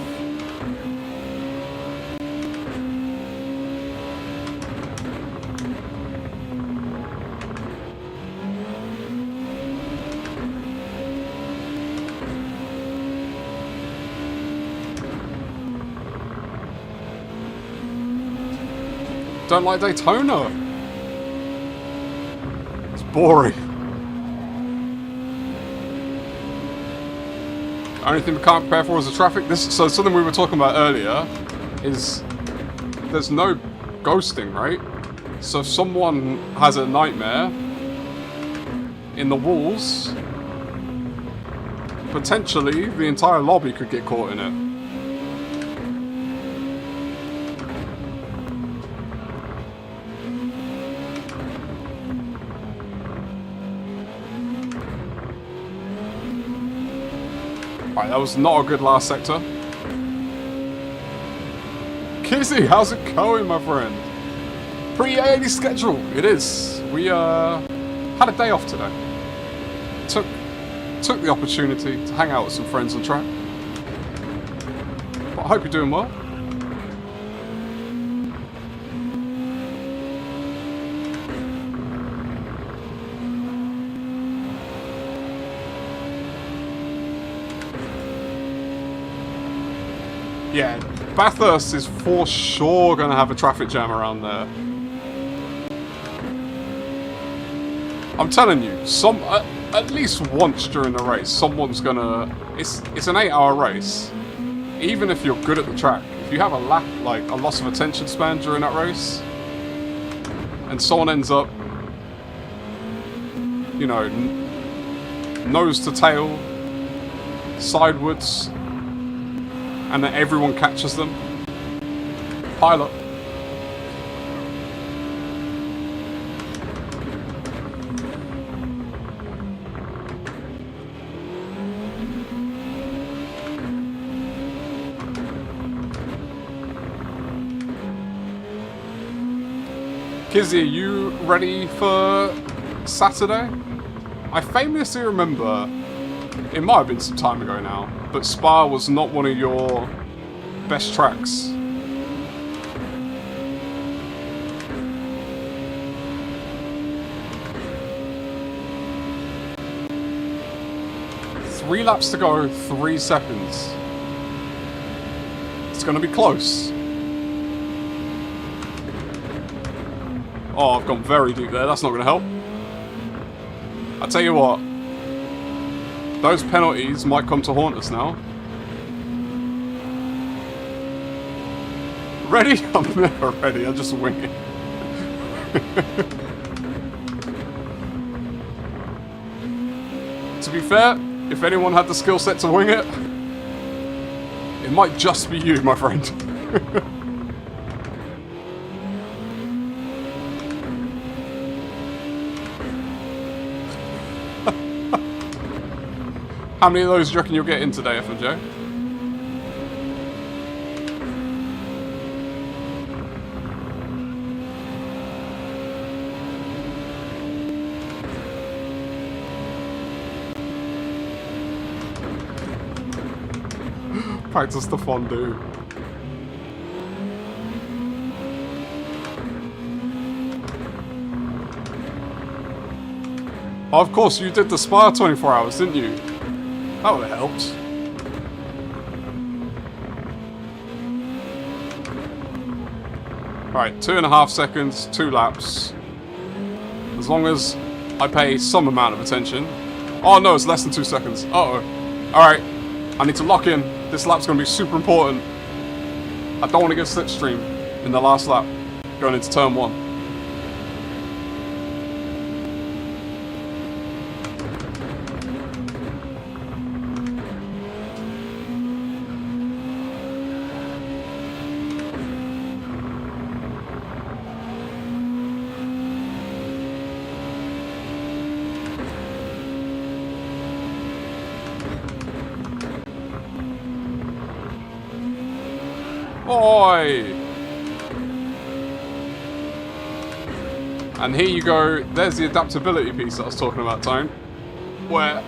Don't like Daytona. It's boring. Only thing we can't prepare for is the traffic. So something we were talking about earlier is there's no ghosting, right? So if someone has a nightmare in the walls, potentially the entire lobby could get caught in it. Alright, that was not a good last sector. Kizzy, how's it going, my friend? Pretty early schedule, it is. We had a day off today. Took the opportunity to hang out with some friends on track. But I hope you're doing well. Yeah, Bathurst is for sure going to have a traffic jam around there. I'm telling you, at least once during the race, someone's going to... It's an 8-hour race. Even if you're good at the track, if you have a loss of attention span during that race, and someone ends up, you know, nose to tail, sidewards, and then everyone catches them. Pilot. Kizzy, you ready for Saturday? I famously remember, it might have been some time ago now, but Spa was not one of your best tracks. Three laps to go, 3 seconds. It's gonna be close. Oh, I've gone very deep there, that's not gonna help. I tell you what, those penalties might come to haunt us now. Ready? I'm never ready, I just wing it. be fair, if anyone had the skill set to wing it, it might just be you, my friend. How many of those do you reckon you'll get in today, FMJ? Practice the fondue. Oh, of course, you did the spa 24 hours, didn't you? That would have helped. Right, 2.5 seconds, 2 laps. As long as I pay some amount of attention. Oh no, it's less than 2 seconds. Uh-oh. Alright, I need to lock in. This lap's going to be super important. I don't want to get slipstream in the last lap, going into turn 1. Oi! And here you go, there's the adaptability piece that I was talking about, Tone. Where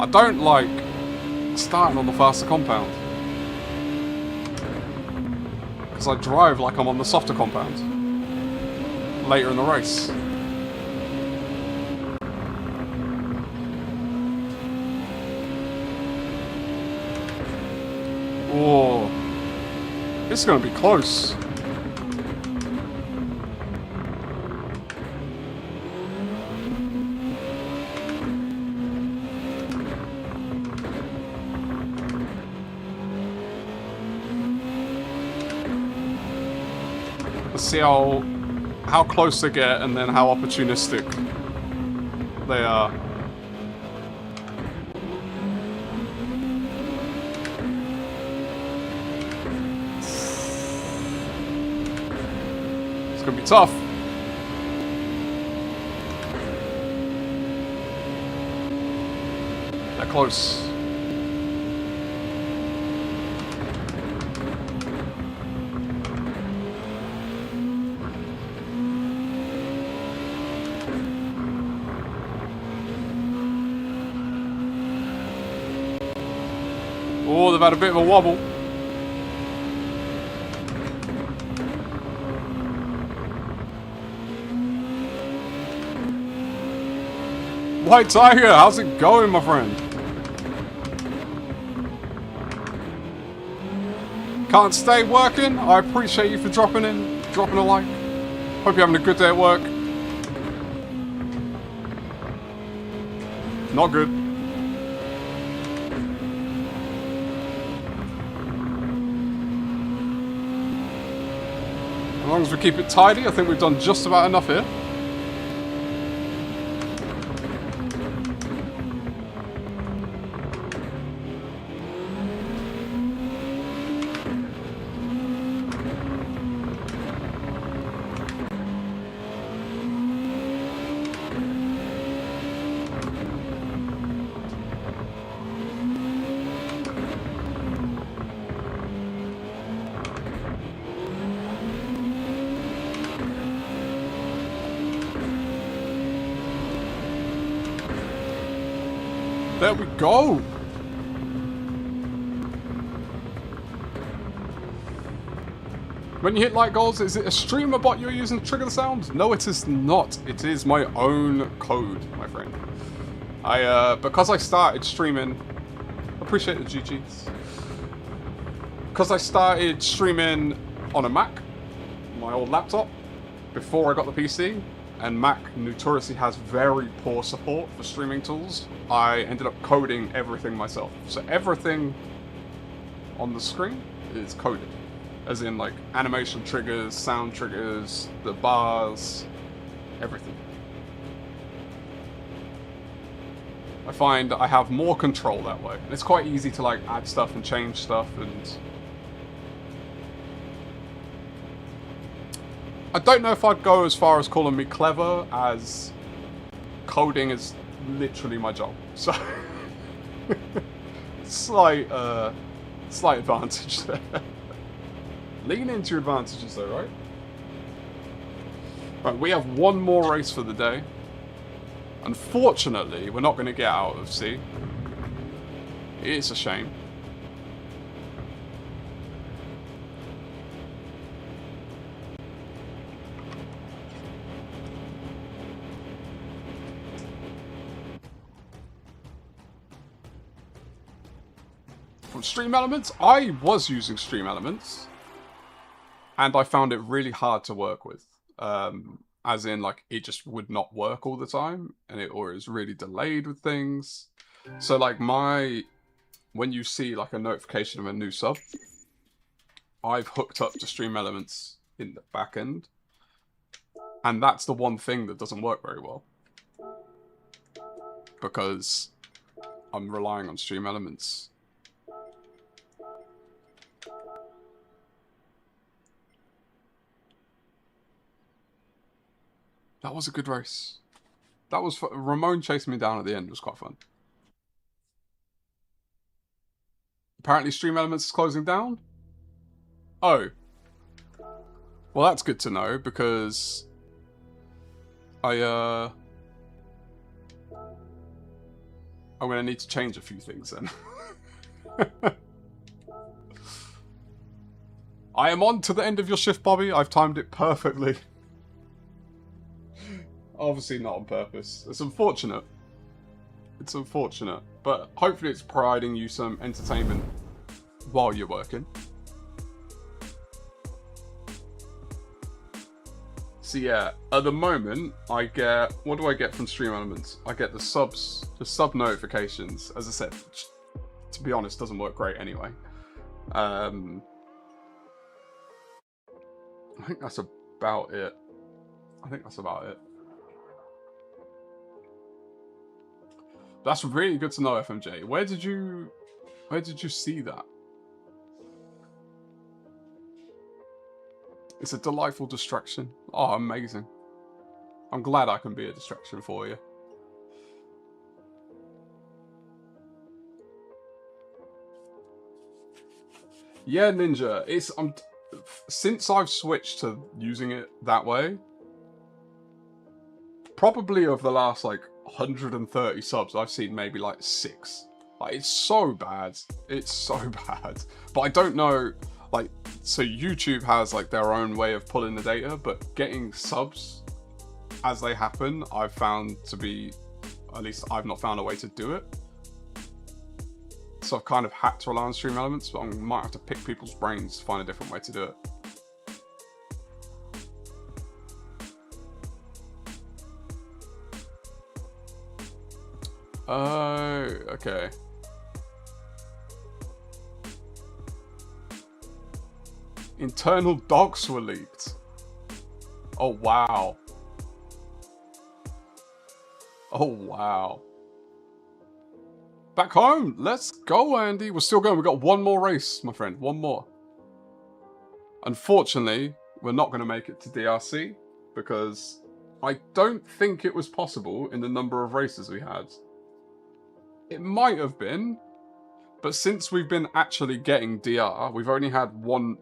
I don't like starting on the faster compound. Because I drive like I'm on the softer compound. Later in the race. Whoa. This is going to be close. Let's see how close they get and then how opportunistic they are. It's gonna be tough. They're close. Oh, they've had a bit of a wobble. White Tiger, how's it going, my friend? Can't stay working? I appreciate you for dropping in, dropping a like. Hope you're having a good day at work. Not good. As long as we keep it tidy, I think we've done just about enough here. There we go! When you hit light goals, is it a streamer bot you're using to trigger the sound? No, it is not. It is my own code, my friend. Because I started streaming... Appreciate the GGs. Because I started streaming on a Mac, my old laptop, before I got the PC, and Mac notoriously has very poor support for streaming tools, I ended up coding everything myself. So everything on the screen is coded. As in, like, animation triggers, sound triggers, the bars, everything. I find I have more control that way. And it's quite easy to like add stuff and change stuff, and I don't know if I'd go as far as calling me clever, as coding is literally my job. So slight advantage there. Lean into your advantages though, right? Right, we have one more race for the day. Unfortunately, we're not going to get out of C. It's a shame. From Stream Elements, I was using Stream Elements, and I found it really hard to work with. As in, like, it just would not work all the time, and it was really delayed with things. So, like, when you see, like, a notification of a new sub, I've hooked up to Stream Elements in the back end, and that's the one thing that doesn't work very well. Because I'm relying on Stream Elements. That was a good race. That was fun. Ramon chasing me down at the end was quite fun. Apparently Stream Elements is closing down? Oh. Well, that's good to know, because I'm going to need to change a few things then. I am on to the end of your shift, Bobby. I've timed it perfectly. Obviously not on purpose. It's unfortunate. It's unfortunate. But hopefully it's providing you some entertainment while you're working. So yeah, at the moment, I get... What do I get from Stream Elements? I get the subs, the sub notifications. As I said, to be honest, doesn't work great anyway. I think that's about it. That's really good to know, FMJ. Where did you see that? It's a delightful distraction. Oh, amazing. I'm glad I can be a distraction for you. Yeah, Ninja. Since I've switched to using it that way, probably of the last like 130 subs, I've seen maybe like 6. Like, it's so bad. It's so bad. But I don't know, like, so YouTube has like their own way of pulling the data, but getting subs as they happen, I've found to be, at least I've not found a way to do it. So I've kind of had to rely on Stream Elements, but I might have to pick people's brains to find a different way to do it. Oh, okay. Internal docs were leaked. Oh, wow. Oh, wow. Back home. Let's go, Andy. We're still going. We've got one more race, my friend. One more. Unfortunately, we're not going to make it to DRC because I don't think it was possible in the number of races we had. It might have been, but since we've been actually getting DR, we've only had one...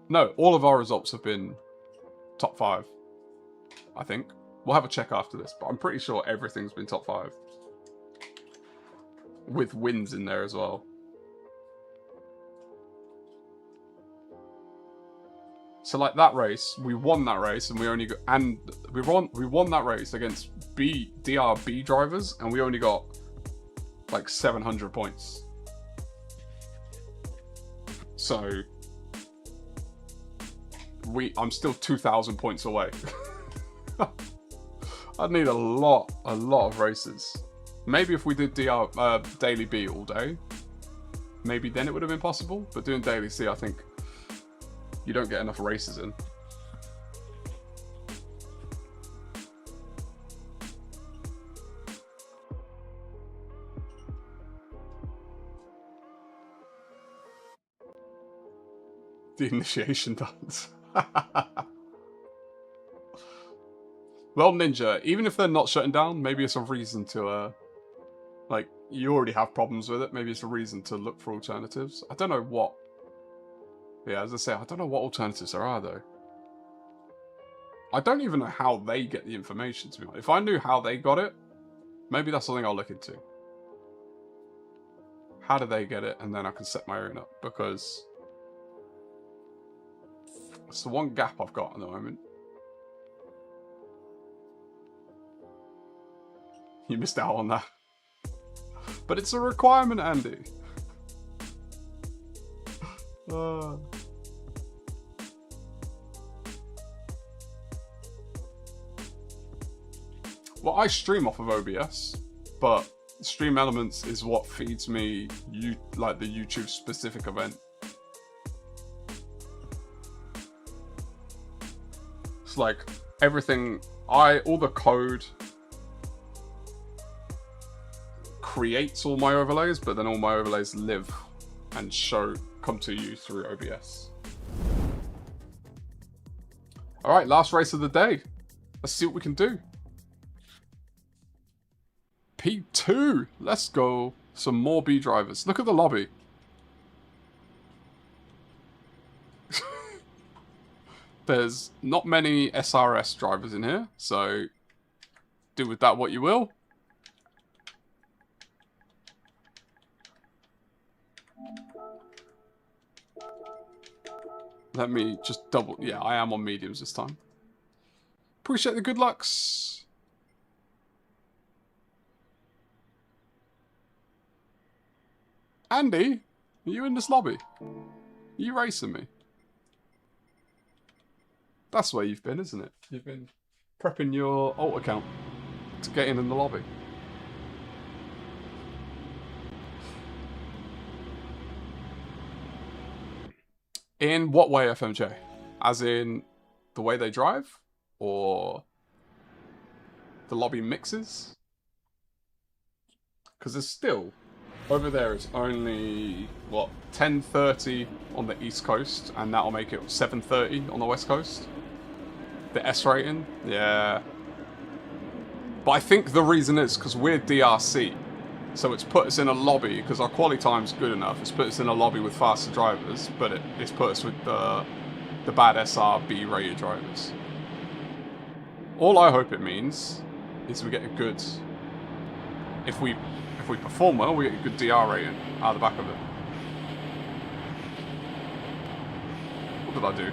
No, all of our results have been top 5, I think. We'll have a check after this, but I'm pretty sure everything's been top 5. With wins in there as well. So like that race, we won that race and we only got... And we won that race against DRB drivers and we only got like 700 points. So I'm still 2,000 points away. I'd need a lot of races. Maybe if we did Daily B all day, maybe then it would have been possible. But doing Daily C, I think you don't get enough races in. The initiation dance. Well, Ninja, even if they're not shutting down, maybe it's a reason to, like, you already have problems with it. Maybe it's a reason to look for alternatives. I don't know what. Yeah, as I say, I don't know what alternatives there are, though. I don't even know how they get the information, to be honest. If I knew how they got it, maybe that's something I'll look into. How do they get it? And then I can set my own up, because it's the one gap I've got at the moment. You missed out on that. But it's a requirement, Andy. Well, I stream off of OBS, but Stream Elements is what feeds me, like, the YouTube specific event. It's like everything, all the code creates all my overlays, but then all my overlays live and come to you through OBS. All right, last race of the day. Let's see what we can do. P2, let's go. Some more B drivers. Look at the lobby. There's not many SRS drivers in here, so do with that what you will. Let me just double... Yeah, I am on mediums this time. Appreciate the good lucks. Andy, are you in this lobby? Are you racing me? That's where you've been, isn't it? You've been prepping your alt account to get in the lobby. In what way, FMJ? As in the way they drive? Or the lobby mixes? Because there's still... Over there it's only, what, 10:30 on the East Coast, and that'll make it 7:30 on the West Coast. The S rating? Yeah. But I think the reason is because we're DRC. So it's put us in a lobby, because our quality time's good enough. It's put us in a lobby with faster drivers, but it's put us with the bad SRB rated drivers. All I hope it means is we get a good... If we perform well, we get a good DR rating out of the back of it. What did I do?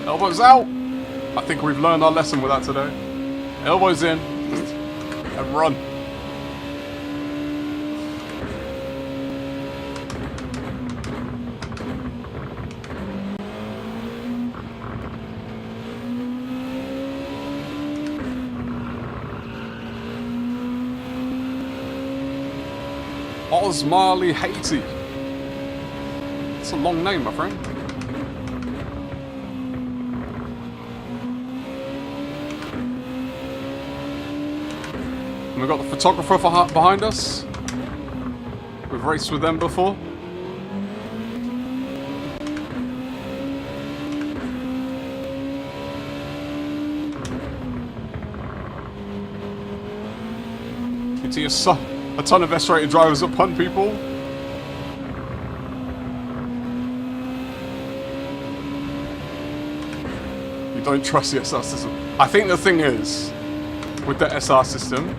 Elbows out! I think we've learned our lesson with that today. Elbows in. And run. Osmarley Haiti. It's a long name, my friend. And we've got the photographer behind us. We've raced with them before. You see a ton of S-rated drivers that punt people. You don't trust the SR system. I think the thing is, with the SR system,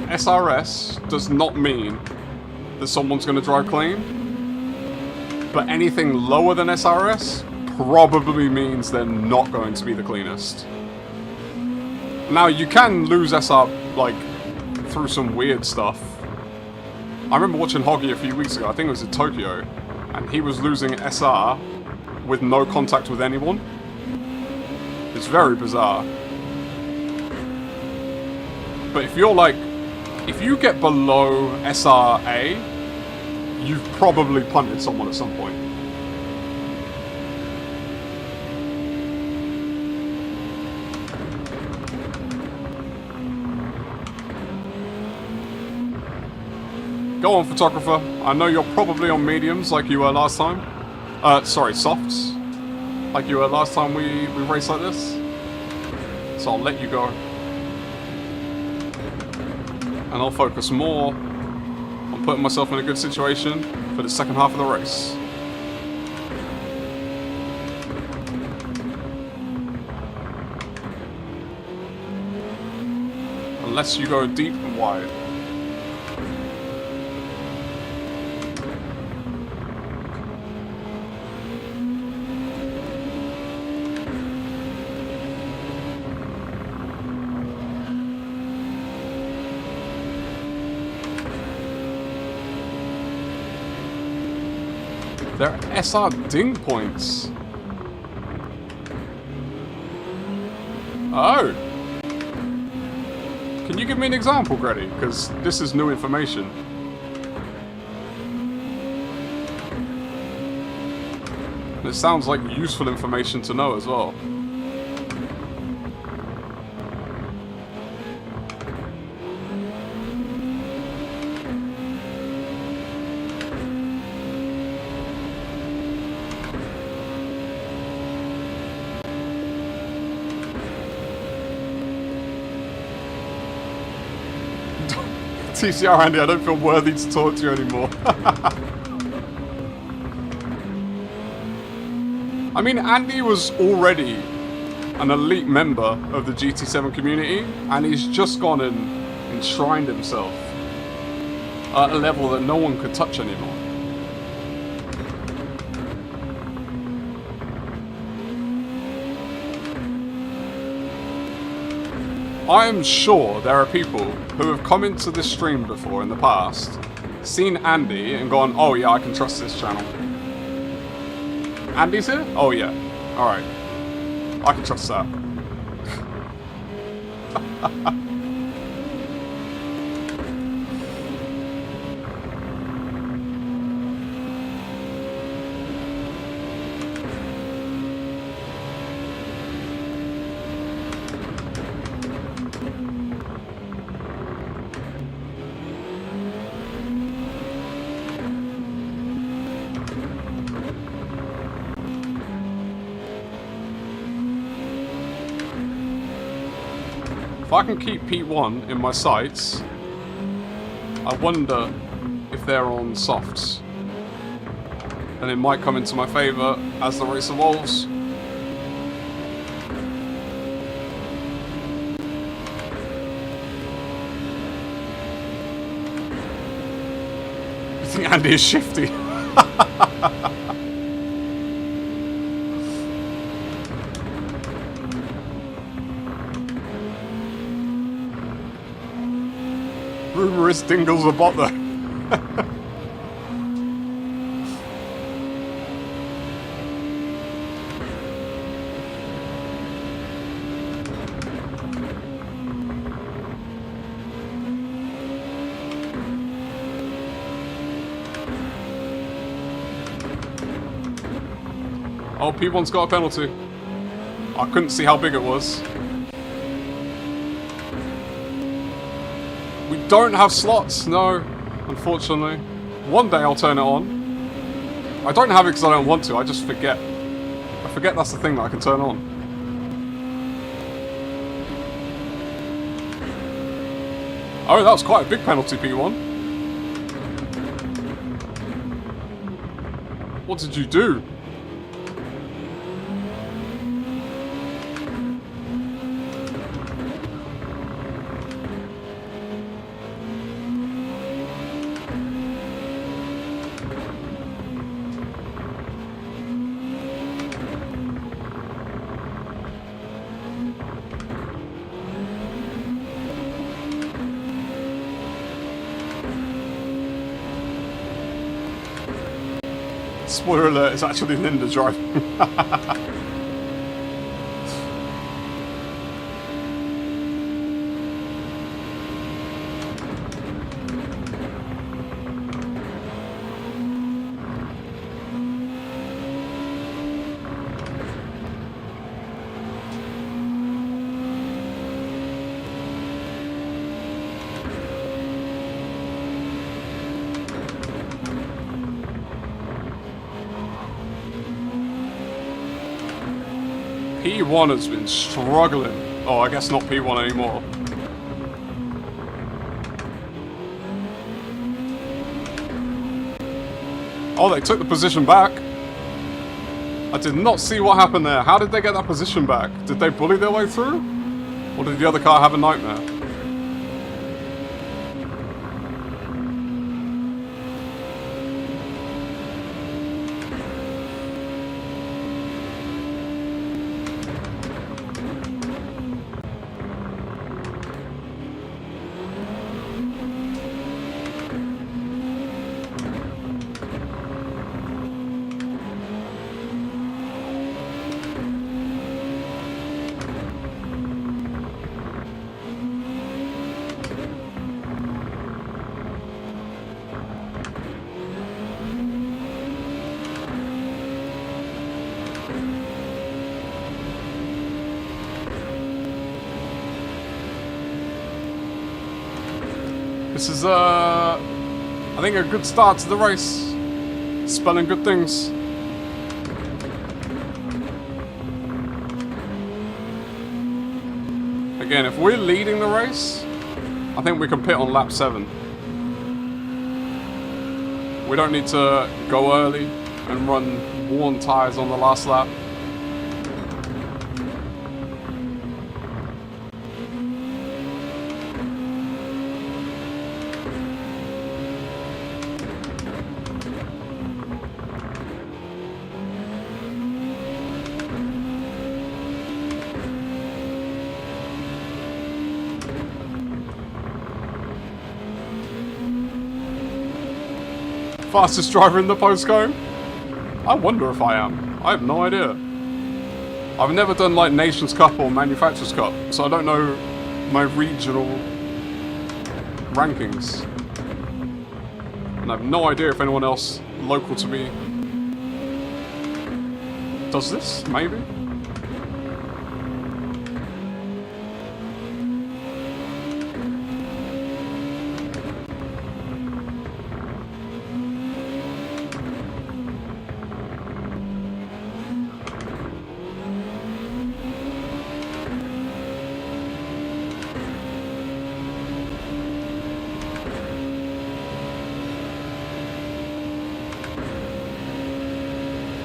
SRS does not mean that someone's going to drive clean, but anything lower than SRS probably means they're not going to be the cleanest. Now, you can lose SR, like, through some weird stuff. I remember watching Hoggy a few weeks ago, I think it was in Tokyo, and he was losing SR with no contact with anyone. It's very bizarre. But if you're like, if you get below SRA, you've probably punted someone at some point. Go on, photographer. I know you're probably on mediums like you were last time. Sorry, softs. Like you were last time we raced like this. So I'll let you go. And I'll focus more on putting myself in a good situation for the second half of the race. Unless you go deep and wide. They're SR ding points. Oh. Can you give me an example, Grady? Because this is new information. And it sounds like useful information to know as well. TCR Andy, I don't feel worthy to talk to you anymore. I mean, Andy was already an elite member of the GT7 community, and he's just gone and enshrined himself at a level that no one could touch anymore. I am sure there are people who have come into this stream before in the past, seen Andy and gone, oh yeah, I can trust this channel. Andy's here? Oh yeah. Alright. I can trust that. If I can keep P1 in my sights, I wonder if they're on softs. And it might come into my favour as the race evolves. I think Andy is shifty. Rumour is Dingle's a bot though. Oh, P1's got a penalty. I couldn't see how big it was. We don't have slots, no, unfortunately. One day I'll turn it on. I don't have it because I don't want to, I just forget. I forget that's the thing that I can turn on. Oh, that was quite a big penalty, P1. What did you do? Spoiler alert, it's actually Linda driving. P1 has been struggling. Oh, I guess not P1 anymore. Oh, they took the position back. I did not see what happened there. How did they get that position back? Did they bully their way through? Or did the other car have a nightmare? This is, I think a good start to the race. Spelling good things. Again, if we're leading the race, I think we can pit on lap 7. We don't need to go early and run worn tyres on the last lap. Fastest driver in the postcode? I wonder if I am. I have no idea. I've never done like Nations Cup or Manufacturers Cup, so I don't know my regional rankings. And I have no idea if anyone else local to me does this, maybe?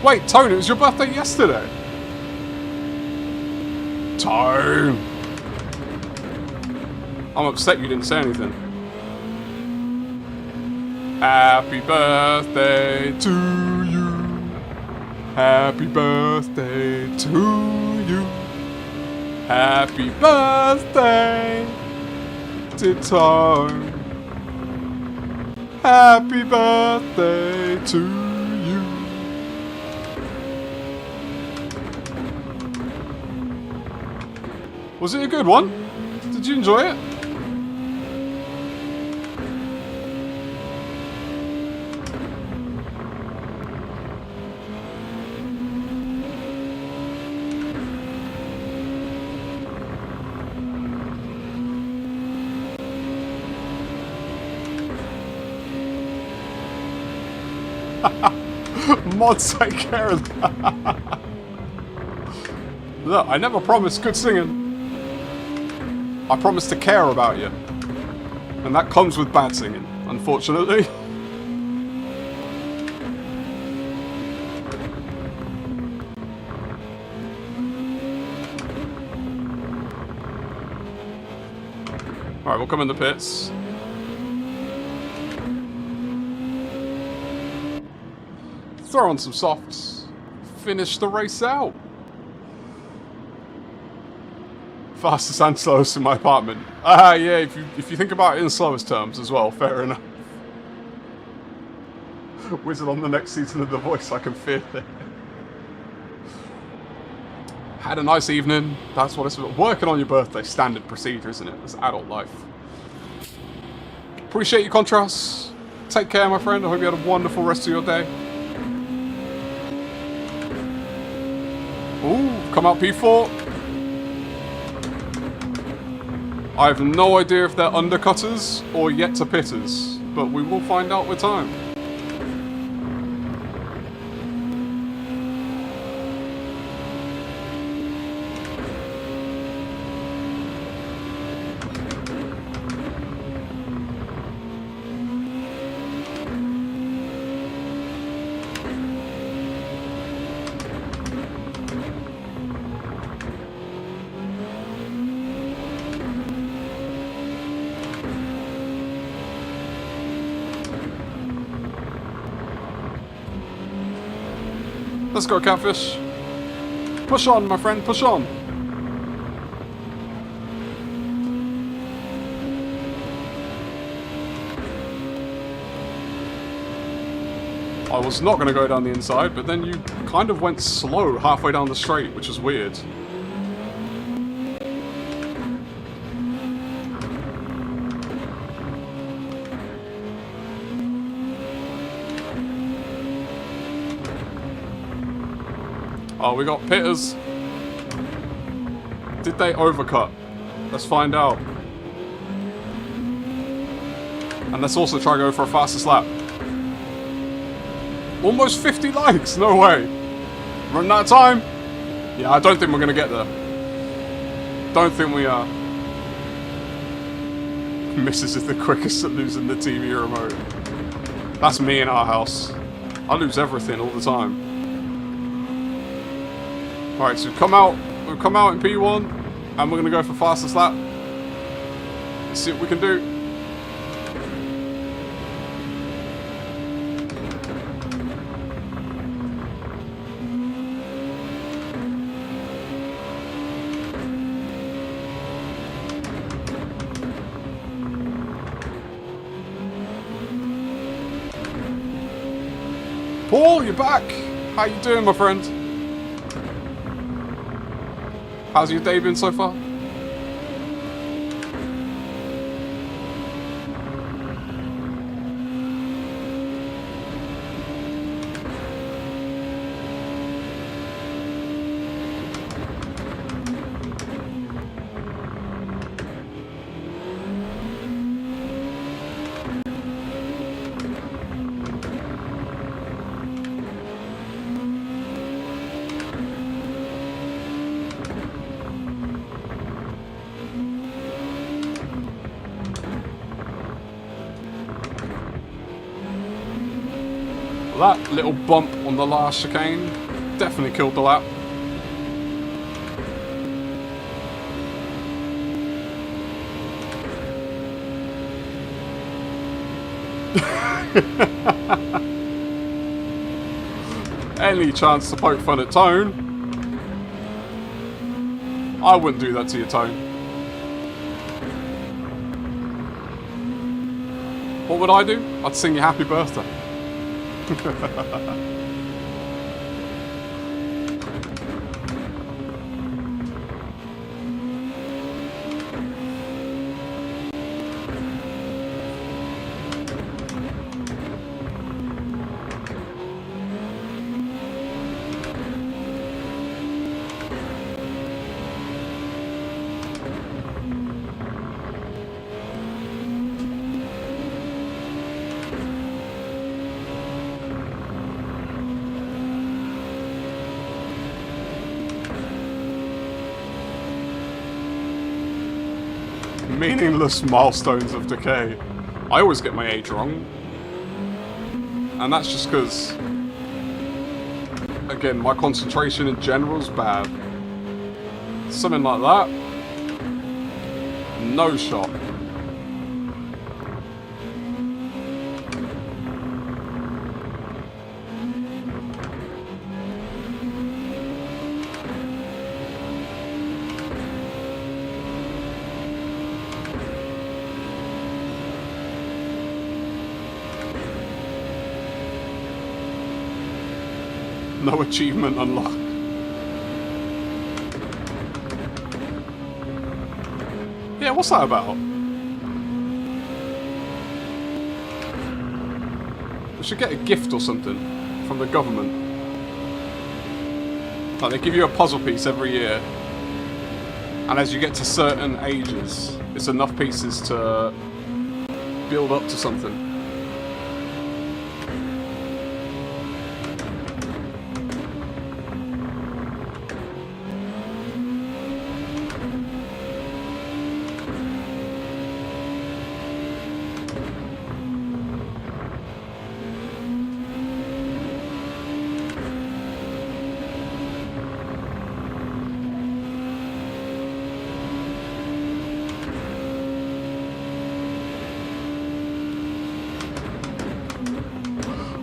Wait, Tone, it was your birthday yesterday. Tone. I'm upset you didn't say anything. Happy birthday to you. Happy birthday to you. Happy birthday to Tone. Happy birthday to you. Was it a good one? Did you enjoy it? Mods take care of that. Look, I never promised good singing. I promise to care about you. And that comes with bad singing, unfortunately. Alright, we'll come in the pits. Throw on some softs. Finish the race out. Fastest and slowest in my apartment. Yeah, if you think about it in slowest terms as well, fair enough. Wizard on the next season of The Voice, I can feel it. Had a nice evening, that's what it's about. Working on your birthday, standard procedure, isn't it? It's adult life. Appreciate your contrasts. Take care, my friend. I hope you had a wonderful rest of your day. Ooh, come out P4. I have no idea if they're undercutters or yet to pitters, but we will find out with time. Let's go, Catfish. Push on, my friend, push on. I was not going to go down the inside, but then you kind of went slow halfway down the straight, which is weird. Oh, we got pitters. Did they overcut? Let's find out. And let's also try to go for a fastest lap. Almost 50 likes, no way. Run that time? Yeah, I don't think we're going to get there. Don't think we are. Mrs. is the quickest at losing the TV remote. That's me in our house. I lose everything all the time. Alright, so we've come out in P1, and we're going to go for fastest lap. Let's see what we can do. Paul, you're back! How you doing, my friend? How's your day been so far? That little bump on the last chicane definitely killed the lap. Any chance to poke fun at Tone? I wouldn't do that to your Tone. What would I do? I'd sing you happy birthday. Meaningless milestones of decay. I always get my age wrong. And that's just because, again, my concentration in general is bad. Something like that. No shot. No achievement unlocked. Yeah, what's that about? We should get a gift or something from the government. Like, they give you a puzzle piece every year. And as you get to certain ages, it's enough pieces to build up to something.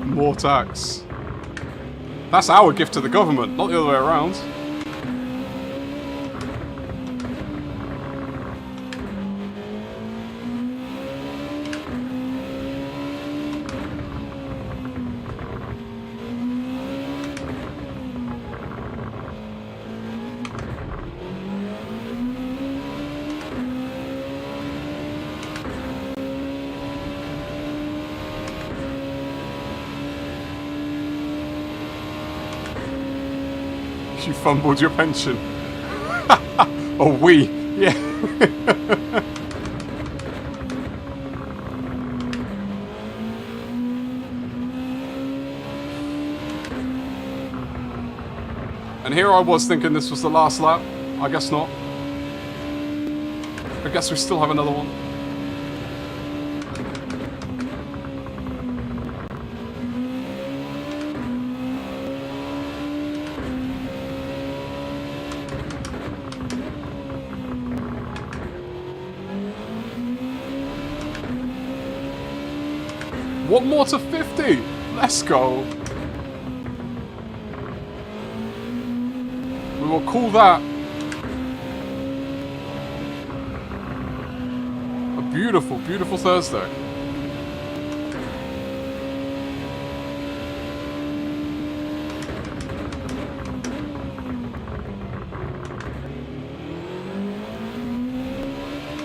More tax. That's our gift to the government, not the other way around. You fumbled your pension. Oh, we. Yeah. And here I was thinking this was the last lap. I guess not. I guess we still have another one. One more to 50! Let's go! We will call that a beautiful, beautiful Thursday.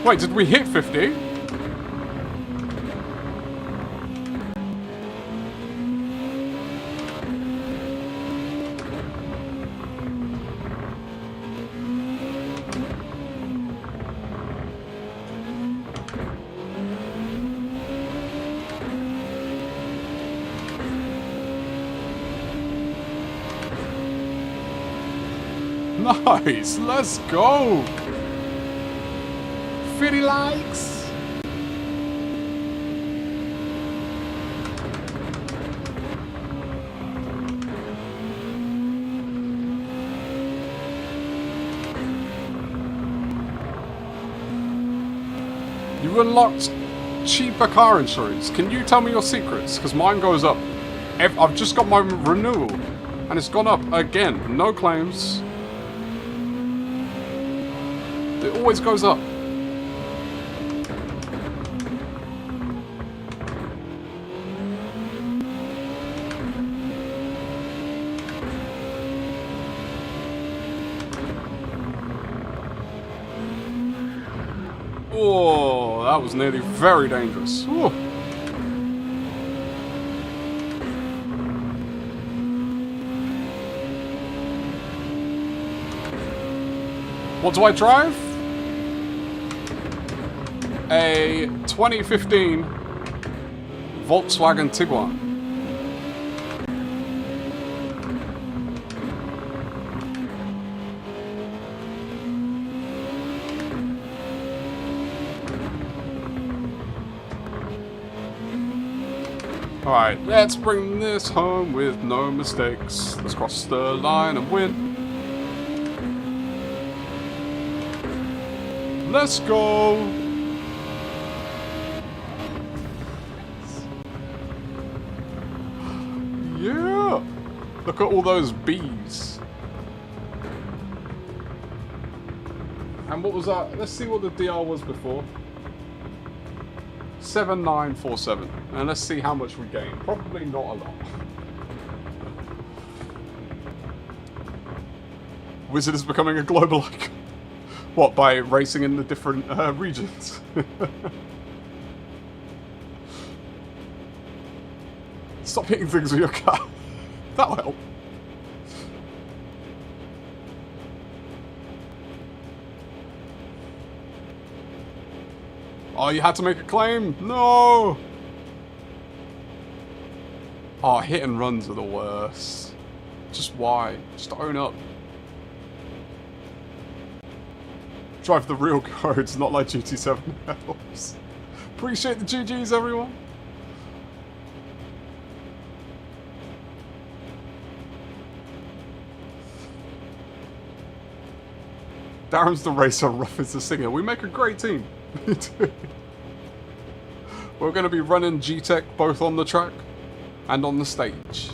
Wait, did we hit 50? Nice, let's go! 50 likes! You unlocked cheaper car insurance. Can you tell me your secrets? Because mine goes up. I've just got my renewal and it's gone up again. No claims. It always goes up. Oh, that was nearly very dangerous. Ooh. What do I drive? A 2015 Volkswagen Tiguan. Alright, let's bring this home with no mistakes. Let's cross the line and win. Let's go! Yeah! Look at all those bees. And what was that? Let's see what the DR was before. 7947. And let's see how much we gain. Probably not a lot. Wizard is becoming a global icon. What, by racing in the different regions? Stop hitting things with your car. That'll help. Oh, you had to make a claim? No! Oh, hit and runs are the worst. Just why? Just own up. Drive the real codes, not like GT7 helps. Appreciate the GGs, everyone. Darren's the racer, Ruff is the singer. We make a great team. We do. We're going to be running G-Tech both on the track and on the stage.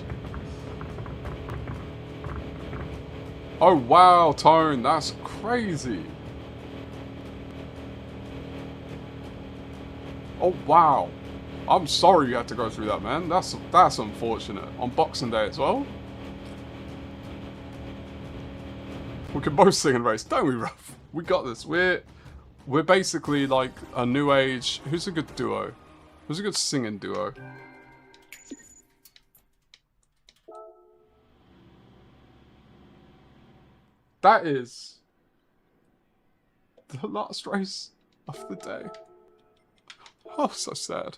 Oh wow, Tone, that's crazy. Oh wow. I'm sorry you had to go through that, man. That's unfortunate. On Boxing Day as well. We can both sing and race, don't we, Ruff? We got this. We're basically like a new age. Who's a good duo? Who's a good singing duo? That is the last race of the day. Oh, so sad.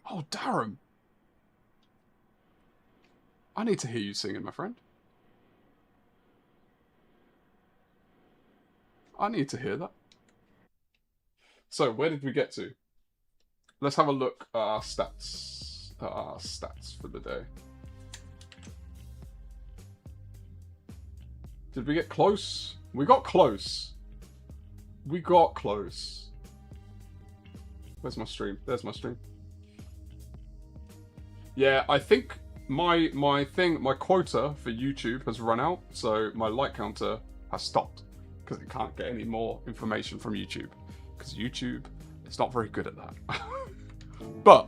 Oh, Darren. I need to hear you singing, my friend. I need to hear that. So, where did we get to? Let's have a look at our stats. For the day. Did we get close? We got close. We got close. Where's my stream? There's my stream. Yeah, I think my quota for YouTube has run out, so my like counter has stopped because it can't get any more information from YouTube because YouTube is not very good at that. But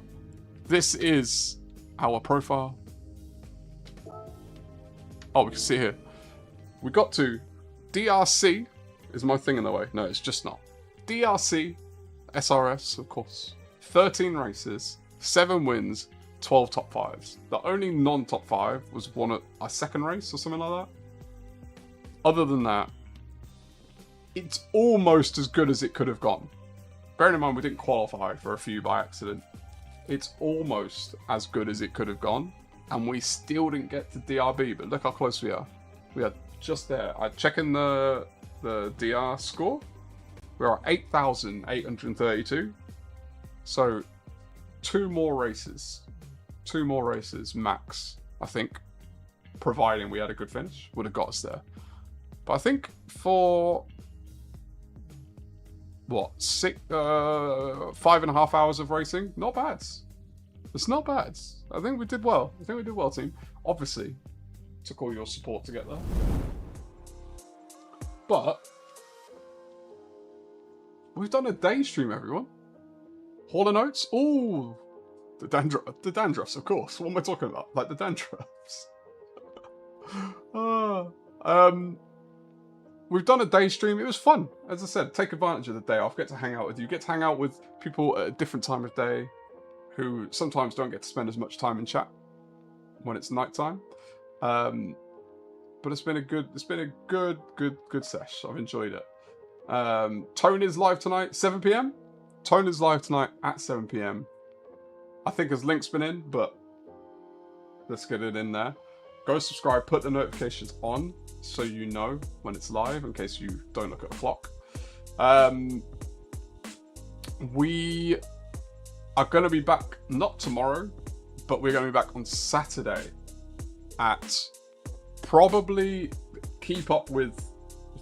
this is our profile. Oh, we can see here. We got to DRC. Is my thing in the way? No, it's just not. DRC, SRS, of course. 13 races, 7 wins, 12 top 5s. The only non-top 5 was one at a second race or something like that. Other than that, it's almost as good as it could have gone. Bearing in mind we didn't qualify for a few by accident. It's almost as good as it could have gone. And we still didn't get to DRB, but look how close we are. We are just there. I'm checking the DR score. We're at 8,832. So 2 more races. 2 more races max, I think, providing we had a good finish, would have got us there. But I think for what, 5.5 hours of racing, not bad. It's not bad. I think we did well. I think we did well, team. Obviously, took all your support to get there. But we've done a day stream, everyone. Hall and Oates. Ooh, the dandruffs, of course. What am I talking about? Like the dandruffs. We've done a day stream. It was fun. As I said, take advantage of the day off. Get to hang out with you. Get to hang out with people at a different time of day who sometimes don't get to spend as much time in chat when it's nighttime. But it's been a good sesh. I've enjoyed it. Tone is live tonight, 7 PM. Tone is live tonight at 7 PM. I think his link's been in, but let's get it in there. Go subscribe, put the notifications on so you know when it's live in case you don't look at the clock. We are going to be back, not tomorrow, but we're going to be back on Saturday at probably keep up with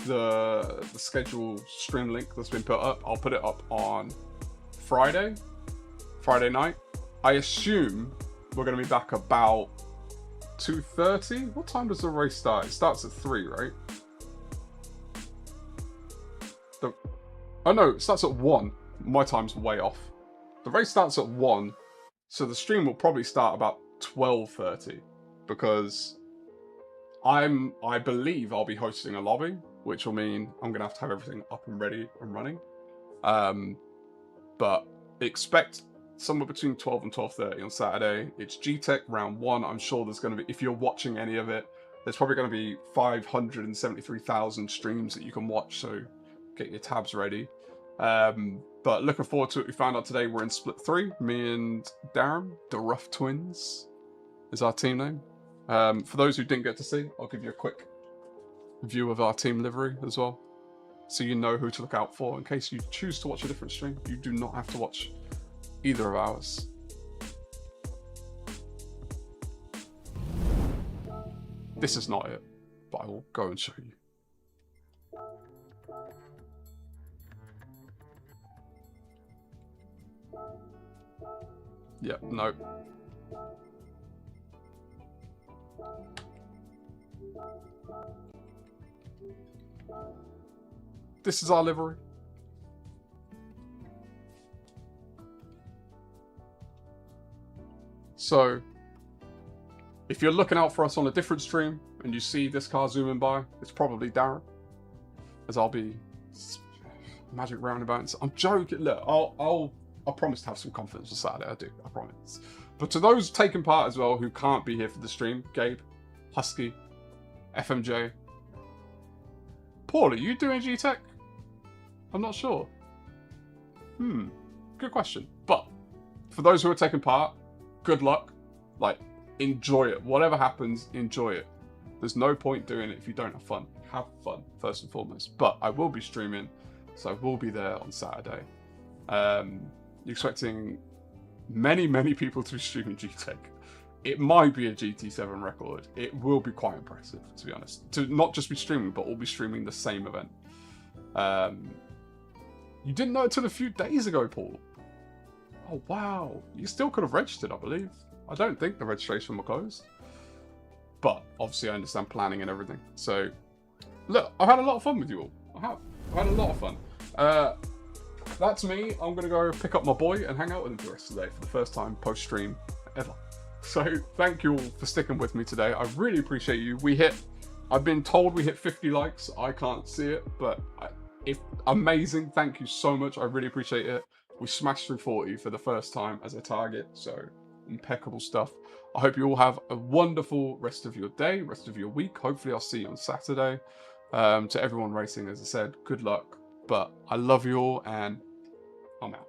the schedule stream link that's been put up. I'll put it up on Friday night. I assume we're going to be back about 2:30. What time does the race start? It starts at 3, right? Oh no, it starts at 1. My time's way off. The race starts at 1, so the stream will probably start about 12:30 because I believe I'll be hosting a lobby, which will mean I'm gonna have everything up and ready and running. But expect somewhere between 12 and 12:30 on Saturday. It's G-Tech round 1. I'm sure there's going to be, if you're watching any of it, there's probably going to be 573,000 streams that you can watch, so get your tabs ready. But looking forward to it. We found out today we're in split 3. Me and Darren, the Ruff Twins, is our team name. For those who didn't get to see, I'll give you a quick view of our team livery as well, so you know who to look out for in case you choose to watch a different stream. You do not have to watch either of ours. This is not it, but I will go and show you. Yep, no. This is our livery. So, if you're looking out for us on a different stream and you see this car zooming by, it's probably Darren. As I'll be magic roundabouts. I'm joking. Look, I promise to have some confidence on Saturday. I do. I promise. But to those taking part as well who can't be here for the stream, Gabe, Husky, FMJ, Paul, are you doing G-Tech? I'm not sure. Good question. But for those who are taking part, good luck. Like, enjoy it. Whatever happens, enjoy it. There's no point doing it if you don't have fun. Have fun, first and foremost. But I will be streaming, so I will be there on Saturday. You're expecting many, many people to be streaming G-Tech. It might be a GT7 record. It will be quite impressive, to be honest. To not just be streaming, but all be streaming the same event. You didn't know it till a few days ago, Paul. Oh, wow. You still could have registered, I believe. I don't think the registration will close. But, obviously, I understand planning and everything. So, look, I've had a lot of fun with you all. I've had a lot of fun. That's me. I'm going to go pick up my boy and hang out with him for the rest of the day for the first time post-stream ever. So, thank you all for sticking with me today. I really appreciate you. I've been told we hit 50 likes. I can't see it, but it's amazing. Thank you so much. I really appreciate it. We smashed through 40 for the first time as a target, so impeccable stuff. I hope you all have a wonderful rest of your day, rest of your week. Hopefully I'll see you on Saturday. To everyone racing, as I said, good luck. But I love you all, and I'm out.